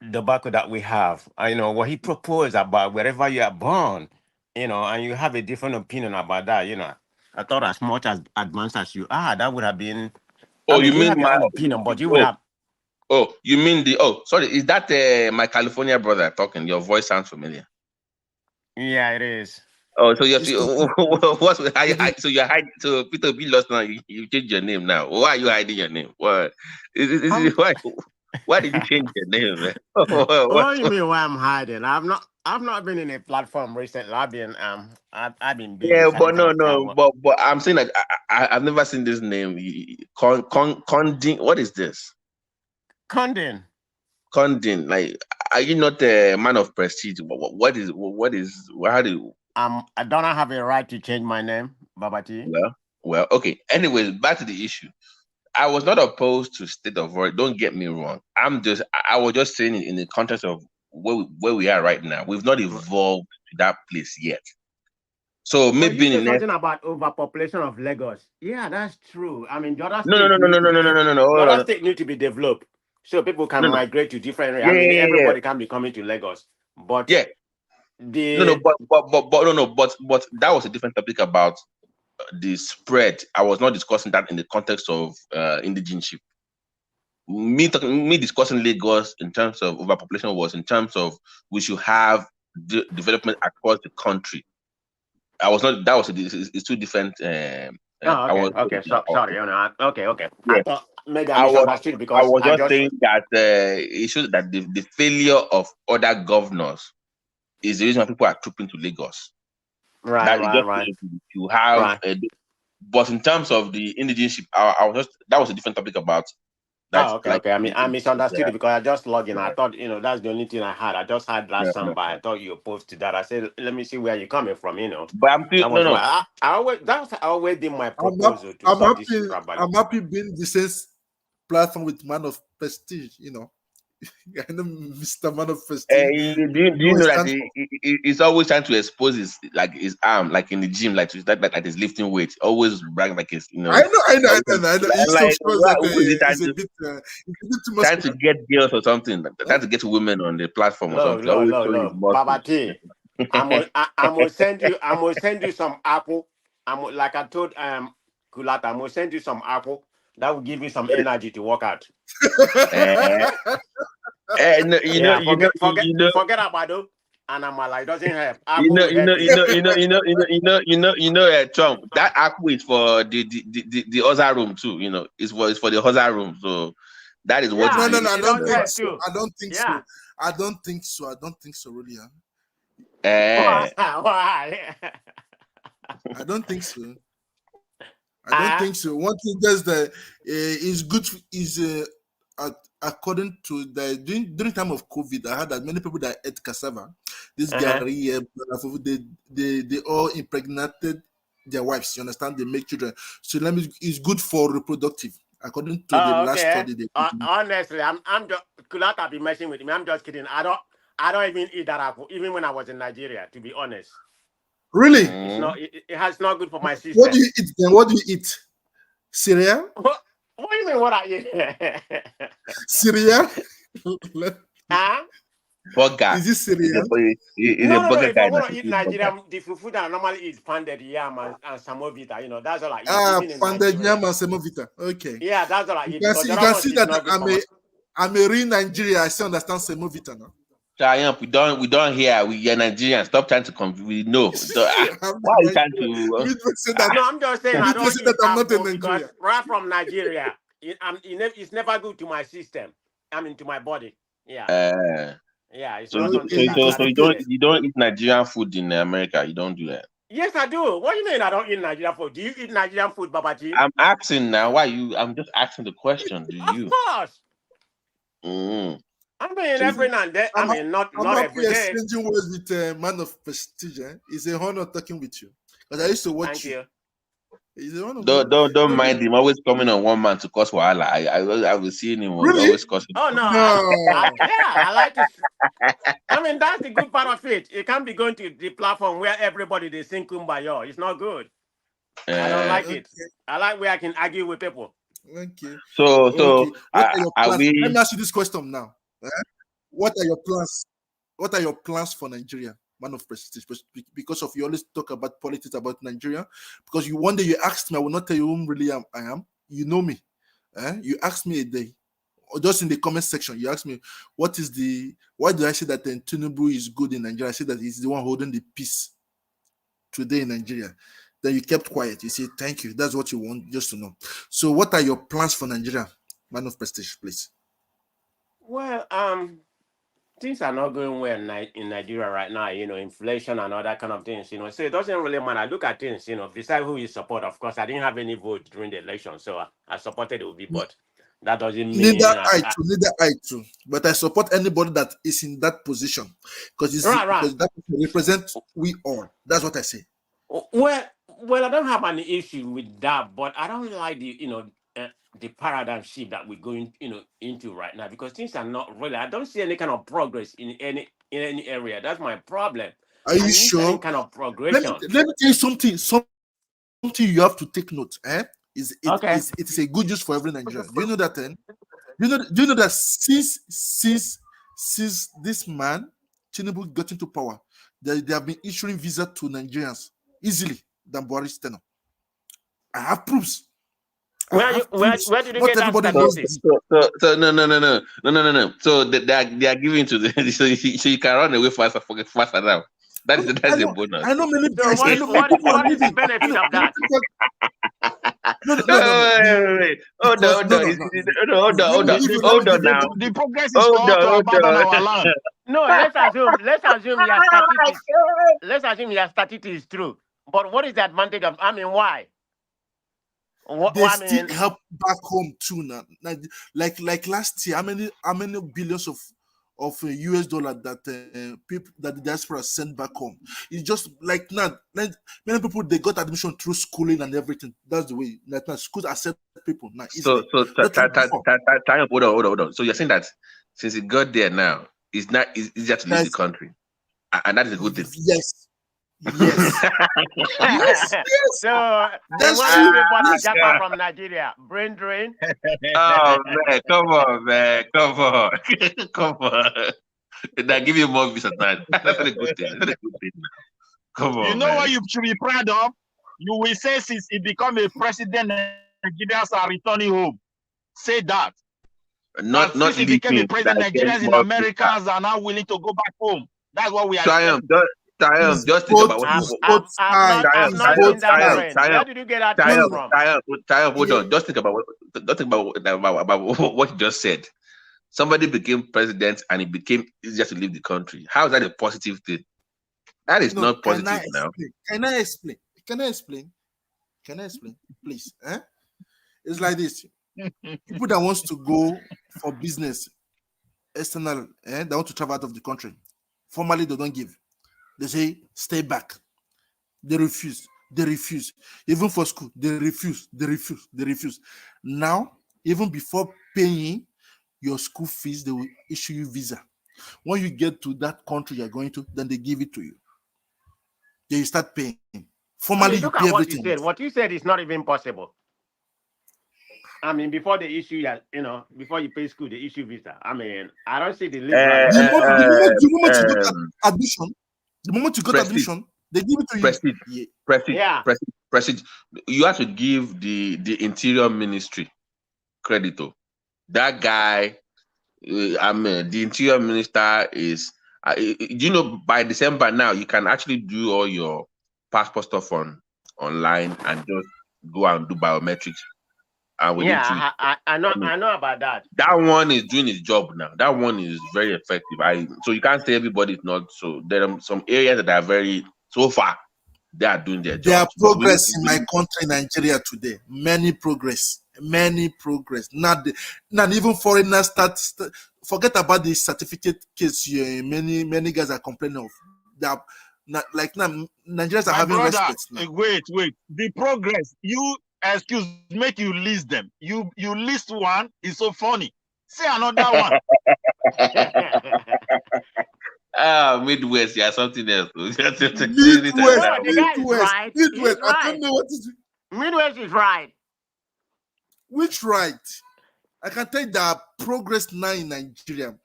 debacle that we have. What he proposed about wherever you are born, and you have a different opinion about that, I thought as much as advanced as you are, that would have been. Oh, you You mean have your own opinion, but you would have. Oh, you mean sorry, is that my California brother talking? Your voice sounds familiar. Yeah, it is. Oh, so so you're hiding? So Peter B lost now. You changed your name now. Why are you hiding your name? What? Why did you change your name, man? What do you mean? Why I'm hiding? I've not been in a platform recently. I've been busy. Yeah, So but no. But I'm saying that I've never seen this name. Condin. What is this? Condin. Condin. Like, are you not a man of prestige? What is? How do you? I don't have a right to change my name, Babati. Well, okay. Anyways, back to the issue. I was not opposed to state of war. Don't get me wrong. I was just saying in the context of where we are right now. We've not evolved to that place yet. So maybe you said something about overpopulation of Lagos. Yeah, that's true. I mean, the other state need to be developed so people can migrate to different areas. Everybody can be coming to Lagos. But but that was a different topic about the spread. I was not discussing that in the context of indigenship. Me discussing Lagos in terms of overpopulation was in terms of we should have development across the country. I was not. That was it's two different. Sorry. Okay. Yeah. I thought maybe I misunderstood because I was just saying that it shows that the failure of other governors is the reason why people are trooping to Lagos. Right. To have but in terms of the indigenship, that was a different topic about. Okay. I mean, I misunderstood it because I just logged in. I thought, that's the only thing I had. I just had that soundbite. I thought you opposed to that. I said, let me see where you're coming from, But I'm still, I always did my proposal to solve this problem. I'm happy being the same platform with man of prestige, I know Mr. Manifest. Do you know that he's always trying to expose his arm, like in the gym, like that he's lifting weight, always brag like it's I know. It's so like shows that who is he it's a bit too much. trying to get girls or something, trying to get women on the platform or something, always showing his muscles. Baba T, I'm gonna send you some apple. Like I told Kulata, I'm gonna send you some apple that will give you some energy to work out. No, forget about it. And I'm like, doesn't help. Trump. That apple is for the other room too. It's for the other room. So that is what. No, it I is. don't think so. I don't think so, really. Why? I don't think so. I don't think so. One thing is that is good is according to the during time of COVID, I heard that many people that ate cassava, this Gary, they all impregnated their wives. You understand? They make children. So let me, it's good for reproductive. According to the last study, honestly, I'm just Kulata be messing with me. I'm just kidding. I don't even eat that apple, even when I was in Nigeria. To be honest. Really? It's not. It's not good for my system. What do you eat then? What do you eat? Cereal? What do you mean? What I eat? Cereal? Huh? Burger. Is this cereal? No. If I want to eat Nigerian, the food that I normally eat is pounded yam and samovita. That's all I eat. Pounded yam and semovita. Okay. Yeah, that's all I eat. You can see that I'm a real Nigerian. I still understand semovita now. Triumph, we don't hear. We are Nigerians. Stop trying to we know. So, why are you trying to? No, I'm just saying I don't eat I'm not in Nigeria. Because right from Nigeria, it's never good to my system. I mean, to my body. Yeah. Yeah. It's so you don't eat Nigerian food in America. You don't do that. Yes, I do. What do you mean I don't eat Nigerian food? Do you eat Nigerian food, Babaji? I'm asking now. I'm just asking the question. Do you? Of course. I mean, every now and then. I mean, not every day. Exchanging words with a man of prestige. It's a honor talking with you. Because I used to watch you. Don't mind him. Always coming on one man to cause wahala. I was seeing him. Really? Always causing. Oh no! I like to. I mean, that's the good part of it. You can't be going to the platform where everybody they sing Kumbaya. It's not good. I don't like it. I like where I can argue with people. Okay. So let me ask you this question now. What are your plans? What are your plans for Nigeria, man of prestige? Because of you always talk about politics about Nigeria. Because one day you asked me, I will not tell you who really I am. You know me. You asked me a day, or just in the comment section, you asked me, why do I say that Tinubu is good in Nigeria? I said that he's the one holding the peace today in Nigeria. Then you kept quiet. You said, thank you. That's what you want just to know. So what are your plans for Nigeria, man of prestige, please? Well, things are not going well in Nigeria right now, inflation and all that kind of things, so it doesn't really matter. I look at things, besides who you support. Of course, I didn't have any vote during the election, so I supported Obi, but that doesn't mean... Neither I too. But I support anybody that is in that position, because that represents we all. That's what I say. Well, I don't have any issue with that, but I don't like the paradigm shift that we're going, into right now, because things are not really. I don't see any kind of progress in any area. That's my problem. Are you sure? Any kind of progression. Let me tell you something. Something you have to take note. It is a good news for every Nigerian. Do you know that? Do you know that since this man Tinubu got into power, they have been issuing visa to Nigerians easily than Buhari's tenure. I have proofs. Where did you get that statistics? So no. So they are giving to the so you can run away faster now. That's a bonus. I know many. So what is the benefit of that? No. Hold on now. The progress is for us to abandon our land. No, let's assume your statistics. Let's assume your statistics is true. But what is the advantage of? I mean, why? They still help back home too now. Like last year, how many billions of US dollar that people that the diaspora sent back home? It's just like now. Like many people, they got admission through schooling and everything. That's the way. Like now, schools accept people now. So hold on. So you're saying that since he got there now, it's not easier to leave the country, and that is a good thing. Yes. Yes. Yes. Yes. So they want everybody japa from Nigeria. Brain drain. Oh man, come on, man, come on, come on. They give you more visa time. That's not a good thing. That's not a good thing. Come on, You know man. what you should be proud of? You will say since he become a president, Nigerians are returning home. Say that. Not since he became a president, that gets Nigerians in more Americans are now willing to go back home. That's what we are Triumph, expecting. just think about what I've not seen that trend. Where did you get that trend from? Triumph, hold on. Just think about what you just said. Somebody became president and it became easier to leave the country. How is that a positive thing? That is not positive now. Can I explain? Please. It's like this. People that wants to go for business, external, they want to travel out of the country. Formally, they don't give. They say, stay back. They refuse. Even for school, they refuse. Now, even before paying your school fees, they will issue you visa. When you get to that country you're going to, then they give it to you. Then you start paying. Formally, look you pay at what everything. you said. What you said is not even possible. I mean, before they issue, before you pay school, they issue visa. I mean, I don't see the The moment you got admission, they give it to you. Prestige. You have to give the Interior Ministry credit. That guy, the Interior Minister is. By December now, you can actually do all your passport stuff online and just go and do biometrics. And I know about that. That one is doing its job now. That one is very effective. So you can't say everybody is not. So there are some areas that are so far they are doing their job. There are progress in my country, Nigeria today. Many progress. Not even foreigners start. Forget about the certificate case. Many guys are complaining of. They are now Nigerians are having respect now. Wait. The progress excuse, make you list them. You list one, it's so funny. Say another one. Midwest, yeah, something else. Midwest. I don't know what is. Midwest is right. Which right? I can tell you that progress now in Nigeria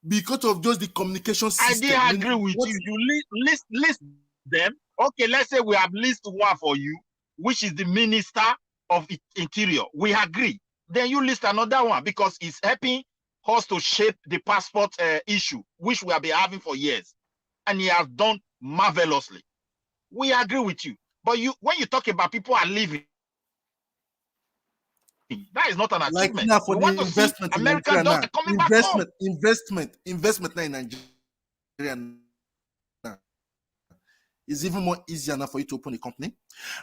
because of just the communication system. I did agree with you. You list them. Okay, let's say we have listed one for you, which is the Minister of Interior. We agree. Then you list another one because it's helping us to shape the passport issue, which we have been having for years. And he has done marvelously. We agree with you. But when you talk about people are leaving, that is not an achievement. Like now for the investment in Nigeria now. Investment now in Nigeria now is even more easier now for you to open a company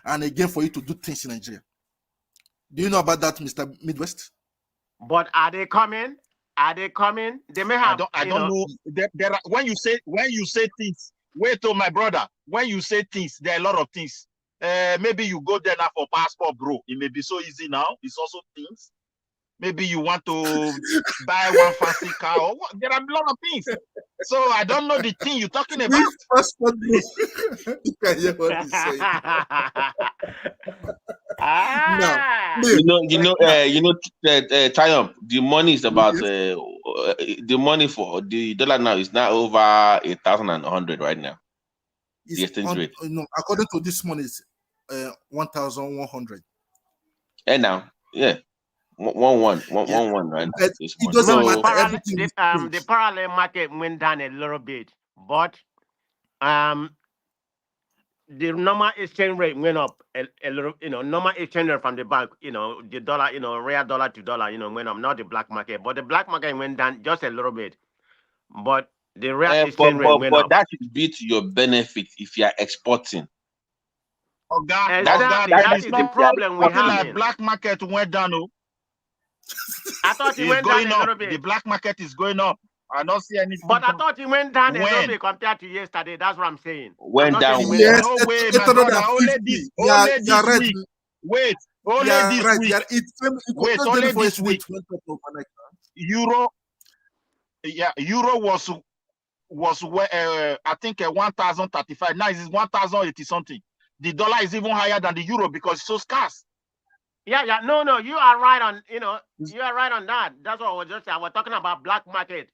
and again for you to do things in Nigeria. Do you know about that, Mr. Midwest? But are they coming? They may have. I don't know. There are, when you say things. Wait, my brother. When you say things, there are a lot of things. Maybe you go there now for passport, bro. It may be so easy now. It's also things. Maybe you want to buy one fancy car or what? There are a lot of things. So I don't know the thing you're talking about. Passport, bro. You can hear what he's saying. Triumph. The money is about the money for the dollar now is now over 1,100 right now. The exchange rate. No, according to this money, is 1,100. And now, yeah, 1,1 right now. It doesn't matter. The parallel market went down a little bit, but the normal exchange rate went up a little. Normal exchange rate from the bank. The dollar. Real dollar to dollar. Went up. Not the black market, but the black market went down just a little bit. But the real exchange rate went up. But that should be to your benefit if you are exporting. That is the problem we have. Like black market went down. I thought it went down a little bit. The black market is going up. I don't see anything. But I thought it went down a little bit compared to yesterday. That's what I'm saying. Went down. Yes, no way, my brother. Only this week. Wait, only this week. Wait, only this week. Euro euro was I think 1,035. Now it's 1,080 something. The dollar is even higher than the euro because it's so scarce. Yeah. No, you are right on. You are right on that. That's what I was just saying. We're talking about black market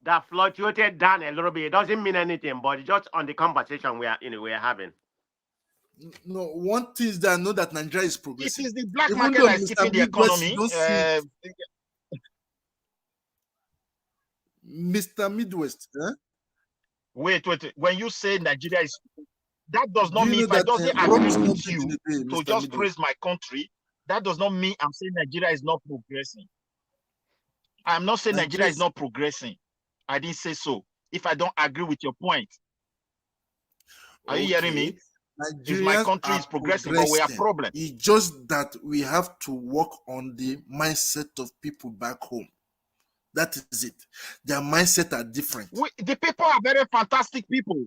that fluctuated down a little bit. It doesn't mean anything, but just on the conversation we're having. No, one thing is that I know that Nigeria is progressing. It is the black Even market though that is Mr. keeping the Midwest, economy. you don't see Mr. Midwest. Wait. When you say Nigeria is, that does Do not you mean know if I that doesn't Rome agree is not with built in you a day, to Mr. just Midwest? praise my country, that does not mean I'm saying Nigeria is not progressing. I'm not saying Nigeria is not progressing. I didn't say so. If I don't agree with your point, are you hearing me? If my Nigerians country are is progressing, but we have progressing. problems. It's just that we have to work on the mindset of people back home. That is it. Their mindset are different. The people are very fantastic people.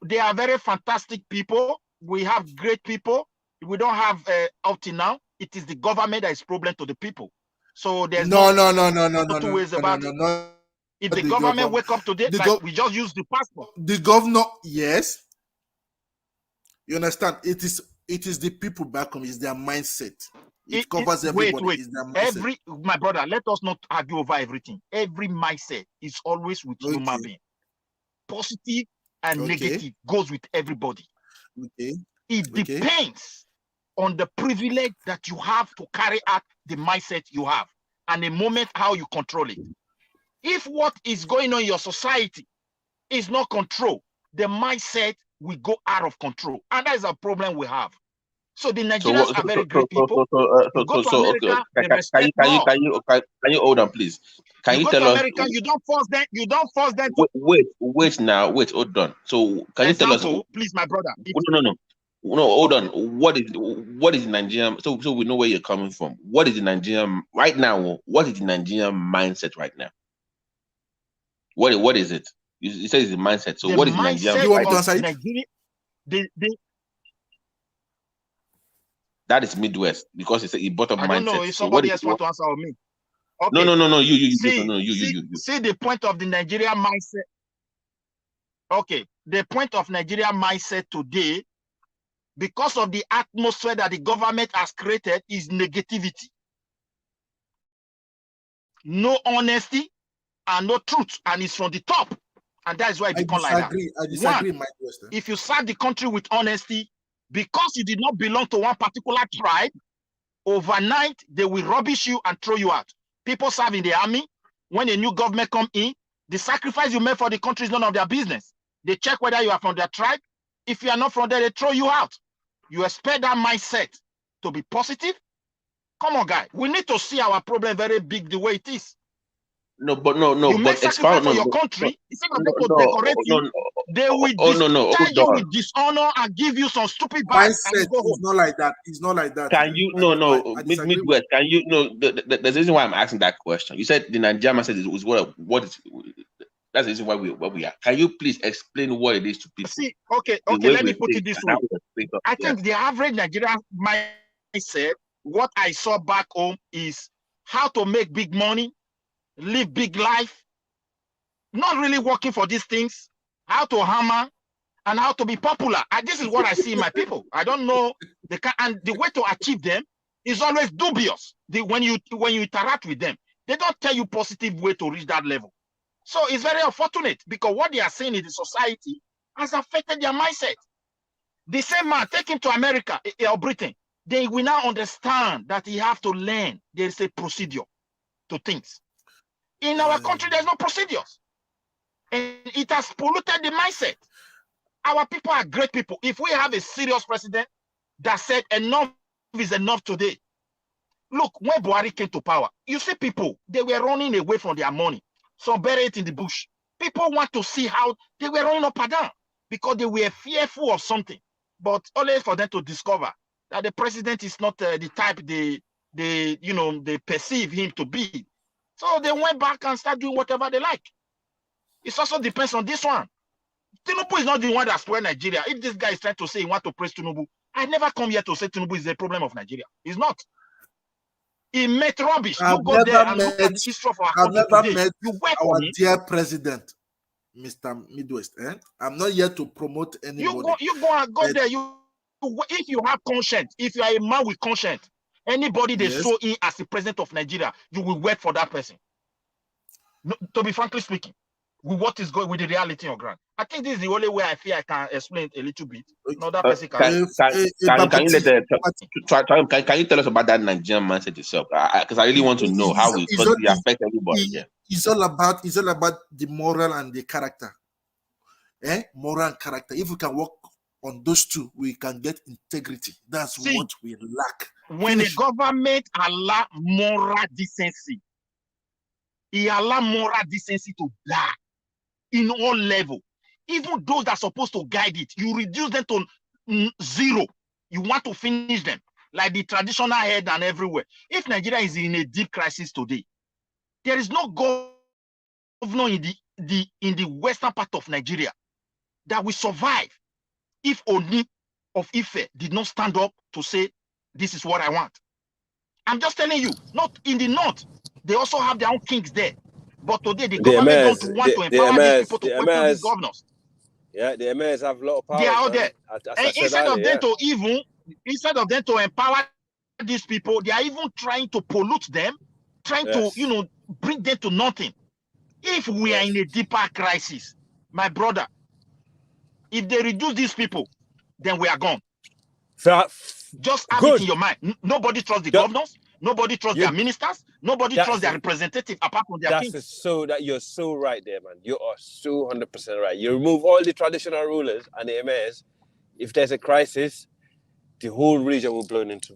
They are very fantastic people. We have great people. We don't have up to now. It is the government that is problem to the people. So there's no two ways about it. If the government wake up today, we just use the passport. The governor, yes. You understand? It is the people back home. It's their mindset. It covers everybody. Wait. It's their mindset. My brother, let us not argue over everything. Every mindset is always with human being. Positive and negative goes with everybody. It depends on the privilege that you have to carry out the mindset you have and the moment how you control it. If what is going on in your society is not controlled, the mindset will go out of control. And that is a problem we have. So the Nigerians are very great people. You go to America, they respect law. Can you hold on, please? Can you tell us? America, you don't force them. You don't force them. Wait, hold on. So can you tell us? Please, my brother. No, hold on. What is Nigerian? So we know where you're coming from. What is the Nigerian right now? What is the Nigerian mindset right now? What is it? You say it's the mindset. So what is Nigerian? You want me to answer it? That is Midwest because it's a bottom mindset. I don't know if somebody else want to answer or me. Okay. No. You. See the point of the Nigerian mindset. Okay, the point of Nigeria mindset today, because of the atmosphere that the government has created, is negativity. No honesty and no truth, and it's from the top, and that is why it becomes like that. I disagree. If you serve the country with honesty, because you did not belong to one particular tribe, overnight they will rubbish you and throw you out. People serve in the army. When a new government come in, the sacrifice you make for the country is none of their business. They check whether you are from their tribe. If you are not from there, they throw you out. You expect that mindset to be positive? Come on, guy. We need to see our problem very big the way it is. No. You make sacrifice for your country. Instead of them to decorate you, they will tie you with dishonor and give you some stupid vibes. Mindset is not like that. It's not like that. Can you Midwest? Can you there's a reason why I'm asking that question. You said the Nigerian mindset is what is. That's the reason why we are. Can you please explain what it is to people? See, okay. Let me put it this way. I think the average Nigerian mindset, what I saw back home, is how to make big money, live big life, not really working for these things, how to hammer, and how to be popular. And this is what I see in my people. I don't know and the way to achieve them is always dubious. When you interact with them, they don't tell you positive way to reach that level. So it's very unfortunate because what they are saying in the society has affected their mindset. The same man, take him to America or Britain, they will now understand that he have to learn. There is a procedure to things. In our country, there's no procedures. And it has polluted the mindset. Our people are great people. If we have a serious president that said enough is enough today. Look, when Buhari came to power, you see people, they were running away from their money. Some buried it in the bush. People want to see how they were running up and down because they were fearful of something. But only for them to discover that the president is not the type they perceive him to be. So they went back and started doing whatever they like. It also depends on this one. Tinubu is not the one that spoiled Nigeria. If this guy is trying to say he wants to praise Tinubu, I never come here to say Tinubu is the problem of Nigeria. It's not. He met rubbish. I've You go there never and look at met the history of our I've country never today. met You work for our him. dear president, Mr. Midwest. I'm not here to promote anybody. You go and go there. If you have conscience, if you are a man with conscience, anybody they Yes. saw in as the president of Nigeria, you will work for that person. No, to be frankly speaking, with what is going with the reality on ground. I think this is the only way I feel I can explain a little bit. No, that person Can, can. can, can you let can you tell us about that Nigerian mindset yourself? Because I really want to know how it because it affects everybody here. It's all about the moral and the character. Moral and character. If we can work on those two, we can get integrity. That's what we lack. When the government allow moral decency, he allow moral decency to die in all level. Even those that are supposed to guide it, you reduce them to zero. You want to finish them like the traditional head and everywhere. If Nigeria is in a deep crisis today, there is no governor in the western part of Nigeria that will survive if Oni of Ife did not stand up to say, this is what I want. I'm just telling you, not in the north. They also have their own kings there. But today, the government don't want to empower these people to question these governors. Yeah, the emirs have a lot of power. They are out there. And instead of them to empower these people, they are even trying to pollute them, trying to, bring them to nothing. If we are in a deeper crisis, my brother, if they reduce these people, then we are gone. Just have it in your mind. Nobody trusts the governors. Nobody trusts their ministers. Nobody trusts their representatives apart from their kings. You're so right there, man. You are so 100% right. You remove all the traditional rulers and the emirs. If there's a crisis, the whole region will blow into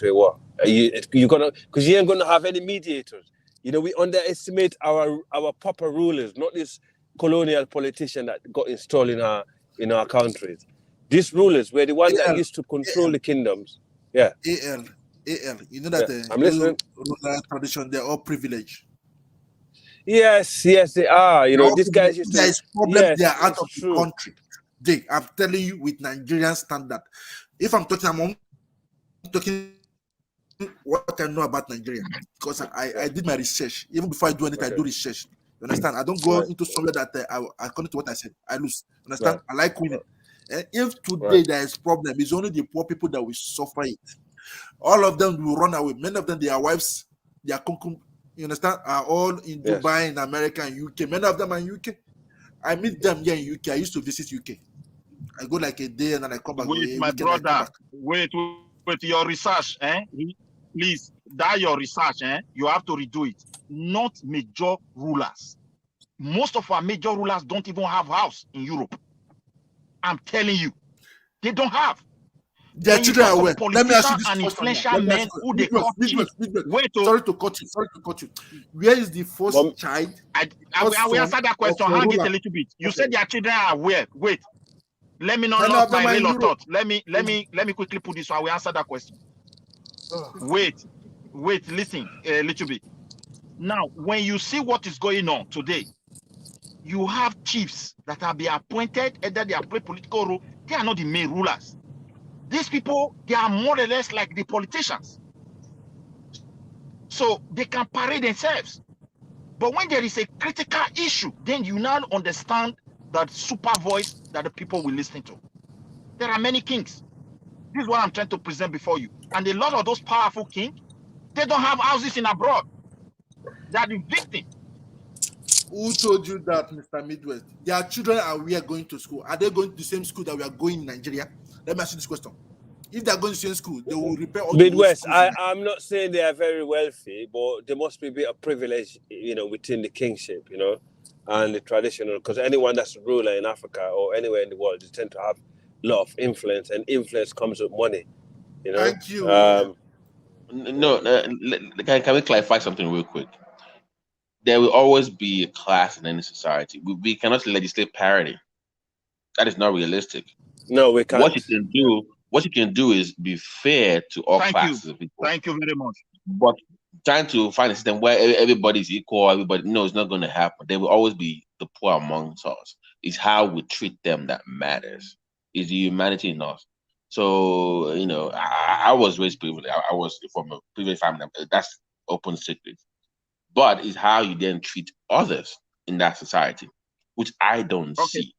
a war. You're gonna, because you ain't gonna have any mediators. We underestimate our proper rulers, not this colonial politician that got installed in our countries. These rulers were the ones that used to control the kingdoms. Yeah. AL, you know that I'm listening. Rural tradition, they're all privileged. Yes, they are. These guys used to. There is problem. They are out of the country. I'm telling you, with Nigerian standard. If I'm talking what I know about Nigeria, because I did my research. Even before I do anything, I do research. You understand? I don't go into somewhere that according to what I said, I lose. Understand? I like winning. If today there is problem, it's only the poor people that will suffer it. All of them will run away. Many of them, their wives, their concubines, you understand, are all in Dubai, in America, and UK. Many of them are in UK. I meet them here in UK. I used to visit UK. I go like a day and then I come back. Wait, my brother. Wait, your research, please, that your research, you have to redo it. Not major rulers. Most of our major rulers don't even have house in Europe. I'm telling you, they don't have. Their children are aware. Let me ask you this and question. influential men who they call chief. Sorry to cut you. Where is the first child? I will answer that question. Hang it a little bit. You said their children are aware. Wait. Let me not lost my real thought. Let me quickly put this one. I will answer that question. Wait, listen a little bit. Now, when you see what is going on today, you have chiefs that are being appointed, either they are play political role, they are not the main rulers. These people, they are more or less like the politicians. So they can parade themselves. But when there is a critical issue, then you now understand that super voice that the people will listen to. There are many kings. This is what I'm trying to present before you. And a lot of those powerful kings, they don't have houses in abroad. They are the victim. Who told you that, Mr. Midwest? Their children are going to school. Are they going to the same school that we are going in Nigeria? Let me ask you this question. If they are going to the same school, they will repair all Midwest, I'm not saying they are very wealthy, but there must be a bit of privilege, within the kingship, and the traditional, because anyone that's a ruler in Africa or anywhere in the world, they tend to have a lot of influence, and influence comes with money, Thank you. Can we clarify something real quick? There will always be a class in any society. We cannot legislate parity. That is not realistic. No, we can't. What you can do is be fair to all classes of people. Thank you very much. But trying to find a system where everybody's equal, it's not going to happen. There will always be the poor amongst us. It's how we treat them that matters. It's the humanity in us. So, you know, I was raised privileged. I was from a privileged family. That's open secret. But it's how you then treat others in that society, which I don't Okay. see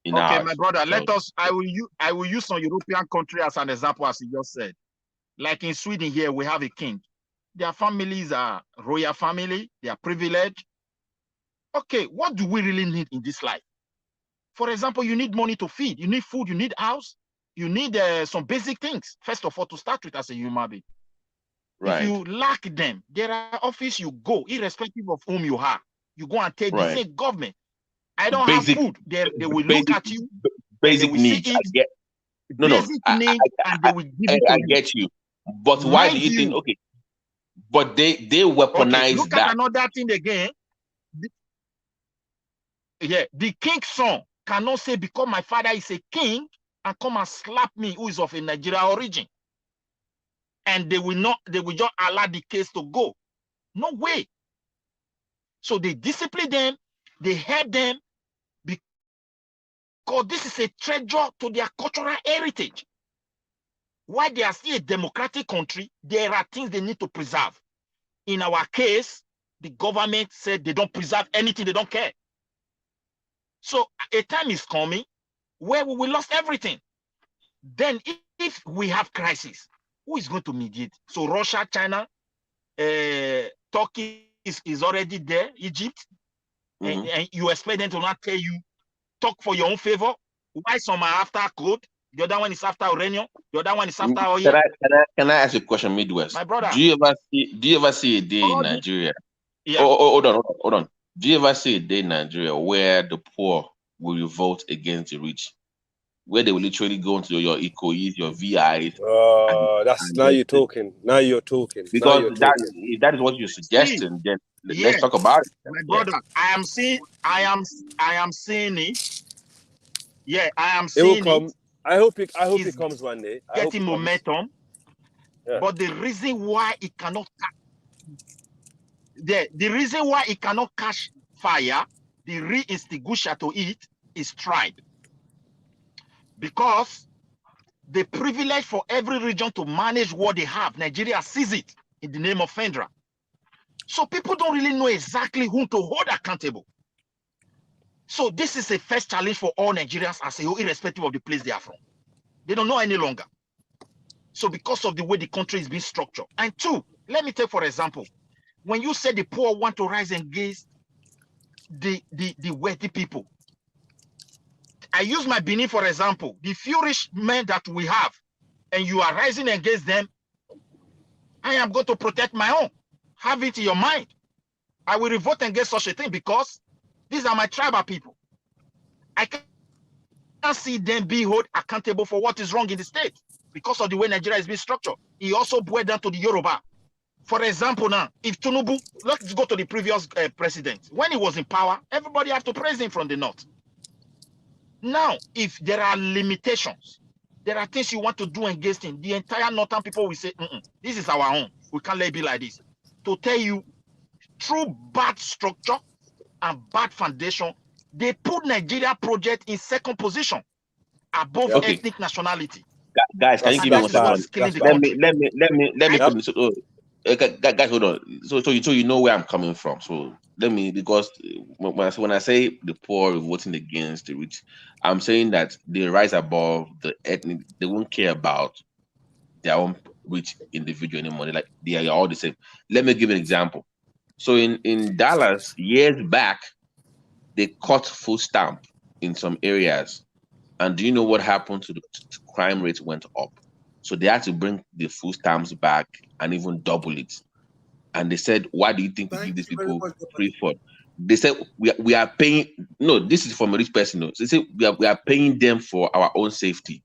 in Okay, my ours. brother, So, let us. I will use some European country as an example, as you just said. Like in Sweden, here we have a king. Their families are royal family. They are privileged. Okay, what do we really need in this life? For example, you need money to feed. You need food. You need house. You need some basic things. First of all, to start with as a human being. right. If you lack them, there are office you go, irrespective of whom you are. You go and tell the Right. same government, I don't Basic, have food. They will look basic, at you and they basic will see needs. I it, get. No, basic need, and they will give it to I you. get you. But why do Mind you think? you, Okay, but they okay, weaponize look at that. another thing again. The king's son cannot say, because my father is a king, and come and slap me, who is of a Nigerian origin. And they will just allow the case to go. No way. So they discipline them, they help them, because this is a treasure to their cultural heritage. While they are still a democratic country, there are things they need to preserve. In our case, the government said they don't preserve anything, they don't care. So a time is coming where we will lose everything. Then if we have crisis, who is going to mediate? So Russia, China, Turkey is already there, Egypt, and you expect them to not tell you, talk for your own favor. Why some are after code, the other one is after uranium, the other one is after oil. Can I ask you a question, Midwest? My brother. Do you ever see a day in Nigeria? Yeah. Hold on. Do you ever see a day in Nigeria where the poor will revolt against the rich? Where they will literally go into your ECOIs, your VIs. Now you're talking. Now you're talking. Because if that is what you're suggesting, then let's talk about it. My brother, I am seeing it. Yeah, I am seeing it. Will come. I hope it comes one day. Getting momentum. Yeah. But the reason why it cannot catch fire, the real extinguisher to it is tribe. Because the privilege for every region to manage what they have, Nigeria sees it in the name of federal. So people don't really know exactly whom to hold accountable. So this is a first challenge for all Nigerians as a whole, irrespective of the place they are from. They don't know any longer. So because of the way the country is being structured. And two, let me take for example, when you say the poor want to rise against the wealthy people, I use my Benin for example. The few rich men that we have, and you are rising against them, I am going to protect my own. Have it in your mind. I will revolt against such a thing because these are my tribal people. I can't see them be held accountable for what is wrong in the state because of the way Nigeria is being structured. He also boiled down to the Yoruba. For example, now, if Tinubu, let's go to the previous president. When he was in power, everybody had to praise him from the north. Now, if there are limitations, there are things you want to do against him, the entire northern people will say, this is our own. We can't let it be like this. To tell you, through bad structure and bad foundation, they put Nigeria project in second position above ethnic nationality. Guys, can you give me 1 second? Let me finish. Guys, hold on. So you know where I'm coming from. So let me, because when I say the poor voting against the rich, I'm saying that they rise above the ethnic. They won't care about their own rich individual anymore. They are all the same. Let me give an example. So in Dallas, years back, they cut food stamp in some areas. And do you know what happened to the crime rate went up? So they had to bring the food stamps back and even double it. And they said, why do you think we give these people free food? They said, we are paying, no, this is from a rich person. No. So they say we are paying them for our own safety.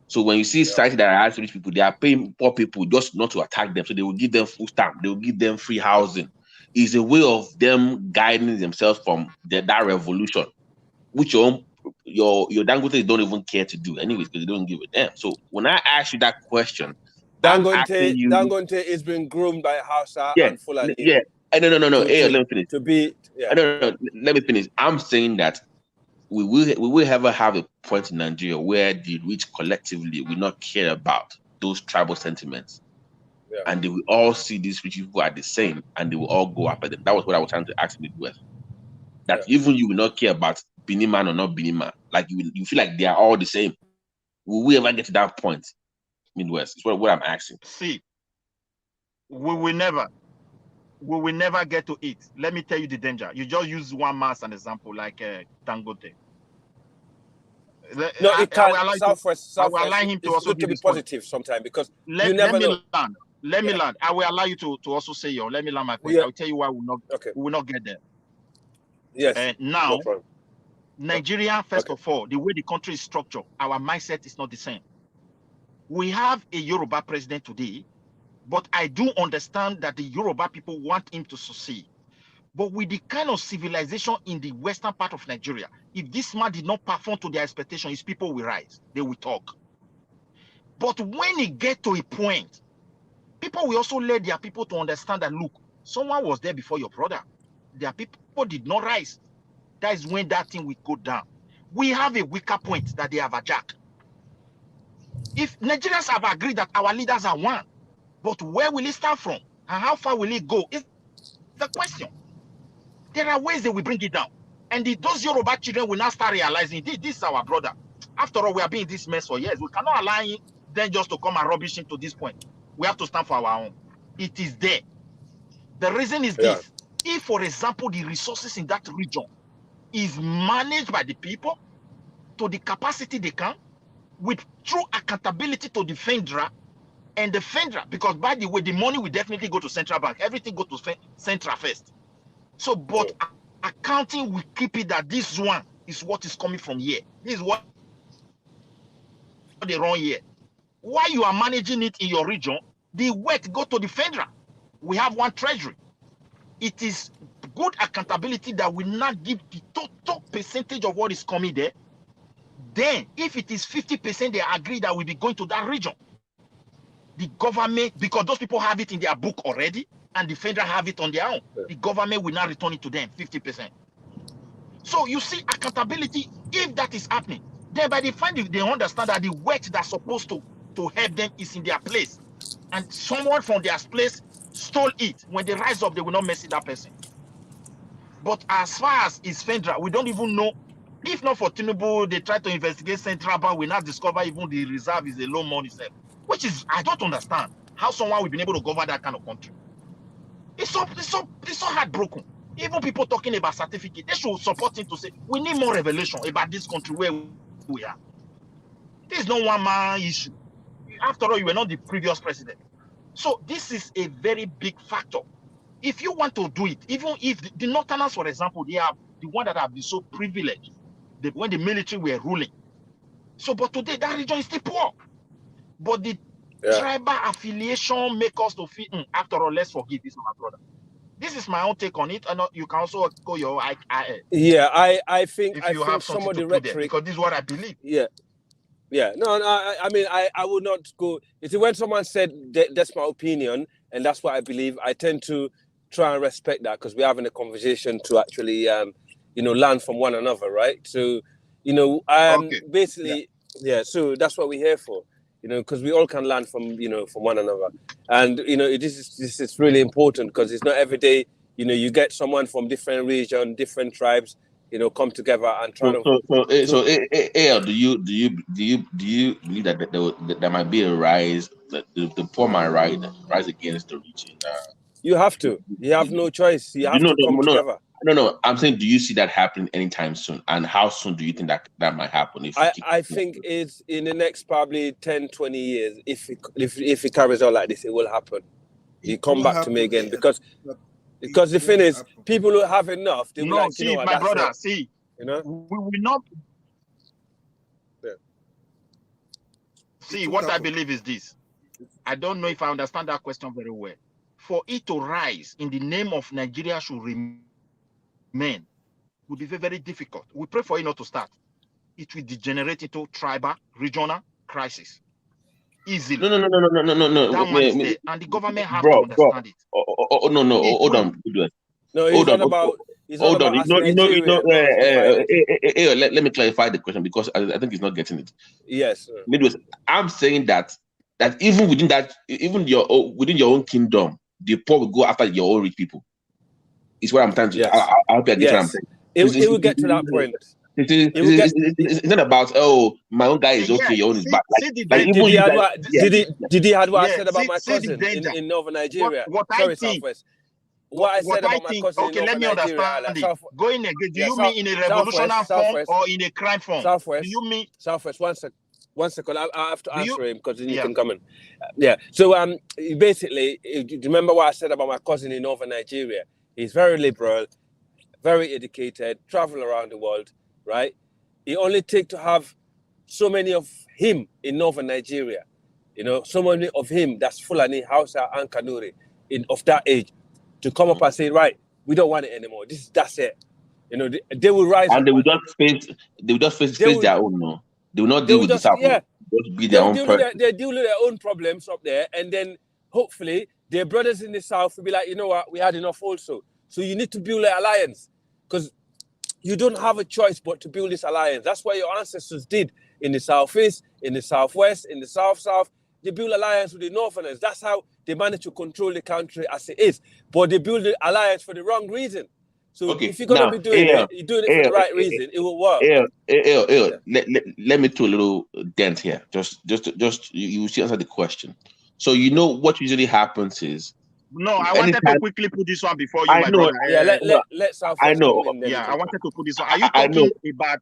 So when you see society that are rich people, they are paying poor people just not to attack them. So they will give them food stamp, they will give them free housing. It's a way of them guiding themselves from that revolution, which your Dangote don't even care to do anyways, because they don't give a damn. So when I ask you that question, Dangote is being groomed by Hausa and Fulani. Yeah. No. Hey, let me finish. To be, No. Let me finish. I'm saying that we will ever have a point in Nigeria where the rich collectively will not care about those tribal sentiments. Yeah. And they will all see these rich people are the same and they will all go after them. That was what I was trying to ask in the West. That even you will not care about Biniman or not Biniman. Like you feel like they are all the same. Will we ever get to that point, Midwest? It's what I'm asking. See, we will never get to it. Let me tell you the danger. You just use one man as an example, like Dangote. No, it I will can't. allow Southwest. I will allow him to It's also good to give be his point. positive sometimes because you Let never me know. land. Let me land. I will allow you to also say your. Let me land my point. Yeah. I will tell you why we will not get there. Yes. Now, No problem. Nigeria, first of all, the way the country is structured, our mindset is not the same. We have a Yoruba president today, but I do understand that the Yoruba people want him to succeed. But with the kind of civilization in the western part of Nigeria, if this man did not perform to their expectation, his people will rise. They will talk. But when it gets to a point, people will also let their people to understand that, look, someone was there before your brother. Their people did not rise. That is when that thing will go down. We have a weaker point that they have attacked. If Nigerians have agreed that our leaders are one, but where will it start from? And how far will it go? Is the question. There are ways they will bring it down. And those Yoruba children will now start realizing this is our brother. After all, we have been in this mess for years. We cannot allow them just to come and rubbish him to this point. We have to stand for our own. It is there. The reason is this. If, for example, the resources in that region is managed by the people to the capacity they can, with true accountability to the FENDRA and the FENDRA, because by the way, the money will definitely go to central bank. Everything go to central first. So, but accounting will keep it that this one is what is coming from here. This is what they run here. While you are managing it in your region, the work go to the FENDRA. We have one treasury. It is good accountability that will not give the total percentage of what is coming there. Then, if it is 50%, they agree that will be going to that region. The government, because those people have it in their book already, and the federal have it on their own, the government will not return it to them, 50%. So you see accountability, if that is happening, then by the time they understand that the work that's supposed to help them is in their place, and someone from their place stole it, when they rise up, they will not mess with that person. But as far as is federal, we don't even know. If not for Tinubu, they try to investigate Central Bank, we not discover even the reserve is a low money set, which is, I don't understand how someone will be able to govern that kind of country. It's so heartbroken. Even people talking about certificate, they should support him to say, we need more revelation about this country where we are. This is not one man issue. After all, you were not the previous president. So this is a very big factor. If you want to do it, even if the Northerners, for example, they are the one that have been so privileged when the military were ruling. So, but today that region is still poor. But the tribal affiliation make us to feel, after all, let's forgive this, my brother. This is my own take on it, and you can also go your Yeah, I think if you have some something of the to put there, rhetoric, because this is what I believe. Yeah. No, I mean, I would not go. You see, when someone said that's my opinion and that's what I believe, I tend to try and respect that because we're having a conversation to actually, learn from one another, right? So, basically, so that's what we're here for, because we all can learn from one another. And, this is really important because it's not every day, you get someone from different region, different tribes, come together and try So, AL, do you believe that there might be a rise, that the poor might rise against the rich? You have to. You have no choice. You have to come together. No. I'm saying, do you see that happening anytime soon? And how soon do you think that might happen? I think it's in the next probably 10, 20 years. If it carries on like this, it will happen. You come back to me again because the thing is, people who have enough, they will like, see, my brother, it. see, we will not. Yeah. See, what I believe is this. I don't know if I understand that question very well. For it to rise in the name of Nigeria should remain will be very, very difficult. We pray for it not to start. It will degenerate into tribal, regional crisis. Easily. No. That one is there. And the government have to understand it. No, hold on. No, it's not about It's all Hold on. about us Nigerians divided. Let me clarify the question because I think he's not getting it. Yes. Midwest, I'm saying that even within that, even within your own kingdom, the poor will go after your own rich people. Is what I'm trying to. Yes. I hope you get what I'm saying. It will get to that point. It's not about, oh, my own guy is okay, your own is bad. Did he had what I said about my cousin in northern Nigeria? Sorry, Southwest. What I said about my cousin in northern Nigeria. Going again, do you mean in a revolutionary form or in a crime form? Southwest. Do you mean Southwest? 1 second. I have to answer him because then you can come in. Yeah. So basically, do you remember what I said about my cousin in northern Nigeria? He's very liberal, very educated, travel around the world, right? It only take to have so many of him in northern Nigeria, so many of him that's Fulani, Hausa, and Kanuri of that age to come up and say, right, we don't want it anymore. That's it. They will rise and up. They will just face their own. No, they will not deal with the South. Yeah, just be their own person. They deal with their own problems up there, and then hopefully their brothers in the South will be like, you know what, we had enough also. So you need to build an alliance because you don't have a choice but to build this alliance. That's what your ancestors did in the Southeast, in the Southwest, in the South. They build alliance with the Northerners. That's how they manage to control the country as it is. But they build the alliance for the wrong reason. So if you're going to be doing it, you're doing it for the right reason, it will work. Let me do a little dent here. Just you see answer the question. So what usually happens is, no, I wanted to quickly put this one before you, my brother. Yeah, let Southwest come in. Yeah, I wanted to put this one. Are you talking about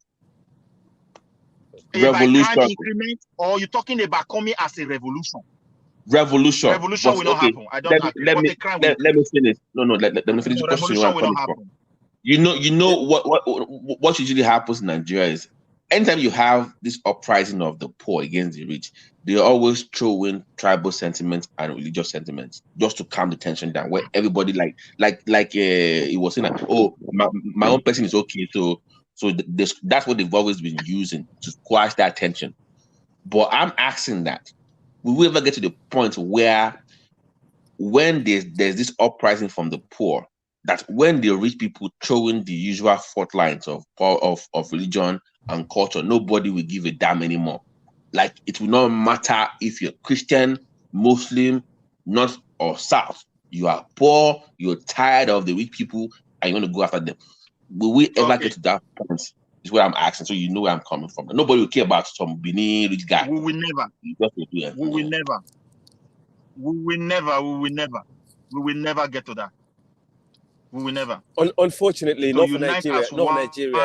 revolution time increment, or you talking about coming as a revolution? Revolution will not happen. I don't agree. Let me finish. No, let me finish the question. Revolution will not happen. What usually happens in Nigeria is anytime you have this uprising of the poor against the rich, they always throw in tribal sentiments and religious sentiments just to calm the tension down. Where everybody he was saying that, oh, my own person is okay, so that's what they've always been using to quash that tension. But I'm asking that, will we ever get to the point where when there's this uprising from the poor, that when the rich people throw in the usual fault lines of religion and culture, nobody will give a damn anymore? Like, it will not matter if you're Christian, Muslim, North or South. You are poor, you're tired of the rich people, and you want to go after them. Will we ever get to that point? Is what I'm asking, so you know where I'm coming from. Nobody will care about some Benin rich guy. We will never. We will never get to that. We will never. Unfortunately, Northern Nigeria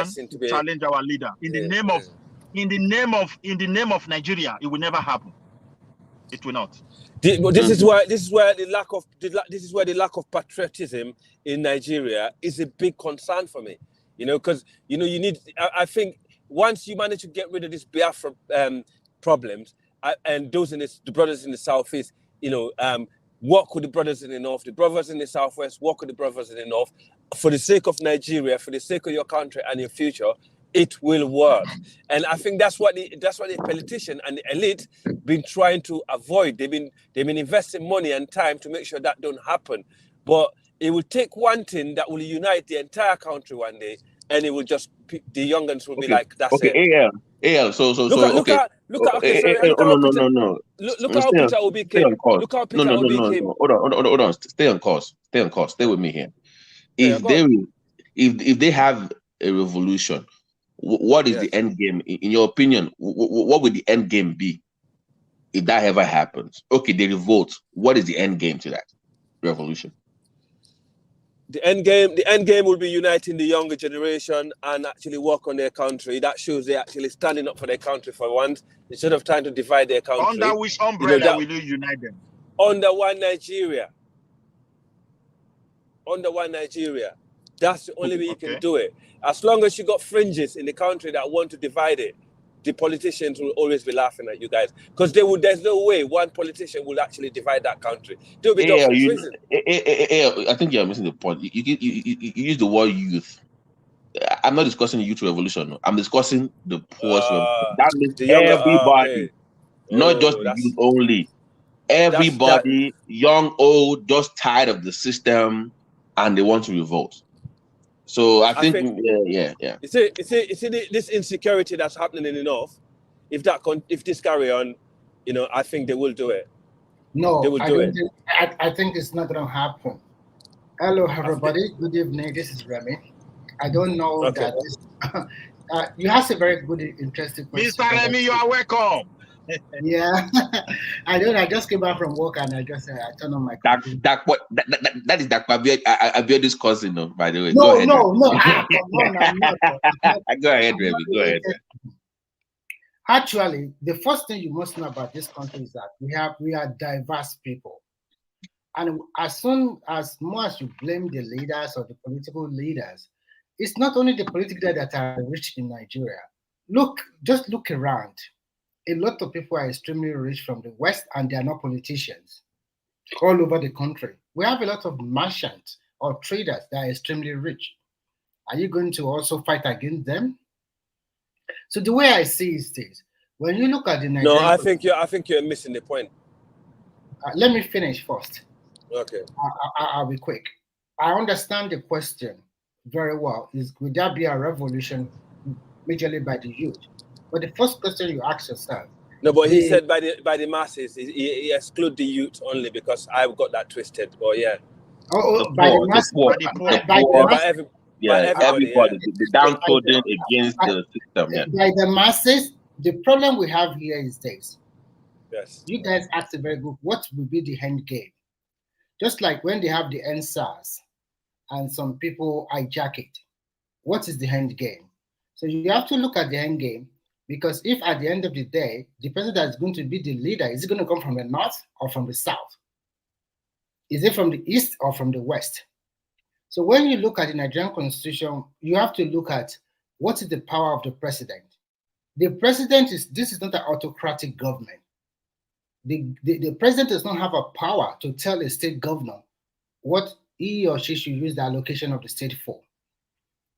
seem to be challenge our leader in the name of Nigeria. It will never happen. It will not. This is where the lack of patriotism in Nigeria is a big concern for me. Because you need. I think once you manage to get rid of this Biafra problems and the brothers in the Southeast, work with the brothers in the North, the brothers in the Southwest, work with the brothers in the North, for the sake of Nigeria, for the sake of your country and your future, it will work. And I think that's what the politician and the elite been trying to avoid. They've been investing money and time to make sure that don't happen. But it will take one thing that will unite the entire country one day, and it will just the youngins will be like, that's it. AL. So look at how Peter Obi came. Look how Peter Obi came. Hold on. Stay on course. Stay with me here. If they have a revolution, what is the end game? In your opinion, what would the end game be if that ever happens? Okay, they revolt. What is the end game to that revolution? The end game will be uniting the younger generation and actually work on their country. That shows they're actually standing up for their country for once, instead of trying to divide their country. Under which umbrella will you unite them? Under one Nigeria. That's the only way you can do it. As long as you got fringes in the country that want to divide it, the politicians will always be laughing at you guys, because there's no way one politician will actually divide that country. They'll be done in prison. I think you're missing the point. You use the word youth. I'm not discussing youth revolution. No. I'm discussing the poor's revolution. That means everybody, not just the youth only. Everybody, young, old, just tired of the system, and they want to revolt. So I think yeah. You see, this insecurity that's happening in the north. If this carry on, I think they will do it. No, they will I do don't it. think. I think it's not going to happen. Hello, everybody. Good evening. This is Remy. I don't know Okay. that this. You asked a very good, interesting question. Mr. Remy, you are welcome. Yeah, I don't. I just came back from work and I just I turned on my computer. That is Abiodi's cousin, no, by the way. No, Go ahead. no, no. Come on, I'm not. Go ahead, Remy. Go ahead. Actually, the first thing you must know about this country is that we are diverse people. And as more as you blame the leaders or the political leaders, it's not only the political leaders that are rich in Nigeria. Just look around. A lot of people are extremely rich from the West and they are not politicians all over the country. We have a lot of merchants or traders that are extremely rich. Are you going to also fight against them? So the way I see is this: when you look at the Nigerian, No, I think you're missing the point. Let me finish first. Okay. I'll be quick. I understand the question very well. Would there be a revolution majorly by the youth? But the first question you ask yourself. No, but he said by the masses. He exclude the youth only because I've got that twisted. But yeah. By the masses, everybody, the downtrodden against the system. Yeah. By the masses, the problem we have here is this. Yes. You guys asked a very good. What will be the end game? Just like when they have the NSAS and some people hijack it, what is the end game? So you have to look at the end game, because if at the end of the day, the person that's going to be the leader, is it going to come from the north or from the south? Is it from the east or from the west? So when you look at the Nigerian constitution, you have to look at what is the power of the president. The president this is not an autocratic government. The president does not have a power to tell a state governor what he or she should use the allocation of the state for.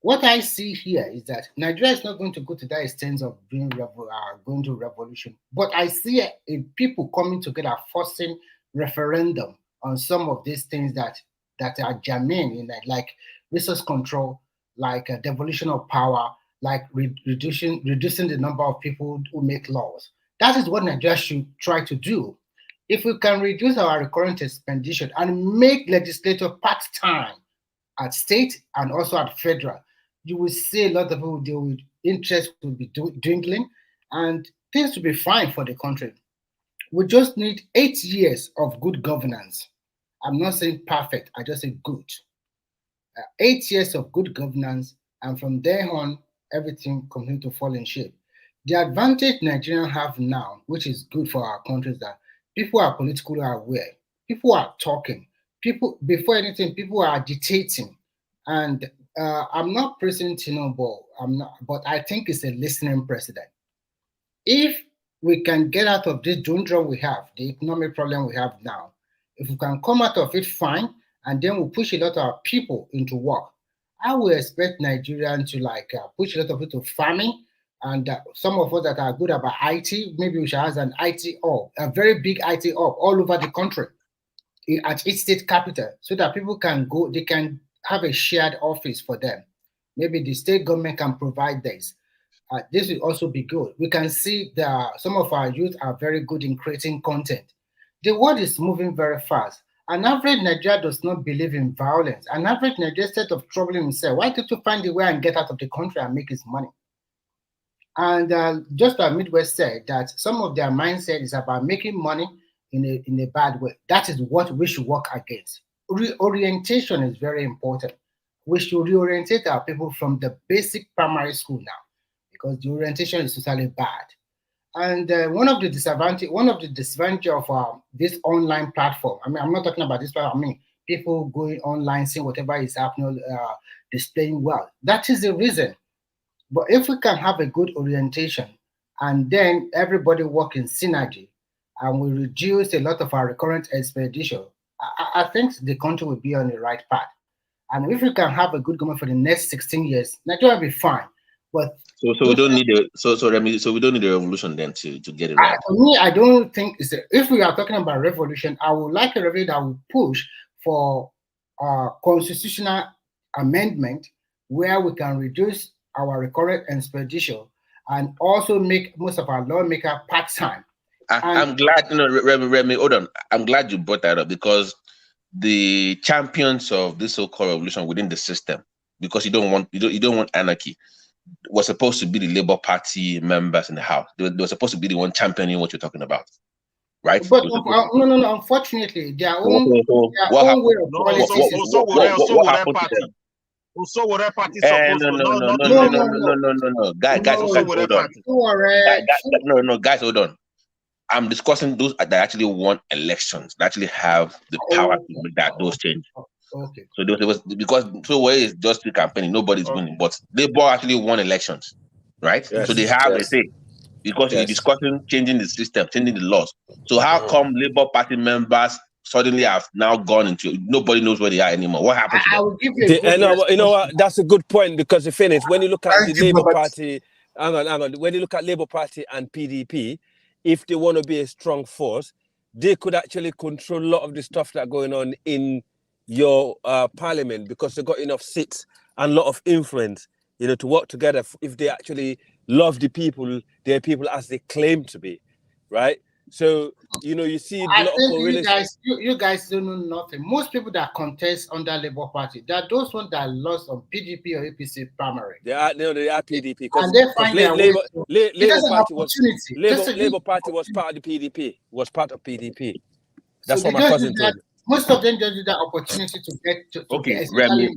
What I see here is that Nigeria is not going to go to that extent of going to revolution, but I see a people coming together forcing referendum on some of these things that are germane in that, like resource control, like devolution of power, like reducing the number of people who make laws. That is what Nigeria should try to do. If we can reduce our recurrent expenditure and make legislature part-time at state and also at federal, you will see a lot of people deal with interest will be dwindling and things will be fine for the country. We just need 8 years of good governance. I'm not saying perfect, I just say good. 8 years of good governance, and from there on, everything continues to fall in shape. The advantage Nigerians have now, which is good for our country, is that people are politically aware. People are talking. People, before anything, people are agitating. And I'm not praising Tinubu. But I think it's a listening president. If we can get out of this doldrum we have, the economic problem we have now, if we can come out of it, fine, and then we push a lot of our people into work. I will expect Nigerians to push a lot of people to farming, and some of us that are good about IT, maybe we should have an IT hub, a very big IT hub all over the country at each state capital, so that people can go, they can have a shared office for them. Maybe the state government can provide this. This will also be good. We can see that some of our youth are very good in creating content. The world is moving very fast. An average Nigerian does not believe in violence. An average Nigerian, instead of troubling himself, why don't you find a way and get out of the country and make his money? And just like Midwest said, that some of their mindset is about making money in a bad way. That is what we should work against. Reorientation is very important. We should reorientate our people from the basic primary school now, because the orientation is totally bad. And one of the disadvantages of this online platform, I mean, I'm not talking about this platform, I mean, people going online, seeing whatever is happening, displaying well. That is the reason. But if we can have a good orientation and then everybody work in synergy and we reduce a lot of our recurrent expenditure, I think the country will be on the right path. And if we can have a good government for the next 16 years, Nigeria will be fine. But so we don't need we don't need a revolution then to get it right. For me, I don't think if we are talking about revolution, I would like a revolution that will push for constitutional amendment where we can reduce our recurrent expenditure and also make most of our lawmaker part-time. I'm glad, Remy, hold on. I'm glad you brought that up because the champions of this so-called revolution within the system, because you don't want anarchy, was supposed to be the Labour Party members in the House. They were supposed to be the one championing what you're talking about, right? But no. Unfortunately, their own way of politics is what happened to them? So what party No, guys, hold on. I'm discussing those that actually won elections, that actually have the power to make those changes. Okay. So there was because where is just the campaigning, nobody's winning, but Labour actually won elections, right? Yes, so they have a yes. say because you're discussing changing the system, changing the laws. So how come Labour Party members suddenly have now gone into nobody knows where they are anymore? What happened to them? I will give you you know what? That's a good point because the thing is, when you look at the Labour Party, hang on. When you look at Labour Party and PDP, if they want to be a strong force, they could actually control a lot of the stuff that's going on in your parliament because they got enough seats and a lot of influence, to work together if they actually love the people, their people as they claim to be, right? So, you see a lot of correlation. You guys don't know nothing. Most people that contest under Labour Party, they are those ones that lost on PDP or APC primary. They are PDP because they find their way. Labour Party was part of the PDP. Was part of PDP. That's what my cousin told me. Most of them just do that opportunity to get to okay, get Remy.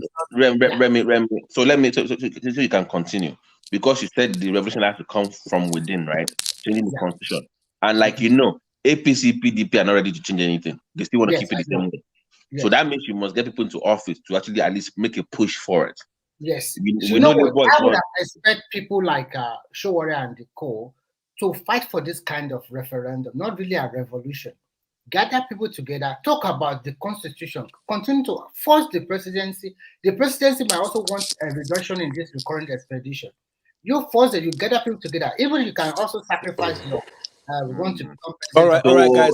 So let me so you can continue because you said the revolution has to come from within, right? Changing the constitution, and APC, PDP are not ready to change anything. They still want to keep it the same way. Yes. So that means you must get people into office to actually at least make a push for it. Yes. I would expect people like Showore and the co to fight for this kind of referendum, not really a revolution. Gather people together, talk about the constitution, continue to force the presidency. The presidency might also want a reduction in this recurrent expedition. You force it, you gather people together. Even you can also sacrifice your want to become president. All right, guys.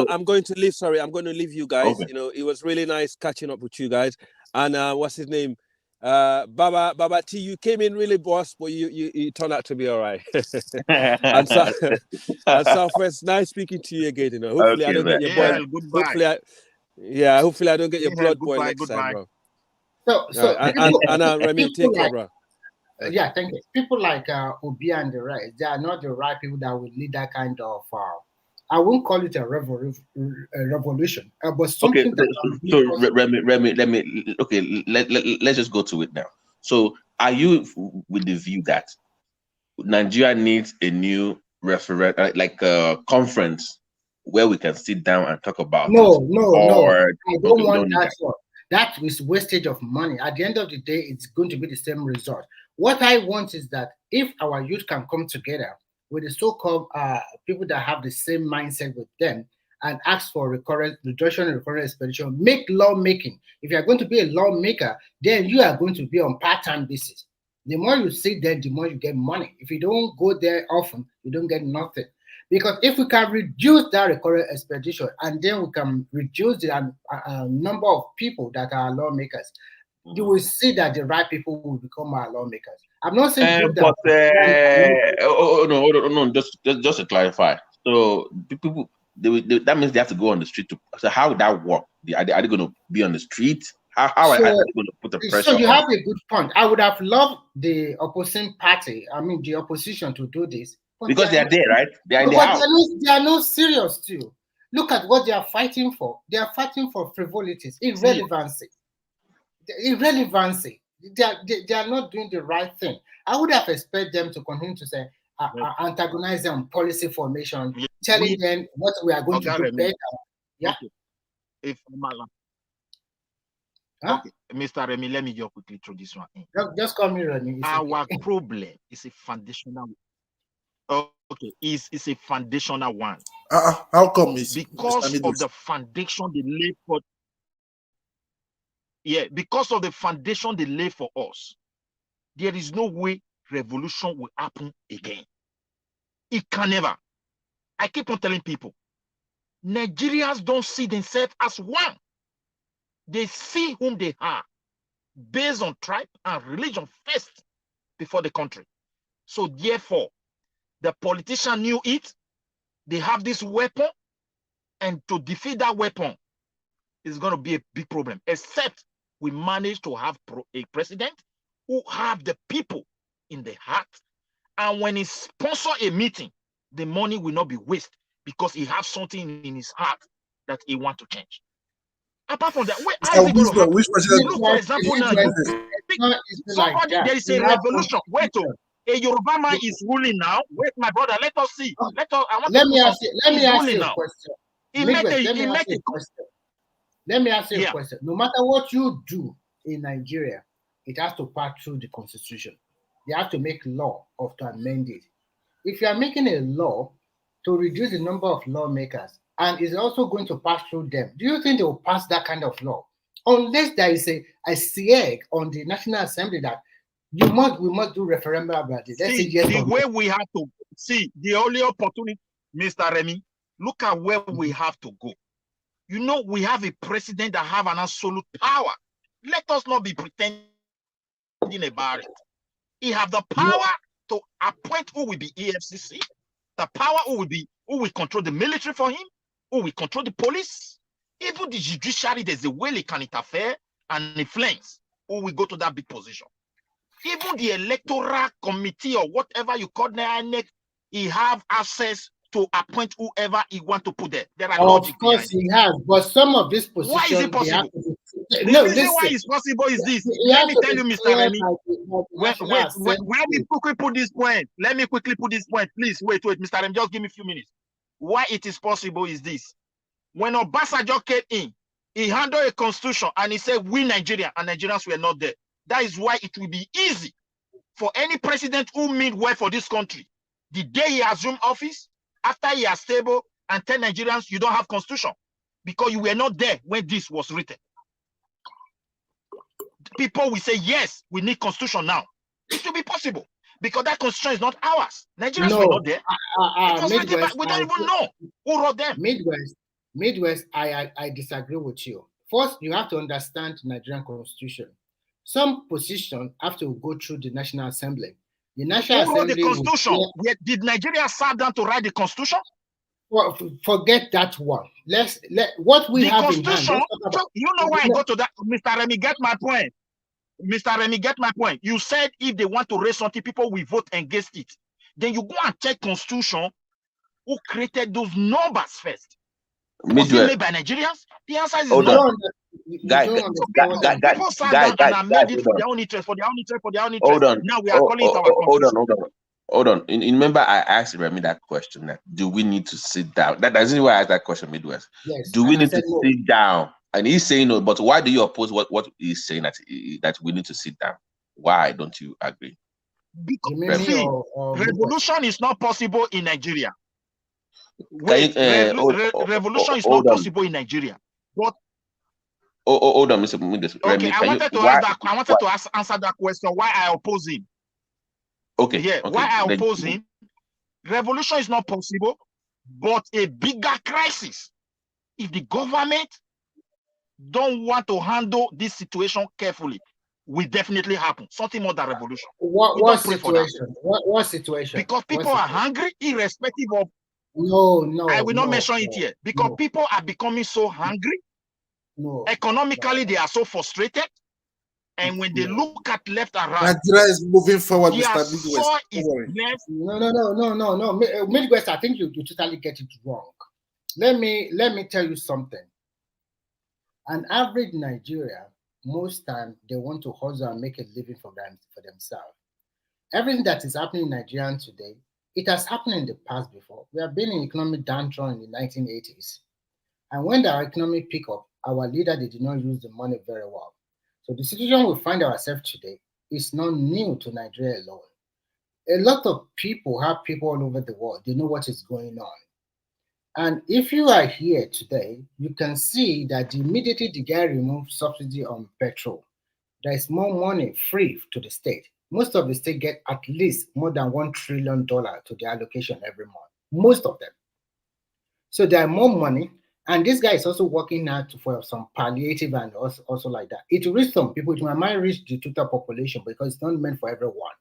I'm going to leave. Sorry, I'm going to leave you guys. Okay. It was really nice catching up with you guys. And what's his name? Baba T, you came in really boss, but you turned out to be all right. and Southwest, nice speaking to you again. Hopefully I don't get your blood. Hopefully I don't get your blood boil next time, bro. So Remy, take care, bro. Yeah, thank you. People like Obi and the rest, they are not the right people that will lead that kind of. I won't call it a revolution, but something. Okay, Remy, let's just go to it now. So, are you with the view that Nigeria needs a new referendum, like a conference where we can sit down and talk about? No. I don't want that one. That is wastage of money. At the end of the day, it's going to be the same result. What I want is that if our youth can come together with the so-called people that have the same mindset with them and ask for reduction in recurrent expenditure, make lawmaking. If you are going to be a lawmaker, then you are going to be on part-time basis. The more you sit there, the more you get money. If you don't go there often, you don't get nothing. Because if we can reduce that recurrent expenditure and then we can reduce the number of people that are lawmakers, you will see that the right people will become our lawmakers. I'm not saying no. Just to clarify. So people, that means they have to go on the street. So how would that work? Are they going to be on the street? How are they going to put the pressure? So you have a good point. I would have loved the opposing party, the opposition, to do this. Because they are there, right? They are in the house. They are not serious too. Look at what they are fighting for. They are fighting for frivolities, irrelevancy. They are not doing the right thing. I would have expected them to continue to say antagonize them on policy formation, telling them what we are going to do better. Yeah. Okay. Okay, Mr. Remy, let me just quickly throw this one in. Just call me Remy. Our problem is a foundational. Okay, it's a foundational one. How come? Because of the foundation they laid for. Yeah, because of the foundation they laid for us, there is no way revolution will happen again. It can never. I keep on telling people, Nigerians don't see themselves as one. They see whom they are. based on tribe and religion first before the country. So therefore, the politician knew it. They have this weapon, and to defeat that weapon is going to be a big problem, except we manage to have a president who have the people in the heart. And when he sponsor a meeting, the money will not be wasted because he has something in his heart that he want to change. Apart from that, how is it going to happen? Which president? Look, for example, now, somebody, there is a revolution. Wait, a Yoruba man is ruling now. Wait, my brother, let us see. Let me ask you a question. Let me ask you a question. No matter what you do in Nigeria, it has to pass through the constitution. They have to make law or to amend it. If you are making a law to reduce the number of lawmakers and is also going to pass through them, do you think they will pass that kind of law? Unless there is a sieg on the National Assembly that we must do referendum about it. Let's say yes the or way no. we have to see the only opportunity, Mr. Remy, look at where we have to go. You know, we have a president that have an absolute power. Let us not be pretending about it. He have the power to appoint who will be EFCC, the power who will control the military for him, who will control the police. Even the judiciary, there's a way they can interfere and influence who will go to that big position. Even the electoral committee or whatever you call the he have access to appoint whoever he want to put there. There are Of course he has, but some of this position. Why is it possible? The No, reason listen. why it's possible is this. Let Let me tell you, Mr. Remy. When we quickly put this point, let me quickly put this point. Please, wait, Mr. Remy, just give me a few minutes. Why it is possible is this. When Obasanjo came in, he handled a constitution and he said, we Nigeria and Nigerians were not there. That is why it will be easy for any president who mean well for this country. The day he assumed office, after he has stable and tell Nigerians you don't have constitution because you were not there when this was written. People will say, yes, we need constitution now. It will be possible because that constitution is not ours. Nigerians were not there. We don't even know who wrote them. Midwest, I disagree with you. First, you have to understand the Nigerian constitution. Some positions have to go through the National Assembly. The National Who wrote Assembly the constitution? Did Nigeria sat down to write the constitution? Well, forget that one. What we have in hand. You know why I go to that, Mr. Remy. Get my point. Mr. Remy, get my point. You said if they want to raise something, people will vote against it. Then you go and check constitution. Who created those numbers first? Was it made by Nigerians? The answer is no. People sat down and amended it for their own interest, for their own interest. Hold on. Now we are calling it our constitution. Hold on. Remember, I asked Remy that question. That do we need to sit down? That's why I asked that question, Midwest. Yes, do we need to sit down? And he's saying no. But why do you oppose what he's saying that we need to sit down? Why don't you agree? Because revolution is not possible in Nigeria. Revolution is not possible in Nigeria. But hold on, Mr. Midwest. Okay, Remy, I wanted to answer that question. Why I oppose him? Okay. Yeah. Okay. Why I oppose him? Revolution is not possible, but a bigger crisis. If the government don't want to handle this situation carefully, will definitely happen. Something more than revolution. What situation? What situation? Because people are hungry, irrespective of. No. I will not mention it here because people are becoming so hungry. Economically, they are so frustrated. And when they look at left and right, Nigeria is moving forward, Mr. Midwest. No. Midwest, I think you totally get it wrong. Let me tell you something. An average Nigeria, most time they want to hustle and make a living for themselves. Everything that is happening in Nigeria today, it has happened in the past before. We have been in economic downturn in the 1980s. And when the economy picked up, our leader, they did not use the money very well. So the situation we find ourselves today is not new to Nigeria alone. A lot of people have people all over the world. They know what is going on. And if you are here today, you can see that immediately the guy removed subsidy on petrol, there is more money free to the state. Most of the state get at least more than $1 trillion to their allocation every month. Most of them. So there are more money. And this guy is also working now for some palliative and also like that. It reached some people. It might reach the total population because it's not meant for everyone.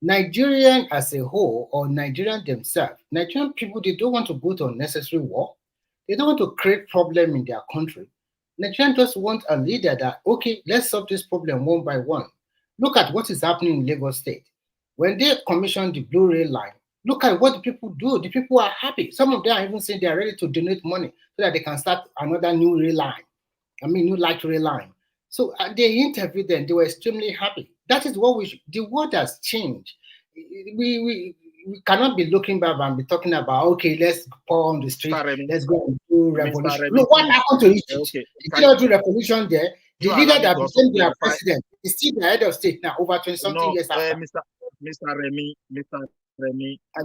Nigerian as a whole, or Nigerian themselves, Nigerian people, they don't want to go to unnecessary war. They don't want to create problem in their country. Nigerians just want a leader that, okay, let's solve this problem one by one. Look at what is happening in Lagos State. When they commissioned the Blue Rail line, look at what the people do. The people are happy. Some of them are even saying they are ready to donate money so that they can start another new rail line. New light rail line. So they interviewed them. They were extremely happy. That is what the world has changed. We cannot be looking back and be talking about, okay, let's pour on the street, let's go and do revolution. Look what happened to Egypt. Okay. They did not do revolution there. The You leader allow me that to also became their clarify. president is still the head of state now, over 20-something years after. Mr. Remy.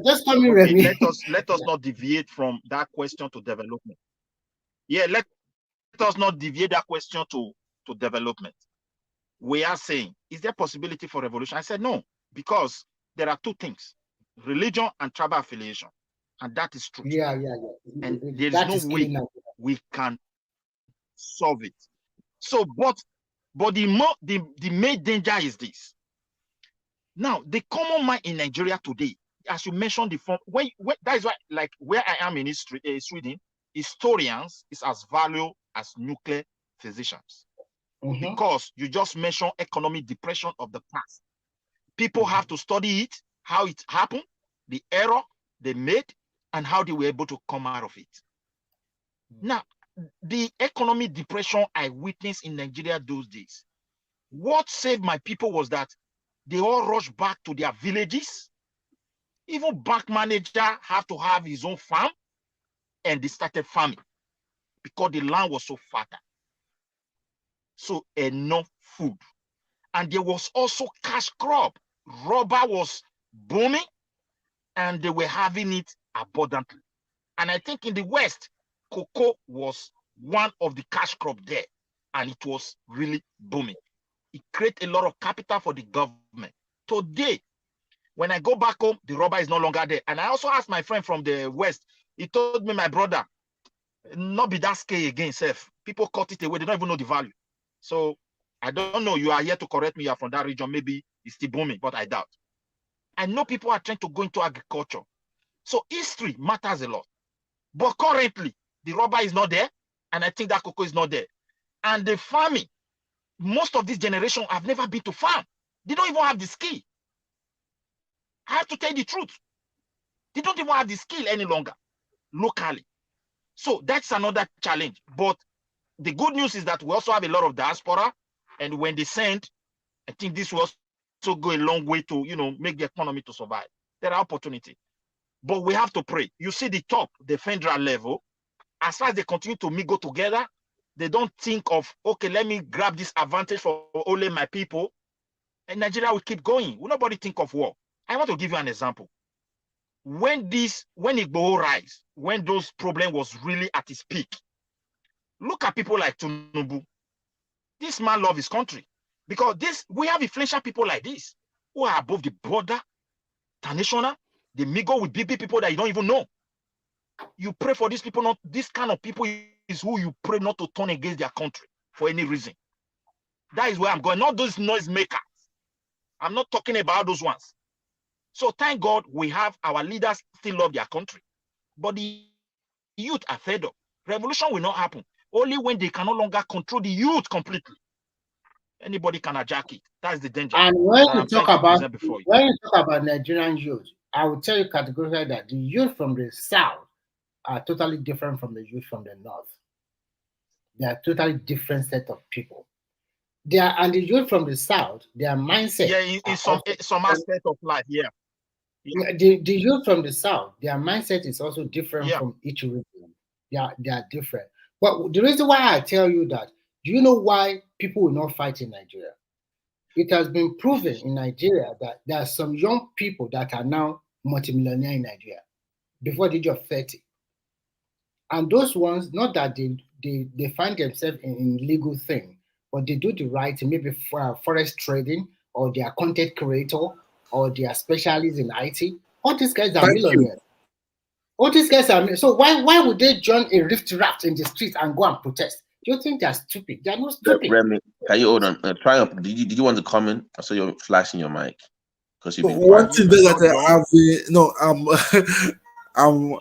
Just call me okay, Remy. Let us not deviate from that question to development. Yeah, let us not deviate that question to development. We are saying, is there possibility for revolution? I said no, because there are two things: religion and tribal affiliation, and that is true. Yeah. And there is no way we can solve it. So, but the main danger is this. Now, the common man in Nigeria today, as you mentioned the form, that is why, like where I am in Sweden, historians is as valuable as nuclear physicians. Because you just mentioned economic depression of the past. People have to study it, how it happened, the error they made, and how they were able to come out of it. Now, the economic depression I witnessed in Nigeria those days, what saved my people was that they all rushed back to their villages. Even bank manager have to have his own farm, and they started farming because the land was so fertile. So enough food. And there was also cash crop. Rubber was booming, and they were having it abundantly. And I think in the West, cocoa was one of the cash crop there, and it was really booming. It created a lot of capital for the government. Today, when I go back home, the rubber is no longer there. And I also asked my friend from the West, he told me, my brother, not be that scale again, self. People cut it away, they don't even know the value. So I don't know, you are here to correct me, you are from that region, maybe it's still booming, but I doubt. I know people are trying to go into agriculture. So history matters a lot. But currently, the rubber is not there, and I think that cocoa is not there. And the farming, most of this generation have never been to farm. They don't even have the skill. I have to tell you the truth. They don't even have the skill any longer locally. So that's another challenge. But the good news is that we also have a lot of diaspora, and when they send, I think this will also go a long way to, make the economy to survive. There are opportunities. But we have to pray. You see the top, the federal level, as far as they continue to go together, they don't think of, okay, let me grab this advantage for only my people, and Nigeria will keep going. Will nobody think of war? I want to give you an example. When Igbo rise, when those problem was really at its peak, look at people like Tinubu. This man loves his country, because we have influential people like this who are above the border, international. They mingle with BB people that you don't even know. You pray for these people, not this kind of people is who you pray not to turn against their country for any reason. That is where I'm going, not those noise makers. I'm not talking about those ones. So thank God we have our leaders still love their country. But the youth are fed up. Revolution will not happen. Only when they can no longer control the youth completely. Anybody can hijack it. That's the danger. And when you talk about Nigerian youth, I will tell you categorically that the youth from the south are totally different from the youth from the north. They are totally different set of people. And the youth from the south, their mindset. Yeah, in some aspect of life, yeah. The youth from the south, their mindset is also different from each region. They are different. But the reason why I tell you that, do you know why people will not fight in Nigeria? It has been proven in Nigeria that there are some young people that are now multimillionaire in Nigeria before the age of 30. And those ones, not that they find themselves in legal thing, but they do the right thing, maybe forest trading, or they are content creator, or they are specialists in IT. All these guys are millionaires. All these guys are so why would they join a rift raft in the street and go and protest? Do you think they're stupid? They're not stupid. Remy, can you hold on? Try up. Did you want to comment? I saw you flashing your mic because you've been One quiet. thing that I've been, no,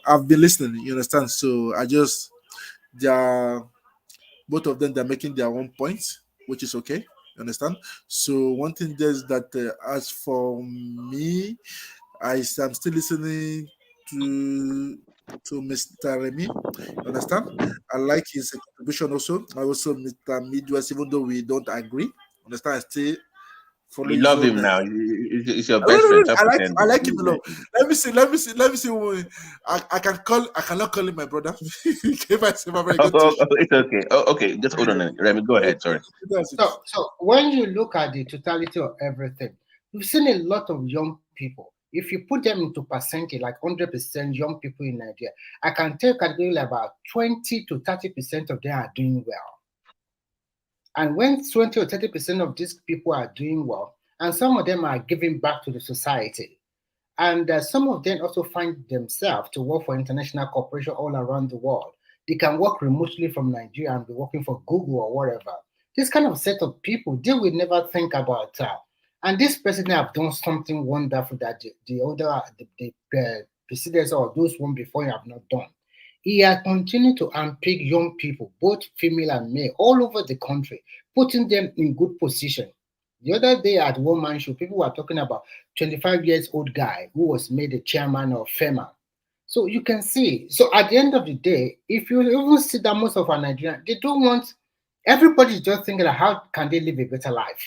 I've been listening. You understand? So I just they are both of them. They're making their own points, which is okay. You understand? So one thing is that as for me, am still listening to Mr. Remy. You understand? I like his contribution also. I also Mr. Midwest, even though we don't agree. Understand? I still follow You his love own. him now. It's your No, no, best no, friend. no, Stop I pretending. like him a lot. Let me see. I cannot call him my brother. If I say my very good to It's okay. Okay. Just hold on a minute. Remy, go ahead. Sorry. So when you look at the totality of everything, we've seen a lot of young people. If you put them into percentage, like 100% young people in Nigeria, I can tell categorically about 20 to 30% of them are doing well. And when 20 or 30% of these people are doing well, and some of them are giving back to the society, and some of them also find themselves to work for international corporations all around the world. They can work remotely from Nigeria and be working for Google or whatever. This kind of set of people, they will never think about. And this president have done something wonderful that the presidents or those one before him have not done. He has continued to unpick young people, both female and male, all over the country, putting them in good position. The other day at One Man Show, people were talking about 25 years old guy who was made the chairman of FEMA. So you can see. So at the end of the day, if you even see that most of our Nigerians, they don't want, everybody's just thinking of how can they live a better life.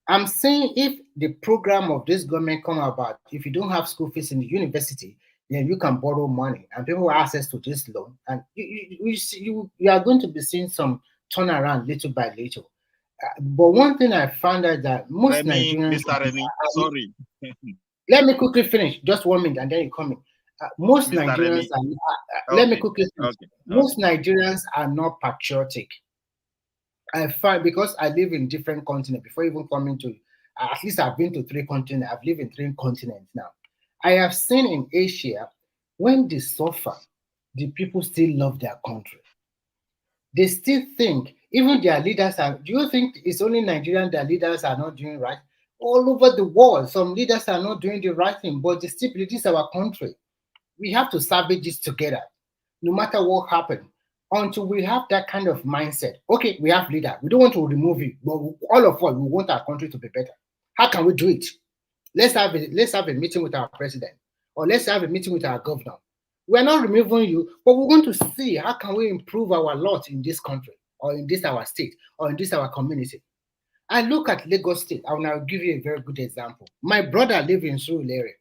I'm saying if the program of this government come about, if you don't have school fees in the university, then you can borrow money and people have access to this loan. And you are going to be seeing some turnaround little by little. But one thing I found out that most Nigerians, Mr. Remy, sorry. let me quickly finish, just 1 minute, and then you come in. Most Mr. Nigerians Remy, are, let me quickly finish. Most Nigerians are not patriotic. I find because I live in different continents before even coming to, at least I've been to 3 continents. I've lived in 3 continents now. I have seen in Asia when they suffer, the people still love their country. They still think, even their leaders are, do you think it's only Nigerian their leaders are not doing right? All over the world, some leaders are not doing the right thing, but they still believe this is our country. We have to salvage this together, no matter what happens, until we have that kind of mindset. Okay, we have leader. We don't want to remove it, but all of us, we want our country to be better. How can we do it? Let's have a meeting with our president, or let's have a meeting with our governor. We're not removing you, but we want to see how can we improve our lot in this country, or in this our state, or in this our community. I look at Lagos State. I will now give you a very good example. My brother lives in Surulere,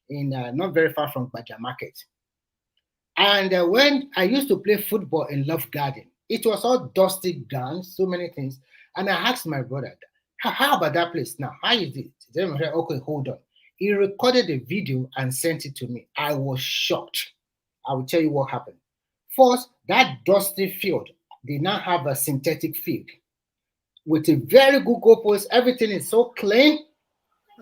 in not very far from Baja Market. And when I used to play football in Love Garden, it was all dusty ground, so many things. And I asked my brother, how about that place now? How is it? Then he said, okay, hold on. He recorded the video and sent it to me. I was shocked. I will tell you what happened. First, that dusty field, they now have a synthetic field with a very good goalpost. Everything is so clean.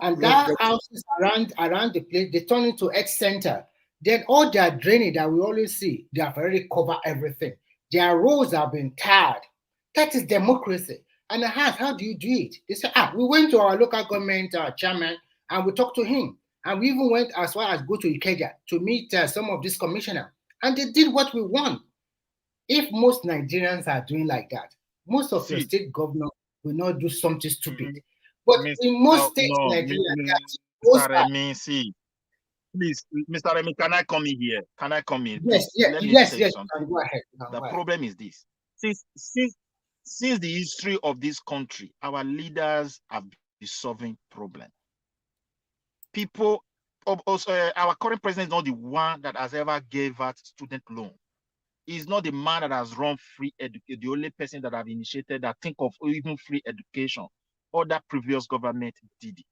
And that houses around the place, they turn into X center. Then all their draining that we always see, they have already covered everything. Their roads have been tarred. That is democracy. And I asked, how do you do it? They said, we went to our local government chairman and we talked to him. And we even went as far as go to Ikeja to meet some of these commissioners. And they did what we want. If most Nigerians are doing like that, most of your state governor will not do something stupid. But in most states in Nigeria, Mr. Remy, see, please, Mr. Remy, can I come in here? Can I come in? Yes, please? Let me yes, say yes. something. Go ahead. The problem is this: since the history of this country, our leaders have been solving problems. People, our current president is not the one that has ever gave out student loan. He's not the man that has run free education, the only person that have initiated that think of even free education. Other previous government did it.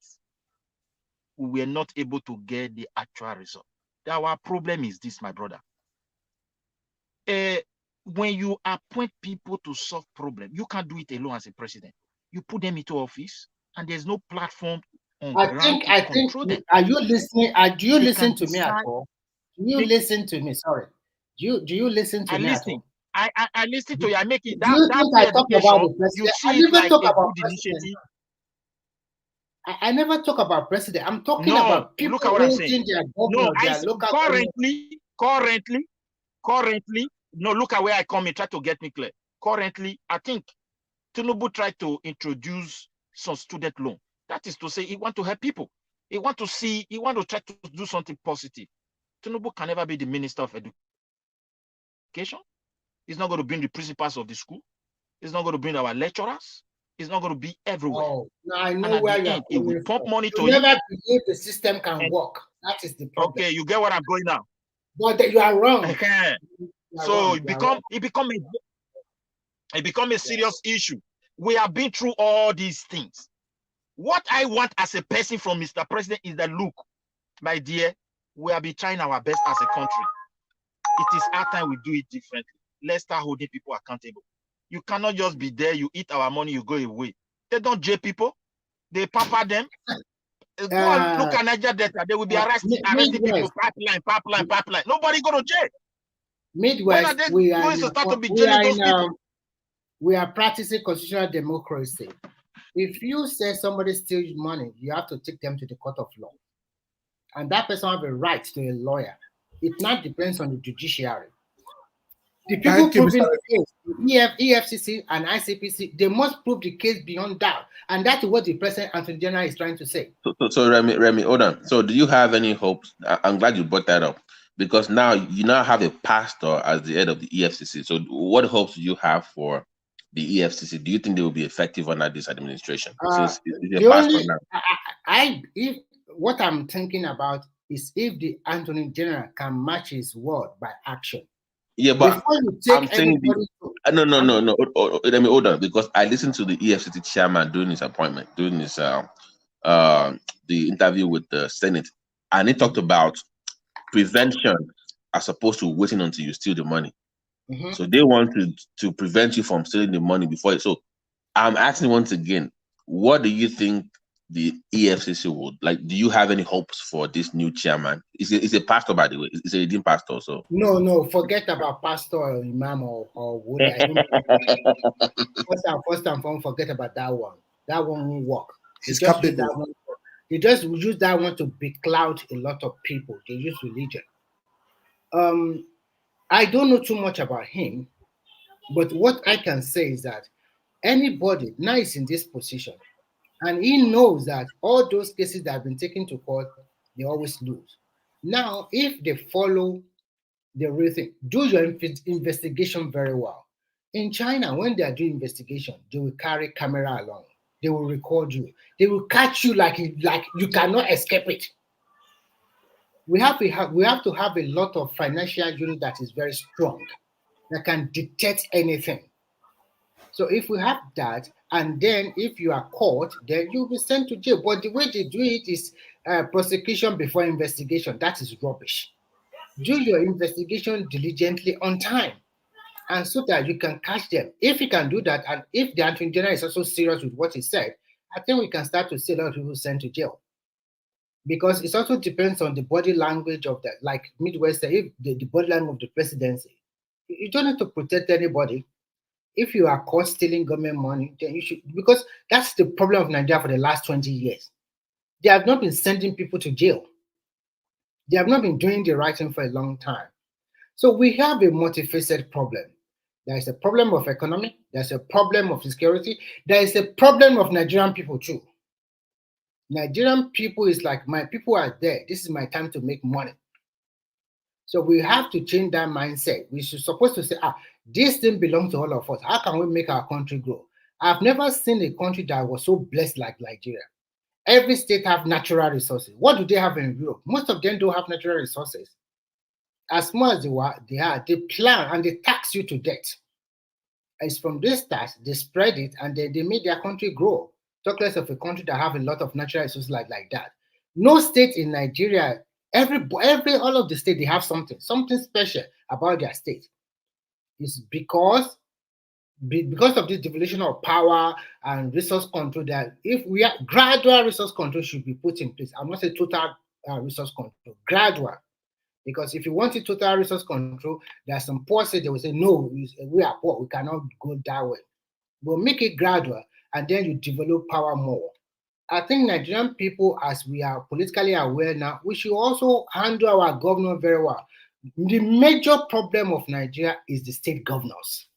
We were not able to get the actual result. Our problem is this, my brother. When you appoint people to solve problems, you can't do it alone as a president. You put them into office, and there's no platform on ground to control them. Are you listening? Do you listen to me at all? Do you listen to me? Sorry. Do you listen to I me at listen. all? I listen to you. I make it Do you that think free I talk about education. the You president? I see it never like talk a about good president. initiative. I never talk about president. I'm talking No, about look people at what I'm saying. holding their No, governor, their local government. currently. No, look at where I come in. Try to get me clear. Currently, I think Tinubu tried to introduce some student loan. That is to say, he want to help people. He want to try to do something positive. Tinubu can never be the minister of education. He's not going to bring the principals of the school. He's not going to bring our lecturers. He's not going to be everywhere. Oh, now I And know at where the you are end, he will coming pump from. money You to it. never believe the system can And work. That is the problem. okay, you get what I'm going now. But you are wrong. So it become a serious issue. We have been through all these things. What I want as a person from Mr. President is that, look, my dear, we have been trying our best as a country. It is our time we do it differently. Let's start holding people accountable. You cannot just be there, you eat our money, you go away. They don't jail people. They pamper them. Go and look at Niger Delta. They will be arresting people. Pipeline. Nobody go to jail. When are Midwest, they going to start to be jailing those people? We are practicing constitutional democracy. If you say somebody steals money, you have to take them to the court of law. And that person have a right to a lawyer. It not depends on the judiciary. The people proving the case, EFCC and ICPC, they must prove the case beyond doubt. And that is what the President Attorney General is trying to say. So Remy, hold on. So do you have any hopes? I'm glad you brought that up, because now you now have a pastor as the head of the EFCC. So what hopes do you have for the EFCC? Do you think they will be effective under this administration? Since it's a pastor now. If what I'm thinking about is if the Attorney General can match his word by action. Yeah, but I'm saying no. Let me hold on, because I listened to the EFCC chairman during his appointment, during his the interview with the Senate, and he talked about prevention as opposed to waiting until you steal the money. So they want to prevent you from stealing the money before. So I'm asking once again, what do you think the EFCC would like? Do you have any hopes for this new chairman? Is a pastor, by the way. Is a redeemed pastor. So no, forget about pastor or imam or would I don't first and foremost, forget about that one. That one won't work. They just use that one to becloud a lot of people. They use religion. I don't know too much about him, but what I can say is that anybody now is in this position, and he knows that all those cases that have been taken to court, they always lose. Now, if they follow the real thing, do your investigation very well. In China, when they are doing investigation, they will carry camera along. They will record you. They will catch you like you cannot escape it. We have to have a lot of financial unit that is very strong, that can detect anything. So if we have that, and then if you are caught, then you'll be sent to jail. But the way they do it is prosecution before investigation. That is rubbish. Do your investigation diligently on time, and so that you can catch them. If you can do that, and if the Attorney General is also serious with what he said, I think we can start to see a lot of people sent to jail. Because it also depends on the body language of that, like Midwest, if the body language of the presidency. You don't need to protect anybody. If you are caught stealing government money, then you should, because that's the problem of Nigeria for the last 20 years. They have not been sending people to jail. They have not been doing the right thing for a long time. So we have a multifaceted problem. There is a problem of economy, there's a problem of security, there is a problem of Nigerian people too. Nigerian people is like, my people are there. This is my time to make money. So we have to change that mindset. We should supposed to say, this thing belongs to all of us. How can we make our country grow? I've never seen a country that was so blessed like Nigeria. Every state have natural resources. What do they have in Europe? Most of them don't have natural resources. As small as they plan and they tax you to death. It's from this tax, they spread it and they make their country grow. Talk less of a country that have a lot of natural resources like that. No state in Nigeria, all of the state, they have something special about their state. It's because of this devolution of power and resource control, that if we are gradual resource control should be put in place. I'm not saying total resource control, gradual. Because if you wanted total resource control, there are some poor states, they will say, no, we are poor, we cannot go that way. But make it gradual, and then you develop power more. I think Nigerian people, as we are politically aware now, we should also handle our governor very well. The major problem of Nigeria is the state governors.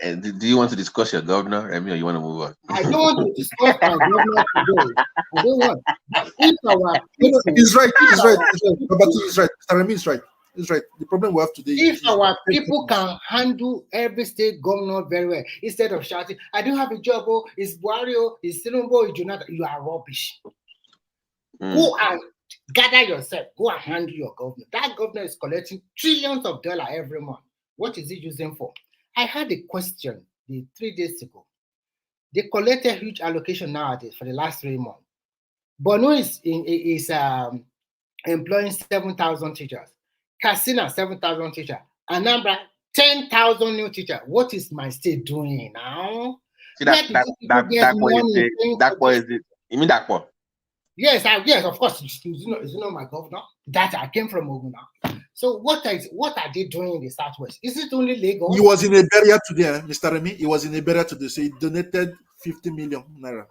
And do you want to discuss your governor, Remy, or you want to move on? I don't want to discuss my governor today. I don't want. But if our people, he's right. He's right. But he's right. Mr. Remy is right. He's right. The problem we have today if is our people can handle every state governor very well, instead of shouting, I don't have a job, oh, it's Buhari, oh, it's Tinubu, it's Jonathan, you are rubbish. Go and gather yourself, go and handle your governor. That governor is collecting trillions of dollars every month. What is he using for? I had a question 3 days ago. They collected huge allocation nowadays for the last 3 months. Borno is employing 7,000 teachers. Katsina, 7,000 teachers. Anambra, 10,000 new teachers. What is my state doing now? See, that boy is it. You mean that boy? Yes, yes, of course. It's not my governor. That I came from Ogun now. So what are they doing in the Southwest? Is it only Lagos? He was in a barrier today, Mr. Remy. He was in a barrier today. So he donated 50 million naira.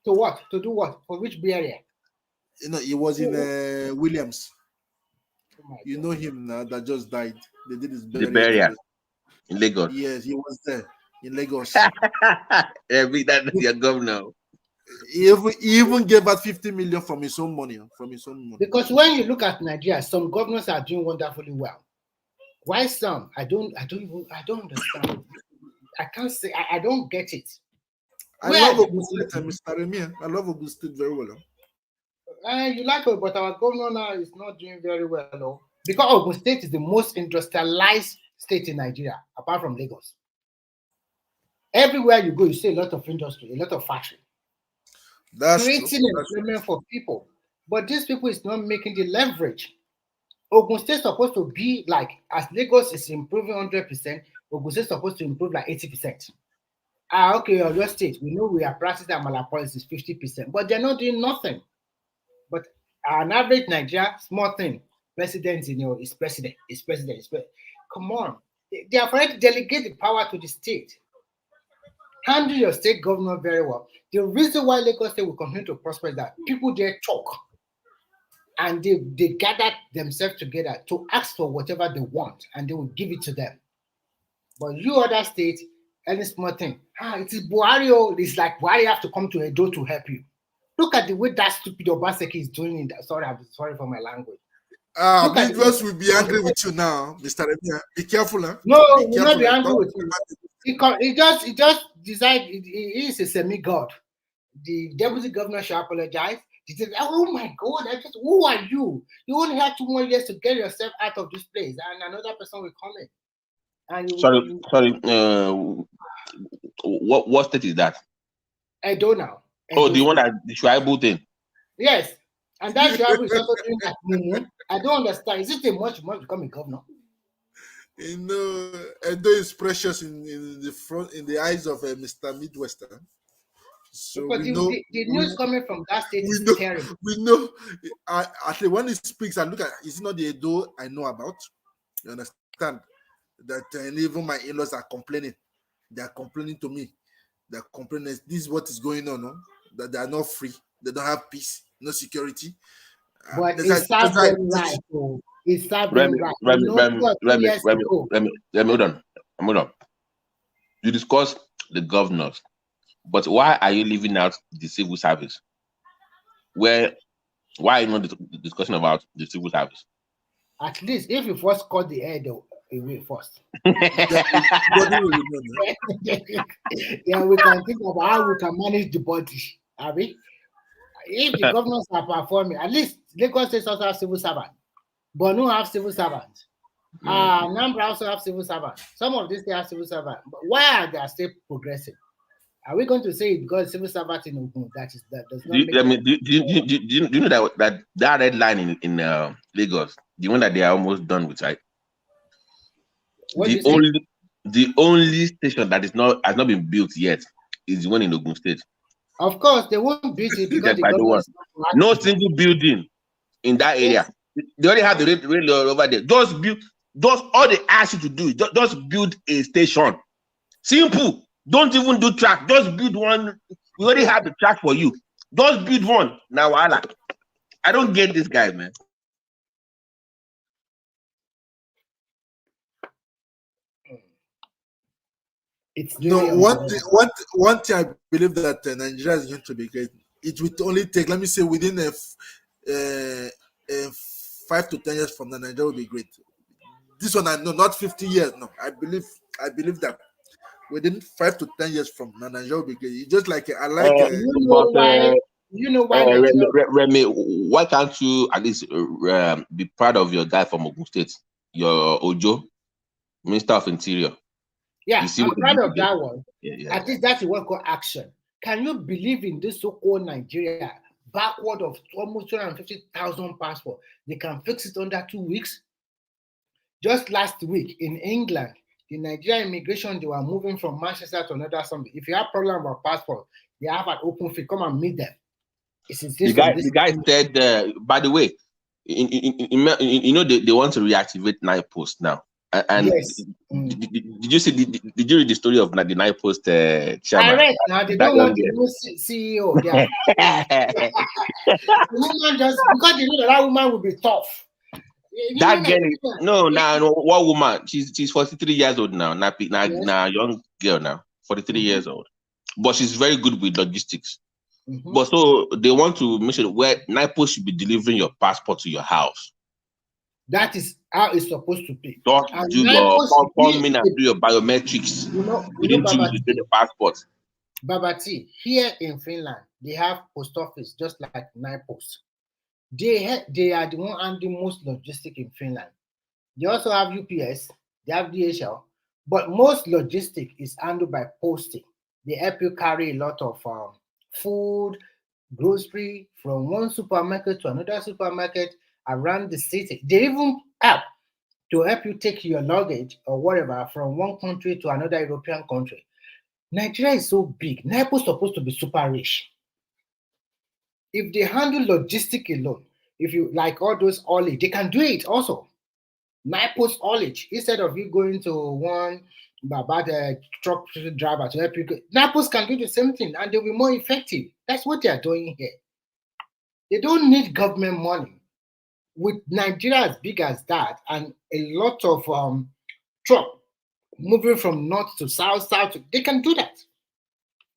To what? To do what? For which barrier? You know, he was in Williams. You know him now that just died. They did his barrier in Lagos. Yes, he was there in Lagos. That's your governor. He even gave out 50 million from his own money. Because when you look at Nigeria, some governors are doing wonderfully well. Why some? I don't understand. I can't say. I don't get it. I love Ogun State, Mr. Remy. I love Ogun State very well. You like it, but our governor now is not doing very well. Because Ogun State is the most industrialized state in Nigeria, apart from Lagos. Everywhere you go, you see a lot of industry, a lot of factory. That's creating employment for people. But these people is not making the leverage. Ogun State is supposed to be like, as Lagos is improving 100%, Ogun State is supposed to improve like 80%. Okay, your state, we know we are practicing Amala policies 50%, but they're not doing nothing. But an average Nigeria, small thing, president, is president. Come on. They have already delegated the power to the state. Handle your state governor very well. The reason why Lagos State will continue to prosper is that people there talk and they gather themselves together to ask for whatever they want and they will give it to them. But you other states, any small thing, it is Buhari, it's like Buhari have to come to Edo to help you. Look at the way that stupid Obaseki is doing it. I'm sorry for my language. Midwest will be angry with you now, Mr. Remy. Be careful, huh? No, we'll not be angry with you. He just decided he is a semi-god. The deputy governor should apologize. He said, oh my God, who are you? You only have 2 more years to get yourself out of this place, and another person will come in. And Sorry. What state is that? Edo now. Oh, the one that the Shuaibu thing. Yes, and that Shuaibu is also doing that. I don't understand. Is it a much to become a governor? Edo is precious in the eyes of Mr. Midwestern. So because the news coming from that state is terrible. We know. Actually, when he speaks, I look at it's not the Edo I know about. You understand that even my in-laws are complaining. They are complaining to me. They are complaining. This is what is going on. No? That they are not free. They don't have peace, no security. But it's served them right. It's served them right. Remy, hold on. You discuss the governors, but why are you leaving out the civil service? Why are you not discussing about the civil service? At least if you first cut the head away first. Yeah, we can think about how we can manage the body. If the governors are performing, at least Lagos State also have civil servants. Borno have civil servants. Nambra also have civil servants. Some of these they have civil servants. But why are they still progressing? Are we going to say because civil servants in Ogun that does not do you know that red line in Lagos, the one that they are almost done with, right? The only station that has not been built yet is the one in Ogun State. Of course, they won't build it because the no single building in that area. They already have the railroad over there. Just build. Just all they ask you to do is just build a station. Simple. Don't even do track. Just build one. We already have the track for you. Just build one. Now, voila. I don't get this guy, man. It's no one thing I believe that Nigeria is going to be great. It will only take, let me say, within 5 to 10 years from now, Nigeria will be great. This one I know, not 50 years. No, I believe that within 5 to 10 years from now, Nigeria will be great. It's just like I like. You know why Remy, why can't you at least be proud of your guy from Ogun State, your Ojo, Minister of Interior? Yeah, I'm proud of that one. At least that's what called action. Can you believe in this so-called Nigeria, backward of almost 250,000 passports? They can fix it under 2 weeks. Just last week in England, the Nigerian immigration, they were moving from Manchester to another something. If you have problem about passport, they have an open field. Come and meet them. The guy said, by the way, you know they want to reactivate Nine Post now. And yes. Did you see? Did you read the story of the Nine Post chairman? I read. Now they don't want the new CEO. The woman just because they know that woman will be tough. That girl, no, what woman? She's 43 years old now. Now young girl now, 43 years old, but she's very good with logistics. But so they want to make sure where NIPO should be delivering your passport to your house. That is how it's supposed to be. Don't do your come in and do your biometrics. Within 2 weeks you get the passport. Babati, here in Finland, they have post office just like NIPOS. They are the one and the most logistic in Finland. They also have UPS, they have DHL, but most logistic is handled by posting. They help you carry a lot of food, grocery from one supermarket to another supermarket around the city. They even help you take your luggage or whatever from one country to another European country. Nigeria is so big. NIPO is supposed to be super rich. If they handle logistic alone, if you like all those haulage, they can do it also. NIPO's haulage, instead of you going to one about a truck driver to help you, NIPO's can do the same thing and they'll be more effective. That's what they are doing here. They don't need government money. With Nigeria as big as that and a lot of truck moving from north to south, they can do that.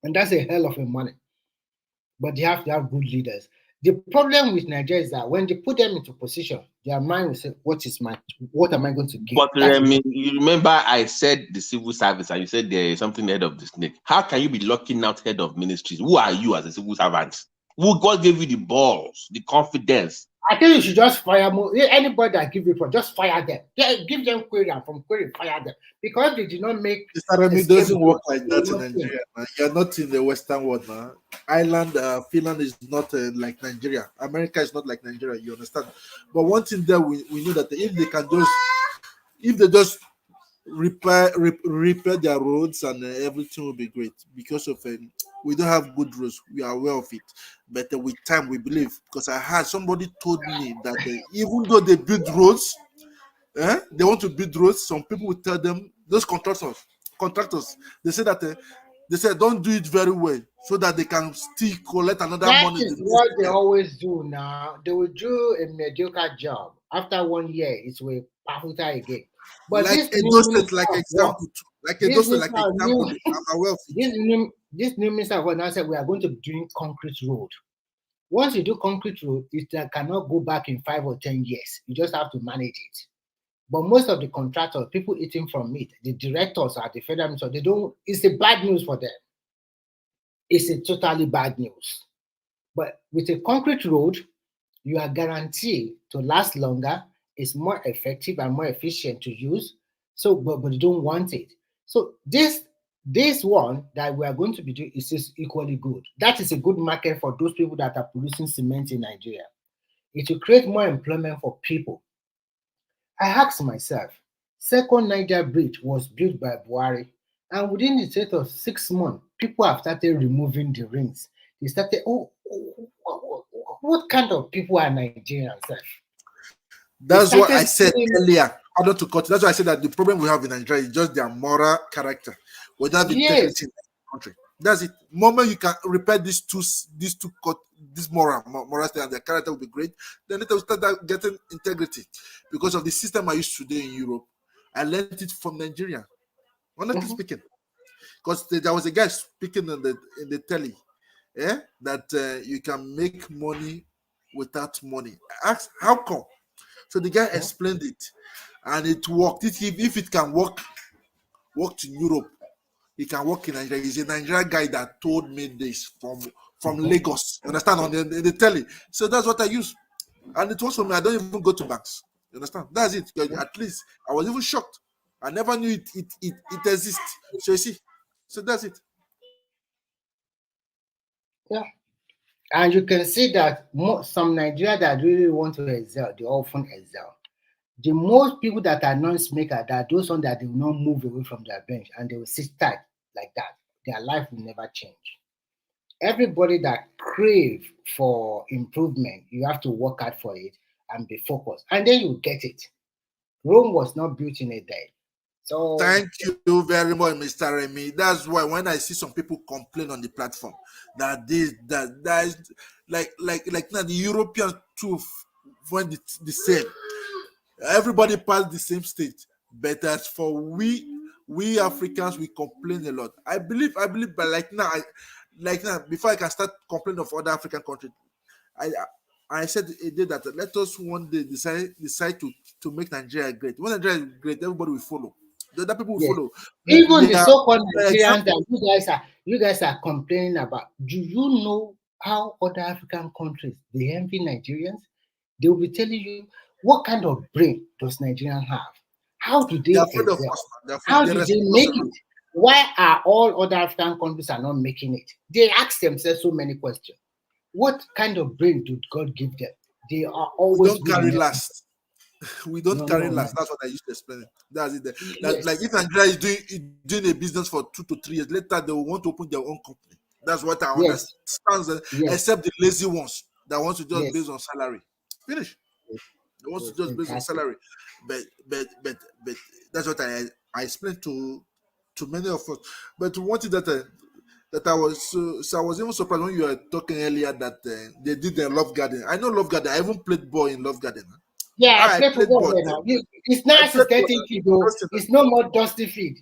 And that's a hell of a money. But they have to have good leaders. The problem with Nigeria is that when they put them into position, their mind will say, what am I going to give? But you remember I said the civil service and you said there is something head of the snake. How can you be locking out head of ministries? Who are you as a civil servant? Who God gave you the balls, the confidence? I think you should just fire anybody that give report, just fire them. Give them query and from query, fire them. Because they did not make it doesn't work like that in Nigeria, man. You're not in the Western world, man. Finland is not like Nigeria. America is not like Nigeria, you understand? But one thing there we know that if they just repair their roads and everything will be great because of we don't have good roads. We are aware of it, but with time we believe, because I had somebody told me that even though they build roads, they want to build roads, some people will tell them, those contractors, they say that they said don't do it very well so that they can still collect another money. That is what they always do now. They will do a mediocre job. After 1 year, it will perfect again. But like this example, I'm aware of it. This new minister of now said we are going to be doing concrete road. Once you do concrete road, it cannot go back in 5 or 10 years. You just have to manage it. But most of the contractors, people eating from it, the directors at the federal minister, they don't. It's a bad news for them. It's a totally bad news. But with a concrete road, you are guaranteed to last longer. It's more effective and more efficient to use. So, but you don't want it. So this one that we are going to be doing is just equally good. That is a good market for those people that are producing cement in Nigeria. It will create more employment for people. I asked myself, second Niger bridge was built by Buhari, and within the state of 6 months, people have started removing the rings. They started, what kind of people are Nigerians? That's what I said earlier. I don't to cut. That's why I said that the problem we have in Nigeria is just their moral character. We don't have integrity in the country. That's it. Moment you can repair these two this moral state and their character will be great. Then it will start getting integrity. Because of the system I used today in Europe, I learned it from Nigeria. Honestly speaking, because there was a guy speaking in the telly, that you can make money without money. I asked how come. So the guy explained it, and it worked. If it can work in Europe, it can work in Nigeria. He's a Nigerian guy that told me this from Lagos. You understand? On the telly. So that's what I use, and it works for me. I don't even go to banks. You understand? That's it. At least I was even shocked. I never knew it exists. So you see, so that's it. Yeah. And you can see that some Nigeria that really want to excel, they often excel. The most people that are non-smoker, that those ones that they will not move away from their bench and they will sit tight like that, their life will never change. Everybody that crave for improvement, you have to work hard for it and be focused, and then you get it. Rome was not built in a day. So thank you very much, Mr. Remy. That's why when I see some people complain on the platform that that is like now the Europeans too when the same. Everybody passed the same stage, but as for we Africans, we complain a lot. I believe, but like now, before I can start complaining of other African countries, I said a day that let us one day decide to make Nigeria great. When Nigeria is great, everybody will follow. The other people will follow. Even the so-called Nigerians that you guys are complaining about, do you know how other African countries they envy Nigerians? They will be telling you what kind of brain does Nigerians have? How do they excel? How do they make it? Why are all other African countries are not making it? They ask themselves so many questions. What kind of brain did God give them? They are always we don't carry last. We don't carry last. That's what I used to explain. That's it. That, like if Nigeria is doing a business for 2 to 3 years, later they will want to open their own company. That's what I understand. Except the lazy ones that want to just based on salary. Finish. They want to just based on salary. But that's what I explained to many of us. But one thing that I was so I was even surprised when you were talking earlier that they did the Love Garden. I know Love Garden. I even played ball in Love Garden. Yeah, I played football there now. It's nice aesthetic feed, though. It's no more dusty feed.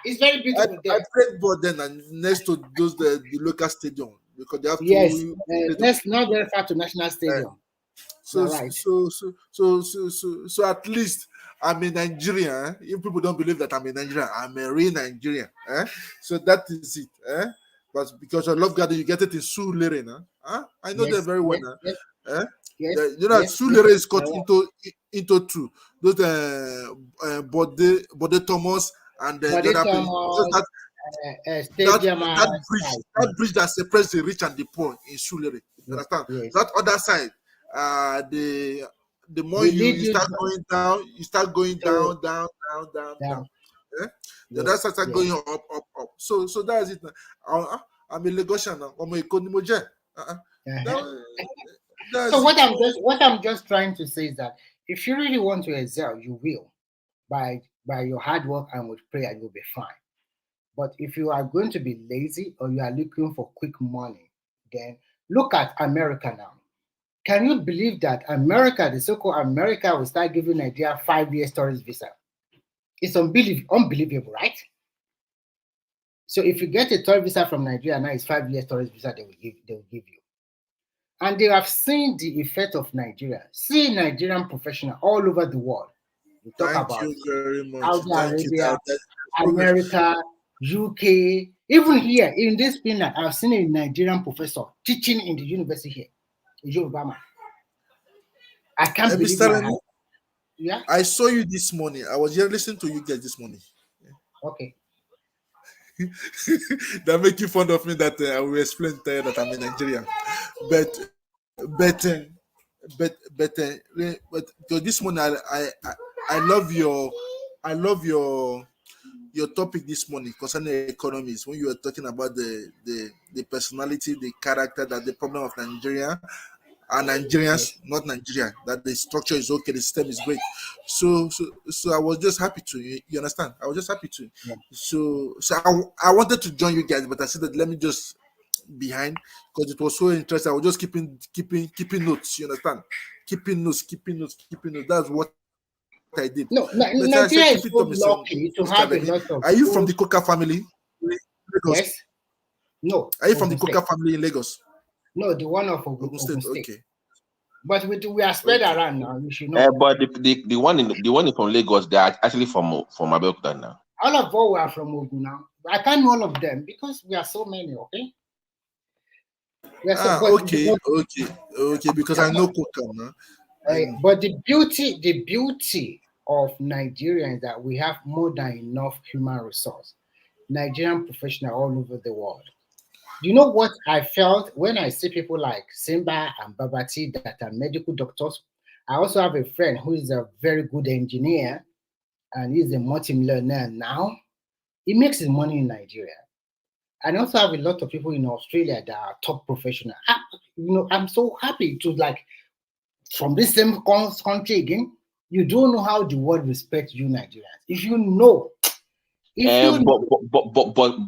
It's very beautiful there. I played ball then and next to those the local stadium because they have let's not very far to National Stadium. So at least I'm a Nigerian. If people don't believe that I'm a Nigerian, I'm a real Nigerian. So that is it. But because I love Garden, you get it in Sulere. I know that very well. Sulere is cut into two. Those Bode Thomas and the other that bridge that separates the rich and the poor in Sulere. You understand? That other side, the more you start going down, you start going down. The other side start going up. So that's it. I'm a Lagosian now. I'm a Konimoje. So what I'm just trying to say is that if you really want to excel, you will. By your hard work and with prayer, you'll be fine. But if you are going to be lazy or you are looking for quick money, then look at America now. Can you believe that America, the so-called America, will start giving Nigeria 5-year tourist visa? It's unbelievable, right? So if you get a tourist visa from Nigeria now, it's 5-year tourist visa they will give you. And they have seen the effect of Nigeria. See Nigerian professionals all over the world. We talk about Saudi Arabia, America, UK, even here in this Finland, I've seen a Nigerian professor teaching in the university here, in Yoruba. I can't believe my eyes. Yeah. I saw you this morning. I was here listening to you guys this morning. Okay. They're making fun of me that I will explain that I'm a Nigerian. But this morning I love your topic this morning concerning economies when you were talking about the personality, the character, that the problem of Nigeria. are Nigerians, not Nigeria. That the structure is okay, the system is great. So I was just happy to. You understand? I was just happy to. Yeah. So I wanted to join you guys, but I said that let me just behind because it was so interesting. I was just keeping notes. You understand? Keeping notes. That's what I did. No, But I said, keep it up, Nigeria is so Mr. lucky to Remy. have a lot Are of you from the good. Coca family? Lagos. Yes. No. Are you from the Ogun Coca State. family in Lagos? No, the one of Ogun Ogun State. State. Okay. But we are spread Okay. around now. You should know. But the one from Lagos, they are actually from Abeokuta now. All of us are from Ogun now. I can't know all of them because we are so many. Okay. Okay. Because I know Coca now. But the beauty of Nigeria is that we have more than enough human resource. Nigerian professionals all over the world. You know what I felt when I see people like Simba and Babati that are medical doctors? I also have a friend who is a very good engineer and he's a multi-millionaire now. He makes his money in Nigeria. And I also have a lot of people in Australia that are top professionals. I'm so happy to from this same country again. You don't know how the world respects you, Nigerians. If you know,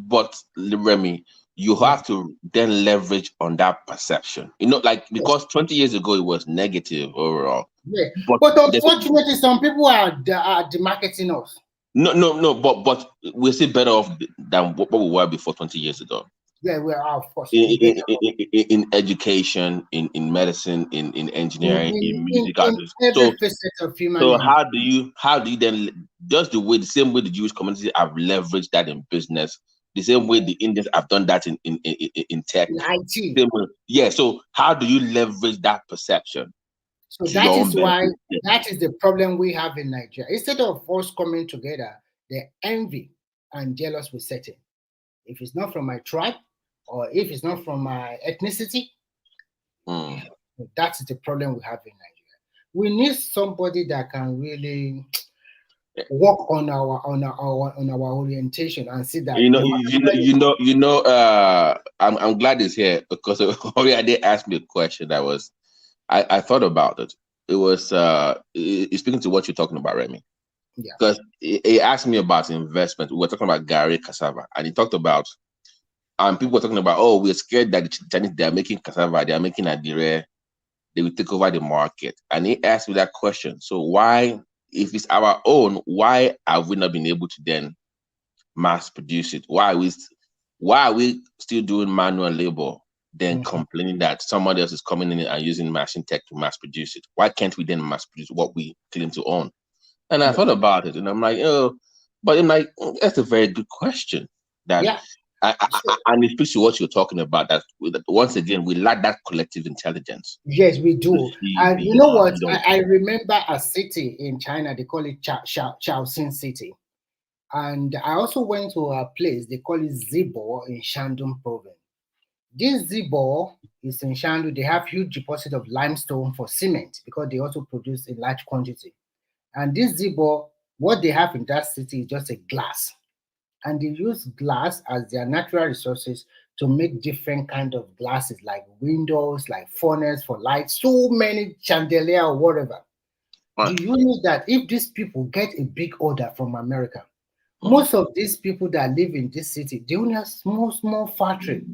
but Remy, you have to then leverage on that perception. Because 20 years ago it was negative overall. Yeah. But unfortunately, some people are demarketing us. No. But we're still better off than what we were before 20 years ago. Yeah, we are, of course. In education, in medicine, in engineering, in music. Every facet of human. So how do you then just the same way the Jewish community have leveraged that in business, the same way the Indians have done that in tech, in IT. Same way. Yeah. So how do you leverage that perception? So that is why that is the problem we have in Nigeria. Instead of us coming together, the envy and jealous will set in. If it's not from my tribe, or if it's not from my ethnicity, that's the problem we have in Nigeria. We need somebody that can really work on our orientation and see that. I'm glad it's here because Oriade asked me a question that was I thought about it. It was speaking to what you're talking about, Remy. Yeah. Because he asked me about investment. We were talking about Gary cassava, and he talked about people were talking about, we're scared that the Chinese, they are making cassava, they are making adire, they will take over the market. And he asked me that question. So why, if it's our own, why have we not been able to then mass produce it? Why are we still doing manual labor, then complaining that somebody else is coming in and using machine tech to mass produce it? Why can't we then mass produce what we claim to own? And I thought about it, and I'm like, but I'm like, that's a very good question. And it speaks to what you're talking about. That once again, we lack that collective intelligence. Yes, we do. And you know what? I remember a city in China. They call it Shaoxing City. And I also went to a place they call it Zibo in Shandong province. This Zibo is in Shandong. They have huge deposit of limestone for cement because they also produce in large quantity. And this Zibo, what they have in that city is just a glass. And they use glass as their natural resources to make different kind of glasses, like windows, like furnace for lights, so many chandelier or whatever. Do you know that if these people get a big order from America, most of these people that live in this city, they only have small factory.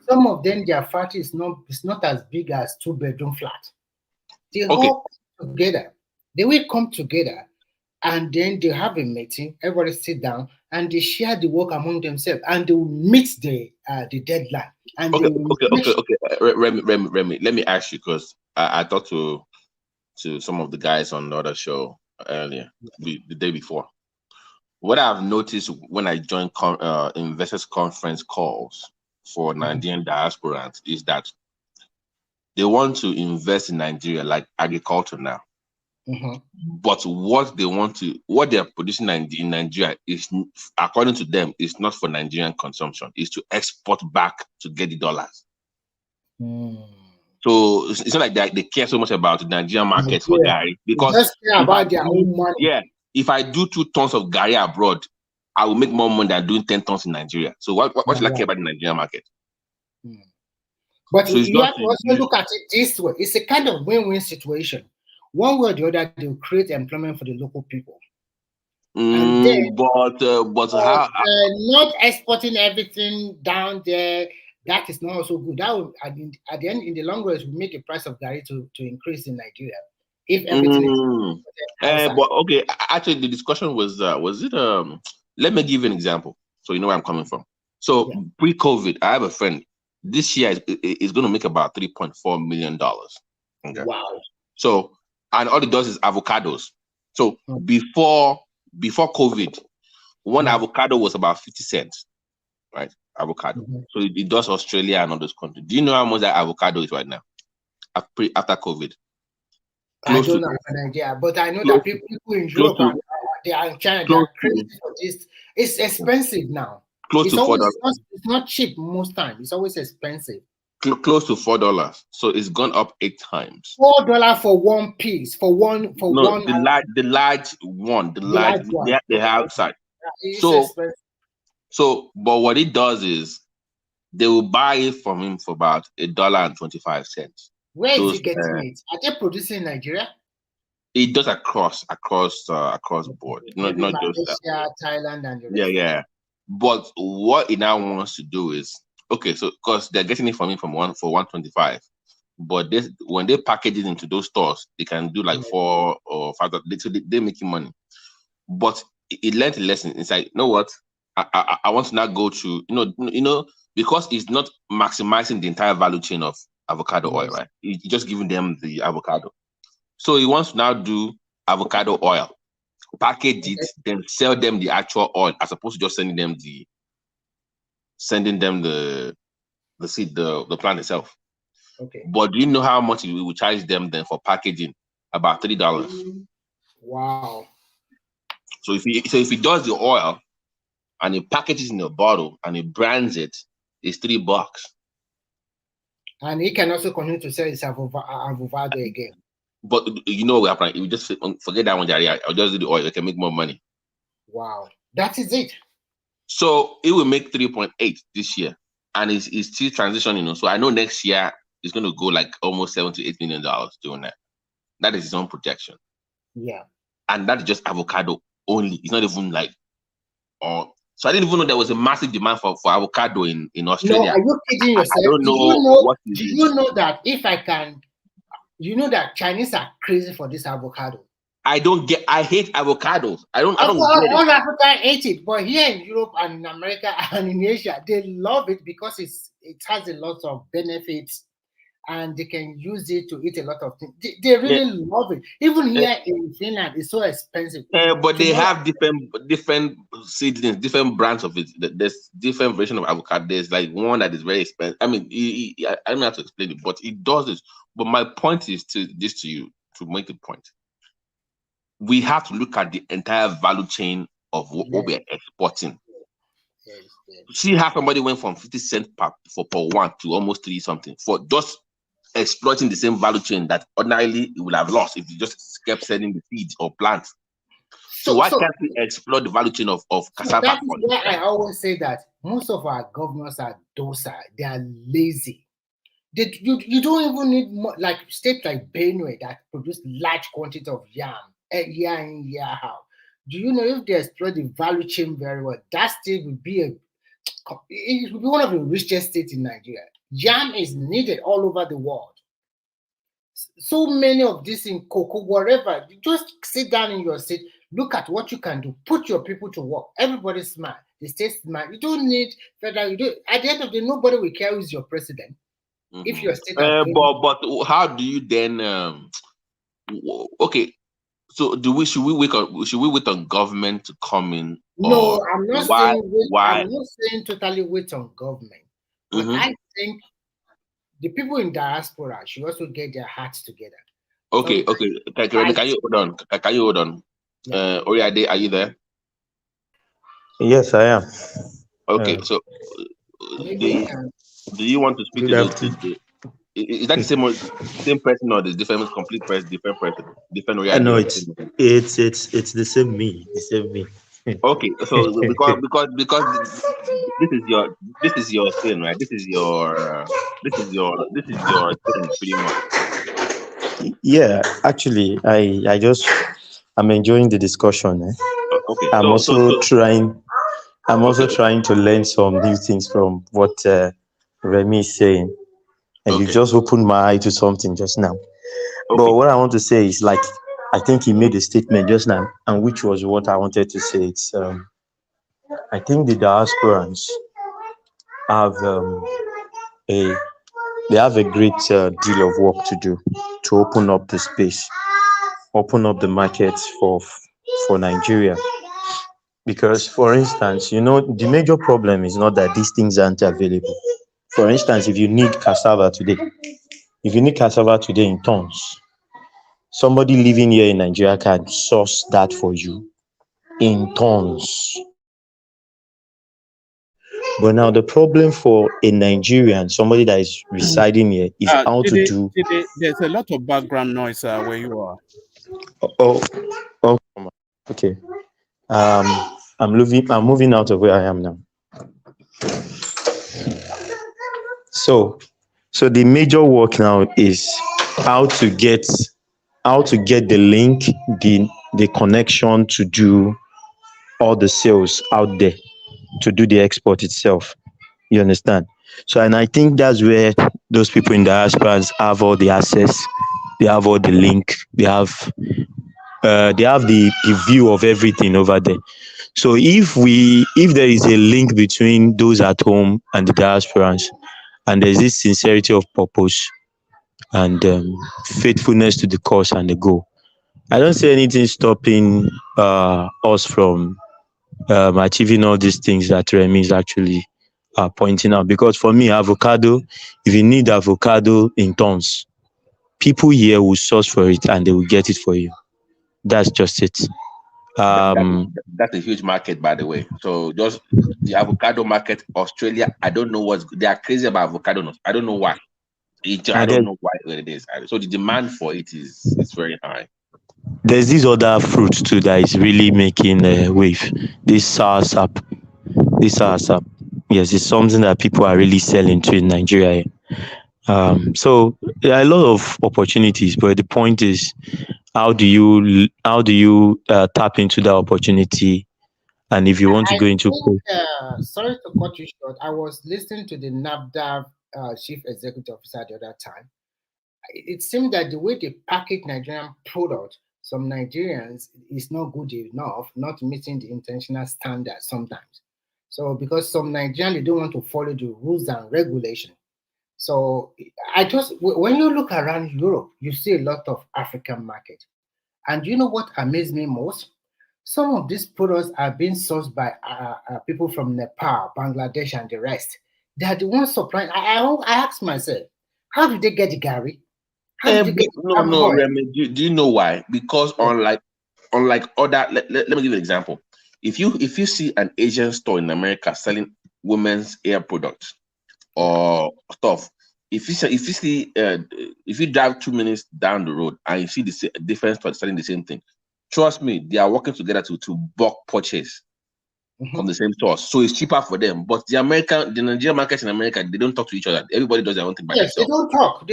Some of them, their factory is not as big as 2-bedroom flat. They all come together. They will come together and then they have a meeting, everybody sit down and they share the work among themselves and they will meet the deadline. And Remy, let me ask you, because I talked to some of the guys on the other show earlier, the day before. What I've noticed when I join investors conference calls for Nigerian diasporans is that they want to invest in Nigeria, like agriculture now. But what they are producing in Nigeria is, according to them, is not for Nigerian consumption. It's to export back to get the dollars. So it's not like they care so much about the Nigerian market for Gary, because just care about their own money. Yeah, if I do 2 tons of Gary abroad, I will make more money than doing 10 tons in Nigeria. So what should I care about the Nigerian market? But So it's you not have to also look at it this way. It's a kind of win-win situation. One way or the other, they'll create employment for the local people. And then, but how? not exporting everything down there, that is not also good. That will, at the end, in the long run, it will make the price of Gary to increase in Nigeria if everything is outside. But okay, actually, the discussion was it let me give you an example so you know where I'm coming from. So pre-COVID, I have a friend. This year is going to make about $3.4 million. Okay. Wow. So, and all it does is avocados. So before COVID, one avocado was about 50 cents, right? Avocado. So it does Australia and all those countries. Do you know how much that avocado is right now? After COVID? I don't have an idea, but I know that people in Europe and they are in China, they are crazy for this. It's expensive now. Close to $4. It's not cheap most times. It's always expensive. Close to $4. So it's gone up 8 times. $4 for one piece, for one. The large one. They have outside. So, but what it does is they will buy it from him for about $1.25. Where is he getting it? Are they producing in Nigeria? It does across board, not just Malaysia, Thailand, and the rest. Yeah. But what he now wants to do is so because they're getting it from him for $1.25, but when they package it into those stores, they can do like 4 or 5. They're making money. But it learned a lesson. It's like, you know what? I want to now go to because it's not maximizing the entire value chain of avocado oil, right? It's just giving them the avocado. So he wants to now do avocado oil, package it, then sell them the actual oil, as opposed to just sending them the seed, the plant itself. Okay. But do you know how much we will charge them then for packaging? About $3. Wow. So if he does the oil and he packages in a bottle and he brands it, it's $3. And he can also continue to sell his avocado again. But you know what happened? If you just forget that one, Jerry, I'll just do the oil. They can make more money. Wow, that is it. So it will make 3.8 this year, and it's still transitioning. So I know next year it's going to go like almost $7 to $8 million doing that. That is his own projection. Yeah. And that's just avocado only. It's not even like, so I didn't even know there was a massive demand for avocado in Australia. No, are you kidding yourself? I don't know do you know that if I can, you know that Chinese are crazy for this avocado? I hate avocados. I don't get it. All Africa hate it, but here in Europe and in America and in Asia, they love it because it has a lot of benefits and they can use it to eat a lot of things. They really love it. Even here in Finland, it's so expensive. But they have different seedlings, different brands of it. There's different version of avocado. There's like one that is very expensive. I mean, I don't have to explain it, but it does this. But my point is to you to make the point. We have to look at the entire value chain of what we're exporting. See how somebody went from 50 cents per one to almost 3 something for just exploiting the same value chain that ordinarily it would have lost if you just kept selling the seeds or plants. So why can't we explore the value chain of cassava? That is why I always say that most of our governors are docile. They are lazy. You don't even need more, like states like Benue that produce large quantity of yam year in, year out. Do you know if they exploit the value chain very well, that state will be one of the richest states in Nigeria. Yam is needed all over the world. So many of this in cocoa, whatever. You just sit down in your state, look at what you can do, put your people to work. Everybody's smart. The state's smart. You don't need federal. At the end of the day, nobody will care who's your president. If your state but how do you then okay, so should we wait on government to come in? No, I'm not saying totally wait on government. But I think the people in diaspora should also get their hearts together. Okay. Can you hold on? Oriade, are you there? Yes, I am. Okay, so do you want to speak to the is that the same person or the different complete person, different person, different Oriade? No, it's the same me. The same me. Okay, so because this is your thing, right? This is your thing, pretty much. Yeah, actually, I'm enjoying the discussion. Okay, I'm so also trying. I'm also okay, trying to learn some new things from what Remy is saying, and you okay, just opened my eye to something just now. But okay. what I want to say is like I think he made a statement just now, and which was what I wanted to say. It's I think the diasporans have a they have a great deal of work to do to open up the space, open up the market for Nigeria. Because, for instance, the major problem is not that these things aren't available. For instance, if you need cassava today in tons, somebody living here in Nigeria can source that for you in tons. But now the problem for a Nigerian, somebody that is residing here, is how to do. There's a lot of background noise where you are. Oh, oh, okay. I'm moving out of where I am now. So, the major work now is how to get the link, the connection to do all the sales out there, to do the export itself. You understand? So, and I think that's where those people in the diasporas have all the access, they have all the link, they have the view of everything over there. So if there is a link between those at home and the diasporans, and there's this sincerity of purpose and faithfulness to the cause and the goal, I don't see anything stopping us from achieving all these things that Remy is actually pointing out. Because for me, avocado, if you need avocado in tons, people here will source for it and they will get it for you. That's just it. That's a huge market, by the way. So just the avocado market, Australia. I don't know they are crazy about avocado nuts. I don't know why. I don't know why it is. So the demand for it is very high. There's this other fruit too that is really making a wave. This soursop. Yes, it's something that people are really selling to in Nigeria. So there are a lot of opportunities, but the point is, how do you tap into that opportunity? And if you want to I go into think, sorry to cut you short. I was listening to the NAFDA chief executive officer the other time. It seemed that the way they package Nigerian product, some Nigerians is not good enough, not meeting the international standards sometimes. So because some Nigerians they don't want to follow the rules and regulation. So when you look around Europe, you see a lot of African market. And you know what amazed me most? Some of these products are being sourced by people from Nepal, Bangladesh, and the rest. They are the ones supplying. I asked myself, how did they get the Gary? How did they get the palm No, oil? Remy. Do you know why? Because unlike other, let me give you an example. If you see an Asian store in America selling women's hair products or stuff, if you drive 2 minutes down the road and you see the different stores selling the same thing, trust me, they are working together to bulk purchase from the same source, so it's cheaper for them. But the Nigerian markets in America, they don't talk to each other. Everybody does their own thing by Yes, they themselves. don't talk.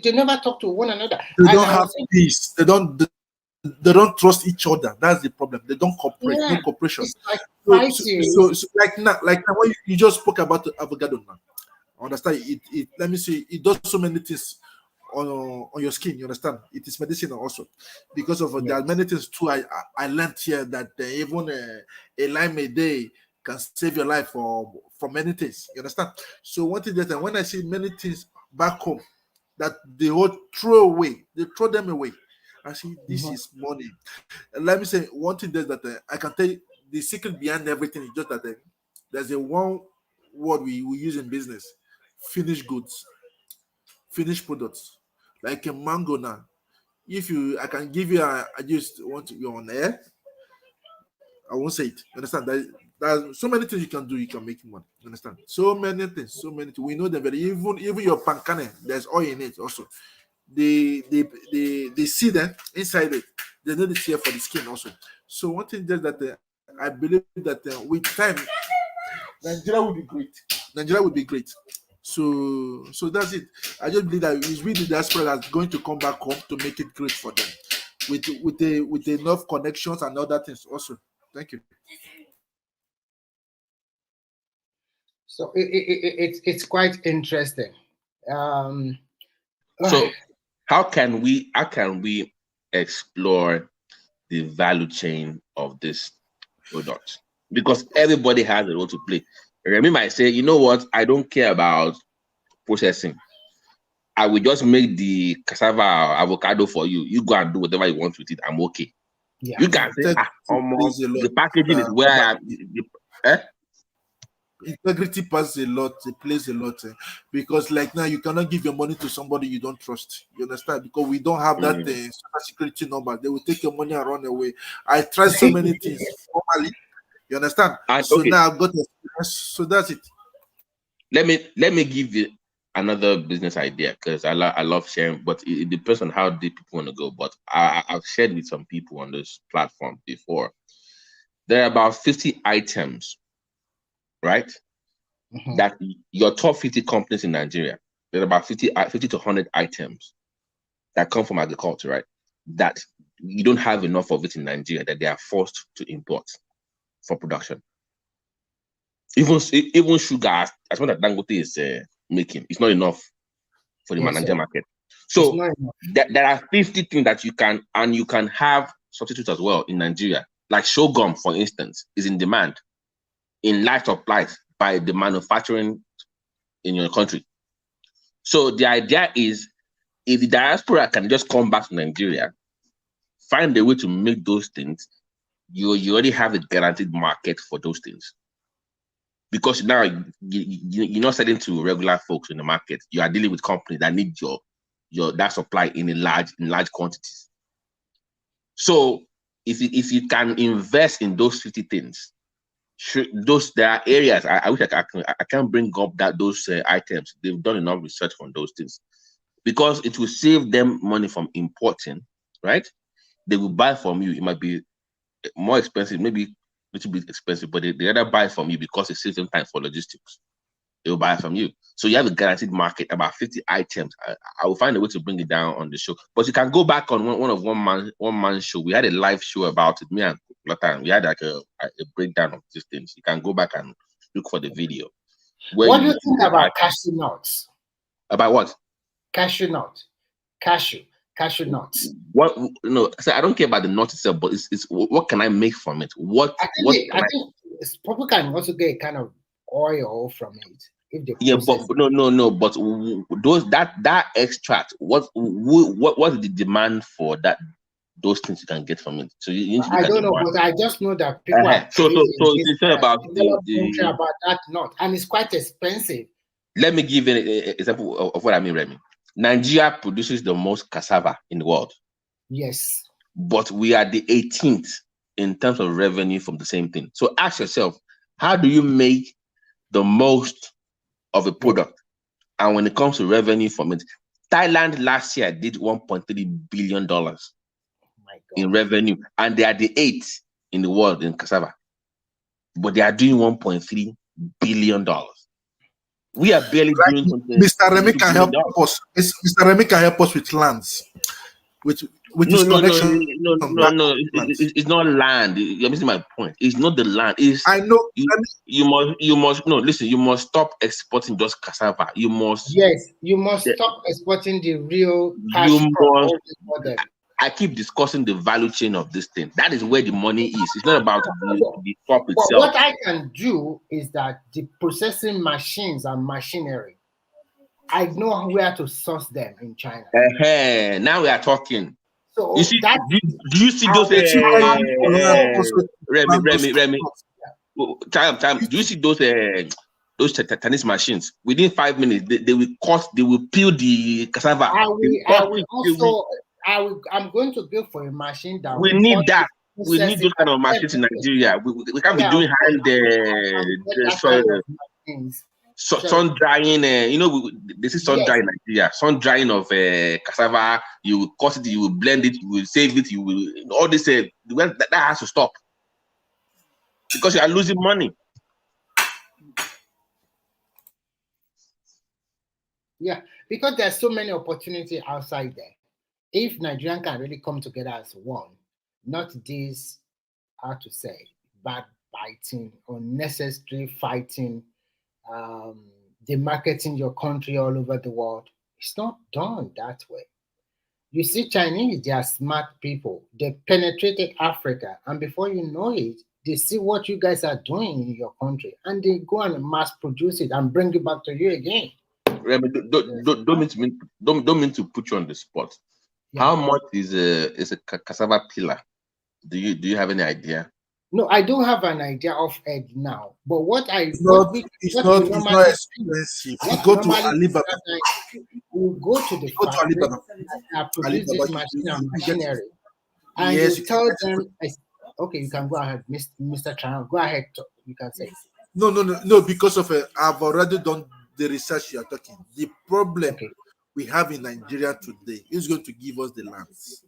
They never talk to one another. They And don't I have was saying, peace. They don't trust each other. That's the problem. They don't cooperate. yeah, No cooperation. it's like So, fighting. so like now when you just spoke about the avocado now. I understand it. Let me see. It does so many things on your skin. You understand? It is medicine also because of there are many things too. I learned here that even a lime a day can save your life from many things. You understand? So one thing that when I see many things back home that they all throw away, they throw them away. I see this is money. And let me say one thing that I can tell you the secret behind everything is just that there's a one word we use in business: finished goods, finished products. Like a mango now. If I can give you, I just want you on air. I won't say it. You understand? There's so many things you can do. You can make money. You understand? So many things. So many things. We know them very. Even your pancake, there's oil in it also. They see them inside it. They know the here for the skin also. So one thing that I believe that with time, Nigeria will be great. Nigeria will be great. So that's it. I just believe that it's really the diaspora that's going to come back home to make it great for them, with enough connections and other things. Also, thank you. So it's quite interesting. So how can we explore the value chain of this product? Because everybody has a role to play. Remy might say, you know what, I don't care about processing. I will just make the cassava avocado for you. You go and do whatever you want with it. I'm okay. Yeah. You can say, the packaging is where I am. Integrity passes a lot, it plays a lot, because like now you cannot give your money to somebody you don't trust. You understand? Because we don't have that social security number. They will take your money and run away. I tried so many things formally. You understand? So now I've got experience. So that's it. Let me give you another business idea, because I love sharing, but it depends on how deep people want to go. But I've shared with some people on this platform before. There are about 50 items, right? That your top 50 companies in Nigeria, there are about 50 to 100 items that come from agriculture, right? That you don't have enough of it in Nigeria, that they are forced to import for production. Even sugar, as much as Dangote is making, it's not enough for the Nigerian market. So there are 50 things that you can have substitutes as well in Nigeria. Like sorghum, for instance, is in demand in large supplies by the manufacturing in your country. So the idea is, if the diaspora can just come back to Nigeria, find a way to make those things, you already have a guaranteed market for those things. Because now you're not selling to regular folks in the market. You are dealing with companies that need that supply in large quantities. So if you can invest in those 50 things, there are areas I wish I can bring up those items. They've done enough research on those things, because it will save them money from importing, right? They will buy from you. It might be more expensive, maybe a little bit expensive, but they rather buy from you because it saves them time for logistics. They will buy from you. So you have a guaranteed market, about 50 items. I will find a way to bring it down on the show. But you can go back on one man show. We had a live show about it. Me and Lotan, we had like a breakdown of these things. You can go back and look for the video. What do you think about cashew nuts? About what? Cashew nut. Cashew nuts. What? No, so I don't care about the nut itself, but it's what can I make from it? I think people can also get kind of oil from it if they but no, but those that extract, what is the demand for that? Those things you can get from it. So you need to I don't know, but I just know that people are so it's about about that nut, and it's quite expensive. Let me give you an example of what I mean, Remy. Nigeria produces the most cassava in the world. Yes. But we are the 18th in terms of revenue from the same thing. So ask yourself, how do you make the most of a product? And when it comes to revenue from it, Thailand last year did $1.3 billion in revenue, and they are the 8th in the world in cassava. But they are doing $1.3 billion. We are barely doing something. Mr. Remy can help us. Mr. Remy can help us with lands. With his connection. No. It's not land. You're missing my point. It's not the land. I know. You must no. Listen. You must stop exporting just cassava. You must. Yes, you must stop exporting the real cash crop. I keep discussing the value chain of this thing. That is where the money is. It's not about the crop itself. But what I can do is that the processing machines and machinery, I know where to source them in China. Now we are talking. So you see, do you see those? Remy. Time. Do you see those Chinese machines? Within 5 minutes, they will peel the cassava. I'm going to go for a machine that we need that. We need those kind of machines in Nigeria. We can't be doing sun drying. This is sun drying in Nigeria. Sun drying of cassava. You will cut it. You will blend it. You will save it. You will all this. That has to stop. because you are losing money. Yeah, because there's so many opportunities outside there. If Nigerian can really come together as one, not this, how to say, backbiting, unnecessary fighting, demarketing your country all over the world, it's not done that way. You see, Chinese, they are smart people. They penetrated Africa, and before you know it, they see what you guys are doing in your country, and they go and mass produce it and bring it back to you again. Remy, don't mean to put you on the spot. Yeah. How much is a cassava pillar? Do you have any idea? No, I don't have an idea of it now. But what it's not expensive. You go to Alibaba. You go to the go to factory Alibaba. that produce this machine and machinery, and yes, you tell them, okay, you can go ahead, Mr. Chan, go ahead, you can say. No, because of I've already done the research you are talking. The problem we have in Nigeria today is going to give us the lands.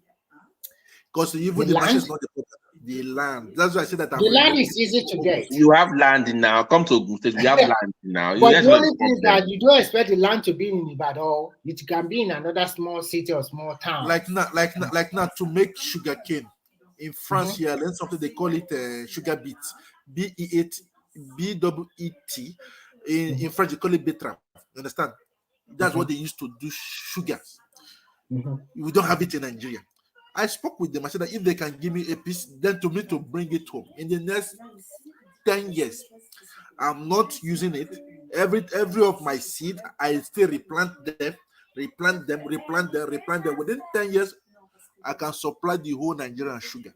Because even the machine is not the problem. The land. That's why I said that the land is easy to get. You have land now. Come to we have land now. But the only thing is that you don't expect the land to be in Ibadan. It can be in another small city or small town. Like now to make sugar cane in France here, learn something they call it sugar beet. BEET. In French, they call it betterave. You understand? That's what they used to do sugar. We don't have it in Nigeria. I spoke with them. I said that if they can give me a piece, then to me to bring it home in the next 10 years, I'm not using it. Every of my seed, I still replant them. Within 10 years, I can supply the whole Nigerian sugar.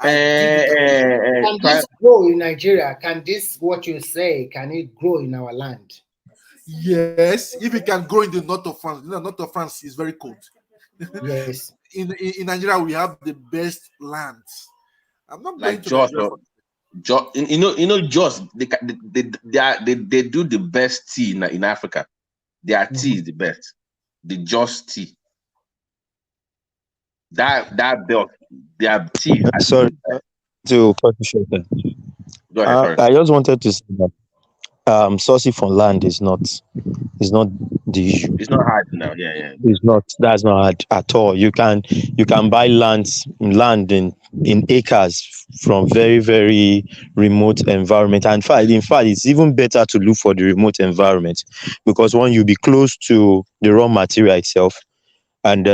Can this grow in Nigeria? Can this, what you say, can it grow in our land? Yes, if it can grow in the north of France. The north of France is very cold. Yes. in Nigeria, we have the best lands. I'm not like going to Jos, they do the best tea in Africa. Their tea is the best. The Jos tea. That belt, their tea. Sorry to cut you short there. Go ahead, sorry. I just wanted to say that sourcing for land is not the issue. It's not hard now. Yeah. That's not hard at all. You can buy land in acres from very, very remote environment. And in fact, it's even better to look for the remote environment, because one, you'll be close to the raw material itself, and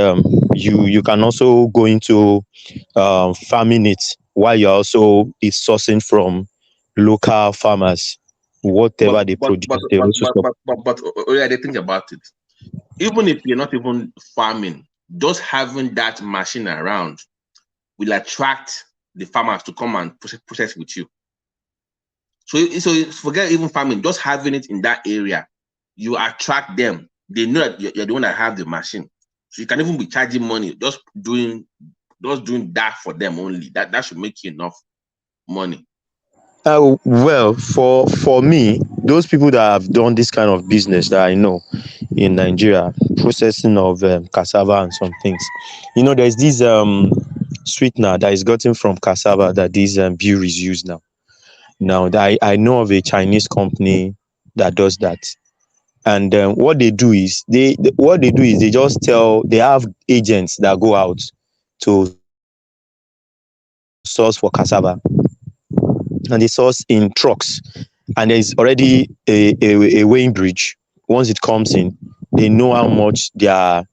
you can also go into farming it while you're also sourcing from local farmers. Whatever they produce, they also but they think about it. Even if you're not even farming, just having that machine around will attract the farmers to come and process with you. So forget even farming, just having it in that area, you attract them. They know that you're the one that have the machine. So you can even be charging money, just doing that for them only. That should make you enough money. Well, for me, those people that have done this kind of business that I know in Nigeria, processing of cassava and some things, there's this sweetener that is gotten from cassava that these breweries use now. Now, I know of a Chinese company that does that, and what they do is they just they have agents that go out to source for cassava, and they source in trucks, and there's already a weighing bridge. Once it comes in, they know how much their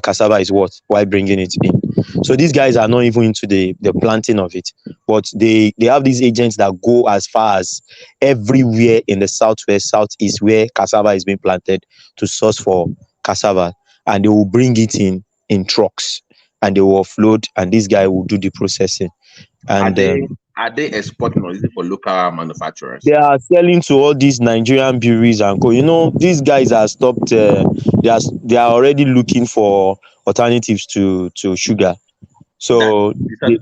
cassava is worth while bringing it in. So these guys are not even into the planting of it, but they have these agents that go as far as everywhere in the southwest, southeast, where cassava is being planted, to source for cassava, and they will bring it in trucks, and they will offload, and this guy will do the processing. And are they exporting, or is it for local manufacturers? They are selling to all these Nigerian breweries and co. These guys are stopped. They are already looking for alternatives to sugar. So see,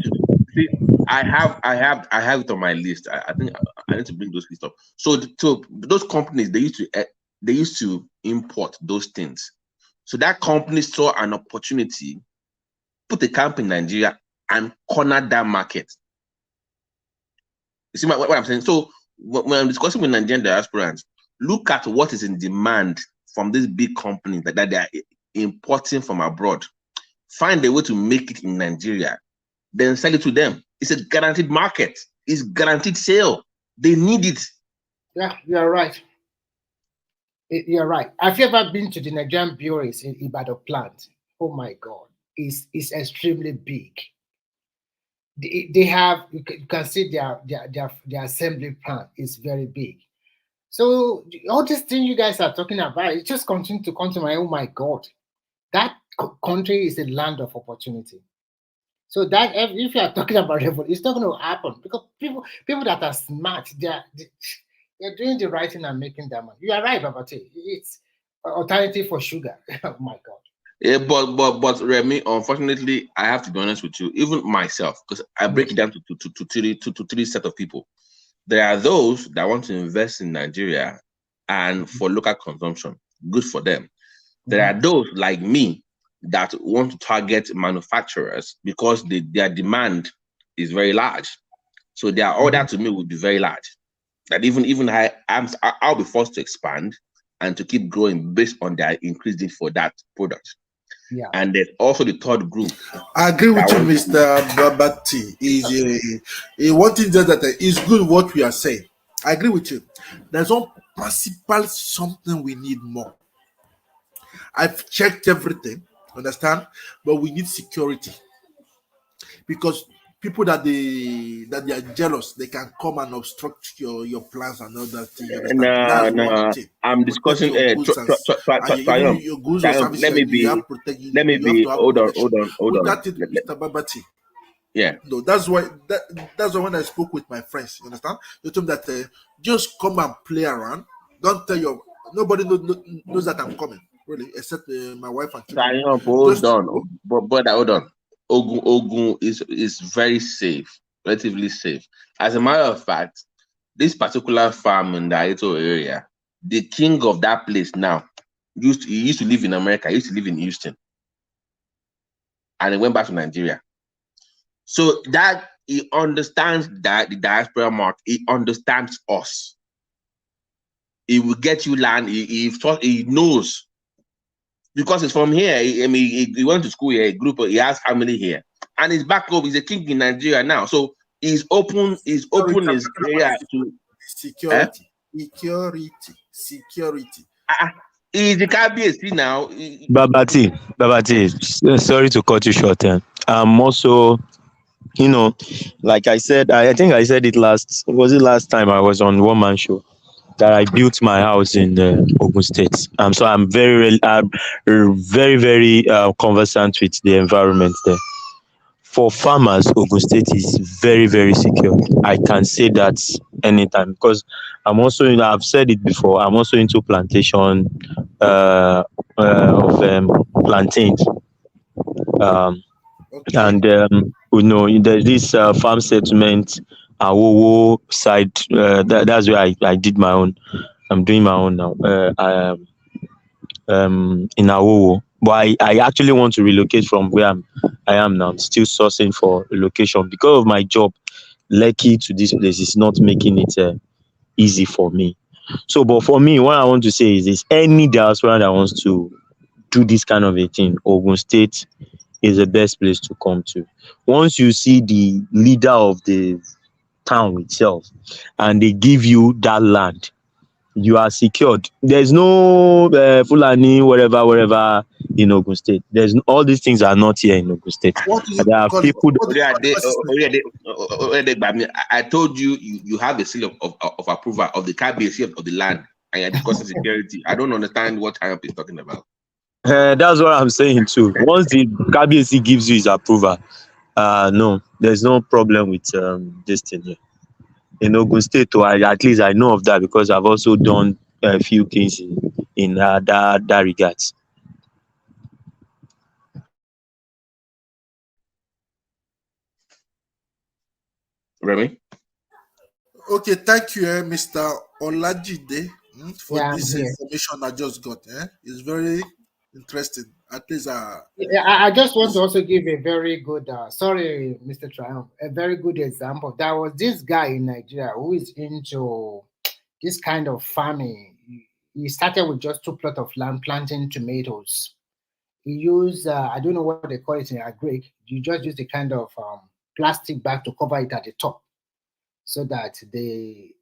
I have it on my list. I think I need to bring those lists up. So those companies, they used to import those things. So that company saw an opportunity, put a camp in Nigeria, and cornered that market. You see what I'm saying? So when I'm discussing with Nigerian diasporans, look at what is in demand from these big companies that they are importing from abroad. Find a way to make it in Nigeria, then sell it to them. It's a guaranteed market. It's guaranteed sale. They need it. Yeah, you're right. You're right. Have you ever been to the Nigerian breweries in Ibadan plant? Oh my God, it's extremely big. They have, you can see their assembly plant is very big. So all these things you guys are talking about, it just continues to come to my, oh my God, that country is a land of opportunity. So that if you are talking about revolution, it's not going to happen because people that are smart, they're doing the right thing and making that money. You are right, Babati. It's alternative for sugar. Oh my God. Yeah, but Remy, unfortunately, I have to be honest with you, even myself, because I break it down to three set of people. There are those that want to invest in Nigeria and for local consumption. Good for them. There are those like me that want to target manufacturers because their demand is very large. So their order to me would be very large. That even I'll be forced to expand and to keep growing based on their increased need for that product. Yeah. And there's also the third group. I agree with you, Mr. Babati. Is one thing that is good what we are saying. I agree with you. There's one principal something we need more. I've checked everything, understand, but we need security because people that they are jealous, they can come and obstruct your plans and all that thing. You understand? That's one thing. I'm discussing your goods and even your goods or services. Let me you have be. protect. Let me You have be. to have Hold protection. on. That is Mr. Babati. Yeah. No, that's why when I spoke with my friends, you understand? They told me that just come and play around. Don't tell nobody knows that I'm coming, really, except my wife and children. Hold on. Ogun is very safe, relatively safe. As a matter of fact, this particular farm in the Aito area, the king of that place now used to live in America. He used to live in Houston, and he went back to Nigeria. So that he understands that the diaspora market, he understands us. He will get you land. He knows because he's from here. He went to school here. He has family here, and he's back home. He's a king in Nigeria now. So he's open. He's open his area to security. Security. He's the KBC now. Babati, sorry to cut you short. I'm also, like I said, I think I said it was it last time I was on One Man Show that I built my house in Ogun State. So I'm very very conversant with the environment there. For farmers, Ogun State is very, very secure. I can say that anytime because I'm also, I've said it before, I'm also into plantation of plantains. And there's this farm settlement, Awowo side. That's where I did my own. I'm doing my own now. In Awowo. But I actually want to relocate from where I am now. I'm still sourcing for relocation because of my job. Lekki to this place is not making it easy for me. So, but for me, what I want to say is this: any diaspora that wants to do this kind of a thing, Ogun State is the best place to come to. Once you see the leader of the town itself, and they give you that land, you are secured. There's no Fulani, wherever in Ogun State. All these things are not here in Ogun State. There are people. I told you have a seal of approval of the KBC of the land, and you're discussing security. I don't understand what Arab is talking about. That's what I'm saying too. Once the KBC gives you his approval, no, there's no problem with this thing here. In Ogun State, at least I know of that because I've also done a few things in that regards. Remy? Okay, thank you, Mr. Olajide, for this here. information I just got. It's very interesting. At least Yeah, I just want to also give a very good, sorry, Mr. Triumph, a very good example. There was this guy in Nigeria who is into this kind of farming. He started with just 2 plots of land planting tomatoes. He used, I don't know what they call it in Greek. You just use the kind of plastic bag to cover it at the top so that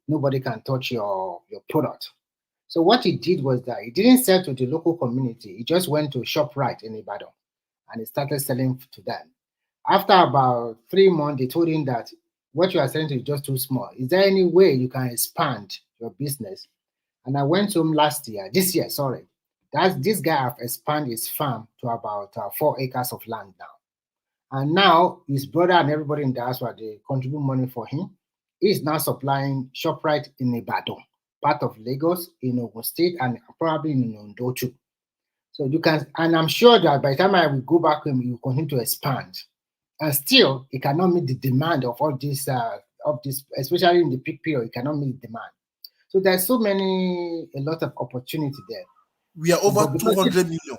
nobody can touch your product. So what he did was that he didn't sell to the local community. He just went to ShopRite in Ibadan and he started selling to them. After about 3 months, they told him that what you are selling to is just too small. Is there any way you can expand your business? And I went to him this year, sorry. This guy have expanded his farm to about 4 acres of land now. And now his brother and everybody in the diaspora, they contribute money for him. He's now supplying ShopRite in Ibadan, part of Lagos, in Ogun State, and probably in Ondo too. So you can, and I'm sure that by the time I will go back home, he will continue to expand. And still, it cannot meet the demand of all this, especially in the peak period, it cannot meet the demand. So there's a lot of opportunity there. We are over 200 million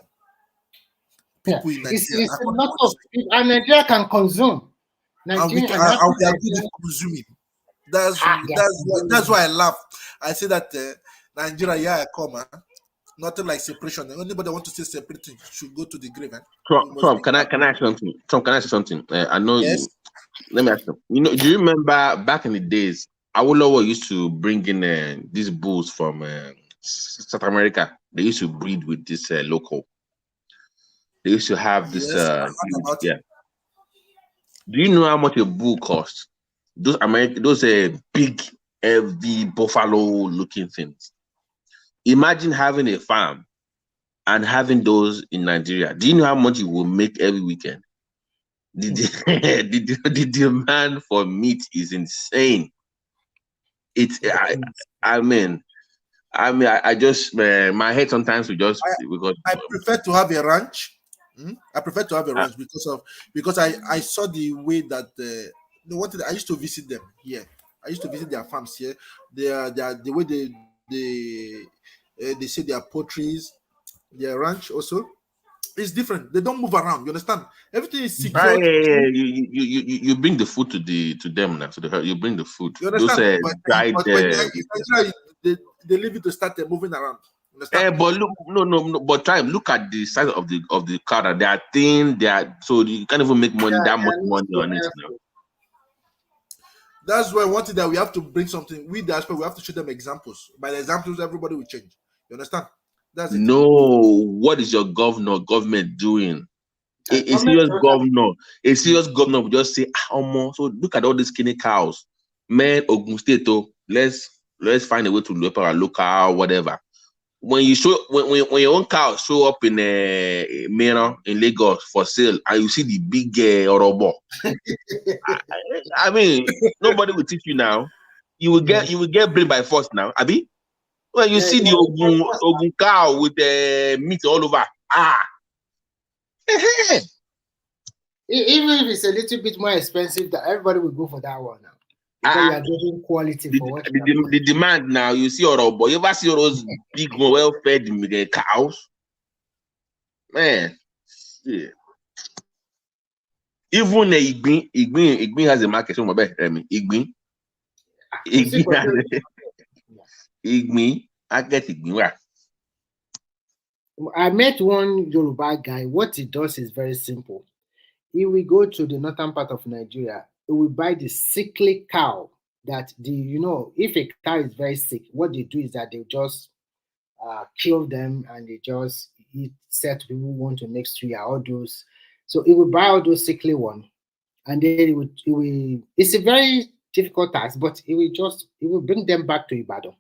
people in Nigeria. It's a lot of people, and Nigeria can consume. And we are good at consuming. That's why I laugh. I say that Nigeria, yeah, I come. Nothing like separation. Anybody want to say separating should go to the grave. Tom, can I ask something? Tom, can I ask something? I know yes. you. Let me ask you. You know, do you remember back in the days, Awolowo used to bring in these bulls from South America? They used to breed with this local. They used to have this. Yeah. Do you know how much a bull costs? Those big, heavy buffalo-looking things. Imagine having a farm and having those in Nigeria. Do you know how much you will make every weekend? The demand for meat is insane. I just my head sometimes will just because I prefer to have a ranch. I prefer to have a ranch because I saw the way that I used to visit them here. I used to visit their farms here. The way they say their poultries, their ranch also is different. They don't move around. You understand? Everything is secured. You bring the food to them now. So you bring the food. You understand? They leave it to start moving around. But look, no. But look at the size of the cow. They are thin. So you can't even make money that much money on it now. That's why I wanted that we have to bring something. We diaspora, we have to show them examples. By the examples, everybody will change. You understand? That's it. No, what is your government doing? A serious governor will just say, so look at all these skinny cows. Man, Ogun State, let's find a way to look at local whatever. When your own cow show up in Mena in Lagos for sale and you see the big orobo, I mean, nobody will teach you now. You will get blamed by force now, Abi. When you see the Ogun cow with the meat all over, even if it's a little bit more expensive, that everybody will go for that one now. Because you are getting quality for what the demand now. You see Orobo. You ever see those big, well-fed cows? Man, yeah. Even Igbin has a market. Igbin I get Igbin. I met one Yoruba guy. What he does is very simple. He will go to the northern part of Nigeria. He will buy the sickly cow that if a cow is very sick, what they do is that they just kill them and they just sell to people who want to make suya, all those. So he will buy all those sickly ones, and then it's a very difficult task, but he will bring them back to Ibadan.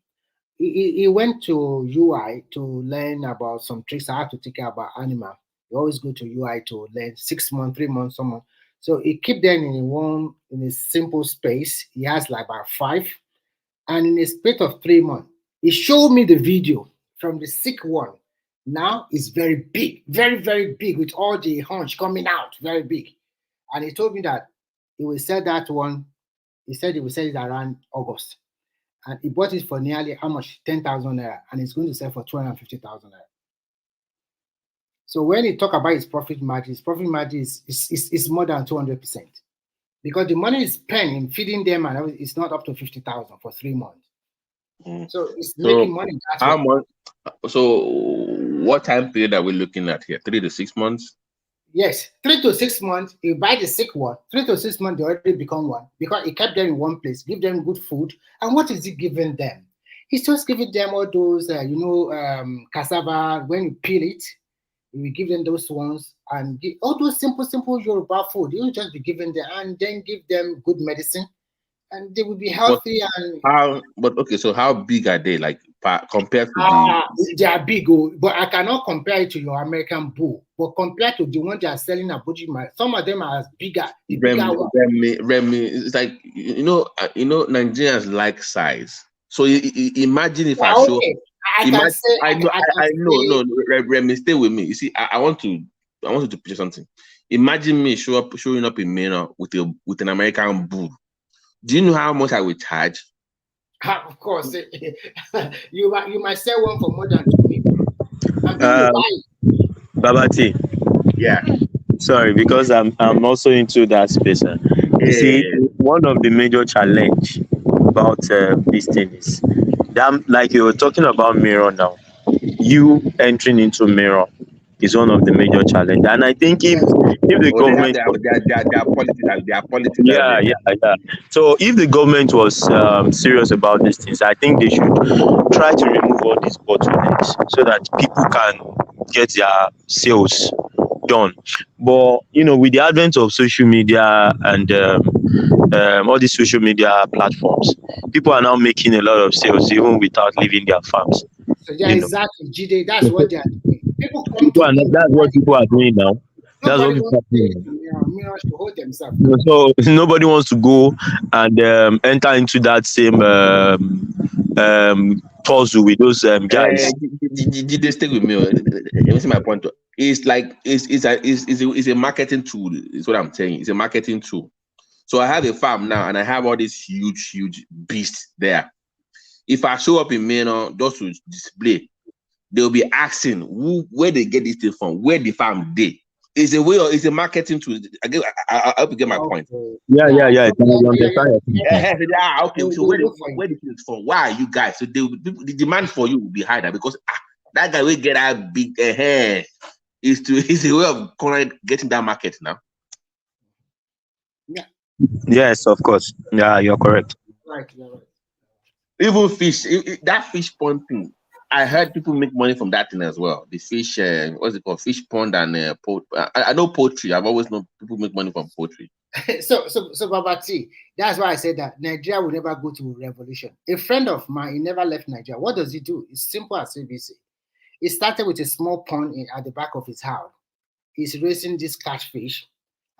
He went to UI to learn about some tricks I have to take care about animal. You always go to UI to learn 6 months, 3 months, someone. So he keep them in a simple space. He has like about 5. And in a space of 3 months, he showed me the video from the sick one. Now it's very big, very, very big with all the horns coming out, very big. And he told me that he will sell that one. He said he will sell it around August. And he bought it for nearly how much? 10,000 naira. And he's going to sell for 250,000 naira. So when he talk about his profit margin is more than 200%, because the money is spent in feeding them and it's not up to 50,000 for 3 months. So it's making money that how way. much? So what time period are we looking at here? 3 to 6 months? Yes, 3 to 6 months. You buy the sick one. 3 to 6 months, they already become one because he kept them in one place, give them good food. And what is he giving them? He's just giving them all those, cassava. When you peel it, you give them those ones and give all those simple Yoruba food. You just be giving them and then give them good medicine, and they will be healthy. So how big are they, like compared to they are big, but I cannot compare it to your American bull. But compared to the one they are selling at Bujima, some of them are bigger. The bigger one. Remy, it's like Nigerians like size. So imagine if I show. Okay. I know. Remy, stay with me. You see, I want you to picture something. Imagine me showing up in Mina with an American bull. Do you know how much I would charge? Of course, you might sell one for more than 2 million. And people buy it. Babati. Yeah. Sorry, because I'm also into that space. You see, one of the major challenge about this thing is that, like you were talking about mirror now, you entering into mirror is one of the major challenge. And I think if the government their politics, yeah. So if the government was serious about these things, I think they should try to remove all these bottlenecks so that people can get their sales done. But with the advent of social media and all these social media platforms, people are now making a lot of sales even without leaving their farms. So yeah, exactly, Jide. That's what they are doing. People come to that's what people are doing now. That's what people are doing. Mirrors to hold themselves. So nobody wants to go and enter into that same puzzle with those guys. They stay with me. You see my point. It's like it's a marketing tool. Is what I'm saying. It's a marketing tool. So I have a farm now, and I have all these huge beasts there. If I show up in Mena just to display, they'll be asking where they get this thing from, where the farm did. It's a marketing tool. I hope you get my point. Yeah. Okay, so where the thing is from? Why are you guys? So the demand for you will be higher because that guy will get that big hair. It's a way of getting that market now. Yeah. Yes, of course. Yeah, you're correct. Right. Even fish, that fish pond thing. I heard people make money from that thing as well. The fish, what's it called? Fish pond and I know poultry. I've always known people make money from poultry. So Babati, that's why I said that Nigeria will never go to revolution. A friend of mine, he never left Nigeria. What does he do? It's simple as ABC. He started with a small pond at the back of his house. He's raising this catfish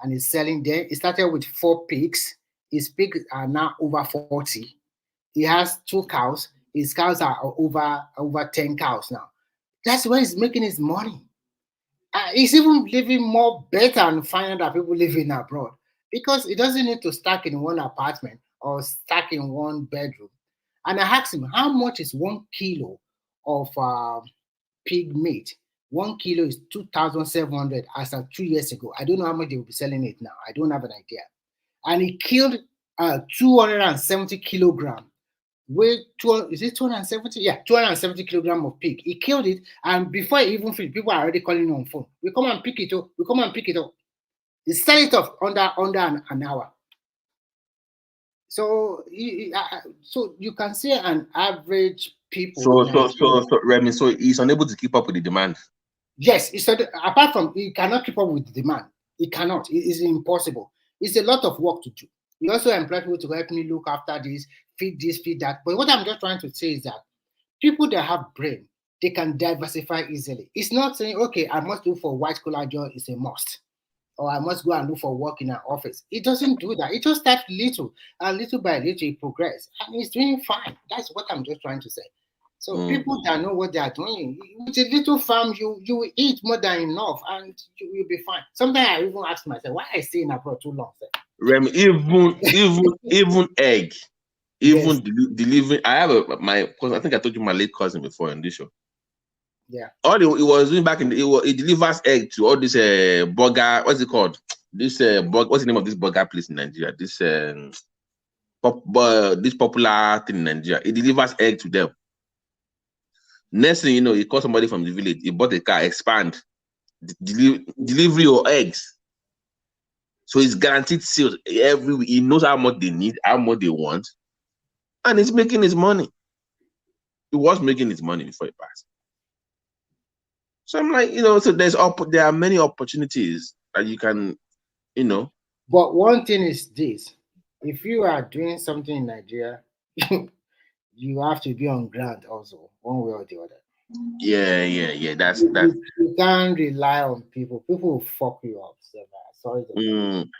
and he's selling them. He started with 4 pigs. His pigs are now over 40. He has 2 cows. His cows are over 10 cows now. That's where he's making his money. He's even living more better and finer than people living abroad because he doesn't need to stack in one apartment or stack in one bedroom. And I asked him, how much is 1 kilo of pig meat? 1 kilo is 2,700 as of 2 years ago. I don't know how much they will be selling it now. I don't have an idea. And he killed 270 kilograms. Is it 270? Yeah, 270 kilograms of pig. He killed it, and before he even finished, people are already calling on phone. We come and pick it up. He sell it off under an hour. So you can see an average people. So Remy, so he's unable to keep up with the demand. Yes, apart from he cannot keep up with the demand. He cannot. It is impossible. It's a lot of work to do. He also employ people to help me look after this, feed that. But what I'm just trying to say is that people that have brain, they can diversify easily. It's not saying, okay, I must do for white collar job is a must, or I must go and look for work in an office. It doesn't do that. It just starts little, and little by little it progresses, and it's doing fine. That's what I'm just trying to say. So people that know what they are doing, with a little farm, you will eat more than enough, and you will be fine. Sometimes I even ask myself, why I stay in abroad too long? Remy, even egg, delivering. I have because I think I told you my late cousin before in this show. Yeah. All it was doing back in the, it delivers egg to all this burger. What's it called? This what's the name of this burger place in Nigeria? This this popular thing in Nigeria. It delivers egg to them. Next thing you know, he called somebody from the village. He bought a car, expand delivery of eggs. So it's guaranteed sales every week. He knows how much they need, how much they want, and he's making his money. He was making his money before he passed. So I'm like, so there are many opportunities that you can, But one thing is this: if you are doing something in Nigeria, you have to be on ground also, one way or the other. Yeah. That's you can't rely on people. People will fuck you up. Sorry.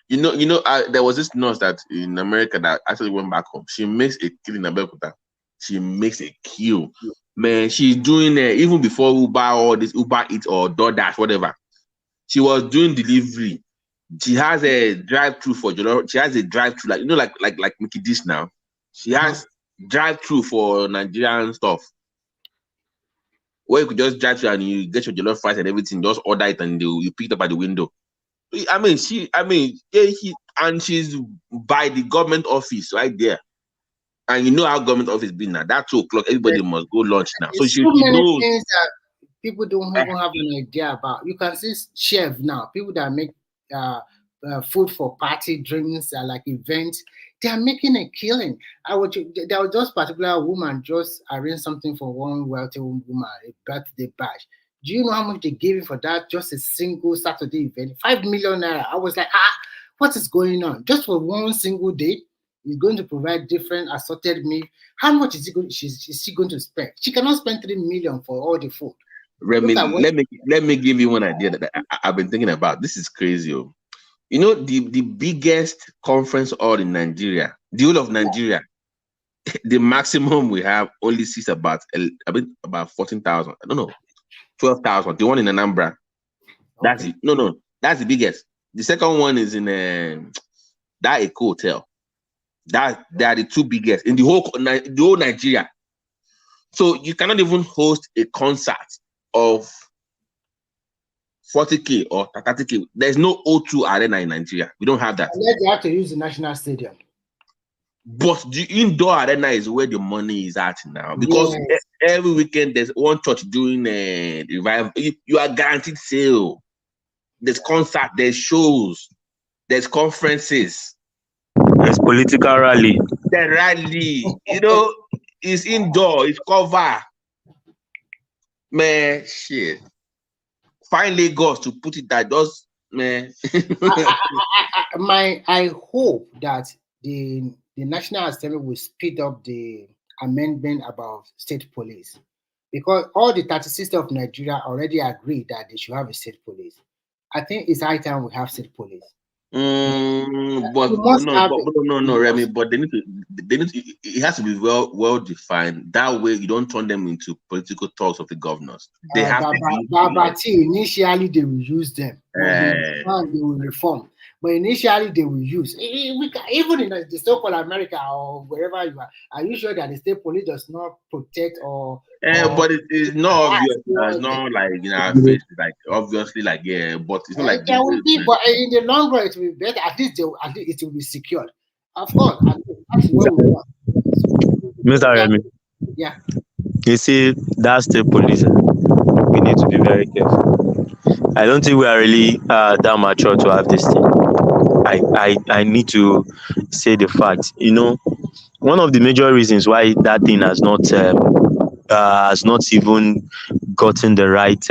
There was this nurse that in America that actually went back home. She makes a kill in Abeokuta. She makes a kill. Man, she's doing even before Uber or this Uber Eats or DoorDash, whatever. She was doing delivery. She has a drive-through for Jollof. She has a drive-through like Mickey Dish now. She has drive-through for Nigerian stuff, where you could just drive through and you get your jollof fries and everything, just order it and you pick it up at the window. She's by the government office right there. And you know how government office been now. That 2:00, everybody must go lunch now. So she knows things that people don't even have an idea about. You can see chefs now, people that make food for party, drinks, like events. They are making a killing. There was just particular woman just arranged something for one wealthy woman, a birthday bash. Do you know how much they gave for that? Just a single Saturday event, 5 million naira. I was like, what is going on? Just for one single day, he's going to provide different assorted meat. How much is she going to spend? She cannot spend 3 million for all the food. Remy, let me give you one idea that I've been thinking about. This is crazy. The biggest conference hall in Nigeria, the whole of Nigeria, the maximum we have only seats about 14,000. I don't know, 12,000. The one in Anambra, that's it. No, that's the biggest. The second one is in that Eco Hotel. They are the two biggest in the whole Nigeria. So you cannot even host a concert of 40K or 30K. There's no O2 Arena in Nigeria. We don't have that. Unless they have to use the national stadium. But the indoor arena is where the money is at now, because every weekend there's one church doing a revival. You are guaranteed sale. There's concert, there's shows, there's conferences, there's political rally. The rally, is indoor, it's cover. Man, shit. Find Lagos to put it that does, man. I hope that the National Assembly will speed up the amendment about state police, because all the 36 states of Nigeria already agreed that they should have a state police. I think it's high time we have state police. But no, Remy. But they need to. It has to be well defined. That way, you don't turn them into political talks of the governors. They have to be. Initially, they will use them. They will reform. But initially, they will use. Even in the so-called America or wherever you are you sure that the state police does not protect or? But it's not obvious. It's not like like obviously like but it's not like there will be. But in the long run, it will be better. At least it will be secured. Of course, that's what we want. Mr. Remy. Yeah. You see, that's the police. We need to be very careful. I don't think we are really that mature to have this thing. I need to say the fact. One of the major reasons why that thing has not even gotten the right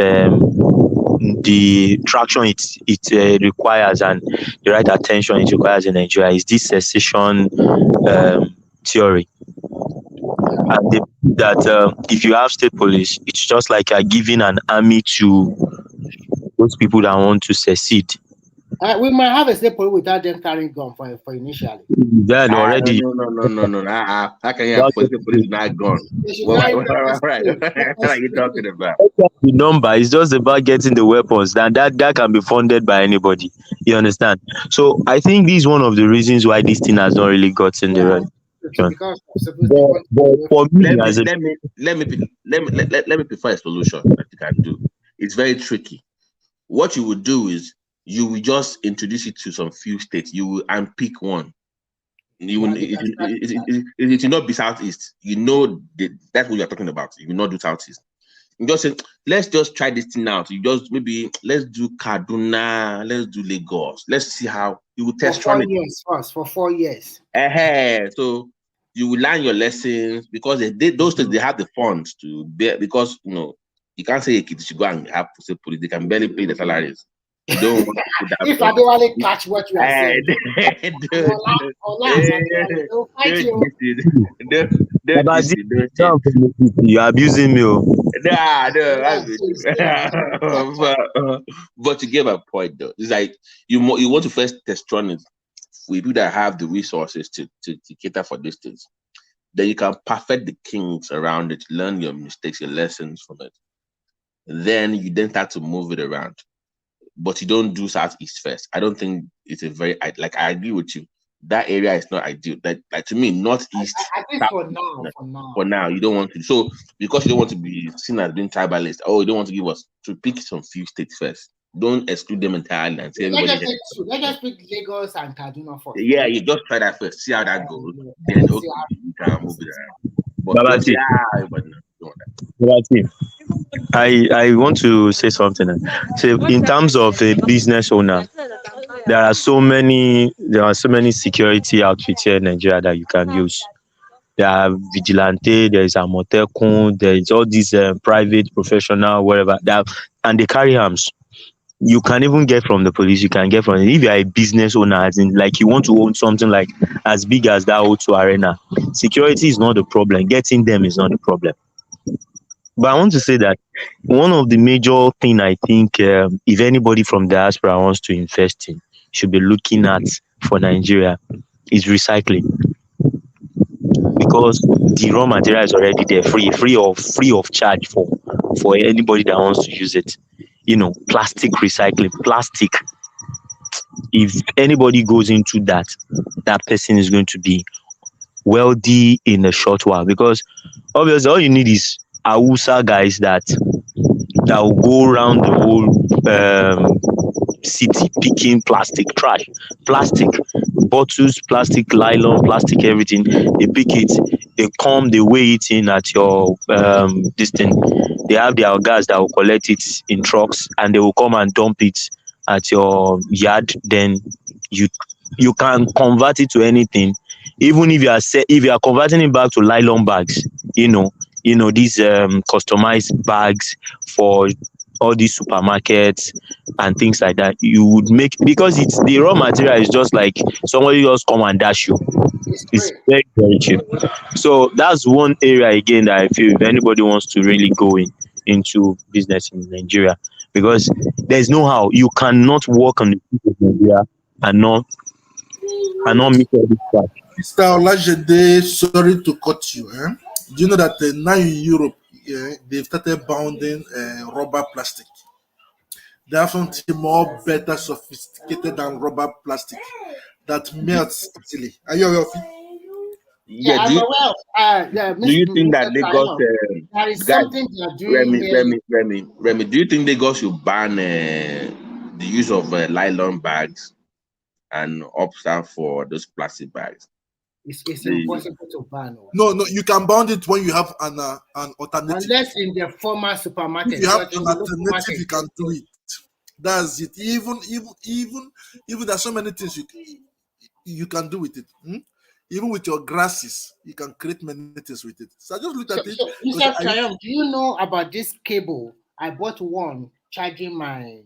the traction it requires and the right attention it requires in Nigeria is this secession theory. And that if you have state police, it's just like you're giving an army to those people that want to secede. We might have a state police without them carrying gun for initially. That already. No. How can you have police not gun? What are you talking about? The number is just about getting the weapons, and that can be funded by anybody. You understand? So I think this is one of the reasons why this thing has not really gotten the right. Because but for me, let me prefer a solution that you can do. It's very tricky. What you would do is you will just introduce it to some few states. You will and pick one. You will, it will not be southeast. You know that's what you're talking about. You will not do southeast. You just say, let's just try this thing out. You just maybe let's do Kaduna, let's do Lagos. Let's see how you will test for 4 run it. years first. For 4 years. So you will learn your lessons because those things they have the funds to bear because you can't say a kid should go and have say police. They can barely pay the salaries. You don't want to put that. If Adewale catch what you are saying, you're abusing me. But to give a point though, it's like you want to first test run it with people that have the resources to cater for these things. Then you can perfect the kinks around it, learn your mistakes, your lessons from it. Then you then start to move it around. But you don't do southeast first. I don't think it's a very like. I agree with you. That area is not ideal. Like to me, northeast. I think for now, you don't want to. So because you don't want to be seen as being tribalist, you don't want to give us to pick some few states first. Don't exclude them entirely and say everybody. Let's just pick Lagos and Kaduna first. Yeah, you just try that first. See how that goes. Then okay, you can move it around. But I want to say something. So in terms of a business owner, there are so many security outfits here in Nigeria that you can use. There are vigilante, there is Amotekun, there is all these private, professional, whatever, and they carry arms. You can even get from the police. You can get from if you are a business owner, as in like you want to own something like as big as that O2 Arena. Security is not the problem. Getting them is not the problem. But I want to say that one of the major thing I think if anybody from diaspora wants to invest in should be looking at for Nigeria is recycling, because the raw material is already there, free of charge for anybody that wants to use it. Plastic recycling, plastic. If anybody goes into that person is going to be wealthy in a short while, because obviously all you need is Hausa guys that will go around the whole city picking plastic trash, plastic bottles, plastic nylon, plastic everything. They pick it, they come, they weigh it in at your this thing. They have their guys that will collect it in trucks and they will come and dump it at your yard. Then you can convert it to anything, even if you are converting it back to nylon bags. These customized bags for all these supermarkets and things like that. You would make, because it's the raw material is just like somebody just come and dash you. It's very, very cheap. So that's one area again that I feel if anybody wants to really go into business in Nigeria, because there's no how you cannot work on the streets of Nigeria and not meet all this stuff. Mr. Olajide, sorry to cut you. Do you know that now in Europe, they've started bounding rubber plastic? They have something more better, sophisticated than rubber plastic that melts easily. Are you aware of it? Yeah, do you think that Lagos there is something they are doing Remy, do you think Lagos should ban the use of nylon bags and opt out for those plastic bags? It's impossible to ban. No, you can ban it when you have an alternative. Unless in the former supermarket. If you have an alternative, you can do it. That's it. Even there's so many things you can do with it. Even with your grasses, you can create many things with it. So I just looked at it. Mr. Kayam, do you know about this cable? I bought one charging my.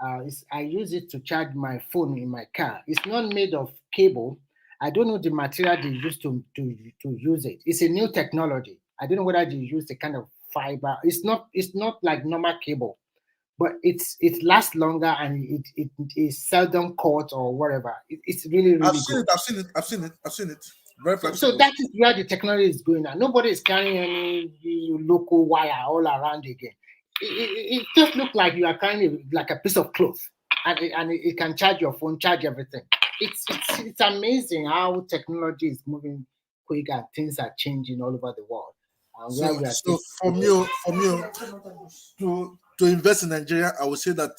I use it to charge my phone in my car. It's not made of cable. I don't know the material they use to use it. It's a new technology. I don't know whether they use the kind of fiber. It's not like normal cable, but it lasts longer and it is seldom caught or whatever. It's really I've good. seen it. Very flexible. So that is where the technology is going now. Nobody is carrying any local wire all around again. It just looks like you are carrying like a piece of cloth, and it can charge your phone, charge everything. It's amazing how technology is moving quick and things are changing all over the world. and where we are So still. for me, to invest in Nigeria, I would say that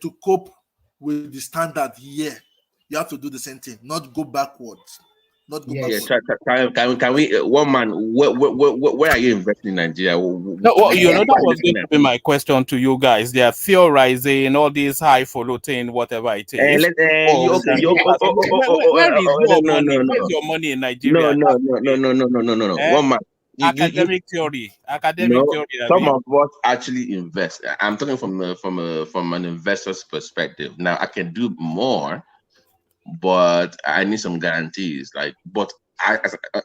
to cope with the standard here, you have to do the same thing, not go backwards, not go Yeah, Yes. backwards. can we one man? Where are you investing in Nigeria? No, well, What you know, are that you was looking going to at? be my question to you guys. They are theorizing all these highfalutin, whatever it is. You Oh, okay? that, You where is your no money? no no Where's your money in no Nigeria? no no no no no no no no no. Eh? One man. You Academic theory. Academic no. theory, Some Abby. of us actually invest. I'm talking from an investor's perspective. Now I can do more, but I need some guarantees. But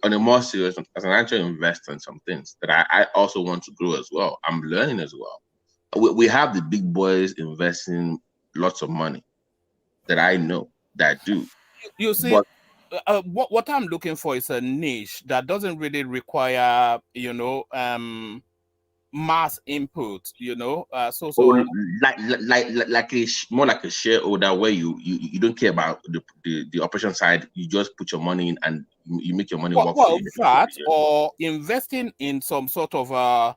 on a more serious, as an actual investor in some things that I also want to grow as well. I'm learning as well. We have the big boys investing lots of money that I know that do. You see, But what I'm looking for is a niche that doesn't really require, mass input. oh, more like a shareholder where you don't care about the operation side. You just put your money in and you make your money work for Well, you. that or investing in some sort of where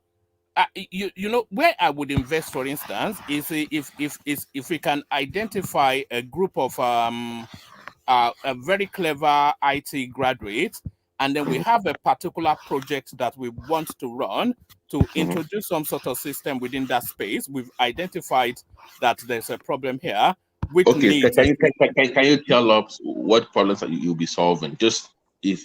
I would invest, for instance, is if we can identify a group of a very clever IT graduates, and then we have a particular project that we want to run to introduce some sort of system within that space. We've identified that there's a problem here, which Okay, needs can you tell us what problems that you'll be solving? Just if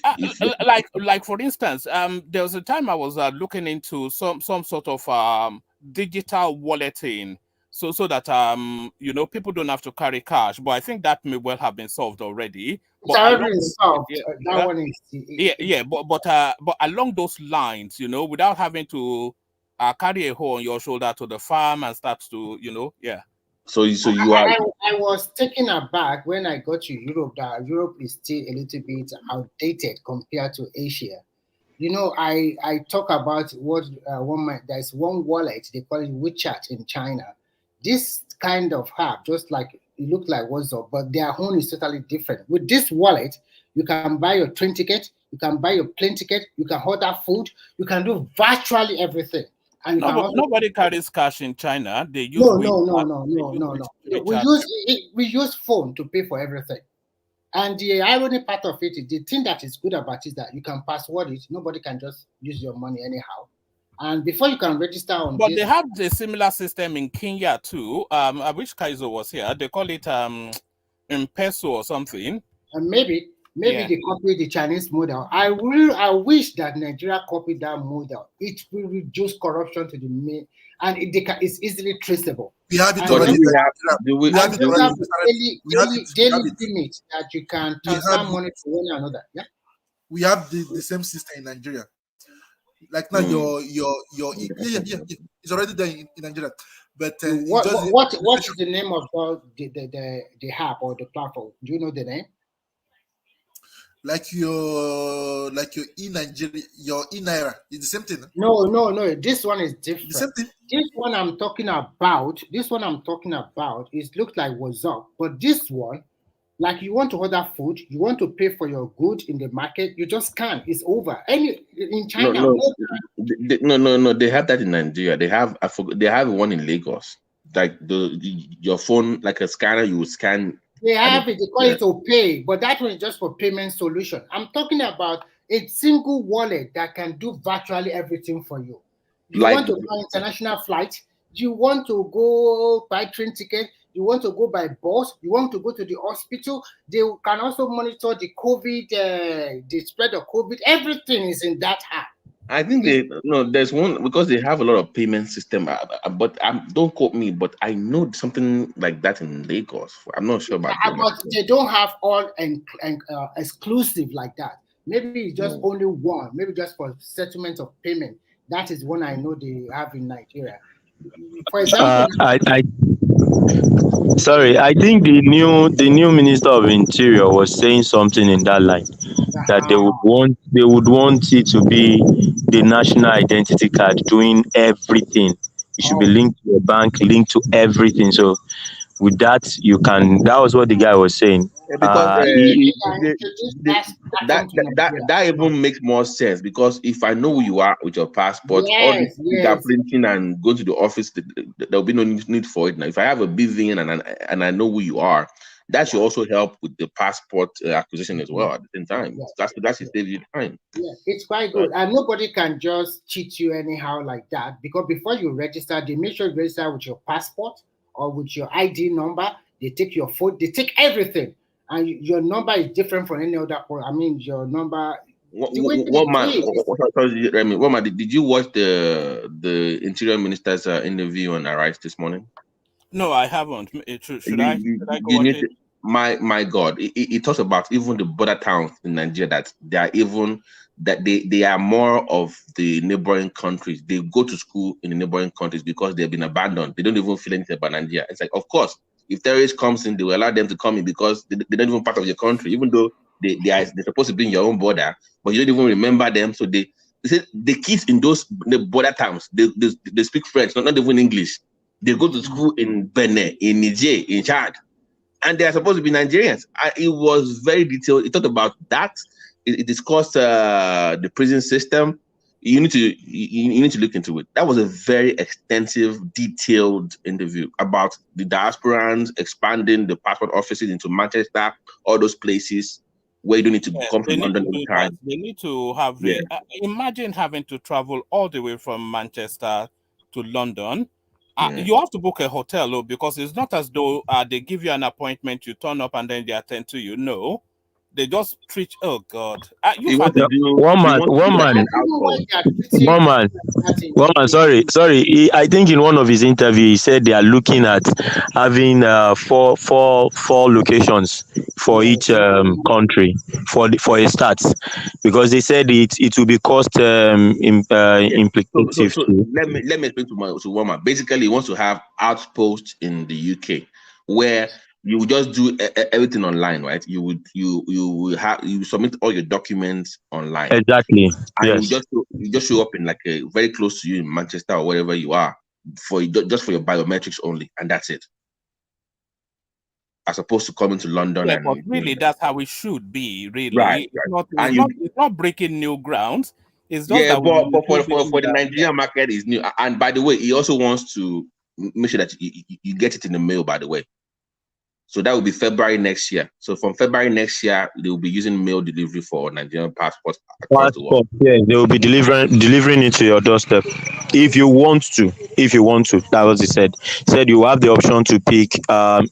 like for instance, there was a time I was looking into some sort of digital walleting, so that people don't have to carry cash. But I think that may well have been solved already. It's But already along been those, solved. That one is but along those lines, without having to carry a hoe on your shoulder to the farm and start to So you are I was taken aback when I got to Europe that Europe is still a little bit outdated compared to Asia. I talk about what there's one wallet, they call it WeChat in China. This kind of app, just like it looked like WhatsApp, but their own is totally different. With this wallet, you can buy your train ticket, you can buy your plane ticket, you can order food, you can do virtually everything. And you No, can but also nobody carries cash in China. They use no, WeChat. we use phone to pay for everything. And the irony part of it is the thing that is good about it is that you can password it. Nobody can just use your money anyhow. And before you can register on But this, they have a similar system in Kenya too. I wish Kaizo was here. They call it M-Peso or something. and maybe they copy the Chinese model. I wish that Nigeria copied that model. It will reduce corruption to the main, and it's easily traceable. We have it And already. you have daily limit that you can transfer money to one another. Yeah, we have the same system in Nigeria. Like now, it's already there in Nigeria. But what is the name of the app or the platform? Do you know the name? Like your e-Nigeria, your e-Naira, it's the same thing. No. This one is different. The same thing. This one I'm talking about is looks like WhatsApp, but this one, like you want to order food, you want to pay for your good in the market, you just can't. It's over. In China, no. They have that in Nigeria. They have they have one in Lagos. Like your phone, like a scanner, you would scan. They have it. They call it to pay, but that one is just for payment solution. I'm talking about a single wallet that can do virtually everything for you. You want to buy international flight? You want to go buy train ticket? You want to go by bus? You want to go to the hospital? They can also monitor the COVID, the spread of COVID. Everything is in that app. I think there's one because they have a lot of payment system, but don't quote me, but I know something like that in Lagos. I'm not sure about that. But they don't have all exclusive like that. Maybe it's just only one, maybe just for settlement of payment. That is one I know they have in Nigeria. For example, I think the new Minister of Interior was saying something in that line, that they would want it to be the national identity card doing everything. It should be linked to your bank, linked to everything. So with that, that was what the guy was saying. Because that, African to Nigeria. that even makes more sense, because if I know who you are with your passport, all this fingerprinting and go to the office, there'll be no need for it. Now, if I have a BVN and I know who you are, that should also help with the passport acquisition as well at the same time. That should save you time. Yeah, it's quite good. And nobody can just cheat you anyhow like that, because before you register, they make sure you register with your passport or with your ID number. They take your phone, they take everything. And your number is different from any other. I mean, your number. One man, did you watch the Interior Minister's interview on Arise this morning? No, I haven't. Should I go watch it? My God, it talks about even the border towns in Nigeria, that they are even that they are more of the neighboring countries. They go to school in the neighboring countries because they've been abandoned. They don't even feel anything about Nigeria. It's like, of course, if terrorists comes in, they will allow them to come in because they're not even part of your country, even though they're supposed to be in your own border, but you don't even remember them. So they say the kids in the border towns, they speak French, not even English. They go to school in Benin, in Niger, in Chad, and they are supposed to be Nigerians. It was very detailed. It talked about that. It discussed the prison system. You need to look into it. That was a very extensive, detailed interview about the diasporans expanding the passport offices into Manchester, all those places where you don't need to come to London every time. They need to have imagine having to travel all the way from Manchester to London. You have to book a hotel, though, because it's not as though they give you an appointment, you turn up, and then they attend to you. No, they just treat. Oh God! One man. Sorry. I think in one of his interviews he said they are looking at having four locations for each country for a start, because they said it will be cost implicative. So let me explain to Wama. Basically, he wants to have outposts in the UK where you just do everything online, right? You submit all your documents online. Exactly. And you just show up in like a very close to you in Manchester or wherever you are just for your biometrics only, and that's it. As opposed to coming to London but really that's how it should be, really. Right. It's not breaking new grounds. It's just that for the Nigerian market is new. And by the way, he also wants to make sure that you get it in the mail, by the way. So that will be February next year. So from February next year, they will be using mail delivery for Nigerian passports across the world. Yeah, they will be delivering it to your doorstep if you want to. That was he said. He said you have the option to pick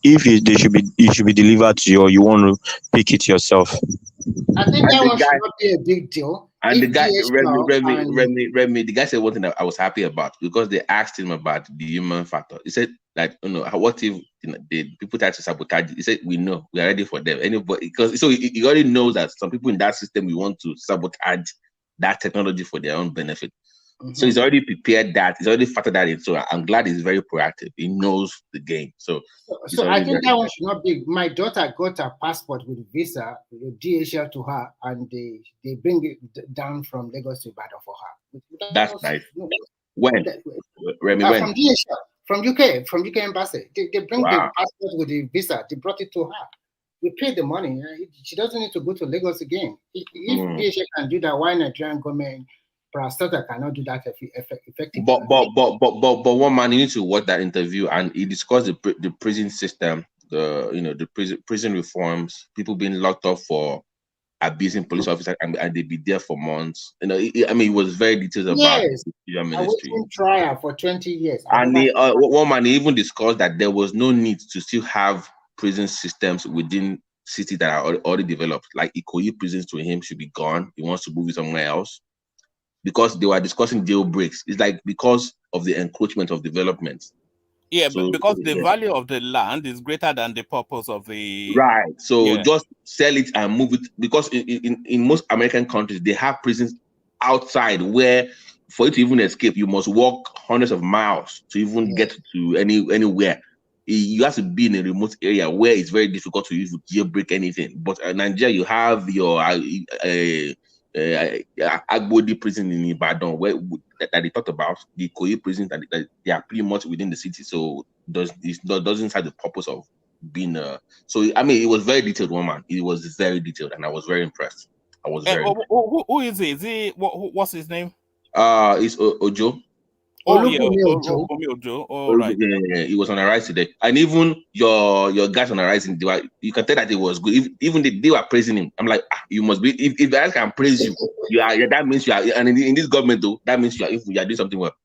if it should be delivered to you, or you want to pick it yourself. I think that one should not be a big deal. And the guy, Remy, the guy said one thing that I was happy about, because they asked him about the human factor. He said, like, what if the people try to sabotage it? He said, we know, we are ready for them. Anybody, because so he already knows that some people in that system we want to sabotage that technology for their own benefit. Mm-hmm. So he's already prepared that. He's already factored that in. So I'm glad he's very proactive. He knows the game. So I think that one should not be. My daughter got a passport with visa, with DHL to her, and they bring it down from Lagos to Ibadan for her. That's nice. When? Remy, when? From DHL, from UK embassy. They bring the passport with the visa. They brought it to her. We paid the money. She doesn't need to go to Lagos again. If DHL can do that, why Nigerian government cannot do that effectively? But one man, you need to watch that interview, and he discussed the prison system, the prison reforms, people being locked up for abusing police officers, and they be there for months. It was very detailed about the ministry. I was in trial for 20 years. And one man even discussed that there was no need to still have prison systems within cities that are already developed. Like Ikoyi prisons to him should be gone. He wants to move it somewhere else, because they were discussing jail breaks. It's like because of the encroachment of development. Yeah, so, because the value of the land is greater than the purpose of the... Right. So just sell it and move it. Because in most American countries, they have prisons outside where for you to even escape, you must walk hundreds of miles to even get to anywhere. You have to be in a remote area where it's very difficult to even jailbreak anything. But in Nigeria, you have your... Agbodi prison in Ibadan, where that they talked about, the Ikoyi prison, that they are pretty much within the city, so doesn't have the purpose of being so I mean it was very detailed, woman. It was very detailed, and I was very impressed. I was very impressed. Who is he? Is he what's his name? It's Ojo. Oh yeah, Ojo. Ojo. All right. Yeah, he was on a rise today, and even your guys on a rising, you can tell that it was good. Even they were praising him. I'm like, you must be. If the guys can praise you, that means you are. And in this government though, that means you are. If you are doing something well,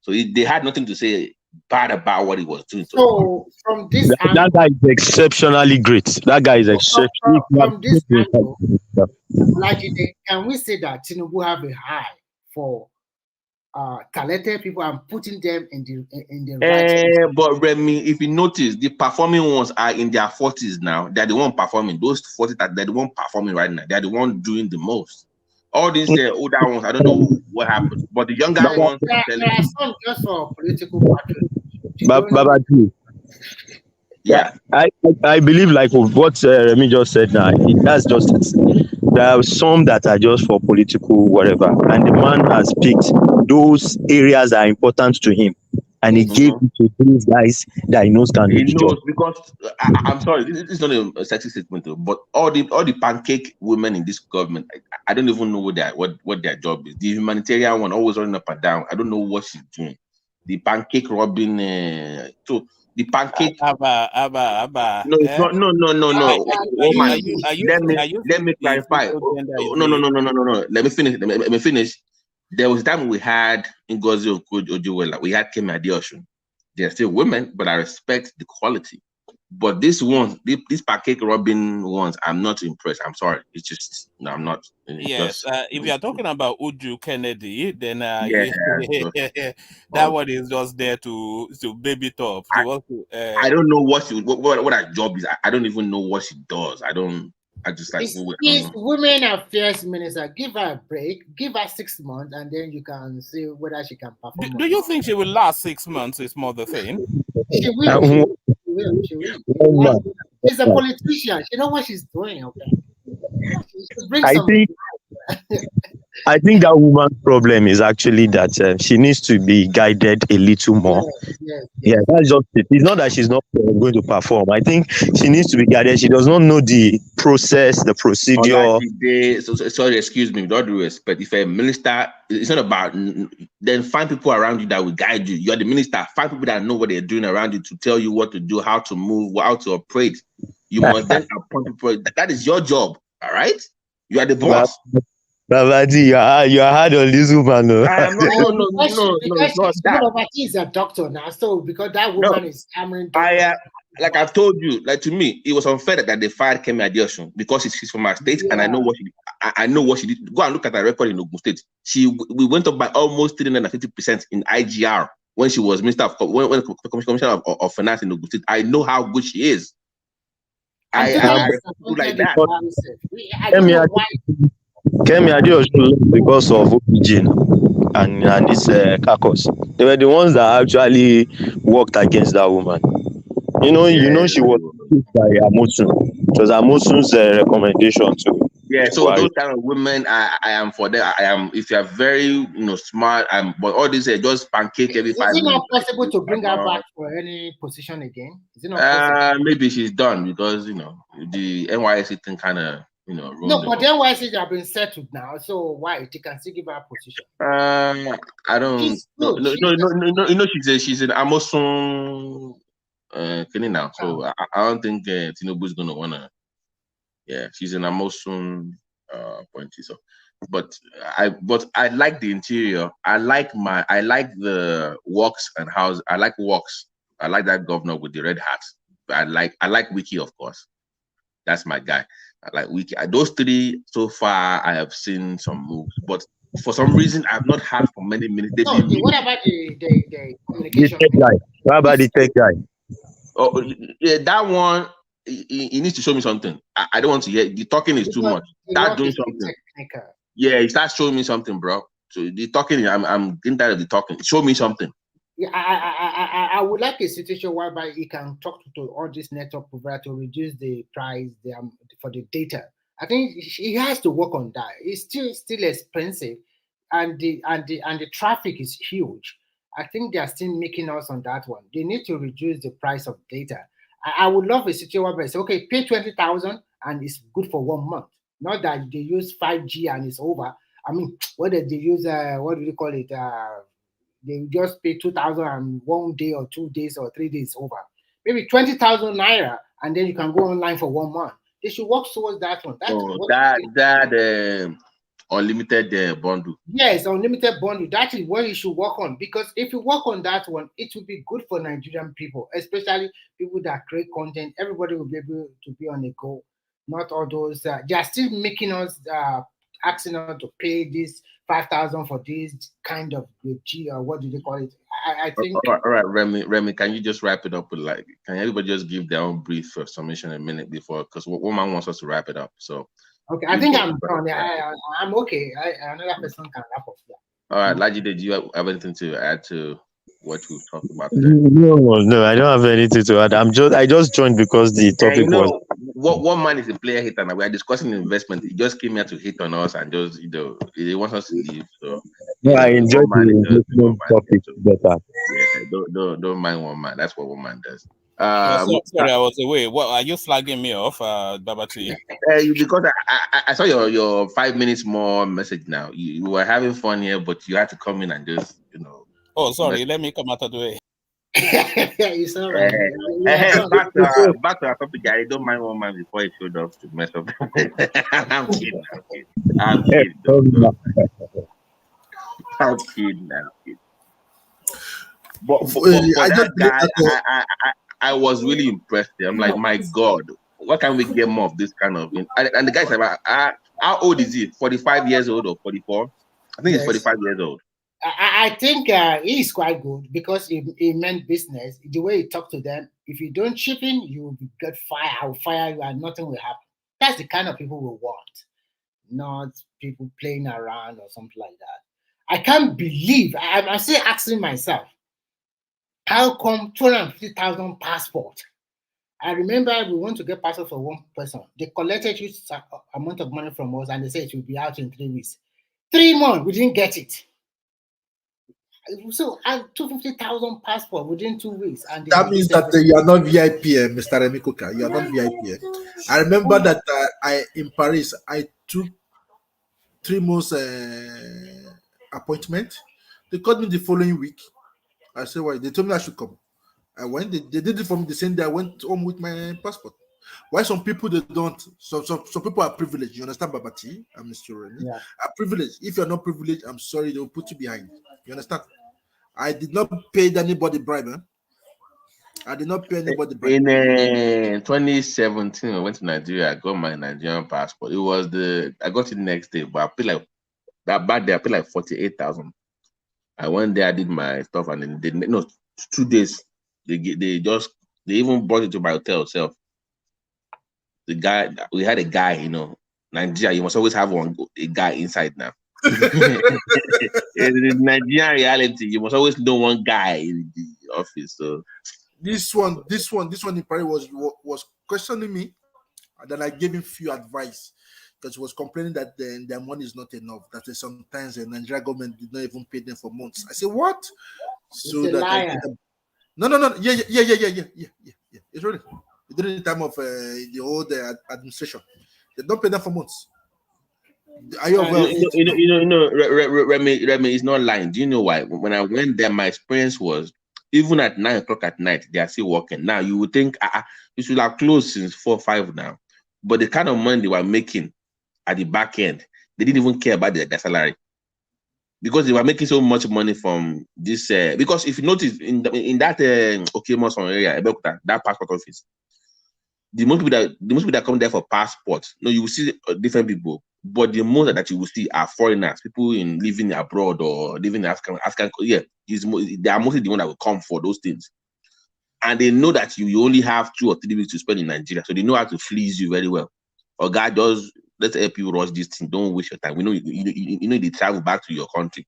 so they had nothing to say bad about what he was doing. So from this that guy is exceptionally great. That guy is exceptionally from this angle, like can we say that Tinubu have a high for talented people and putting them in the right? But Remy, if you notice, the performing ones are in their 40s now. They're the one performing. Those 40 that they're the one performing right now. They're the one doing the most. All these older ones, I don't know what happened. But the younger ones, there are some just for political patriotism. Babaji. Yeah, I believe like what Remy just said now. That's just it. There are some that are just for political whatever, and the man has picked those areas that are important to him, and he gave it to these guys that he knows can do the job. Because I'm sorry, this is not a sexy statement, though, but all the pancake women in this government, I don't even know what their job is. The humanitarian one always running up and down. I don't know what she's doing. The pancake robbing, so the pancake. Abba. No, it's not. No. Woman, let me clarify. No. Let me finish. There was time we had Ngozi Ojuwela. We had Kemi Adeosun. They're still women, but I respect the quality. But these pancake robbing ones, I'm not impressed. I'm sorry. It's just no, I'm not. Yes, if you are talking about Uju Kennedy, then that one is just there to baby top. I don't know what her job is. I don't even know what she does. I just like women affairs minister. Give her a break. Give her 6 months, and then you can see whether she can perform. Do you think she will last 6 months? Is more the thing. She will. She's a politician. She knows what she's doing. Okay. I think that woman's problem is actually that she needs to be guided a little more. Yeah, that's just it. It's not that she's not going to perform. I think she needs to be guided. She does not know the process, the procedure. Sorry, excuse me, with all due respect. If a minister, it's not about, then find people around you that will guide you. You're the minister. Find people that know what they're doing around you to tell you what to do, how to move, how to operate. You must then appoint people. That is your job. All right? You are the boss. Babaji, you are hard on this woman. No. Because Babaji is a doctor now, so because that woman is hammering. Like I've told you, like to me, it was unfair that they fired Kemi Adeosun because she's from our state, and I know what she did. I know what she did. Go and look at her record in Ogun State. We went up by almost 350% in IGR when she was Minister of Commissioner of Finance in Ogun State. I know how good she is. I like that. Kemi Adeosun because of Opijin and his caucus. They were the ones that actually worked against that woman. You know she was by Amosun. It was Amosun's recommendation to. Yeah, so those kind of women, I am for them. I am. If you are very, smart, but all this just pancake every 5 minutes. Is it not possible to bring her back for any position again? Is it not possible? Maybe she's done because the NYSC thing kind of no, but the NYSC have been settled now, so why they can still give her a position? I don't. No. She's in Amosun. Now, so I don't think Tinubu is gonna wanna. Yeah, she's in Amosun appointee. So, but I like the interior. I like the works and house. I like works. I like that governor with the red hat. I like Wiki, of course. That's my guy. I like Wiki. Those three so far, I have seen some moves, but for some reason, I've not had for many minutes. What about the communication? The tech guy. What about the tech guy? Oh, yeah, that one. He needs to show me something. I don't want to hear. The talking is too much. Start doing something. Yeah, he starts showing me something, bro. So the talking, I'm getting tired of the talking. Show me something. Yeah, I would like a situation whereby he can talk to all this network provider to reduce the price for the data. I think he has to work on that. It's still expensive, and the traffic is huge. I think they are still making us on that one. They need to reduce the price of data. I would love a situation where I say, okay, pay 20,000 and it's good for 1 month. Not that they use 5G and it's over. I mean, whether they use what do you call it? They just pay 2,000 and 1 day or 2 days or 3 days over. Maybe 20,000 naira, and then you can go online for 1 month. They should work towards that one. That's So what that unlimited bundle. yes, unlimited bundle. That is what you should work on, because if you work on that one, it will be good for Nigerian people, especially people that create content. Everybody will be able to be on the go. Not all those. They are still making us asking us to pay this 5,000 for this kind of G or what do they call it? I think. All right, Remy, can you just wrap it up with can everybody just give their own brief summation a minute before, because one man wants us to wrap it up. So Okay, I think I'm done. I'm okay. Another person can wrap up. Yeah. All right, Lajide, do you have anything to add to what we've talked about today? No, I don't have anything to add. I just joined because the topic was. What one man is a player hater, and we are discussing investment. He just came here to hit on us and just he wants us to leave. So No, I enjoyed the topic better. Yeah, don't mind one man. That's what one man does. Sorry, I was away. What are you flagging me off, Babati? Because I saw your 5 minutes more message now. You were having fun here, but you had to come in and just Oh, sorry. Let me come out of the way. It's all right. Back to our topic, I don't mind one man before he showed up to mess up. I'm kidding. I'm kidding. But I was really impressed. I'm like, my God, what can we get more of this kind of? And the guy said, how old is he? 45 years old or 44? I think he's 45 years old. I think he is quite good because he meant business. The way he talked to them, if you don't chip in, you will get fired. I will fire you and nothing will happen. That's the kind of people we want, not people playing around or something like that. I can't believe, I'm still asking myself, how come 250,000 passport? I remember we want to get passport for one person. They collected huge amount of money from us and they said it will be out in 3 weeks. 3 months, we didn't get it. So, 250,000 passport within 2 weeks. And that means that you are not VIP, Mr. Remy Coker. You are not VIP. I remember that in Paris, I took 3 months appointment. They called me the following week. I said, why? They told me I should come. I went. They did it for me the same day. I went home with my passport. Why some people they don't? Some people are privileged. You understand, Babati? I'm Mr. Remy. Yeah. Are privileged. If you're not privileged, I'm sorry, they will put you behind. You understand? I did not pay anybody bribe. I did not pay anybody bribe. In 2017, I went to Nigeria. I got my Nigerian passport. I got it the next day, but I paid like that bad day. I paid like 48,000. I went there, I did my stuff, and then 2 days. They even brought it to my hotel itself. The guy, we had a guy, Nigeria. You must always have a guy inside now. In Nigerian reality, you must always know one guy in the office. So this one in Paris was questioning me, and then I gave him few advice because he was complaining that their money is not enough. That sometimes the Nigerian government did not even pay them for months. I said, what? So it's that no. Yeah. It's really during the time of the old administration, they don't pay them for months. Remy is not lying. Do you know why? When I went there, my experience was even at 9 o'clock at night, they are still working. Now you would think you should have closed since 4 or 5 now, but the kind of money they were making at the back end, they didn't even care about their salary because they were making so much money from this. Because if you notice in that Okemon area, that passport office, the most people that come there for passports, you will see different people. But the most that you will see are foreigners, people living abroad or living in African. Yeah, they are mostly the one that will come for those things, and they know that you only have 2 or 3 weeks to spend in Nigeria, so they know how to fleece you very well. Or God does, let's help you rush this thing. Don't waste your time. We know you they travel back to your country,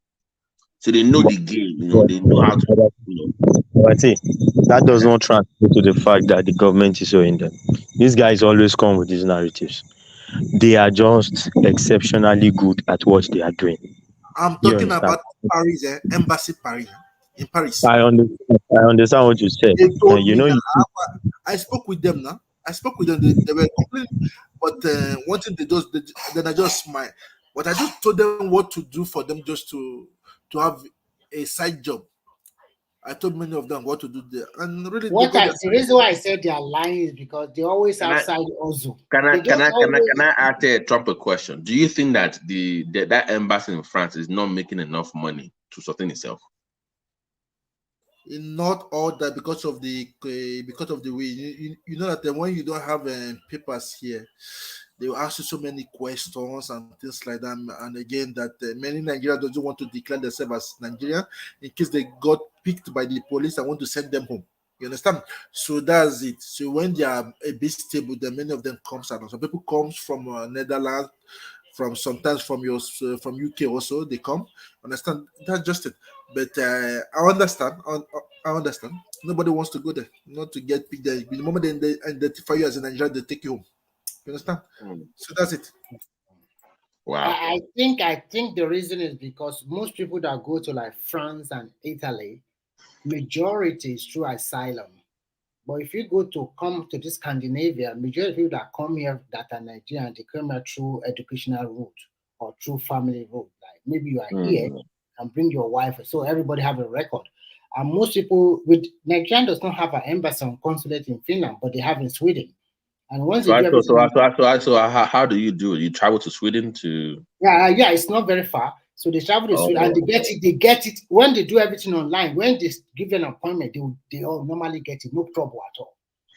so they know the game. They know how to. But see, that does not translate to the fact that the government is owing them. These guys always come with these narratives. They are just exceptionally good at what they are doing. I'm talking about Paris, Embassy Paris, in Paris. I I understand what you said. They told You me know, that I spoke with them now. I spoke with them. They were complaining, but one thing then I just smile. But I just told them what to do for them just to have a side job. I told many of them what to do there, and really they got The reason why I said they are lying is because they always Can have I side also. can I They can don't I can I always. can I ask Trump a question? Do you think that that embassy in France is not making enough money to sustain itself? not all that because of the way you know that when you don't have papers here, they will ask you so many questions and things like that. And again, that many Nigerians don't want to declare themselves as Nigerian in case they got picked by the police and want to send them home. You understand? So that's it. So when they are a bit stable, then many of them comes out. Some people comes from Netherlands, from sometimes from from UK also they come. Understand? That's just it. But I understand. I understand. Nobody wants to go there, not to get picked there. The moment they identify you as a Nigerian, they take you home. You understand? So that's it. Wow. I think the reason is because most people that go to like France and Italy, majority is through asylum. But if you go to come to this Scandinavia, majority of people that come here that are Nigerian, they come here through educational route or through family route. Like maybe you are here and bring your wife, so everybody have a record. And most people with Nigerian does not have an embassy or consulate in Finland, but they have in Sweden. And once you do everything, How do you do it? You travel to Sweden to? yeah, it's not very far. So they travel to Sweden and they get it when they do everything online. When they give an appointment, they all normally get it, no trouble at all.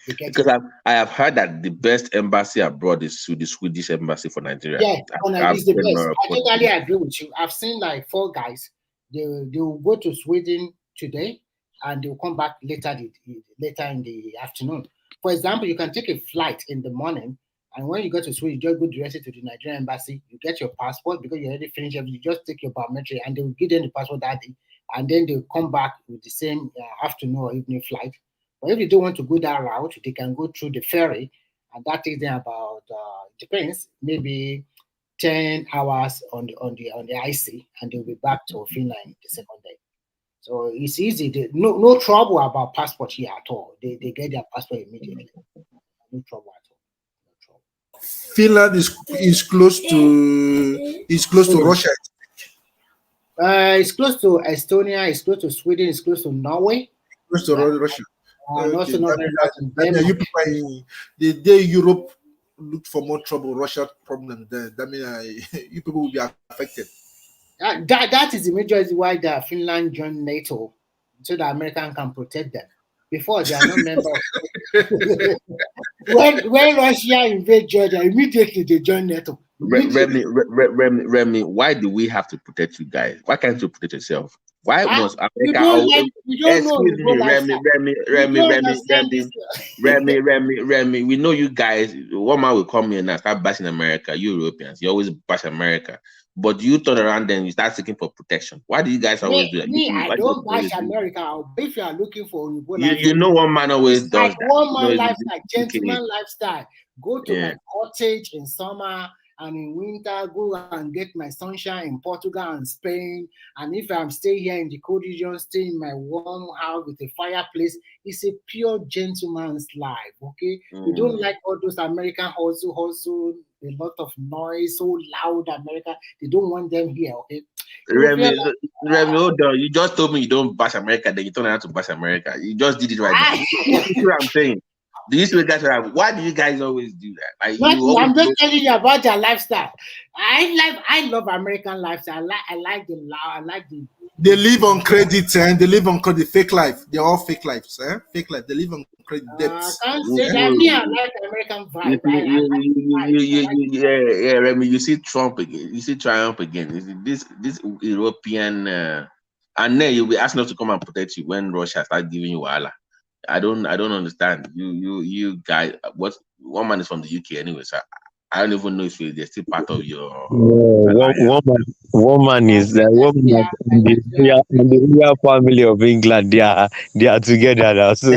Because I have heard that the best embassy abroad is the Swedish embassy for Nigeria. Yeah, I've it's the heard best. no I totally agree with you. I've seen like 4 guys. They will go to Sweden today and they'll come back later in the afternoon. For example, you can take a flight in the morning, and when you go to Sweden, you just go directly to the Nigerian embassy. You get your passport because you already finished everything. You just take your biometric, and they will give them the passport that day, and then they'll come back with the same afternoon or evening flight. But if they don't want to go that route, they can go through the ferry, and that takes them about depends maybe 10 hours on the IC, and they'll be back to Finland the second day. So it's easy. No trouble about passport here at all. They get their passport immediately. No trouble at all. Finland is close to Russia. It's close to Estonia. It's close to Sweden. It's close to Norway. Close to Russia. And also not very far from Denmark. You people, the day Europe look for more trouble, Russia problem, that means you people will be affected. That is the major reason why the Finland joined NATO, so that American can protect them. Before they are not members. when Russia invade Georgia, immediately they join NATO. Remy, why do we have to protect you guys? Why can't you protect yourself? Why must America always? Excuse me, Remy. We know you guys. One man will come here and start bashing America. You Europeans, you always bash America. But you turn around and you start seeking for protection. Why do you guys always do that? I don't bash America. If you are looking for you know one man always does that. One man lifestyle, gentleman lifestyle. Go to my cottage in summer and in winter, go and get my sunshine in Portugal and Spain. And if I'm staying here in the cold region, stay in my warm house with a fireplace, it's a pure gentleman's life. Okay, we don't like all those American hustle, a lot of noise, so loud. America, they don't want them here. Okay, Remy, hold on. You just told me you don't bash America, then you turn around to bash America. You just did it right now. You see what I'm saying? Do you see guys? Why do you guys always do that? I'm just telling you about their lifestyle. I love American lifestyle. I like the law. I like the. They live on credit and they live on credit. Fake life. They're all fake lives. Fake life. They live on credit debts. I can't say that. Me, I like American vibe. Yeah, Remy. You see Trump again. You see Trump again. This European, and then you'll be asking us to come and protect you when Russia start giving you wahala. I don't understand. You guys, one man is from the UK anyway, so I don't even know if they're still part of your. One man is one man and the real family of England. They are together now. So.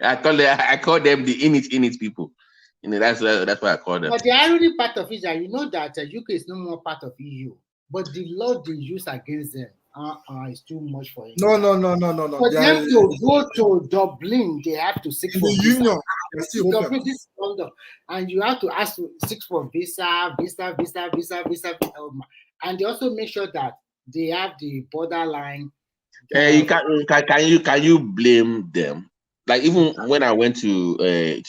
I call them the in it people. You know, that's why I call them. But the irony part of it is that you know that UK is no more part of EU, but the law they use against them It's too much for him. No. For them to go to Dublin, they have to seek for the visa. union. Dublin, this is London, and you have to ask to seek for visa, and they also make sure that they have the borderline. You can you blame them? Like even when I went to the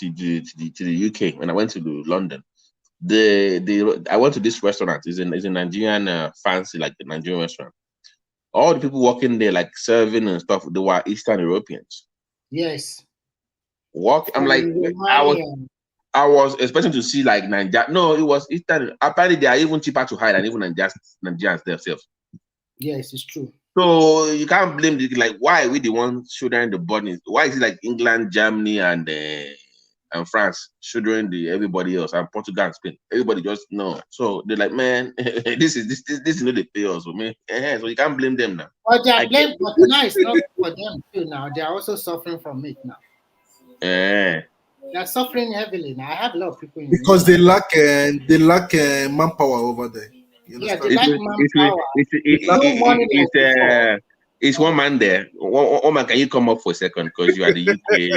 UK, when I went to London, I went to this restaurant. It's a Nigerian fancy, like the Nigerian restaurant. All the people working there, like serving and stuff, they were Eastern Europeans. Yes. I'm like, I was expecting to see like Nigeria. No, it was Eastern. Apparently, they are even cheaper to hire than even Nigerians themselves. Yes, it's true. So you can't blame like why are we the ones shouldering the burden? Why is it like England, Germany, and France shouldering everybody else, and Portugal and Spain? Everybody just no. So they're like, man, this is not the pay us, man. So you can't blame them now. But they are blamed, but now it's not for them too. Now they are also suffering from it now. They are suffering heavily now. I have a lot of people in because they lack manpower over there. Yeah, they lack manpower. It's one man there. One man, can you come up for a second? Because you are the UK.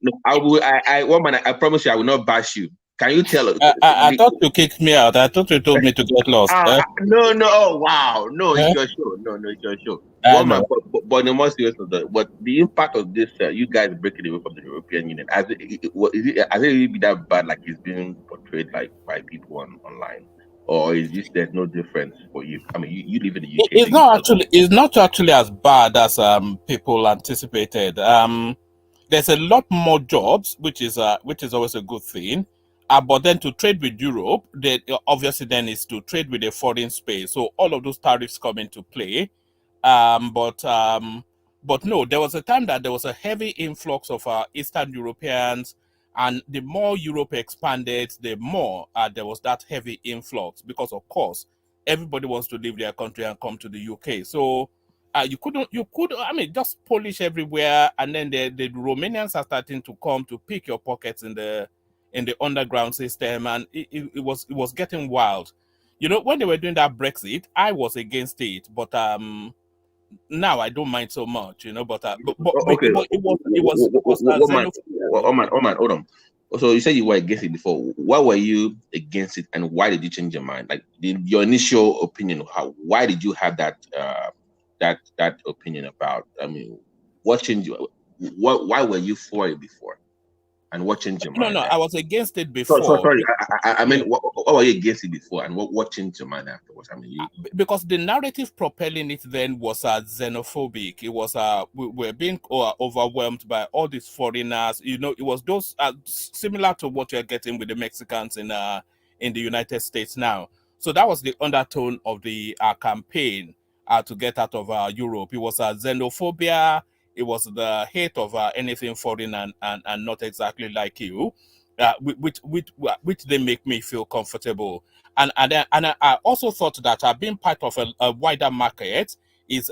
No, I promise you, I will not bash you. Can you tell us? I thought you kicked me out. I thought you told me to get lost. No. Oh, wow. No, it's your show. No, it's your show. One man, but the more serious of that, but the impact of this, you guys breaking away from the European Union, has it really be that bad, like it's being portrayed like by people online? Or is this there's no difference for you? I mean, you live in the UK. It's not actually as bad as people anticipated. There's a lot more jobs, which is always a good thing. But then to trade with Europe, obviously then is to trade with a foreign space. So all of those tariffs come into play. But no, there was a time that there was a heavy influx of Eastern Europeans, and the more Europe expanded, the more there was that heavy influx, because of course everybody wants to leave their country and come to the UK. So you could just Polish everywhere, and then the Romanians are starting to come to pick your pockets in the underground system, and it was getting wild. You know, when they were doing that Brexit, I was against it, but now I don't mind so much, you know. But okay, it was hold on. So you said you were against it before. Why were you against it, and why did you change your mind? Like your initial opinion of why did you have that that opinion about? I mean, what changed you? Why were you for it before? And what changed your mind? No, I was against it before. Sorry, I mean, what were you against it before, and what changed your mind afterwards? I mean, because the narrative propelling it then was xenophobic. It was we were being overwhelmed by all these foreigners. You know, it was those similar to what you're getting with the Mexicans in the United States now. So that was the undertone of the campaign to get out of Europe. It was xenophobia. It was the hate of anything foreign and not exactly like you, which they make me feel comfortable. And I also thought that being part of a wider market is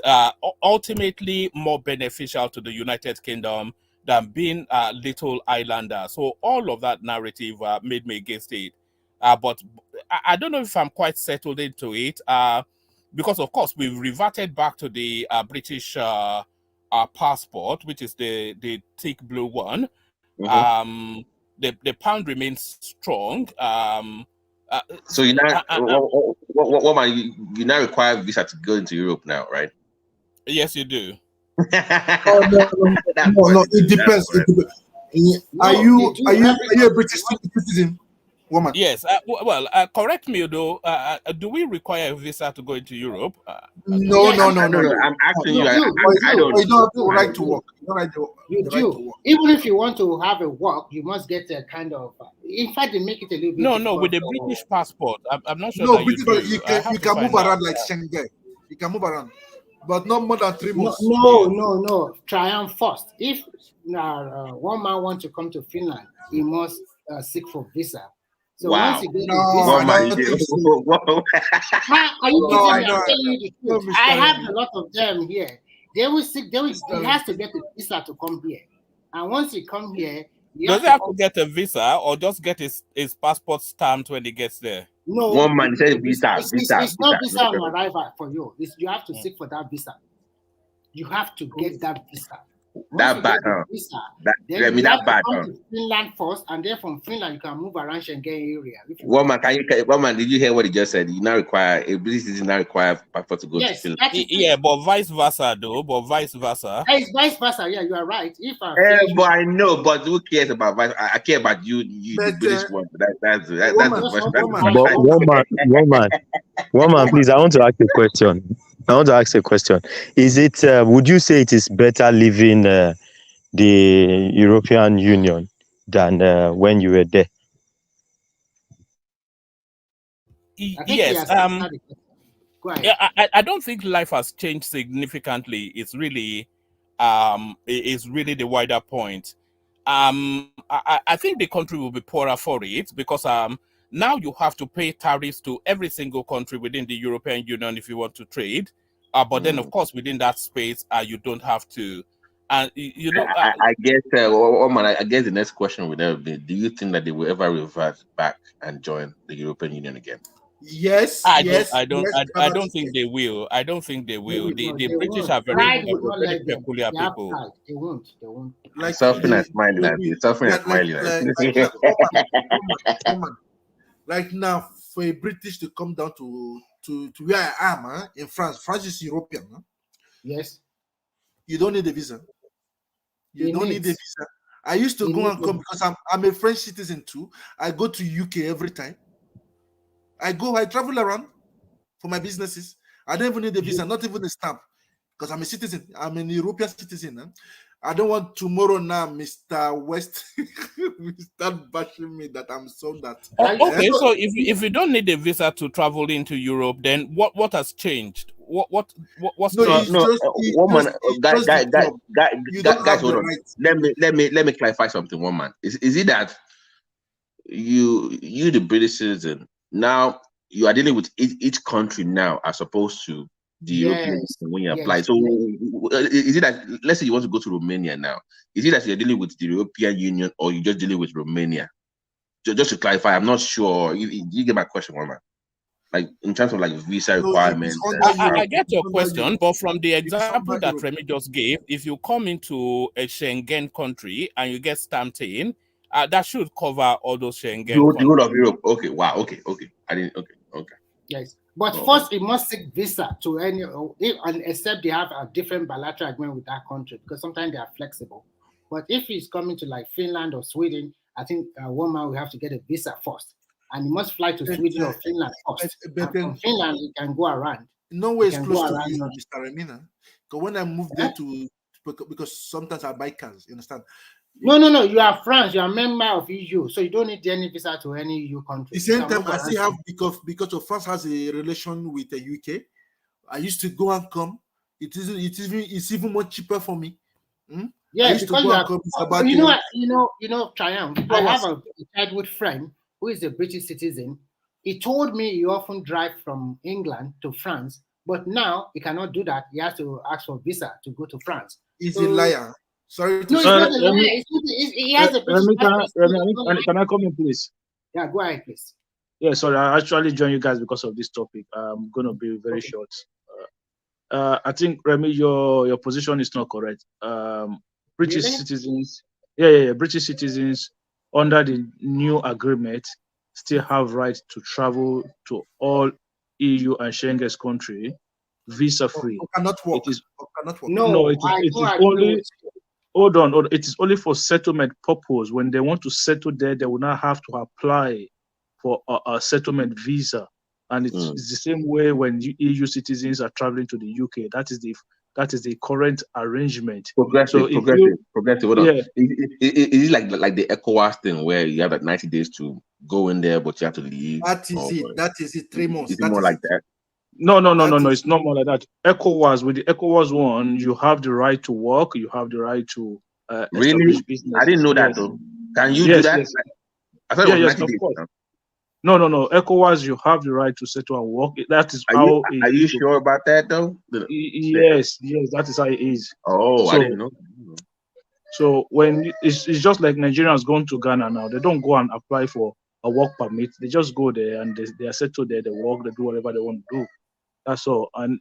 ultimately more beneficial to the United Kingdom than being a little islander. So all of that narrative made me against it. But I don't know if I'm quite settled into it, because of course we've reverted back to the British passport, which is the thick blue one. Mm-hmm. The pound remains strong. So you now, you now require visa to go into Europe now, right? Yes, you do. No. It depends. Are you a British citizen, woman? Yes. Well, correct me though. Do we require a visa to go into Europe? No. I'm asking you. I don't. You don't have the right to work. You don't have the right to work. Even if you want to have a work, you must get a kind of. In fact, they make it a little bit. No. With the British passport, I'm not sure. No, that you can move around like Schengen. You can move around, but not more than 3 months. No. Try first. If one man wants to come to Finland, he must seek for visa. So once you get a visa, are you kidding me? I have a lot of them here. They will seek. He has to get a visa to come here, and once he come here, does he have to get a visa or just get his passport stamped when he gets there? No, One man said it's not visa on visa. arrival for you. You have to seek for that visa. You have to get that visa. Once you That bad, get the huh? visa, That then I you mean have that to bad, come huh? to Finland first, and then from Finland you can move around Schengen area if you One want. man, one man, did you hear what he just said? You now require a British citizen now require passport to go to Yes, Finland. that is Yeah, but vice versa though. But vice versa. It's vice versa. Yeah, you are right. If I finish, But I know, but who cares about vice? I care about you, the But British one. That's the woman, question. just That's the woman, first But time. woman, woman, woman. please, I want to ask a question. I want to ask a question. Is it, would you say it is better leaving the European Union than when you were there? I think he Yes. has answered the question. Go ahead. Yeah, I don't think life has changed significantly. It's really is really the wider point. I think the country will be poorer for it because now you have to pay tariffs to every single country within the European Union if you want to trade. But then of course within that space you don't have to. And you know I guess, one man, I guess the next question would ever be: do you think that they will ever revert back and join the European Union again? Yes, I don't, yes, I don't, yes. I Cannot don't think they will. I don't think they will. No, The they British won't. are Pride would not very let them. peculiar They have people. pride. They won't. They won't. like Suffering and they smiling, and will. suffering and Like smiling. now, woman. Like now, for a British to come down to where I am, in France. France is European. Yes. You don't need a visa. You It don't need a needs. visa. I used to It go needs and come because I'm a French citizen too. I go to UK every time. I travel around for my businesses. I don't even need a visa, not even a stamp, because I'm a citizen. I'm an European citizen. I don't want tomorrow now, Mr. West, we start bashing me that I'm so that. Okay, so if you don't need a visa to travel into Europe, then what has changed? What's No, changed? Woman, just the club. You don't guys, have hold the on. right. Let me clarify something. One man, is it that you the British citizen now you are dealing with each country now as opposed to the European Yes. Union when you apply? Yes. So is it that, let's say you want to go to Romania now, is it that you're dealing with the European Union or you're just dealing with Romania? Just to clarify, I'm not sure. You get my question, one man? Like in terms of like visa No, it's requirements and under stuff. I get It's your under question, Europe. but from the It's example under that Europe. Remy just gave, if you come into a Schengen country and you get stamped in, that should cover all those Schengen The whole of countries. Europe. Okay, wow. Okay. I didn't. Okay. Yes. But Oh, first, it must seek visa to any, and except they have a different bilateral agreement with that country, because sometimes they are flexible. But if he's coming to like Finland or Sweden, I think one man will have to get a visa first, and he must fly to Sweden or Finland first. But And from Finland, he can go around. nowhere He is can close go to around. visa, Mr. Remina. Because when I moved there because sometimes I buy cars, you understand? No. You are France. You are a member of EU, so you don't need any visa to any EU country. The same time, I still have because of France has a relation with the UK. I used to go and come. It's even more cheaper for me. Yeah, I used to because go you and are. come. It's about Triumph. 2 I have hours. a childhood friend who is a British citizen. He told me he often drive from England to France, but now he cannot do that. He has to ask for visa to go to France. He's a liar. Sorry to No, say. it's not a liar. He has a British passport. Can I come in, please? Yeah, go ahead, please. Yeah, sorry, I actually joined you guys because of this topic. I'm going to be very short. I think, Remy, your position is not correct. British Really? citizens, yeah, British citizens under the new agreement still have right to travel to all EU and Schengen's country visa free. Cannot work. No, it is agree only. with you. Hold on. It is only for settlement purpose. When they want to settle there, they will not have to apply for a settlement visa. And it's the same way when EU citizens are traveling to the UK. That is the current arrangement. Progressive. Hold on. Yeah. Is it like the ECOWAS thing where you have like 90 days to go in there, but you have to leave? That is it. 3 months. Is it more like that? No. It's not more like that. ECOWAS, with the ECOWAS one, you have the right to work. You have the right to establish business. I didn't know that though. Can you do that? Yes. I thought it was 90 of days. course. No. ECOWAS, you have the right to settle and work. That is Are you sure about that though? Yes, that is how it is. Oh, I didn't know. So when it's just like Nigerians going to Ghana now, they don't go and apply for a work permit. They just go there and they are settled there. They work. They do whatever they want to do. That's all. And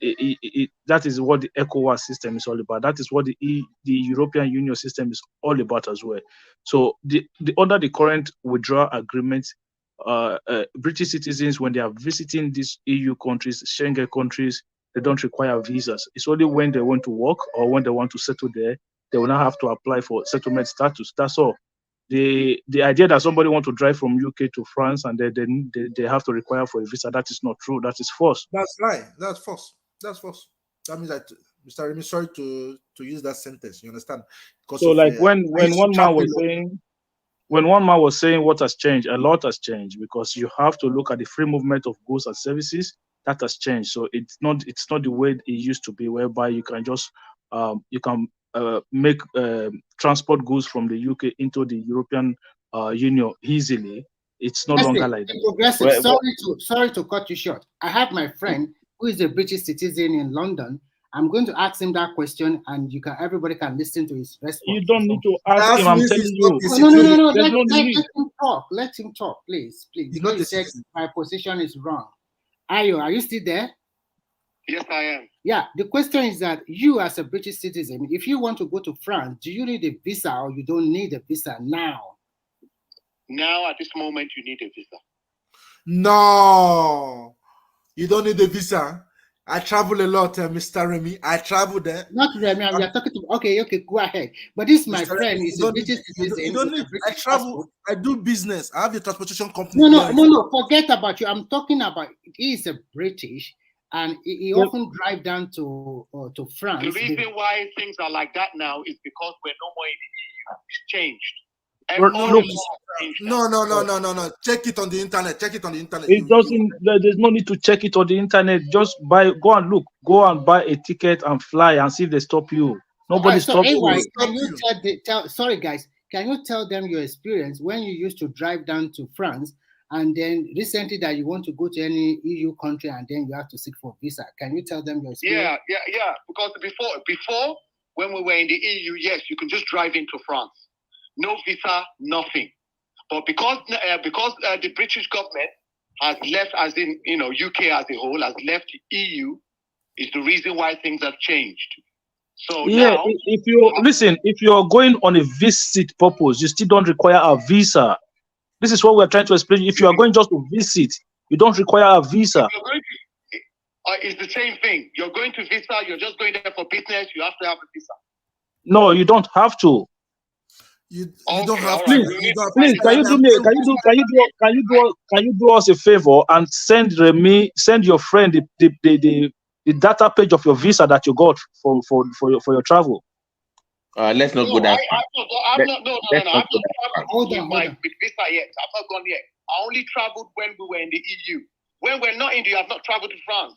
that is what the ECOWAS system is all about. That is what the European Union system is all about as well. So under the current withdrawal agreement, British citizens, when they are visiting these EU countries, Schengen countries, they don't require visas. It's only when they want to work or when they want to settle there, they will not have to apply for settlement status. That's all. The idea that somebody want to drive from UK to France and they have to require for a visa, that is not true. That is false. That's right. That's false. That's false. That means that Mr. Remy, sorry to use that sentence. You understand? Because so like when one man was saying what has changed, a lot has changed, because you have to look at the free movement of goods and services. That has changed. So it's not the way it used to be, whereby you can just make transport goods from the UK into the European Union easily. It's no longer like that. Progressive. Sorry to cut you short. I have my friend who is a British citizen in London. I'm going to ask him that question, and everybody can listen to his response. You don't need to ask him. I'm telling you. No. Let him talk. Let him talk, please. Because he said my position is wrong. Ayo, are you still there? Yes, I am. Yeah, the question is that you, as a British citizen, if you want to go to France, do you need a visa or you don't need a visa now? Now, at this moment, you need a visa. No, you don't need a visa. I travel a lot, Mr. Remy. I travel there. Not Remy, we are talking to. Okay, go ahead. But this, my friend, is a British citizen. You don't need. I travel. I do business. I have a transportation company. No. Forget about you. I'm talking about. He is a British, and he often drive down to France. The reason why things are like that now is because we're no more in the EU. It's changed. No. Check it on the internet. It doesn't. There's no need to check it on the internet. Just go and look. Go and buy a ticket and fly and see if they stop you. Nobody stops you. Can you sorry guys, can you tell them your experience when you used to drive down to France, and then recently that you want to go to any EU country and then you have to seek for visa? Can you tell them your experience? Yeah. Because before when we were in the EU, yes, you can just drive into France. No visa, nothing. But because the British government has left, as in UK as a whole has left the EU, is the reason why things have changed. So yeah, now, if you are going on a visit purpose, you still don't require a visa. This is what we're trying to explain. If you are going just to visit, you don't require a visa. It's the same thing. You're going to visa. You're just going there for business. You have to have a visa. No, you don't have to. You don't have please, to. Please, can you do us a favor and send your friend the data page of your visa that you got for your travel? Let's not go that far. I've not traveled with visa yet. I've not gone yet. I only traveled when we were in the EU. When we're not in the EU, I've not traveled to France.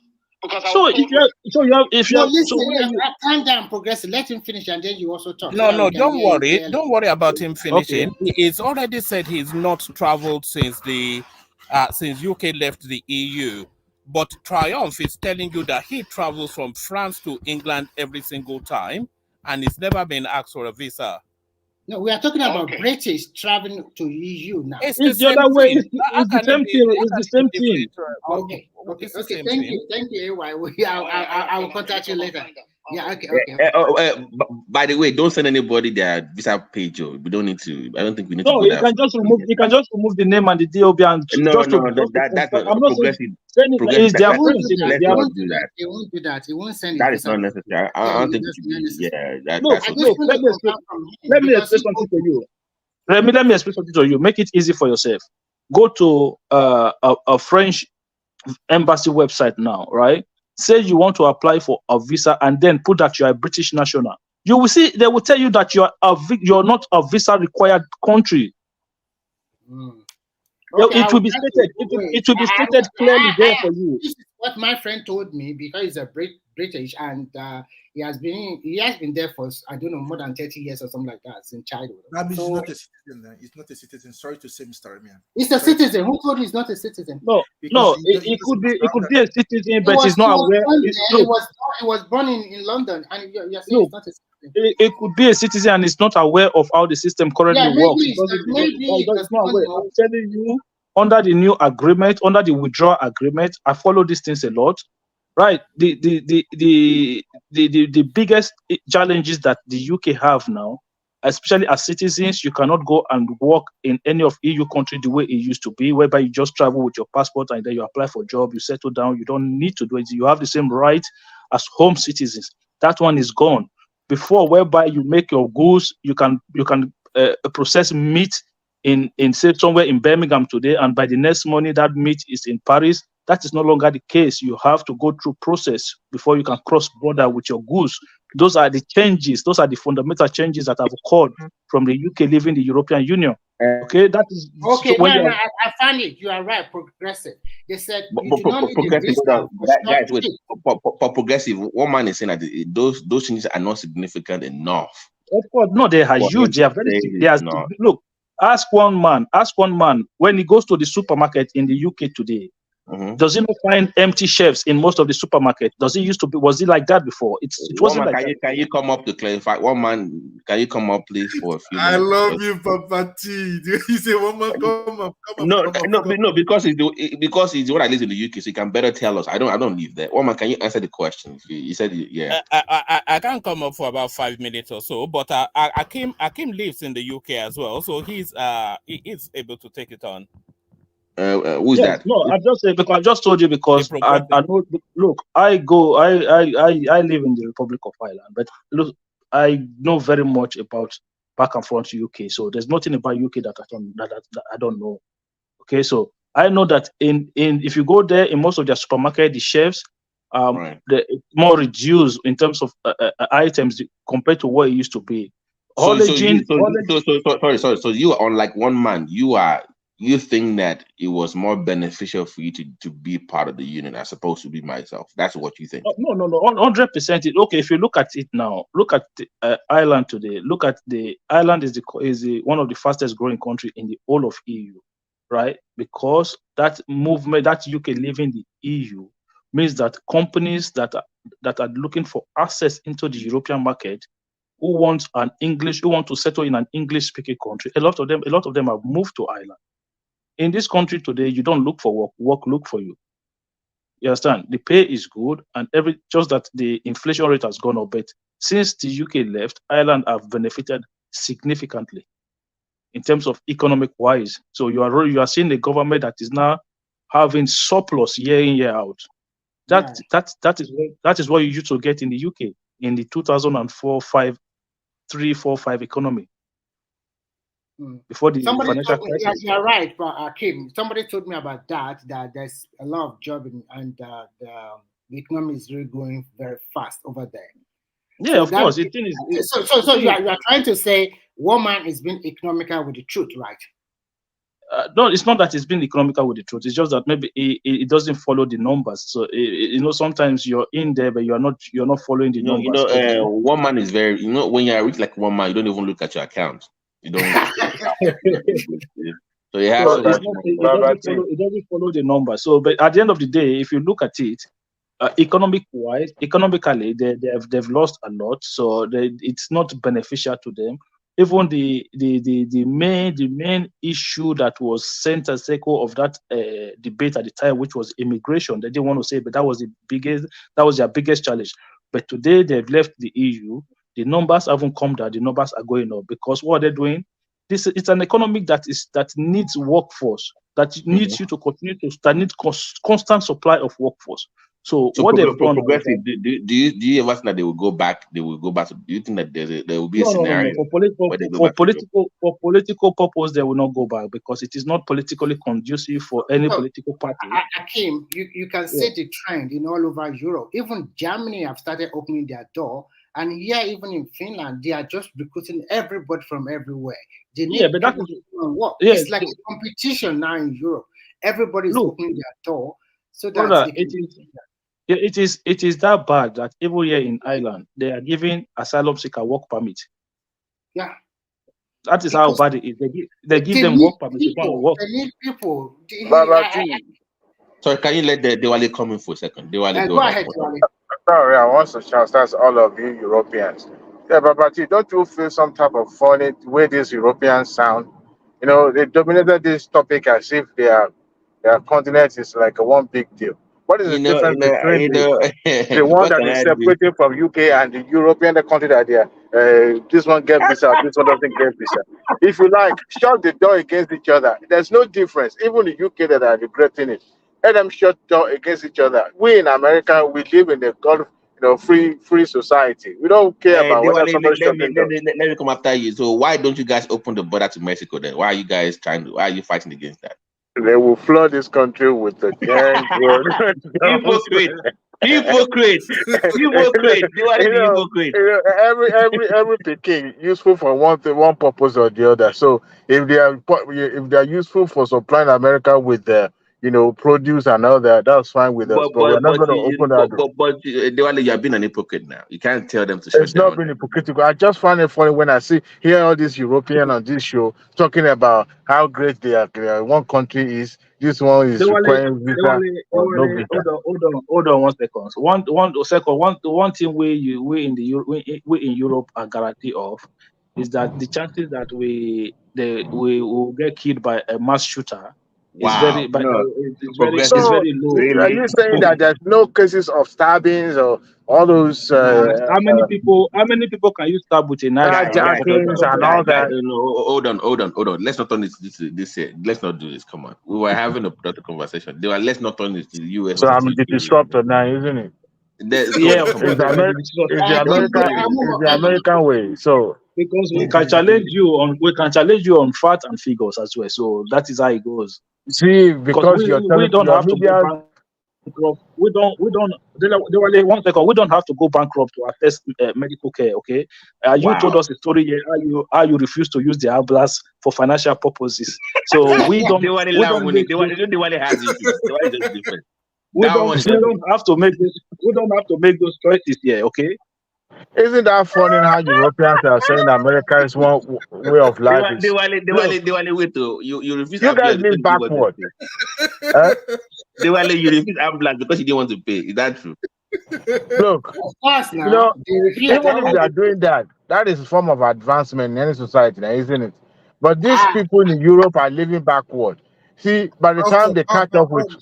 Calm down, Progressive. Let him finish, and then you also talk. No, don't worry. Don't worry about him finishing. Okay. He's already said he's not traveled since UK left the EU. But Triumph is telling you that he travels from France to England every single time, and he's never been asked for a visa. No, we are talking about British traveling to EU now. It's the other way. It's the same thing. It's the same thing. Okay. Thank you, AY. I will contact you later. Yeah, okay. By the way, don't send anybody their visa page. We don't need to. I don't think we need to. No, you can just remove the name and the DOB and that's not progressive. He won't do that. He won't send it. That is not necessary. I don't think. Let me explain something to you. Let me explain something to you. Make it easy for yourself. Go to a French embassy website now, right? Say you want to apply for a visa and then put that you are a British national. You will see they will tell you that you're not a visa required country. It will be stated. It will be stated clearly there for you. This is what my friend told me, because he's a British and he has been there for, I don't know, more than 30 years or something like that since childhood. That means he's not a citizen. Then. He's not a citizen. Sorry to say, Mr. Remian. He's a citizen. Who told you he's not a citizen? No, it could be a citizen, but he's not aware. He was born in London, and you're saying he's not a citizen. It could be a citizen and is not aware of how the system currently works. Maybe it's not aware. I'm telling you, under the new agreement, under the withdrawal agreement, I follow these things a lot. Right. The biggest challenges that the UK have now, especially as citizens, you cannot go and work in any of EU country the way it used to be, whereby you just travel with your passport and then you apply for a job, you settle down, you don't need to do it. You have the same right as home citizens. That one is gone. Before, whereby you make your goods, you can process meat in say somewhere in Birmingham today, and by the next morning that meat is in Paris. That is no longer the case. You have to go through process before you can cross border with your goods. Those are the changes. Those are the fundamental changes that have occurred from the UK leaving the European Union. Okay, that is okay. so when No, I find it. You are right. Progressive. They said you do not need a Progressive, visa hold on. for short Guys, wait. trip. For progressive, one man is saying that those changes are not significant enough. Of course, no, they are For him huge. They to are very. say They are. it's not. Look, ask one man when he goes to the supermarket in the UK today. Does he not find empty shelves in most of the supermarket? Does it used to be? Was it like that before? It One wasn't man, like that. can you come up to clarify? One man, can you come up please for a few I minutes? love you, Papa T. You say one man come up. No, because he's the one that lives in the UK, so he can better tell us. I don't live there. One man, can you answer the question? You said yeah. I can't come up for about 5 minutes or so, but Akim lives in the UK as well, so he is able to take it on. Who's Yes, that? no, I just say because I just told you because I know. Look, I live in the Republic of Ireland, but look, I know very much about back and front UK. So there's nothing about UK that I don't know. Okay, so I know that in if you go there in most of their supermarket, the shelves the more reduced in terms of items compared to what it used to be. So you are unlike one man. You think that it was more beneficial for you to be part of the union as opposed to be myself. That's what you think. No, 100%. Okay, if you look at it now, look at Ireland today. Look at the Ireland is one of the fastest growing country in the whole of EU, right? Because that movement, that UK leaving the EU, means that companies that are looking for access into the European market, who want to settle in an English-speaking country, a lot of them have moved to Ireland. In this country today, you don't look for work look for you. You understand? The pay is good, and just that the inflation rate has gone up. But since the UK left, Ireland have benefited significantly in terms of economic wise. So you are seeing a government that is now having surplus year in year out. That is what you used to get in the UK in the 2004-5 3-4-5 economy. Before the financial crisis. You're right, Kim. Somebody told me about that there's a lot of job and the economy is really growing very fast over there. Yeah, so of course. So you are trying to say one man is being economical with the truth, right? No, it's not that it's being economical with the truth. It's just that maybe it doesn't follow the numbers. So sometimes you're in there, but you're not following the numbers. One man is very. When you're rich like one man, you don't even look at your account. You don't. So it doesn't follow the numbers. So, but at the end of the day, if you look at it, economically, they've lost a lot. So it's not beneficial to them. Even the main issue that was center circle of that debate at the time, which was immigration, they didn't want to say, but that was their biggest challenge. But today they've left the EU. The numbers haven't come down. The numbers are going up because what they're doing, it's an economic that needs workforce, that needs you to continue that needs constant supply of workforce. So what they've done. Progressive, do you ever think that they will go back? They will go back. Do you think that there will be a scenario? For political purpose, they will not go back because it is not politically conducive for any political party. Akim, you can see the trend in all over Europe. Even Germany have started opening their door. And here, even in Finland, they are just recruiting everybody from everywhere. They need but that is work. It's like a competition now in Europe. Everybody is opening their door. So that it is that bad that even here in Ireland, they are giving asylum seeker work permit. Yeah. That is how bad it is. They give them work permit. They need people. Sorry, can you let Dewale come in for a second? Dewale, go ahead, Dewale. Sorry, I want to shout. That's all of you Europeans. Yeah, but don't you feel some type of funny the way these Europeans sound? You know, they dominated this topic as if their continent is like a one big deal. What is the difference between the one what that can is I do? separated from UK and the European country that they are, this one get visa, this one doesn't get visa? If you like, shut the door against each other. There's no difference. Even the UK that are regretting it, let them shut door against each other. We in America, we live in a Gulf, free society. We don't care about whether Diwali, somebody's shutting doors. let me come after you. So why don't you guys open the border to Mexico then? Why are you guys why are you fighting against that? They will flood this country with the gangrene. Hypocrite. Hypocrite. Hypocrite. Diwali the hypocrite. Every picking useful for one purpose or the other. So if they are useful for supplying America with the produce and all that, that's fine with us. But we're not going to open that door. Diwali, you have been an hypocrite now. You can't tell them to shut It's not down. been hypocritical. I just find it funny when I hear all these European on this show talking about how great they are. One country is, this one is requiring visa or no visa. Hold on 1 second. One thing we in Europe are guarantee of is that the chances that we will get killed by a mass shooter is very So, low. are you saying that there's no cases of stabbings or all those How many people can you stab with a knife? carjackings and all that? Hold on. Let's not turn this here. Let's not do this. Come on. We were having a productive conversation. Let's not turn this to the US. So I'm the disruptor now, isn't it? It's the American way. So because we can challenge you on facts and figures as well. So that is how it goes. See, because we don't have to go bankrupt. We don't 1 second. We don't have to go bankrupt to access medical care. Okay, you told us a story here how you refuse to use the ambulance for financial purposes. So we don't. We don't have to make this. We don't have to make those choices here. Okay. Isn't that funny how Europeans are saying America is one way of life? Diwali, wait to you refuse. You guys live backward. Diwali, you refuse ambulance because you didn't want to pay. Is that true? Look, even if they are doing that, that is a form of advancement in any society, now, isn't it? But these people in Europe are living backward. See, by the time they catch up with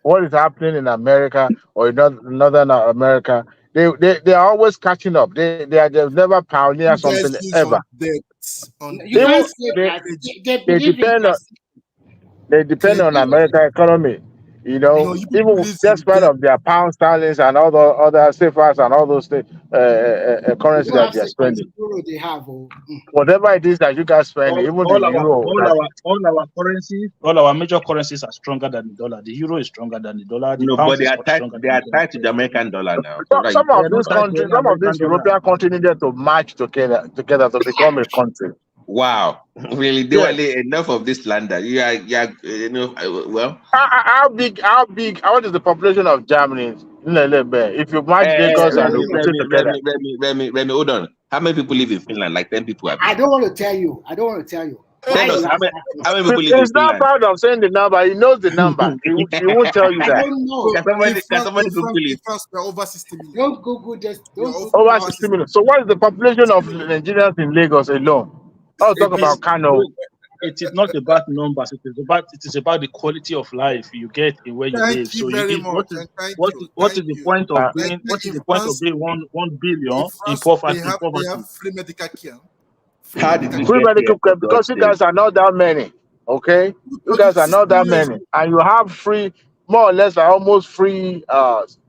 what is happening in America or in Northern America, they are always catching up. They've never pioneered something ever. They depend on American economy. Even despite of their pound sterlings and all the other CFAs and all those currency that they are spending. Whatever it is that you guys spend, even the euro. All our major currencies are stronger than the dollar. The euro is stronger than the dollar. But they are tied to the American dollar now. Some of these countries, some of these European countries needed to match together to become a country. Wow, really? Diwali, enough of this slander. Well, how big? What is the population of Germany? If you match Lagos and together, Remy, hold on. How many people live in Finland? Like 10 people. I don't want to tell you. Tell us how many people live in Finland? He's not proud of saying the number. He knows the number. He won't tell you that. I don't know. Can somebody Google it? Over 60 million. Don't Google just. Over 60 million. So what is the population of Nigerians in Lagos alone? I'll talk about Kano. It is not about numbers. It is about the quality of life you get in where you live. So what is the point of being 1 billion in poverty? They have free medical care. Free medical care because you guys are not that many. Okay, you guys are not that many, and you have free, more or less, almost free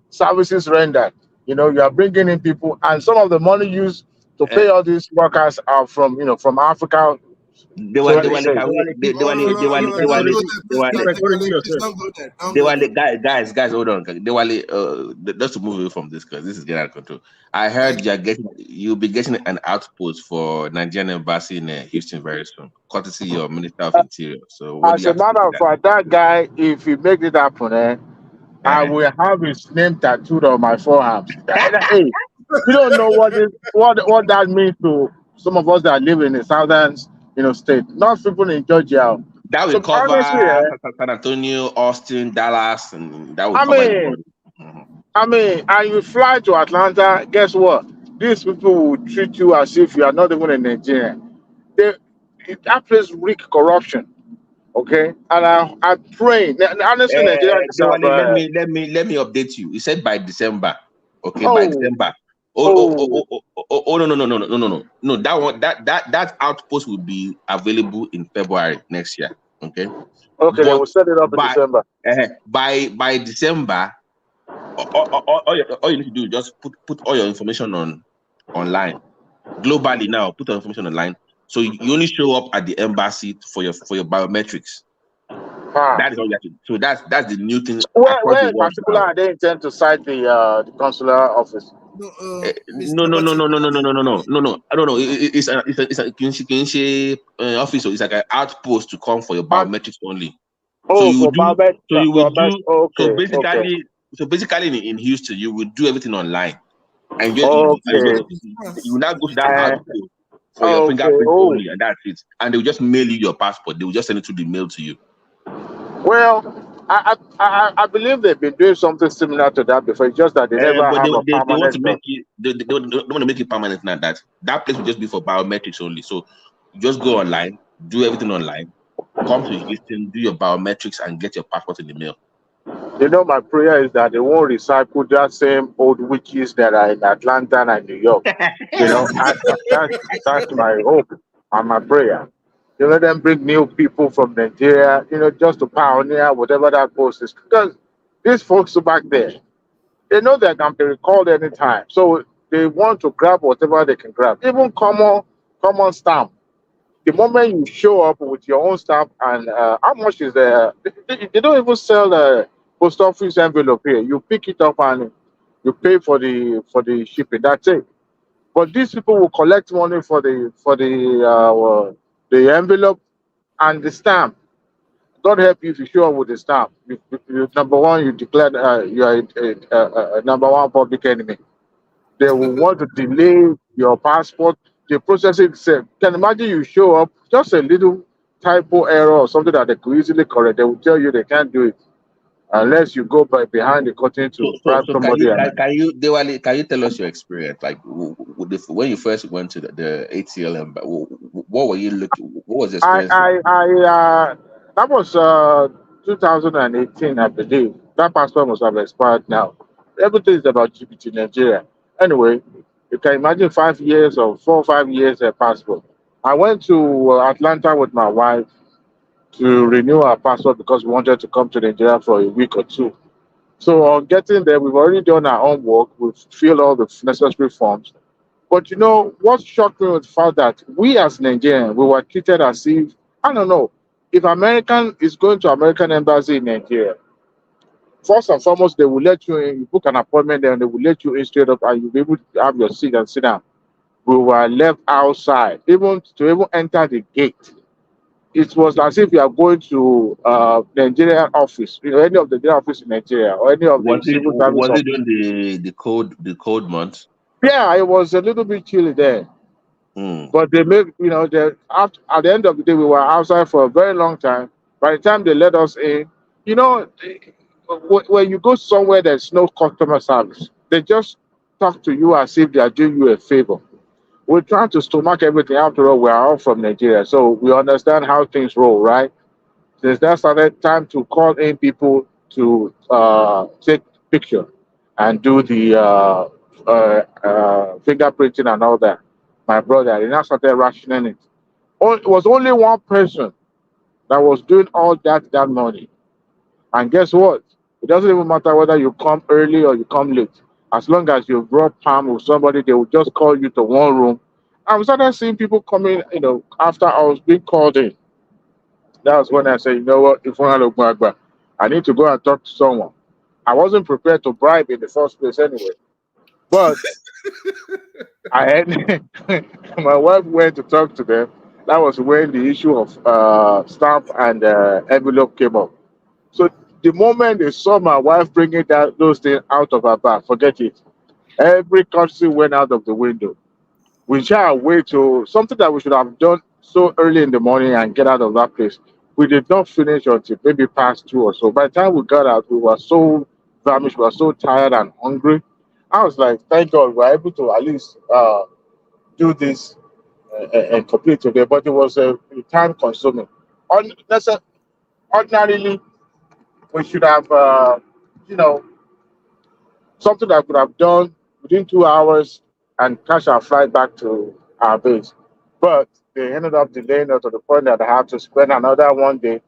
services rendered. You are bringing in people, and some of the money used to pay all these workers are from Africa. Guys, hold on. Just to move away from this because this is getting out of control. I heard you'll be getting an outpost for Nigerian embassy in Houston very soon, courtesy your Minister of Interior. So, as a matter of fact, that guy, if he make it happen, I will have his name tattooed on my forearm. Hey, you don't know what that means to some of us that live in the southern, state. Not people in Georgia. That will cover San Antonio, Austin, Dallas, and that will cover. And you fly to Atlanta. Guess what? These people will treat you as if you are not even a Nigerian. that place reek corruption. Okay, and I pray. Honestly, Nigeria deserve. Let me update you. You said by December. Okay, by Oh, December. oh, No. That outpost will be available in February next year. Okay, okay. They but will set it up in December. by December, all you need to do is just put all your information online globally now. Put your information online, so you only show up at the embassy for your biometrics. Ah. That is all you have to do. So that's the new thing across Where the in world particular now. are they intend to site the consular office? No. It's an office. So it's like an outpost to come for your biometrics only. So Oh, you for would do. biometric. So you would do. So Okay, okay, basically, in Houston, you would do everything online, and okay. you will now go to that Uh, outpost for your okay. fingerprint Oh, only, and that's it. And they will just mail you your passport. They will just send it to the mail to you. well, I believe they've been doing something similar to that before. It's just that they never But have a they want to permanent make one. it they want to make it permanent now. That place will just be for biometrics only. So you just go online, do everything online, come to Houston, do your biometrics, and get your passport in the mail. You know, my prayer is that they won't recycle that same old witches that are in Atlanta and New York. You know, that's my hope and my prayer. You let them bring new people from Nigeria, just to pioneer whatever that post is. Because these folks back there, they know they can be recalled anytime. So they want to grab whatever they can grab. Even common stamp. The moment you show up with your own stamp and how much is the they don't even sell the post office envelope here. You pick it up and you pay for the shipping. That's it. But these people will collect money for the envelope and the stamp. God help you if you show up with the stamp. Number one, you declare you are a number one public enemy. They will want to delay your passport. The processing itself. Can imagine you show up, just a little typo error or something that they could easily correct. They will tell you they can't do it unless you go behind the curtain to bribe So somebody. Dewale, can you tell us your experience? Like when you first went to the ATL, what were you looking? What was the I, experience like? I, that was 2018, I believe. That passport must have expired now. Everything is about GPT in Nigeria. Anyway, you can imagine 5 years or 4 or 5 years passport. I went to Atlanta with my wife to renew our passport because we wanted to come to Nigeria for a week or two. So on getting there, we've already done our own work. We've filled all the necessary forms. But what shocked me was the fact that we as Nigerians, we were treated as if, I don't know, if American is going to American embassy in Nigeria, first and foremost, they will let you in, you book an appointment there and they will let you in straight up and you'll be able to have your seat and sit down. We were left outside, even to even enter the gate. It was as if you are going to Nigerian office, any of the Nigerian office in Nigeria or any of the civil service Was it office. during the cold months? Yeah, it was a little bit chilly there. Mm. But they made, at the end of the day, we were outside for a very long time. By the time they let us in, you know, when you go somewhere there's no customer service, they just talk to you as if they are doing you a favor. We're trying to stomach everything. After all, we are all from Nigeria, so we understand how things roll, right? Since that started, time to call in people to take picture and do the fingerprinting and all that. My brother, he now started rationing it. It was only one person that was doing all that morning. And guess what? It doesn't even matter whether you come early or you come late. As long as you brought palm with somebody, they will just call you to one room. I was started seeing people coming, after I was being called in. That was when I said, you know what, if I need to go and talk to someone. I wasn't prepared to bribe in the first place anyway. But I had my wife went to talk to them. That was when the issue of stamp and envelope came up. So the moment they saw my wife bringing those things out of her bag, forget it. Every courtesy went out of the window. We shall wait to something that we should have done so early in the morning and get out of that place. We did not finish until maybe past 2 or so. By the time we got out, we were so famished, we were so tired and hungry. I was like, thank God we're able to at least do this and complete today, but it was time consuming. Ordinarily, we should have, you know, something that could have done within 2 hours and catch our flight back to our base. But they ended up delaying it to the point that I had to spend another 1 day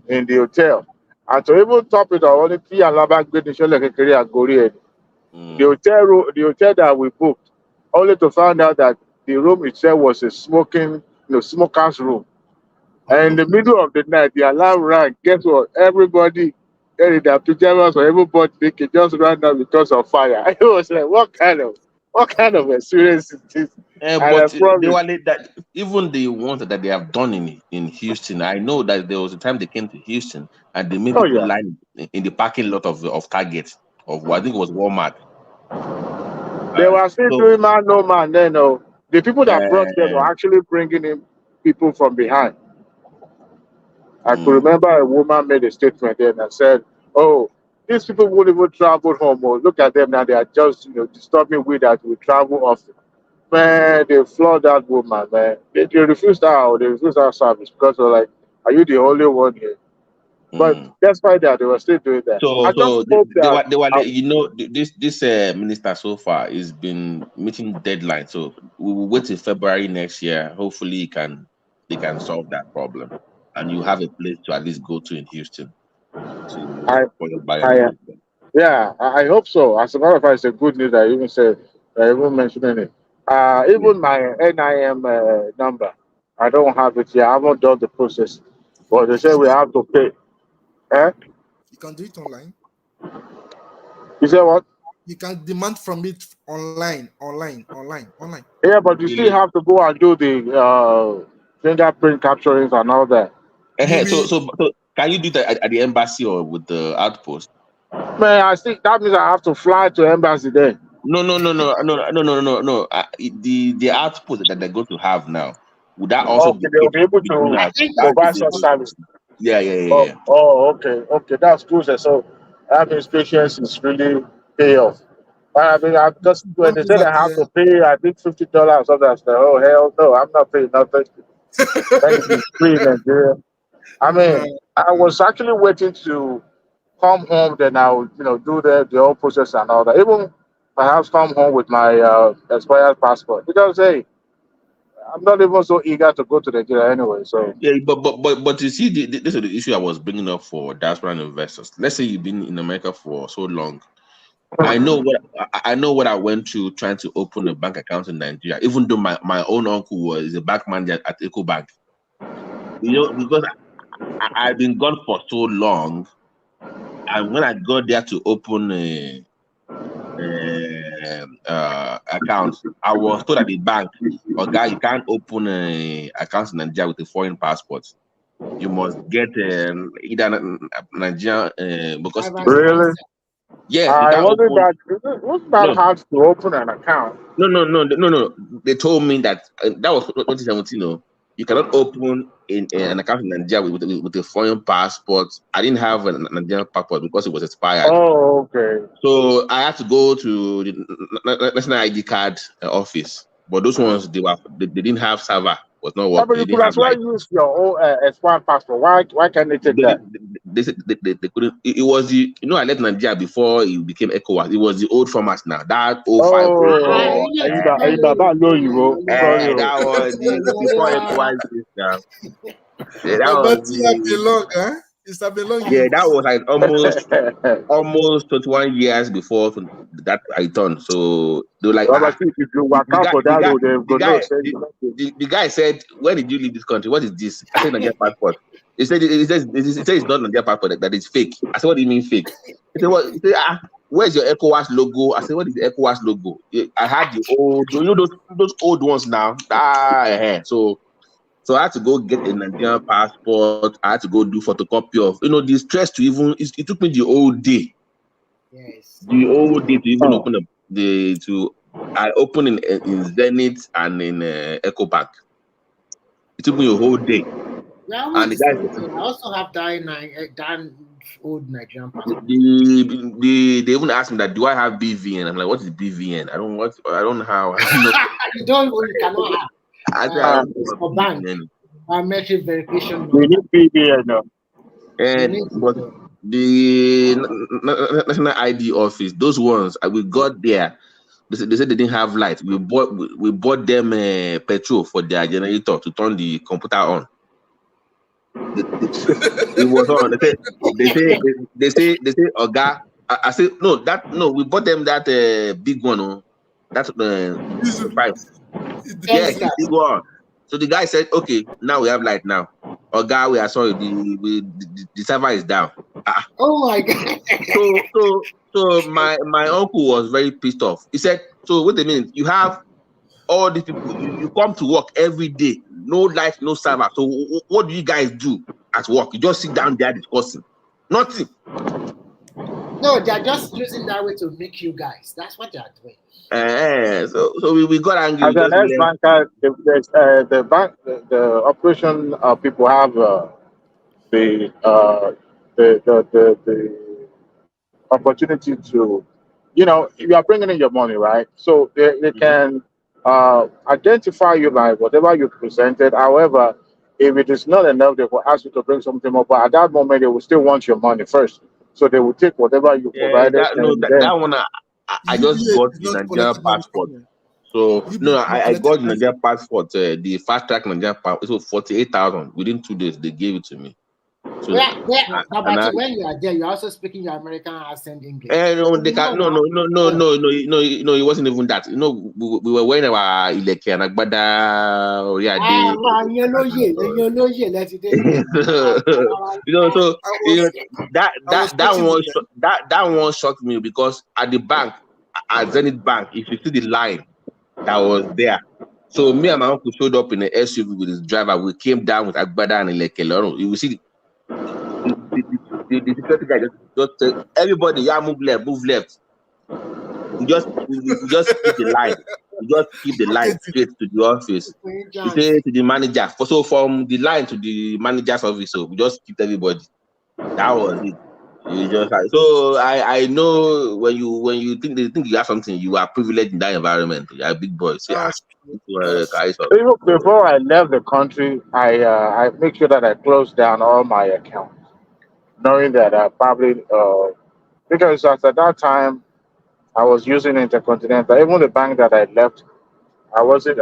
in the hotel. And to even top it off, only three and Labak Great National Career Gori. The hotel that we booked, only to find out that the room itself was a smoker's room. And in the middle of the night, the alarm rang. Guess what? Everybody in their pajamas or everybody they could just ran out because of fire. It was like, what kind of experience is this? And I But they promise. were that even the ones that they have done in Houston. I know that there was a time they came to Houston and they made Oh people yeah. line in the parking lot of Target I think it was Walmart. They were still So doing man no man then. No, the people that brought them were uh, actually bringing in people from behind. I could mm, remember a woman made a statement then and said, "Oh, these people won't even travel home. Oh, look at them now; they are just disturbing we that we travel often." Man, they floored that woman. Man, they refused her. They refused her service because they're like, "Are you the only one here?" But mm. despite that, they were still doing that. I just So hope that. they were this minister so far has been meeting deadline. So we will wait till February next year. Hopefully, they can solve that problem, and you have a place to at least go to in Houston I, for your I, biometric. yeah, I hope so. As a matter of fact, it's a good news that you even said, even mentioning it. Yeah. Even my NIM number, I don't have it yet. I haven't done the process, but they You say can we do it. have to pay. Eh? You can do it online. You say what? You can demand from it online. Yeah, but you still Really? have to go and do the fingerprint capturings and all that. You So, will. so can you do that at the embassy or with the outpost? Man, I think that means I have to fly to embassy then. No. The outpost that they're going to have now, would that also Okay, be they'll be able doing to I that? think That provide is such service. yeah. Okay, that's cool. So that means patience is really pay off. I mean, I just when Don't they move said at I have the to pay, I think $50 or something. I said, oh hell no, I'm not paying nothing. When it is free in Nigeria. I no. mean, I was actually waiting to come home, then I'll do the whole process and all that. Even perhaps come home with my expired passport because hey, I'm not even so eager to go to Nigeria anyway. So Yeah, but you see, this is the issue I was bringing up for diaspora investors. Let's say you've been in America for so long. I know what I went through trying to open a bank account in Nigeria. Even though my own uncle was a bank manager at EcoBank, because I've been gone for so long, and when I got there to open a account, I was told at the bank, "Oh, guy, you can't open a account in Nigeria with a foreign passport. You must get either Nigeria because driver's really, license. yeah, you I can't wasn't open." that it wasn't that No, hard to open an account. no. They told me that that was 2017. No, you cannot open an account in Nigeria with a foreign passport. I didn't have a Nigerian passport because it was expired. Oh, okay. So I had to go to the national ID card office. But those ones they didn't have server, was not Yeah, working. but They you could didn't have as well like use your own expired passport. Why can't they take they, they, that? they said they couldn't. It was the I left Nigeria before it became ECOWAS. It was the old format now. That 050. Oh, Ilé ti pẹ́ Baba know you, oh. Sorry, oh. That was the wọlé before rárá. ECOWAS system. Yeah, that But was you have been the long, huh? It's have been long. that was like almost 21 years before that I turned. So they were like, Baba, see, if you the, work the out guy, for the that guy, road, they the go no guy, say the, you know. the guy said, "When did you leave this country? What is this?" I said, "Nigeria passport." He said it's not Nigeria passport. That it's fake. I said, "What do you mean fake?" He said, "What?" He said, "Where's your ECOWAS logo?" I said, "What is the ECOWAS logo?" I had the old, those old ones now. So I had to go get a Nigerian passport. I had to go do photocopy of, the stress to even, it took me the whole day. Yes. The whole day to even Oh. open up I opened in Zenith and in EcoBank. It took me a whole day. We're almost And the the guys, same thing. I also have that old Nigerian passport. they even asked me that, do I have BVN? I'm like, what is BVN? I don't know how. I don't know. You cannot have. for bank biometric verification We number. need PBN now. And but the national ID office, those ones we got there. They said they didn't have light. We bought them petrol for their generator to turn the computer on. It was on. They say Oga. I said no. We bought them that big one. Oh, that's pipe. Yeah, big one. So the guy said, okay, now we have light now. Oga, we are sorry. The server is down. Oh my God. So my uncle was very pissed off. He said, so what do you mean? You have all these people, you come to work every day, no light, no server. So what do you guys do at work? You just sit down there discussing. Nothing. No, they're just using that way to make you guys. That's what they're doing. So we got angry. As an ex-banker, the bank, the operation people have the opportunity to, you are bringing in your money, right? So they can identify you by whatever you presented. However, if it is not enough, they will ask you to bring something more. But at that moment, they will still want your money first. So they will take whatever you provided. That one I just got the Nigerian passport. So I got the Nigerian passport, the fast track Nigerian passport. So 48,000 within 2 days they gave it to me. So But when you are there, you're also speaking your American accent English. No, it wasn't even that. We were wearing our ileke and agbada. That one shocked me because at the bank, at Zenith Bank, if you see the line that was there. So me and my uncle showed up in an SUV with his driver. We came down with agbada and ileke. You will see the security guy just everybody, move left. We just keep the line. We just keep the line straight to the office. We say to the manager. So from the line to the manager's office, so we just keep everybody. That was it. So I know when you think they think you have something, you are privileged in that environment. You are a big boy. See, even before I left the country, I make sure that I close down all my accounts, knowing that I probably because at that time I was using Intercontinental. Even the bank that I left, I wasn't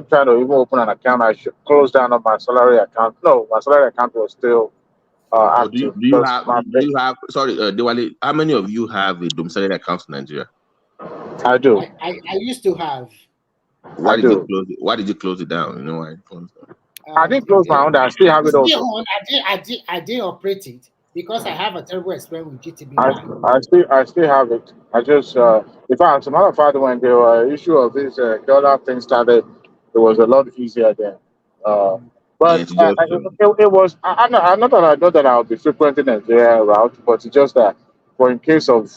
trying to even open an account. I should close down on my salary account. No, my salary account was still active. Do you have sorry, Diwali, how many of you have a domiciliary account in Nigeria? I do. I used to have. Why did you close it down? You know why? I didn't close my own. I still have it also. I didn't operate it because I have a terrible experience with GTB. I still have it. I just in fact, as a matter of fact, when the issue of this dollar thing started, it was a lot easier then. But it was. I not that I'll be frequenting Nigeria route, but it's just that for in case of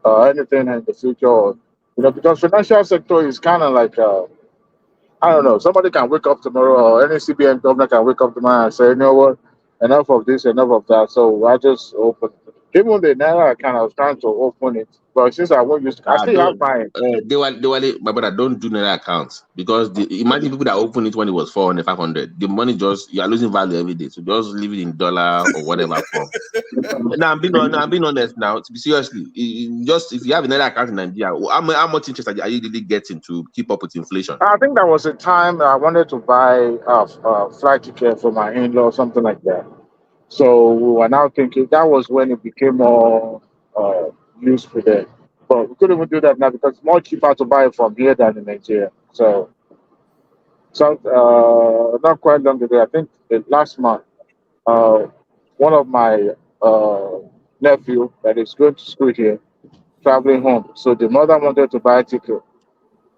anything in the future, or, because financial sector is kind of like I don't know. Somebody can wake up tomorrow, or any CBN governor can wake up tomorrow and say, you know what, enough of this, enough of that. So I just opened. Even the Naira account, I was trying to open it, but since I won't use, I still have mine. My brother, don't do Naira accounts because imagine people that open it when it was 400, 500. The money you are losing value every day. So just leave it in dollar or whatever form. I'm being honest now. Seriously, if you have another account in Nigeria, how much interest are you really getting to keep up with inflation? I think that was a time I wanted to buy a flight ticket for my in-law or something like that. So we were now thinking that was when it became more useful then. But we couldn't even do that now because it's more cheaper to buy it from here than in Nigeria. So not quite long ago, I think last month, one of my nephew that is going to school here, traveling home. So the mother wanted to buy a ticket.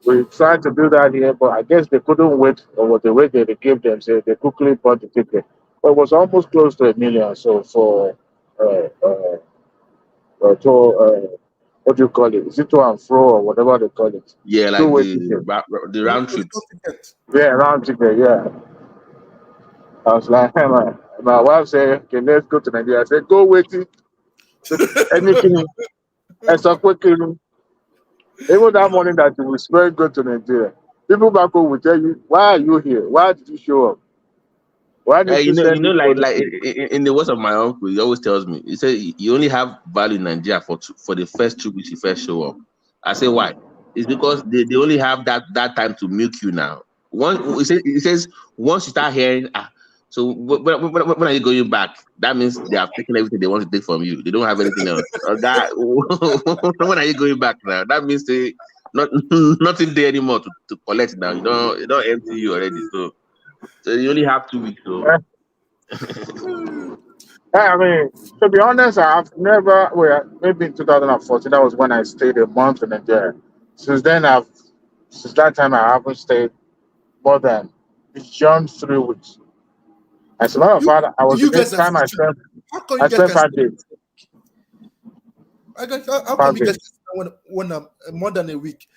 We tried to do that here, but I guess they couldn't wait, or the way they gave them, so they quickly bought the ticket. But it was almost close to $1 million. So for what do you call it? Is it to and fro or whatever they call it? Yeah, like the round trip. Yeah, round ticket. Yeah. I was like, my wife said, "Okay, let's go to Nigeria." I said, "Go waiting. Anything, and so quickly." Even that morning that we spent go to Nigeria. People back home will tell you, why are you here? Why did you show up? Why did you send me for like in the words of my uncle, he always tells me. He said you only have value in Nigeria for the first 2 weeks you first show up. I say why? It's because they only have that time to milk you now. He says once you start hearing so when are you going back? That means they have taken everything they want to take from you. They don't have anything else. When are you going back now? That means they nothing there anymore to collect now. You don't empty you already. So you only have 2 weeks. So I mean, to be honest, I've never, well, maybe in 2014, that was when I stayed a month in Nigeria. Since that time, I haven't stayed more than beyond 3 weeks. As a matter of fact, I was the You next guys are time how come I you guys spent can 5 days. how 5 come you guys days. can one more than a week?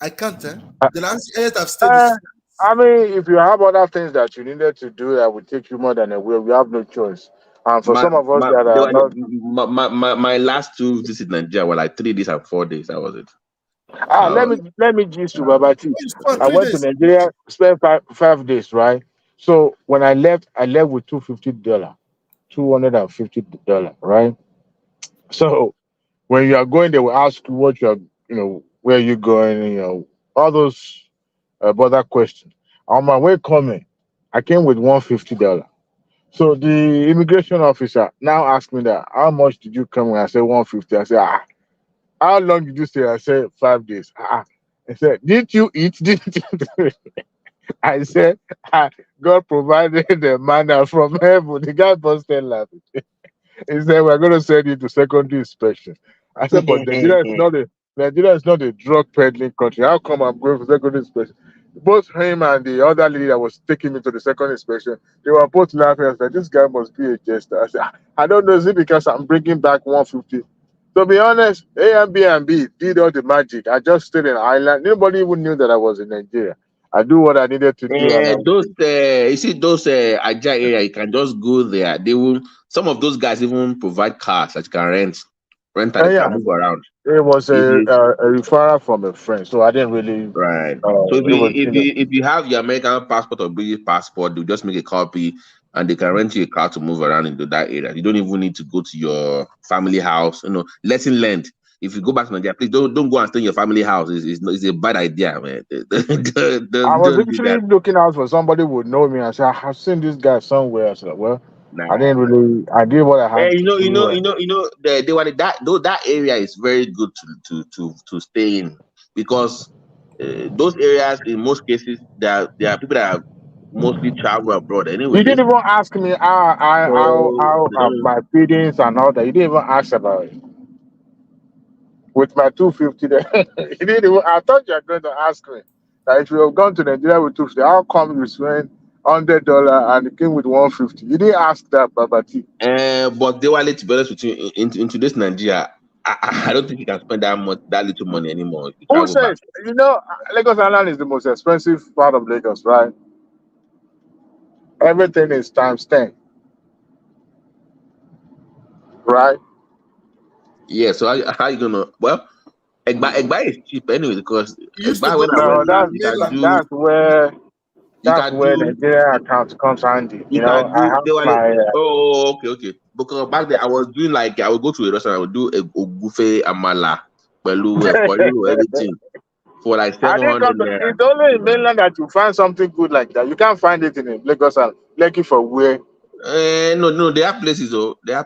I can't. The Uh, last years I've stayed is I mean, if you have other things that you needed to do that would take you more than a week, we have no choice. And for my some of us my that they are were, not, my last 2 visits in Nigeria were like 3 days and 4 days. That was it. let me gist you, Babati. it's for I 3 went to days. Nigeria, spent 5 days, right? So when I left with $250, right? So when you are going, they will ask you what where you going, all those border questions. On my way coming, I came with $150. So the immigration officer now asked me that, how much did you come with? I said 150. I said, how long did you stay? I said 5 days. I said, did you eat? Didn't you? I said, God provided the manna from heaven. The guy busted laughing. He said, we're going to send you to secondary inspection. I said, but Nigeria is not a drug peddling country. How come I'm going for secondary inspection? Both him and the other lady that was taking me to the second inspection, they were both laughing. I said, this guy must be a jester. I said, I don't know, is it because I'm bringing back 150? To be honest, Airbnb did all the magic. I just stayed in Ireland. Nobody even knew that I was in Nigeria. I do what I needed to do, and Those you see those Aja area, you can just go there. They will. Some of those guys even provide cars that you can rent and you yeah, can move around. it was If you a referral from a friend, so I didn't really. right. So It was, if you have your American passport or British passport, they'll just make a copy and they can rent you a car to move around into that area. You don't even need to go to your family house. Lesson learned. If you go back to Nigeria, please don't go and stay in your family house. It's a bad idea, man. I was Don't do actually that. looking out for somebody who would know me. I said, I've seen this guy somewhere. I said, well, I Nah. didn't really. I did what I had to do. They were that area is very good to stay in because those areas in most cases there are people that have mostly travel abroad You anyways. didn't even ask me So how they don't. my feelings and all that. You didn't even ask about it. With my 250 there. You didn't even, I thought you were going to ask me that if you have gone to Nigeria with 250, how come you spent $100 and it came with 150? You didn't ask that, Babati. But they were to be honest with you in today's Nigeria. I don't think you can spend that little money anymore if you Who travel back. says? Lagos Island is the most expensive part of Lagos, right? Everything is times 10, right? Yeah, so how you gonna Egba is cheap anyway because You used to Egba go when I to No, went last mainland. you that's can where do Nigeria account comes handy. You I can do have they were my okay. Because back then I was doing like I would go to a restaurant, I would do a buffet amala, pelu, everything for like I didn't 700 come to. naira. It's only in mainland that you find something good like that. You can't find it in Lagos and Lekki for where. No, they have places though. Yeah,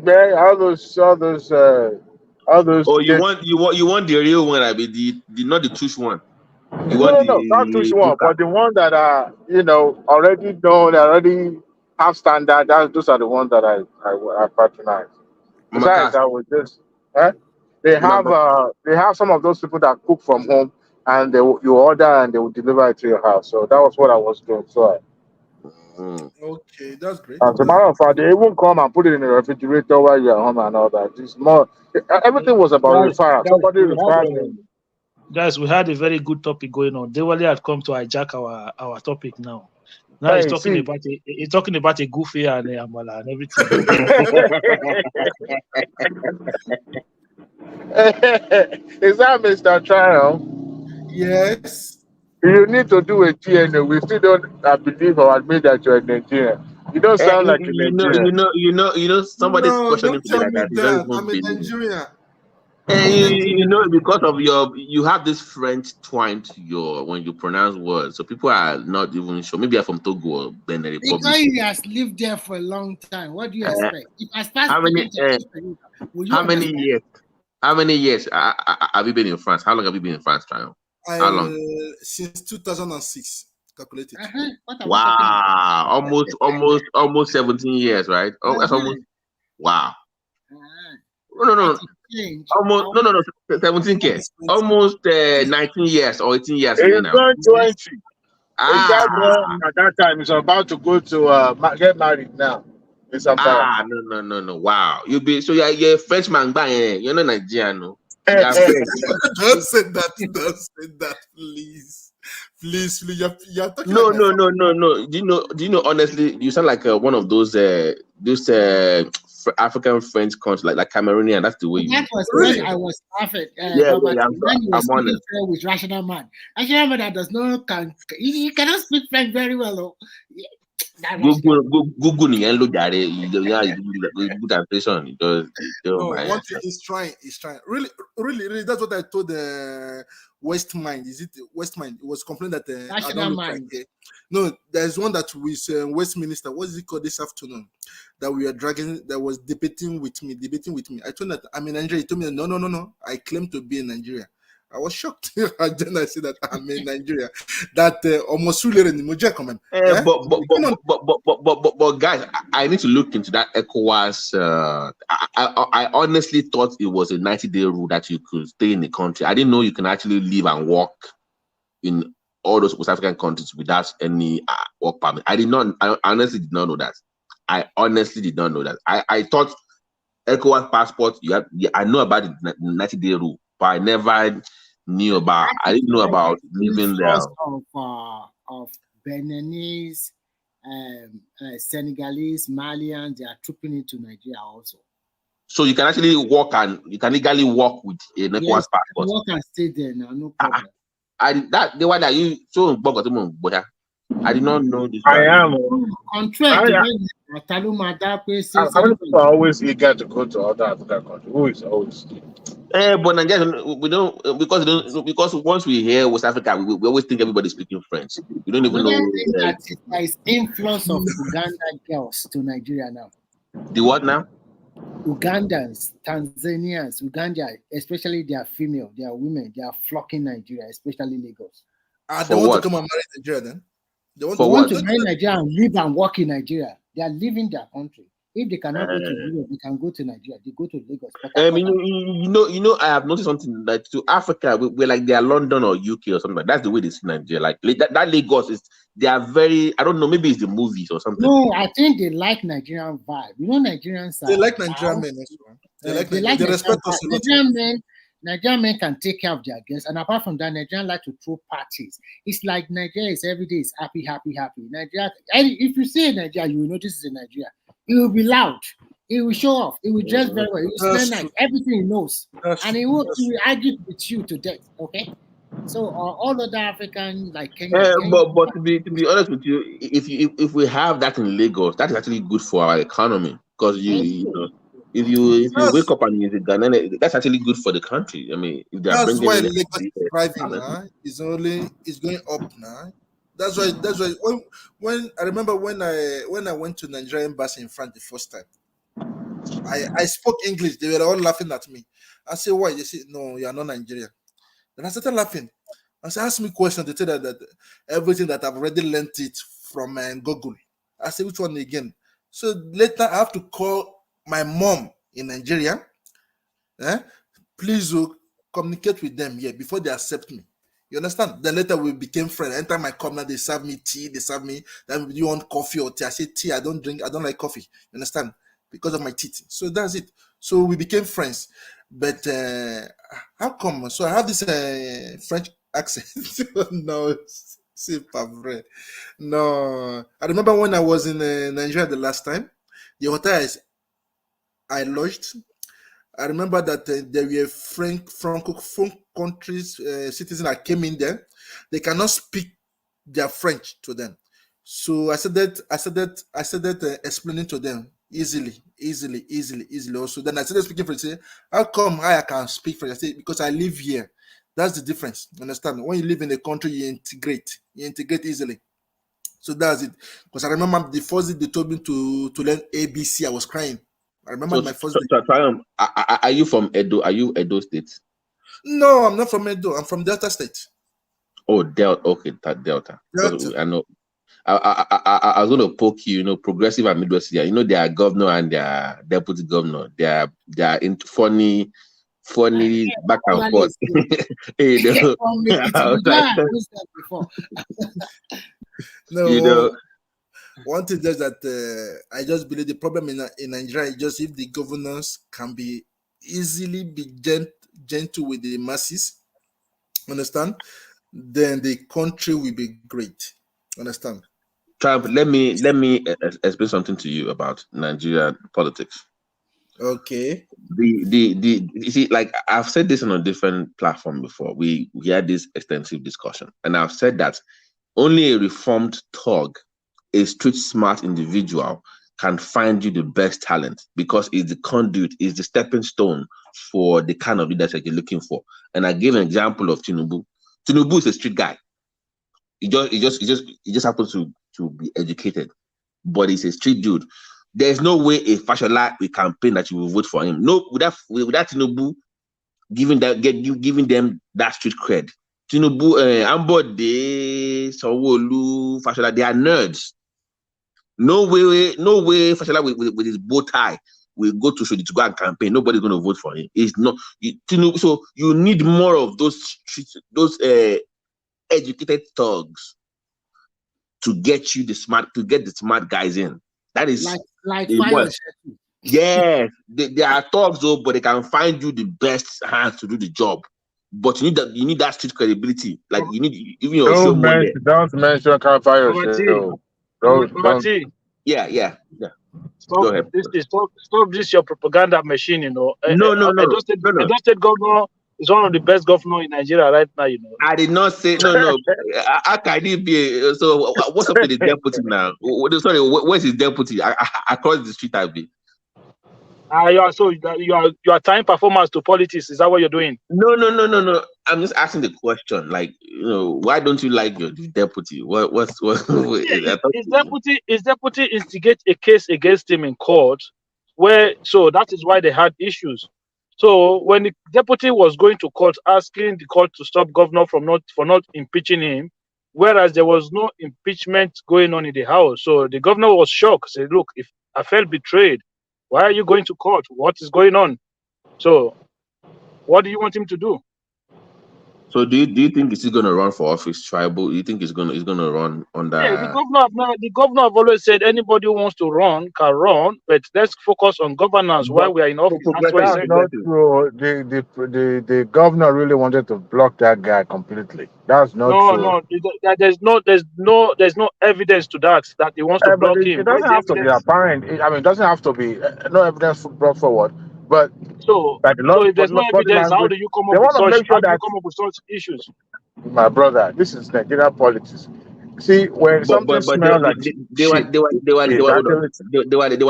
man. All those. Oh, you want the real one, I mean the not the tush one. You want No, not too the one, buka. but the one that are already known, they already have standard. Those are the ones that I patronize. Besides, Makas. I would just. Eh? They have some of those people that cook from home, and you order and they will deliver it to your house. So that was what I was doing. So Okay, that's great. as a matter of fact, they even come and put it in the refrigerator while you're home and all that. It's more. Everything was about referral. Somebody referred me. Guys, we had a very good topic going on. Dewale had come to hijack our topic now. Now Hey, see. he's talking about a goofy and a amala and everything. Is that Mr. Trial? Yes. You need to do a DNA. We still don't believe or admit that you're a Nigerian. You don't sound like a Nigerian. Somebody's No, questioning don't people tell like me that. You don't that. even I'm a believe. Nigerian. And I'm a Nigerian. because of you have this French twine to your when you pronounce words, so people are not even sure. Maybe you're from Togo or Benin Because Republic. he has lived there for a long time. What do you Uh, expect? If I start how many? speaking Chinese to you, will you How many understand? years? How many years have you been in France? How long have you been in France, Triumph? How long? Since 2006, calculated. What are we talking about? Wow, almost 17 years, right? Oh, that's almost wow. No. That is change. Almost no. 17 k. Almost 19 years or 18 years He's in now. going 20. Is Ah, that at that time he's about to go to get married now in Zamfara. no. Wow. You're a Frenchman, you're not Nigerian, no. You are French. Don't say that. Don't say that, please. Please. You're talking No. like my family. Do you know? Honestly, you sound like one of those African French countries, like Cameroonian. That's the way you. That was when Really? I was perfect, Yeah. when you were I'm speaking honest. French with Rational Man. Rational Man that does not he cannot speak French very well. Oh. Yeah, that Rational Man. Google nìyẹn ló jàre. Good translation. It does. No, My. one thing he's trying. Really. That's what I told Westmind. Is it Westmind? It was complaining that I Rational don't look like. Man. No, there's one that with Westminster. What is it called this afternoon? That we are dragging. That was debating with me. I told that I'm in Nigeria. He told me no. I claim to be in Nigeria. I was shocked. And then I said that I'm in Nigeria. That almost in Moja comment. But guys, I need to look into that ECOWAS. I honestly thought it was a 90-day rule that you could stay in the country. I didn't know you can actually live and work in all those West African countries without any work permit. I honestly did not know that. I thought ECOWAS passport. I know about the 90-day rule, but I never knew about. I didn't know about living there. Of Beninese, Senegalese, Malians, they are trooping into Nigeria also. So you can actually walk and you can legally walk with a ECOWAS passport. Walk and stay there now, no problem. I did not know this. I am. Oh. How many people are always eager to go to other African countries? Who is always? But Nigeria, we don't because once we hear West Africa, we always think everybody's speaking French. We don't even know. That there is influence of Uganda girls to Nigeria now. The what now? Ugandans, Tanzanians, Uganda, especially they are female, they are women, they are flocking Nigeria, especially Lagos. They want to come and marry Nigeria then? They want to marry Nigeria and live and work in Nigeria. They are leaving their country. If they cannot go to Europe, they can go to Nigeria. They go to Lagos. I have noticed something that to Africa, we're like they are London or UK or something. That's the way they see Nigeria. Like that Lagos is. They are very. I don't know. Maybe it's the movies or something. No, I think they like Nigerian vibe. You know, Nigerians. They like Nigerian men. They like. They respect us a lot. Nigerian men can take care of their guests, and apart from that, Nigerian like to throw parties. It's like Nigeria is every day is happy. Nigeria, if you see Nigeria, you will notice it's in Nigeria. It will be loud. It will show off. It will dress very well. It will smell nice. Everything he knows, and he will argue with you to death. Okay. So all other African like Kenya. But to be honest with you, if we have that in Lagos, that is actually good for our economy because you know. If you wake up and you're a Ghanaian, that's actually good for the country. I mean, if they're that's why Lagos is thriving now. It's going up now. That's why when I remember when I went to Nigerian embassy in France the first time, I spoke English. They were all laughing at me. I said, why? They said, no, you are not Nigerian. Then I started laughing. I said, ask me questions. They said that everything that I've already learned it from Google. I said, which one again? So later I have to call my mom in Nigeria, please communicate with them here before they accept me. You understand? Then later we became friends. Enter my corner, they serve me tea, they serve me. Then you want coffee or tea? I say tea. I don't drink. I don't like coffee. You understand? Because of my teeth. So that's it. So we became friends. But how come? So I have this French accent. No, c'est pas vrai. No, I remember when I was in Nigeria the last time. The hotel I lodged, I remember that there were Francophone countries citizens that came in there. They cannot speak their French to them. So I said that explaining to them easily. Also, then I started speaking French. Say, how come I can speak French? I say, because I live here. That's the difference. Understand? When you live in a country, you integrate easily. So that's it. Because I remember the first day they told me to learn ABC, I was crying. I remember my first day. Are you from Edo? Are you Edo State? No, I'm not from Edo. I'm from Delta State. Oh, Delta. Okay, Delta. Because I know. I was going to poke you. Progressive and Midwest. Yeah, their governor and their deputy governor. They are into funny back and forth. No. One thing is that I just believe the problem in Nigeria is just if the governors can be easily gentle with the masses, understand, then the country will be great. Understand? Trump, let me explain something to you about Nigerian politics. Okay. You see, like I've said this on a different platform before. We had this extensive discussion, and I've said that only a reformed thug, a street smart individual, can find you the best talent because it's the conduit, is the stepping stone for the kind of leadership you're looking for. And I gave an example of Tinubu. Tinubu is a street guy. He just happens to be educated, but he's a street dude. There's no way a Fashola will campaign that you will vote for him. No, without Tinubu giving them that street cred. Tinubu, Ambode, Sanwo-Olu, Fashola, they are nerds. No way, Fashola with his bow tie will go to Shodi to go and campaign. Nobody's going to vote for him. It's not Tinubu. So you need more of those educated thugs to get the smart guys in. That is like fire. Yes, they are thugs though, but they can find you the best hands to do the job. But you need that street credibility. Like you need even your show Monday. Don't mention fire. Yeah. Stop, Go ahead. Stop this your propaganda machine, No. Edo State governor is one of the best governors in Nigeria right now, I did not say no. How can it be? So what's up with the deputy now? Sorry, where's his deputy? Across the street, I'll be. You are tying performance to politics. Is that what you're doing? No. I'm just asking the question. Like, why don't you like your deputy? His deputy instigate a case against him in court, so that is why they had issues. So when the deputy was going to court asking the court to stop governor for not impeaching him, whereas there was no impeachment going on in the house, so the governor was shocked. Said, "Look, if I felt betrayed, why are you going to court? What is going on?" So, what do you want him to do? So, do you think he's going to run for office, tribal? Do you think he's going to run under? Yeah, the governor have always said anybody who wants to run can run, but let's focus on governance while we are in office. That's what he said. Not true. The governor really wanted to block that guy completely. That's not true. No, there's no evidence to that he wants to block him. It doesn't have to be apparent. It doesn't have to be no evidence brought forward. But so if there's no evidence, how do you come up with such issues? My brother, this is Nigerian politics. See, when something smells like they were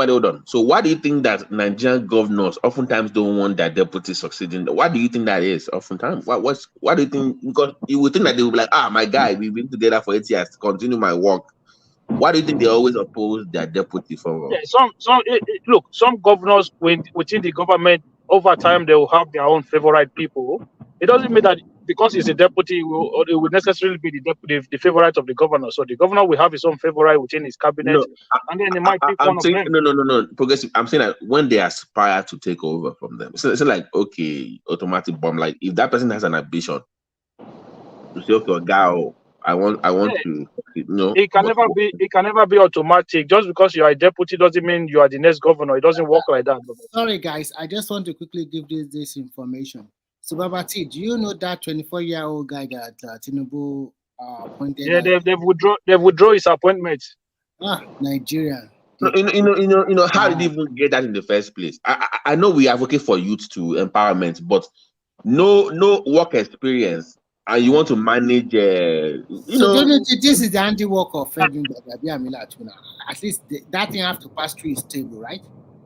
hold on. So why do you think that Nigerian governors oftentimes don't want their deputy succeeding? Why do you think that is? Oftentimes, why do you think? Because you would think that they would be like, my guy, we've been together for 8 years to continue my work. Why do you think they always oppose their deputy for? Yeah, some governors within the government over time they will have their own favorite people. It doesn't mean that because he's a deputy, it will necessarily be the favorite of the governor. So the governor will have his own favorite within his cabinet, and then he might pick one of them. No. Progressive. I'm saying that when they aspire to take over from them, it's like okay, automatic bomb. Like if that person has an ambition to say, okay, guy, I want to. It can never be automatic. Just because you are a deputy doesn't mean you are the next governor. It doesn't work like that. Sorry, guys. I just want to quickly give this information. So, Babati, do you know that 24-year-old guy that Tinubu appointed? Yeah, they've withdrawn his appointment. Nigerian. How did you even get that in the first place? I know we advocate for youth to empowerment, but no work experience, and you want to manage. This is the handiwork of Frederick Amila too now. At least that thing have to pass through his table, right?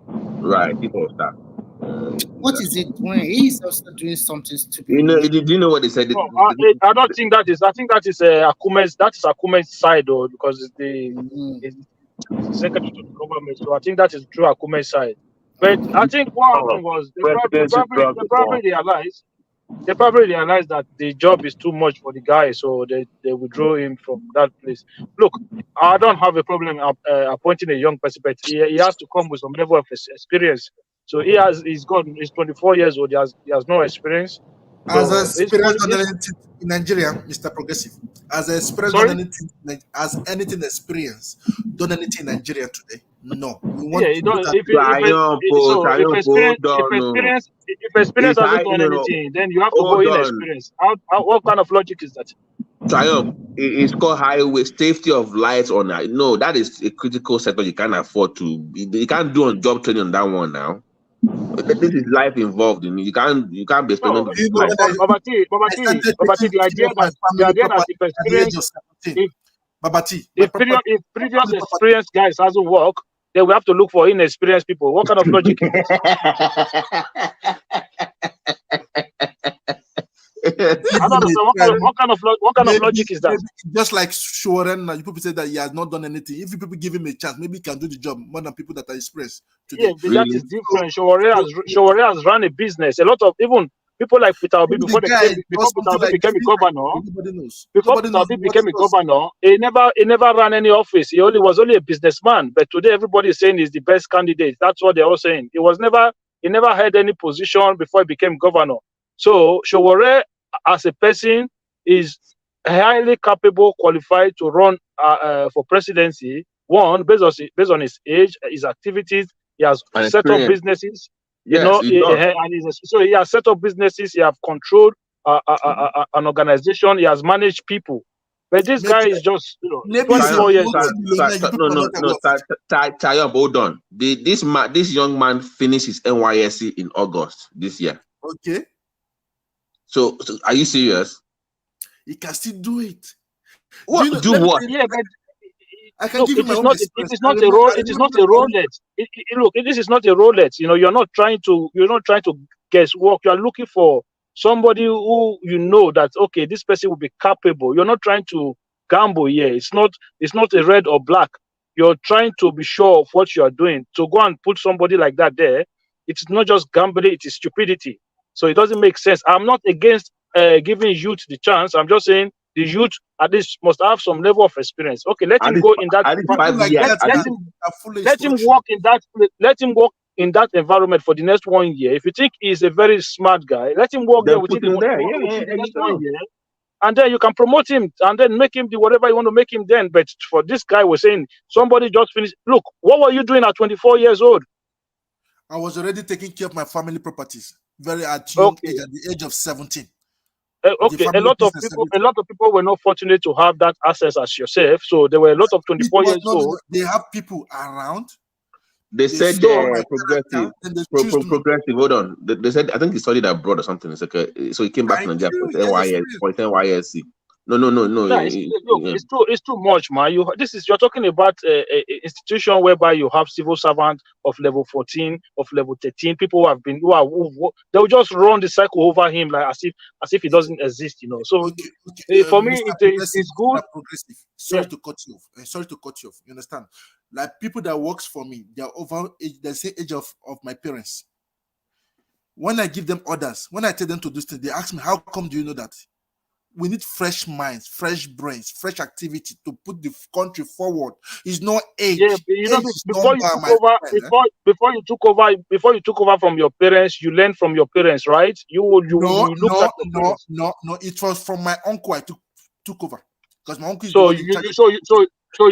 Right, people start. What is it when he's also doing something stupid? Did you know what they said? No, I don't think that is. I think that is Akume's. That is Akume's side, though, because it's the secretary to the government. So I think that is true Akume's side. But I think what happened was they probably realized that the job is too much for the guy, so they withdrew him from that place. Look, I don't have a problem appointing a young person, but he has to come with some level of experience. So he's 24 years old. He has no experience. As a experience done anything in Nigeria, Mr. Progressive. As a experience done anything, experience done anything in Nigeria today? No. If experience hasn't done anything, then you have to go in experience. What kind of logic is that? Triumph, it's called highway safety of lights on that. No, that is a critical sector you can't afford to. You can't do on job training on that one now. This is life involved in. You can't be spending. Babati, the idea that if previous experienced guys hasn't worked, then we have to look for inexperienced people. What kind of logic is this? I don't understand what kind of logic is that? Just like Shoren, people say that he has not done anything. If people give him a chance, maybe he can do the job more than people that are experienced today. Yeah, but that is different. Showore has run a business. A lot of even people like Peter Obi before Peter Obi became a governor. Before Peter Obi became a governor, he never ran any office. He was only a businessman. But today everybody is saying he's the best candidate. That's what they're all saying. He never had any position before he became governor. So Showore as a person is highly capable, qualified to run for presidency. One, based on his age, his activities, he has set up businesses. So he has set up businesses. He has controlled an organization. He has managed people. But this guy is just 24 years old. No, hold on. This young man finished his NYSC in August this year. Okay. So are you serious? He can still do it. What? Do what? Yeah, but I can give him my own experience. It is not a Rolex. Look, this is not a Rolex. You're not trying to guess work. You are looking for somebody who that okay, this person will be capable. You're not trying to gamble here. It's not a red or black. You're trying to be sure of what you are doing. To go and put somebody like that there, it's not just gambling, it is stupidity. So it doesn't make sense. I'm not against giving youth the chance. I'm just saying the youth at least must have some level of experience. Okay, let him go in that. Let him walk in that. Let him walk in that environment for the next 1 year. If you think he's a very smart guy, let him walk there within the next 1 year, and then you can promote him and then make him do whatever you want to make him. Then, but for this guy, we're saying somebody just finished. Look, what were you doing at 24 years old? I was already taking care of my family properties. Very at young age, at the age of 17. Okay, a lot of people were not fortunate to have that access as yourself. So there were a lot of 24 years old. They have people around. They said progressive. Hold on. They said I think he studied abroad or something. It's okay. So he came back to Nigeria for NYSC. No. It's too much, man. You're talking about an institution whereby you have civil servants of level 14, of level 13, people they'll just run the cycle over him like as if he doesn't exist, So for me, it's good. Progressive. Sorry to cut you off. You understand? Like people that works for me, they're over age, the same age of my parents. When I give them orders, when I tell them to do things, they ask me, how come do you know that? We need fresh minds, fresh brains, fresh activity to put the country forward. It's not age. Yeah, before you took over from your parents, you learned from your parents, right? No. It was from my uncle I took over because my uncle. So you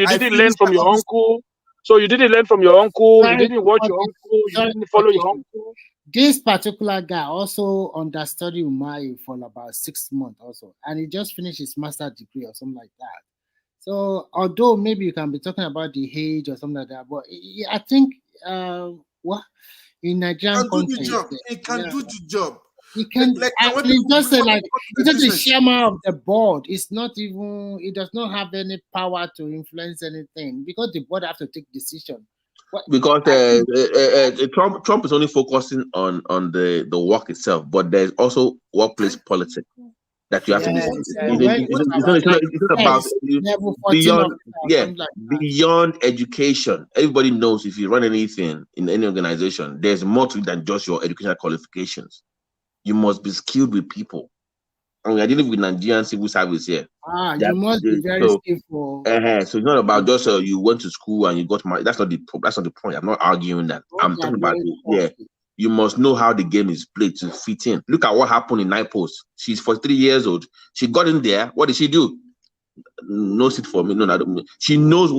didn't learn from your uncle. So you didn't learn from your uncle. You didn't watch your uncle. You didn't follow your uncle. This particular guy also understudied Umahi for about 6 months also, and he just finished his master's degree or something like that. So although maybe you can be talking about the age or something like that, but I think what in Nigerian Can do the context, job. It can do the job. you can Like at when least people just say when like they go to it's the just the business. chairman of the board. It's not even, it does not have any power to influence anything because the board have to take decision. Because Trump is only focusing on the work itself, but there's also workplace politics that you have to listen. It's not about beyond, beyond education. Everybody knows if you run anything in any organization, there's more to it than just your educational qualifications. You must be skilled with people. And we are dealing with Nigerian civil service here. You must be very skillful. So it's not about just you went to school and you got married. That's not the point. I'm not arguing that. I'm talking about you must know how the game is played to fit in. Look at what happened in NIPOS. She's 43 years old. She got in there. What did she do? No seat for me. No. She knows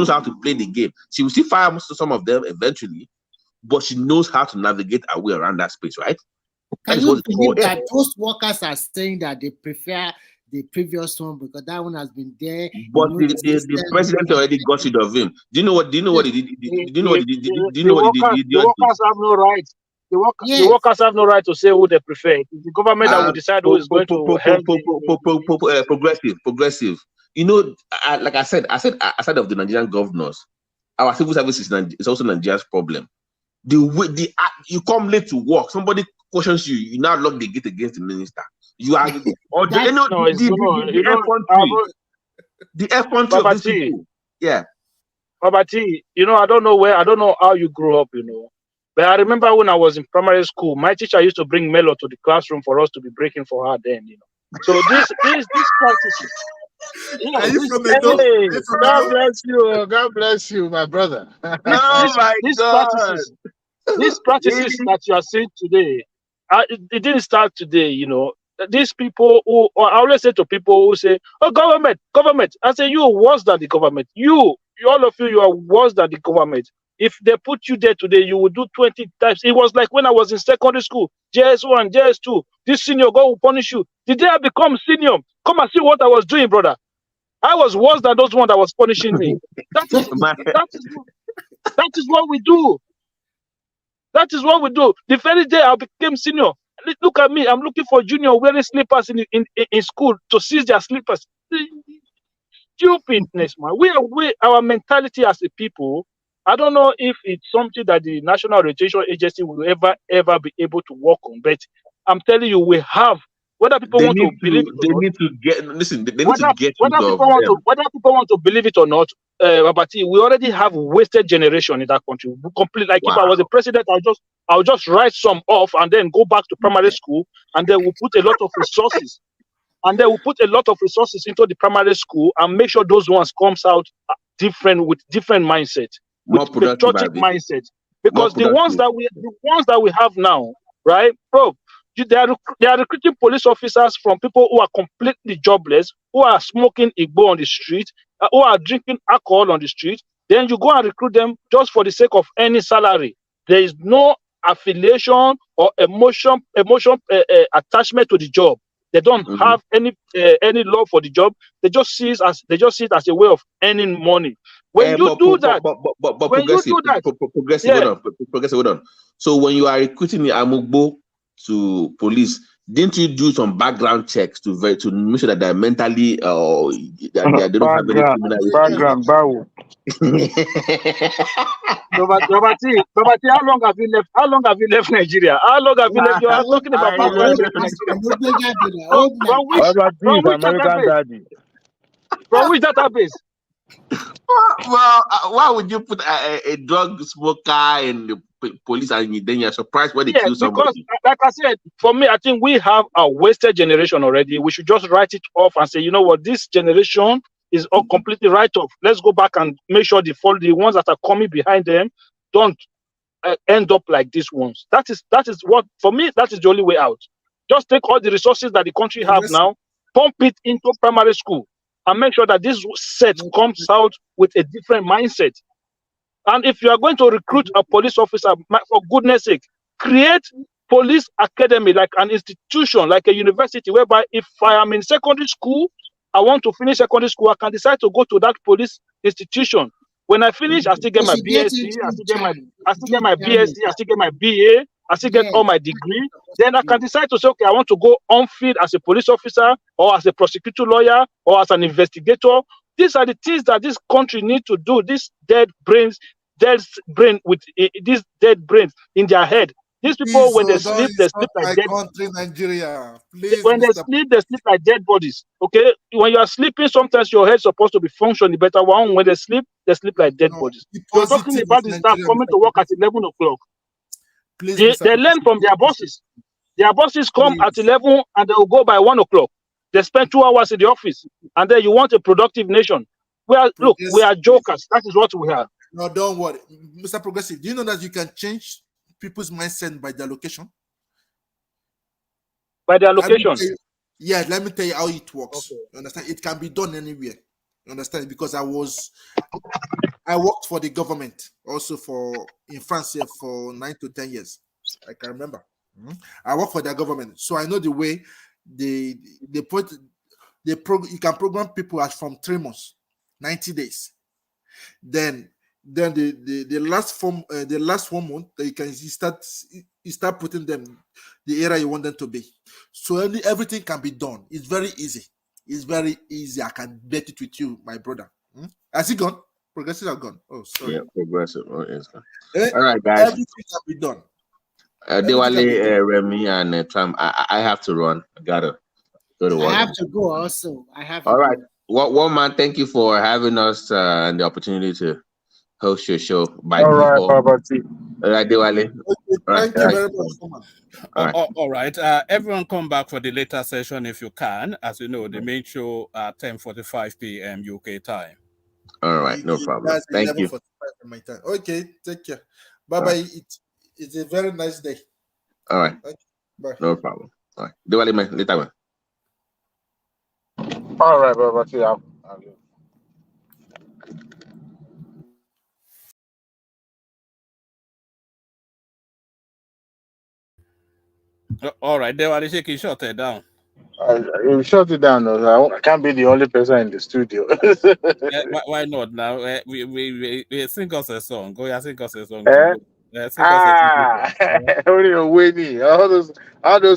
how to play the game. She will still fire some of them eventually, but she knows how to navigate her way around that space, right? Can you believe that those workers are saying that they prefer the previous one because that one has been there? But the president already got rid of him. Do you know what he did? The workers have no right. The workers have no right to say who they prefer. It's the government that will decide who is going to help. Progressive. You know, like I said, aside of the Nigerian governors, our civil service is also Nigeria's problem. You come late to work, somebody questions you, you now lock the gate against the minister. You are the F-1 of these people. Yeah. Babati, I don't know how you grew up, But I remember when I was in primary school, my teacher used to bring Melo to the classroom for us to be breaking for her then, So this practices. Are you from Edo? God bless you, my brother. These practices that you are seeing today, it didn't start today, These people I always say to people who say, "Oh, government." I say, you are worse than the government. All of you are worse than the government. If they put you there today, you will do 20 times. It was like when I was in secondary school, JS1, JS2. This senior God will punish you. The day I become senior, come and see what I was doing, brother. I was worse than those ones that was punishing me. That is what we do. That is what we do. The very day I became senior, look at me. I'm looking for junior wearing slippers in school to seize their slippers. Stupidness, man. Our mentality as a people, I don't know if it's something that the National Orientation Agency will ever be able to work on. But I'm telling you, we have. Whether people want to believe it or not, whether people want to believe it or not, Babati, we already have wasted generation in that country. Like if I was the president, I'll just write some off and then go back to primary school, and then we'll put a lot of resources. And then we'll put a lot of resources into the primary school and make sure those ones comes out with different mindset, with patriotic mindset. Because the ones that we have now, right, bro, they are recruiting police officers from people who are completely jobless, who are smoking igbo on the street, who are drinking alcohol on the street. Then you go and recruit them just for the sake of any salary. There is no affiliation or emotion attachment to the job. They don't have any love for the job. They just see it as a way of earning money. When you do that, progressive, hold on. So when you are recruiting the Amugbo to police, didn't you do some background checks to make sure that they're mentally they don't have any criminal background? Babati, how long have you left? How long have you left Nigeria? How long have you left? You are talking about background check in Nigeria. From which database? Well, why would you put a drug smoker in the police and then you're surprised when they kill somebody? Because, like I said, for me, I think we have a wasted generation already. We should just write it off and say, you know what, this generation is all completely write off. Let's go back and make sure the ones that are coming behind them don't end up like these ones. That is what, for me, that is the only way out. Just take all the resources that the country have now, pump it into primary school, and make sure that this set comes out with a different mindset. And if you are going to recruit a police officer, for goodness sake, create police academy, like an institution, like a university, whereby if I am in secondary school I want to finish secondary school, I can decide to go to that police institution. When I finish, I still get my BSc, I still get my BSc, I still get my BA, I still get all my degree. Then I can decide to say, okay, I want to go on field as a police officer or as a prosecutor lawyer or as an investigator. These are the things that this country needs to do. These dead brains with these dead brains in their head. These people, Please, when they don't sleep insult like my dead. country, Nigeria. Please, When Mr. they sleep like dead bodies. Okay, when you are sleeping, sometimes your head's supposed to be functioning better. One, when they sleep like dead bodies. Be You're talking positive about with the staff Nigeria, coming Mr. to work at Progressive. 11 o'clock. Please, They Mr. learn from their bosses. Their bosses come Please. at 11 and they will go by 1 o'clock. They spend 2 hours in the office, and then you want a productive nation. We are jokers. That is what we are. No, don't worry, Mr. Progressive. Do you know that you can change people's mindset by their location? By their location. Yeah, let me tell you how it works. Okay. You understand? It can be done anywhere. You understand? Because I worked for the government also in France here for 9 to 10 years. I can remember. I work for the government, so I know the way you can program people as from 3 months, 90 days. Then the last 1 month that you start putting them the area you want them to be. So everything can be done. It's very easy. It's very easy. I can bet it with you, my brother. Has he gone? Progressive are gone. Oh, sorry. Yeah, Progressive. Oh, yes. All right, guys. Everything can be done. Diwali, Remy, and Trump. I have to run. I gotta go to work. I have to go also. All right. One man, thank you for having us and the opportunity to host your show by All right, default. Baba T. All right, Diwali. Thank you very much. All right. Everyone come back for the later session if you can. As you know, the main show at 10:45 p.m. UK time. All right, no problem. That's Thank you. 11:45 my time. Okay, take care. Bye-bye. It's a very nice day. All right. Bye. No problem. All right. Diwali, man. Later, man. All right, Baba T. All right, Diwali, shake it, shut it down. You shut it down. Though. I can't be the only person in the studio. Why not now? We sing us a song. Go ahead, sing us a song. Eh? Sing us a song. Only on Winnie. All those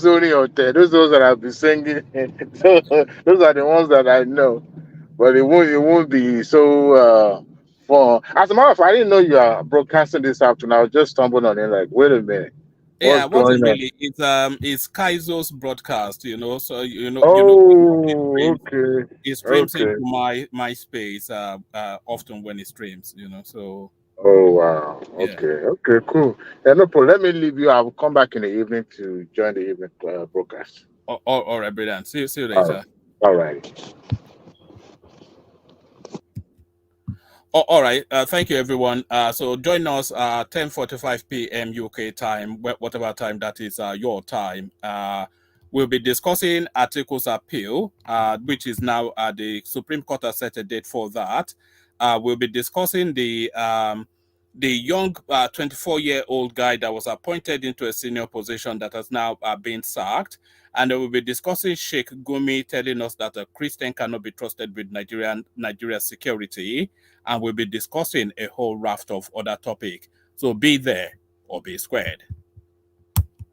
only on there. Those that I've been singing. Those are the ones that I know. But it won't be so fun. As a matter of fact, I didn't know you are broadcasting this afternoon. I was just stumbling on it like, wait a minute. Yeah, What's going on? It's Kaizo's broadcast, so okay. It streams into my space often when it streams, so. Oh wow. Yeah. Okay, cool. Yeah, no problem. Let me leave you. I will come back in the evening to join the evening broadcast. All right, brilliant. See you later. All right. All right. Thank you, everyone. So join us 10:45 p.m. UK time, whatever time that is your time. We'll be discussing articles appeal, which is now the Supreme Court has set a date for that. We'll be discussing the young 24-year-old guy that was appointed into a senior position that has now been sacked. And we'll be discussing Sheikh Gumi telling us that a Christian cannot be trusted with Nigeria's security. And we'll be discussing a whole raft of other topics. So be there or be squared.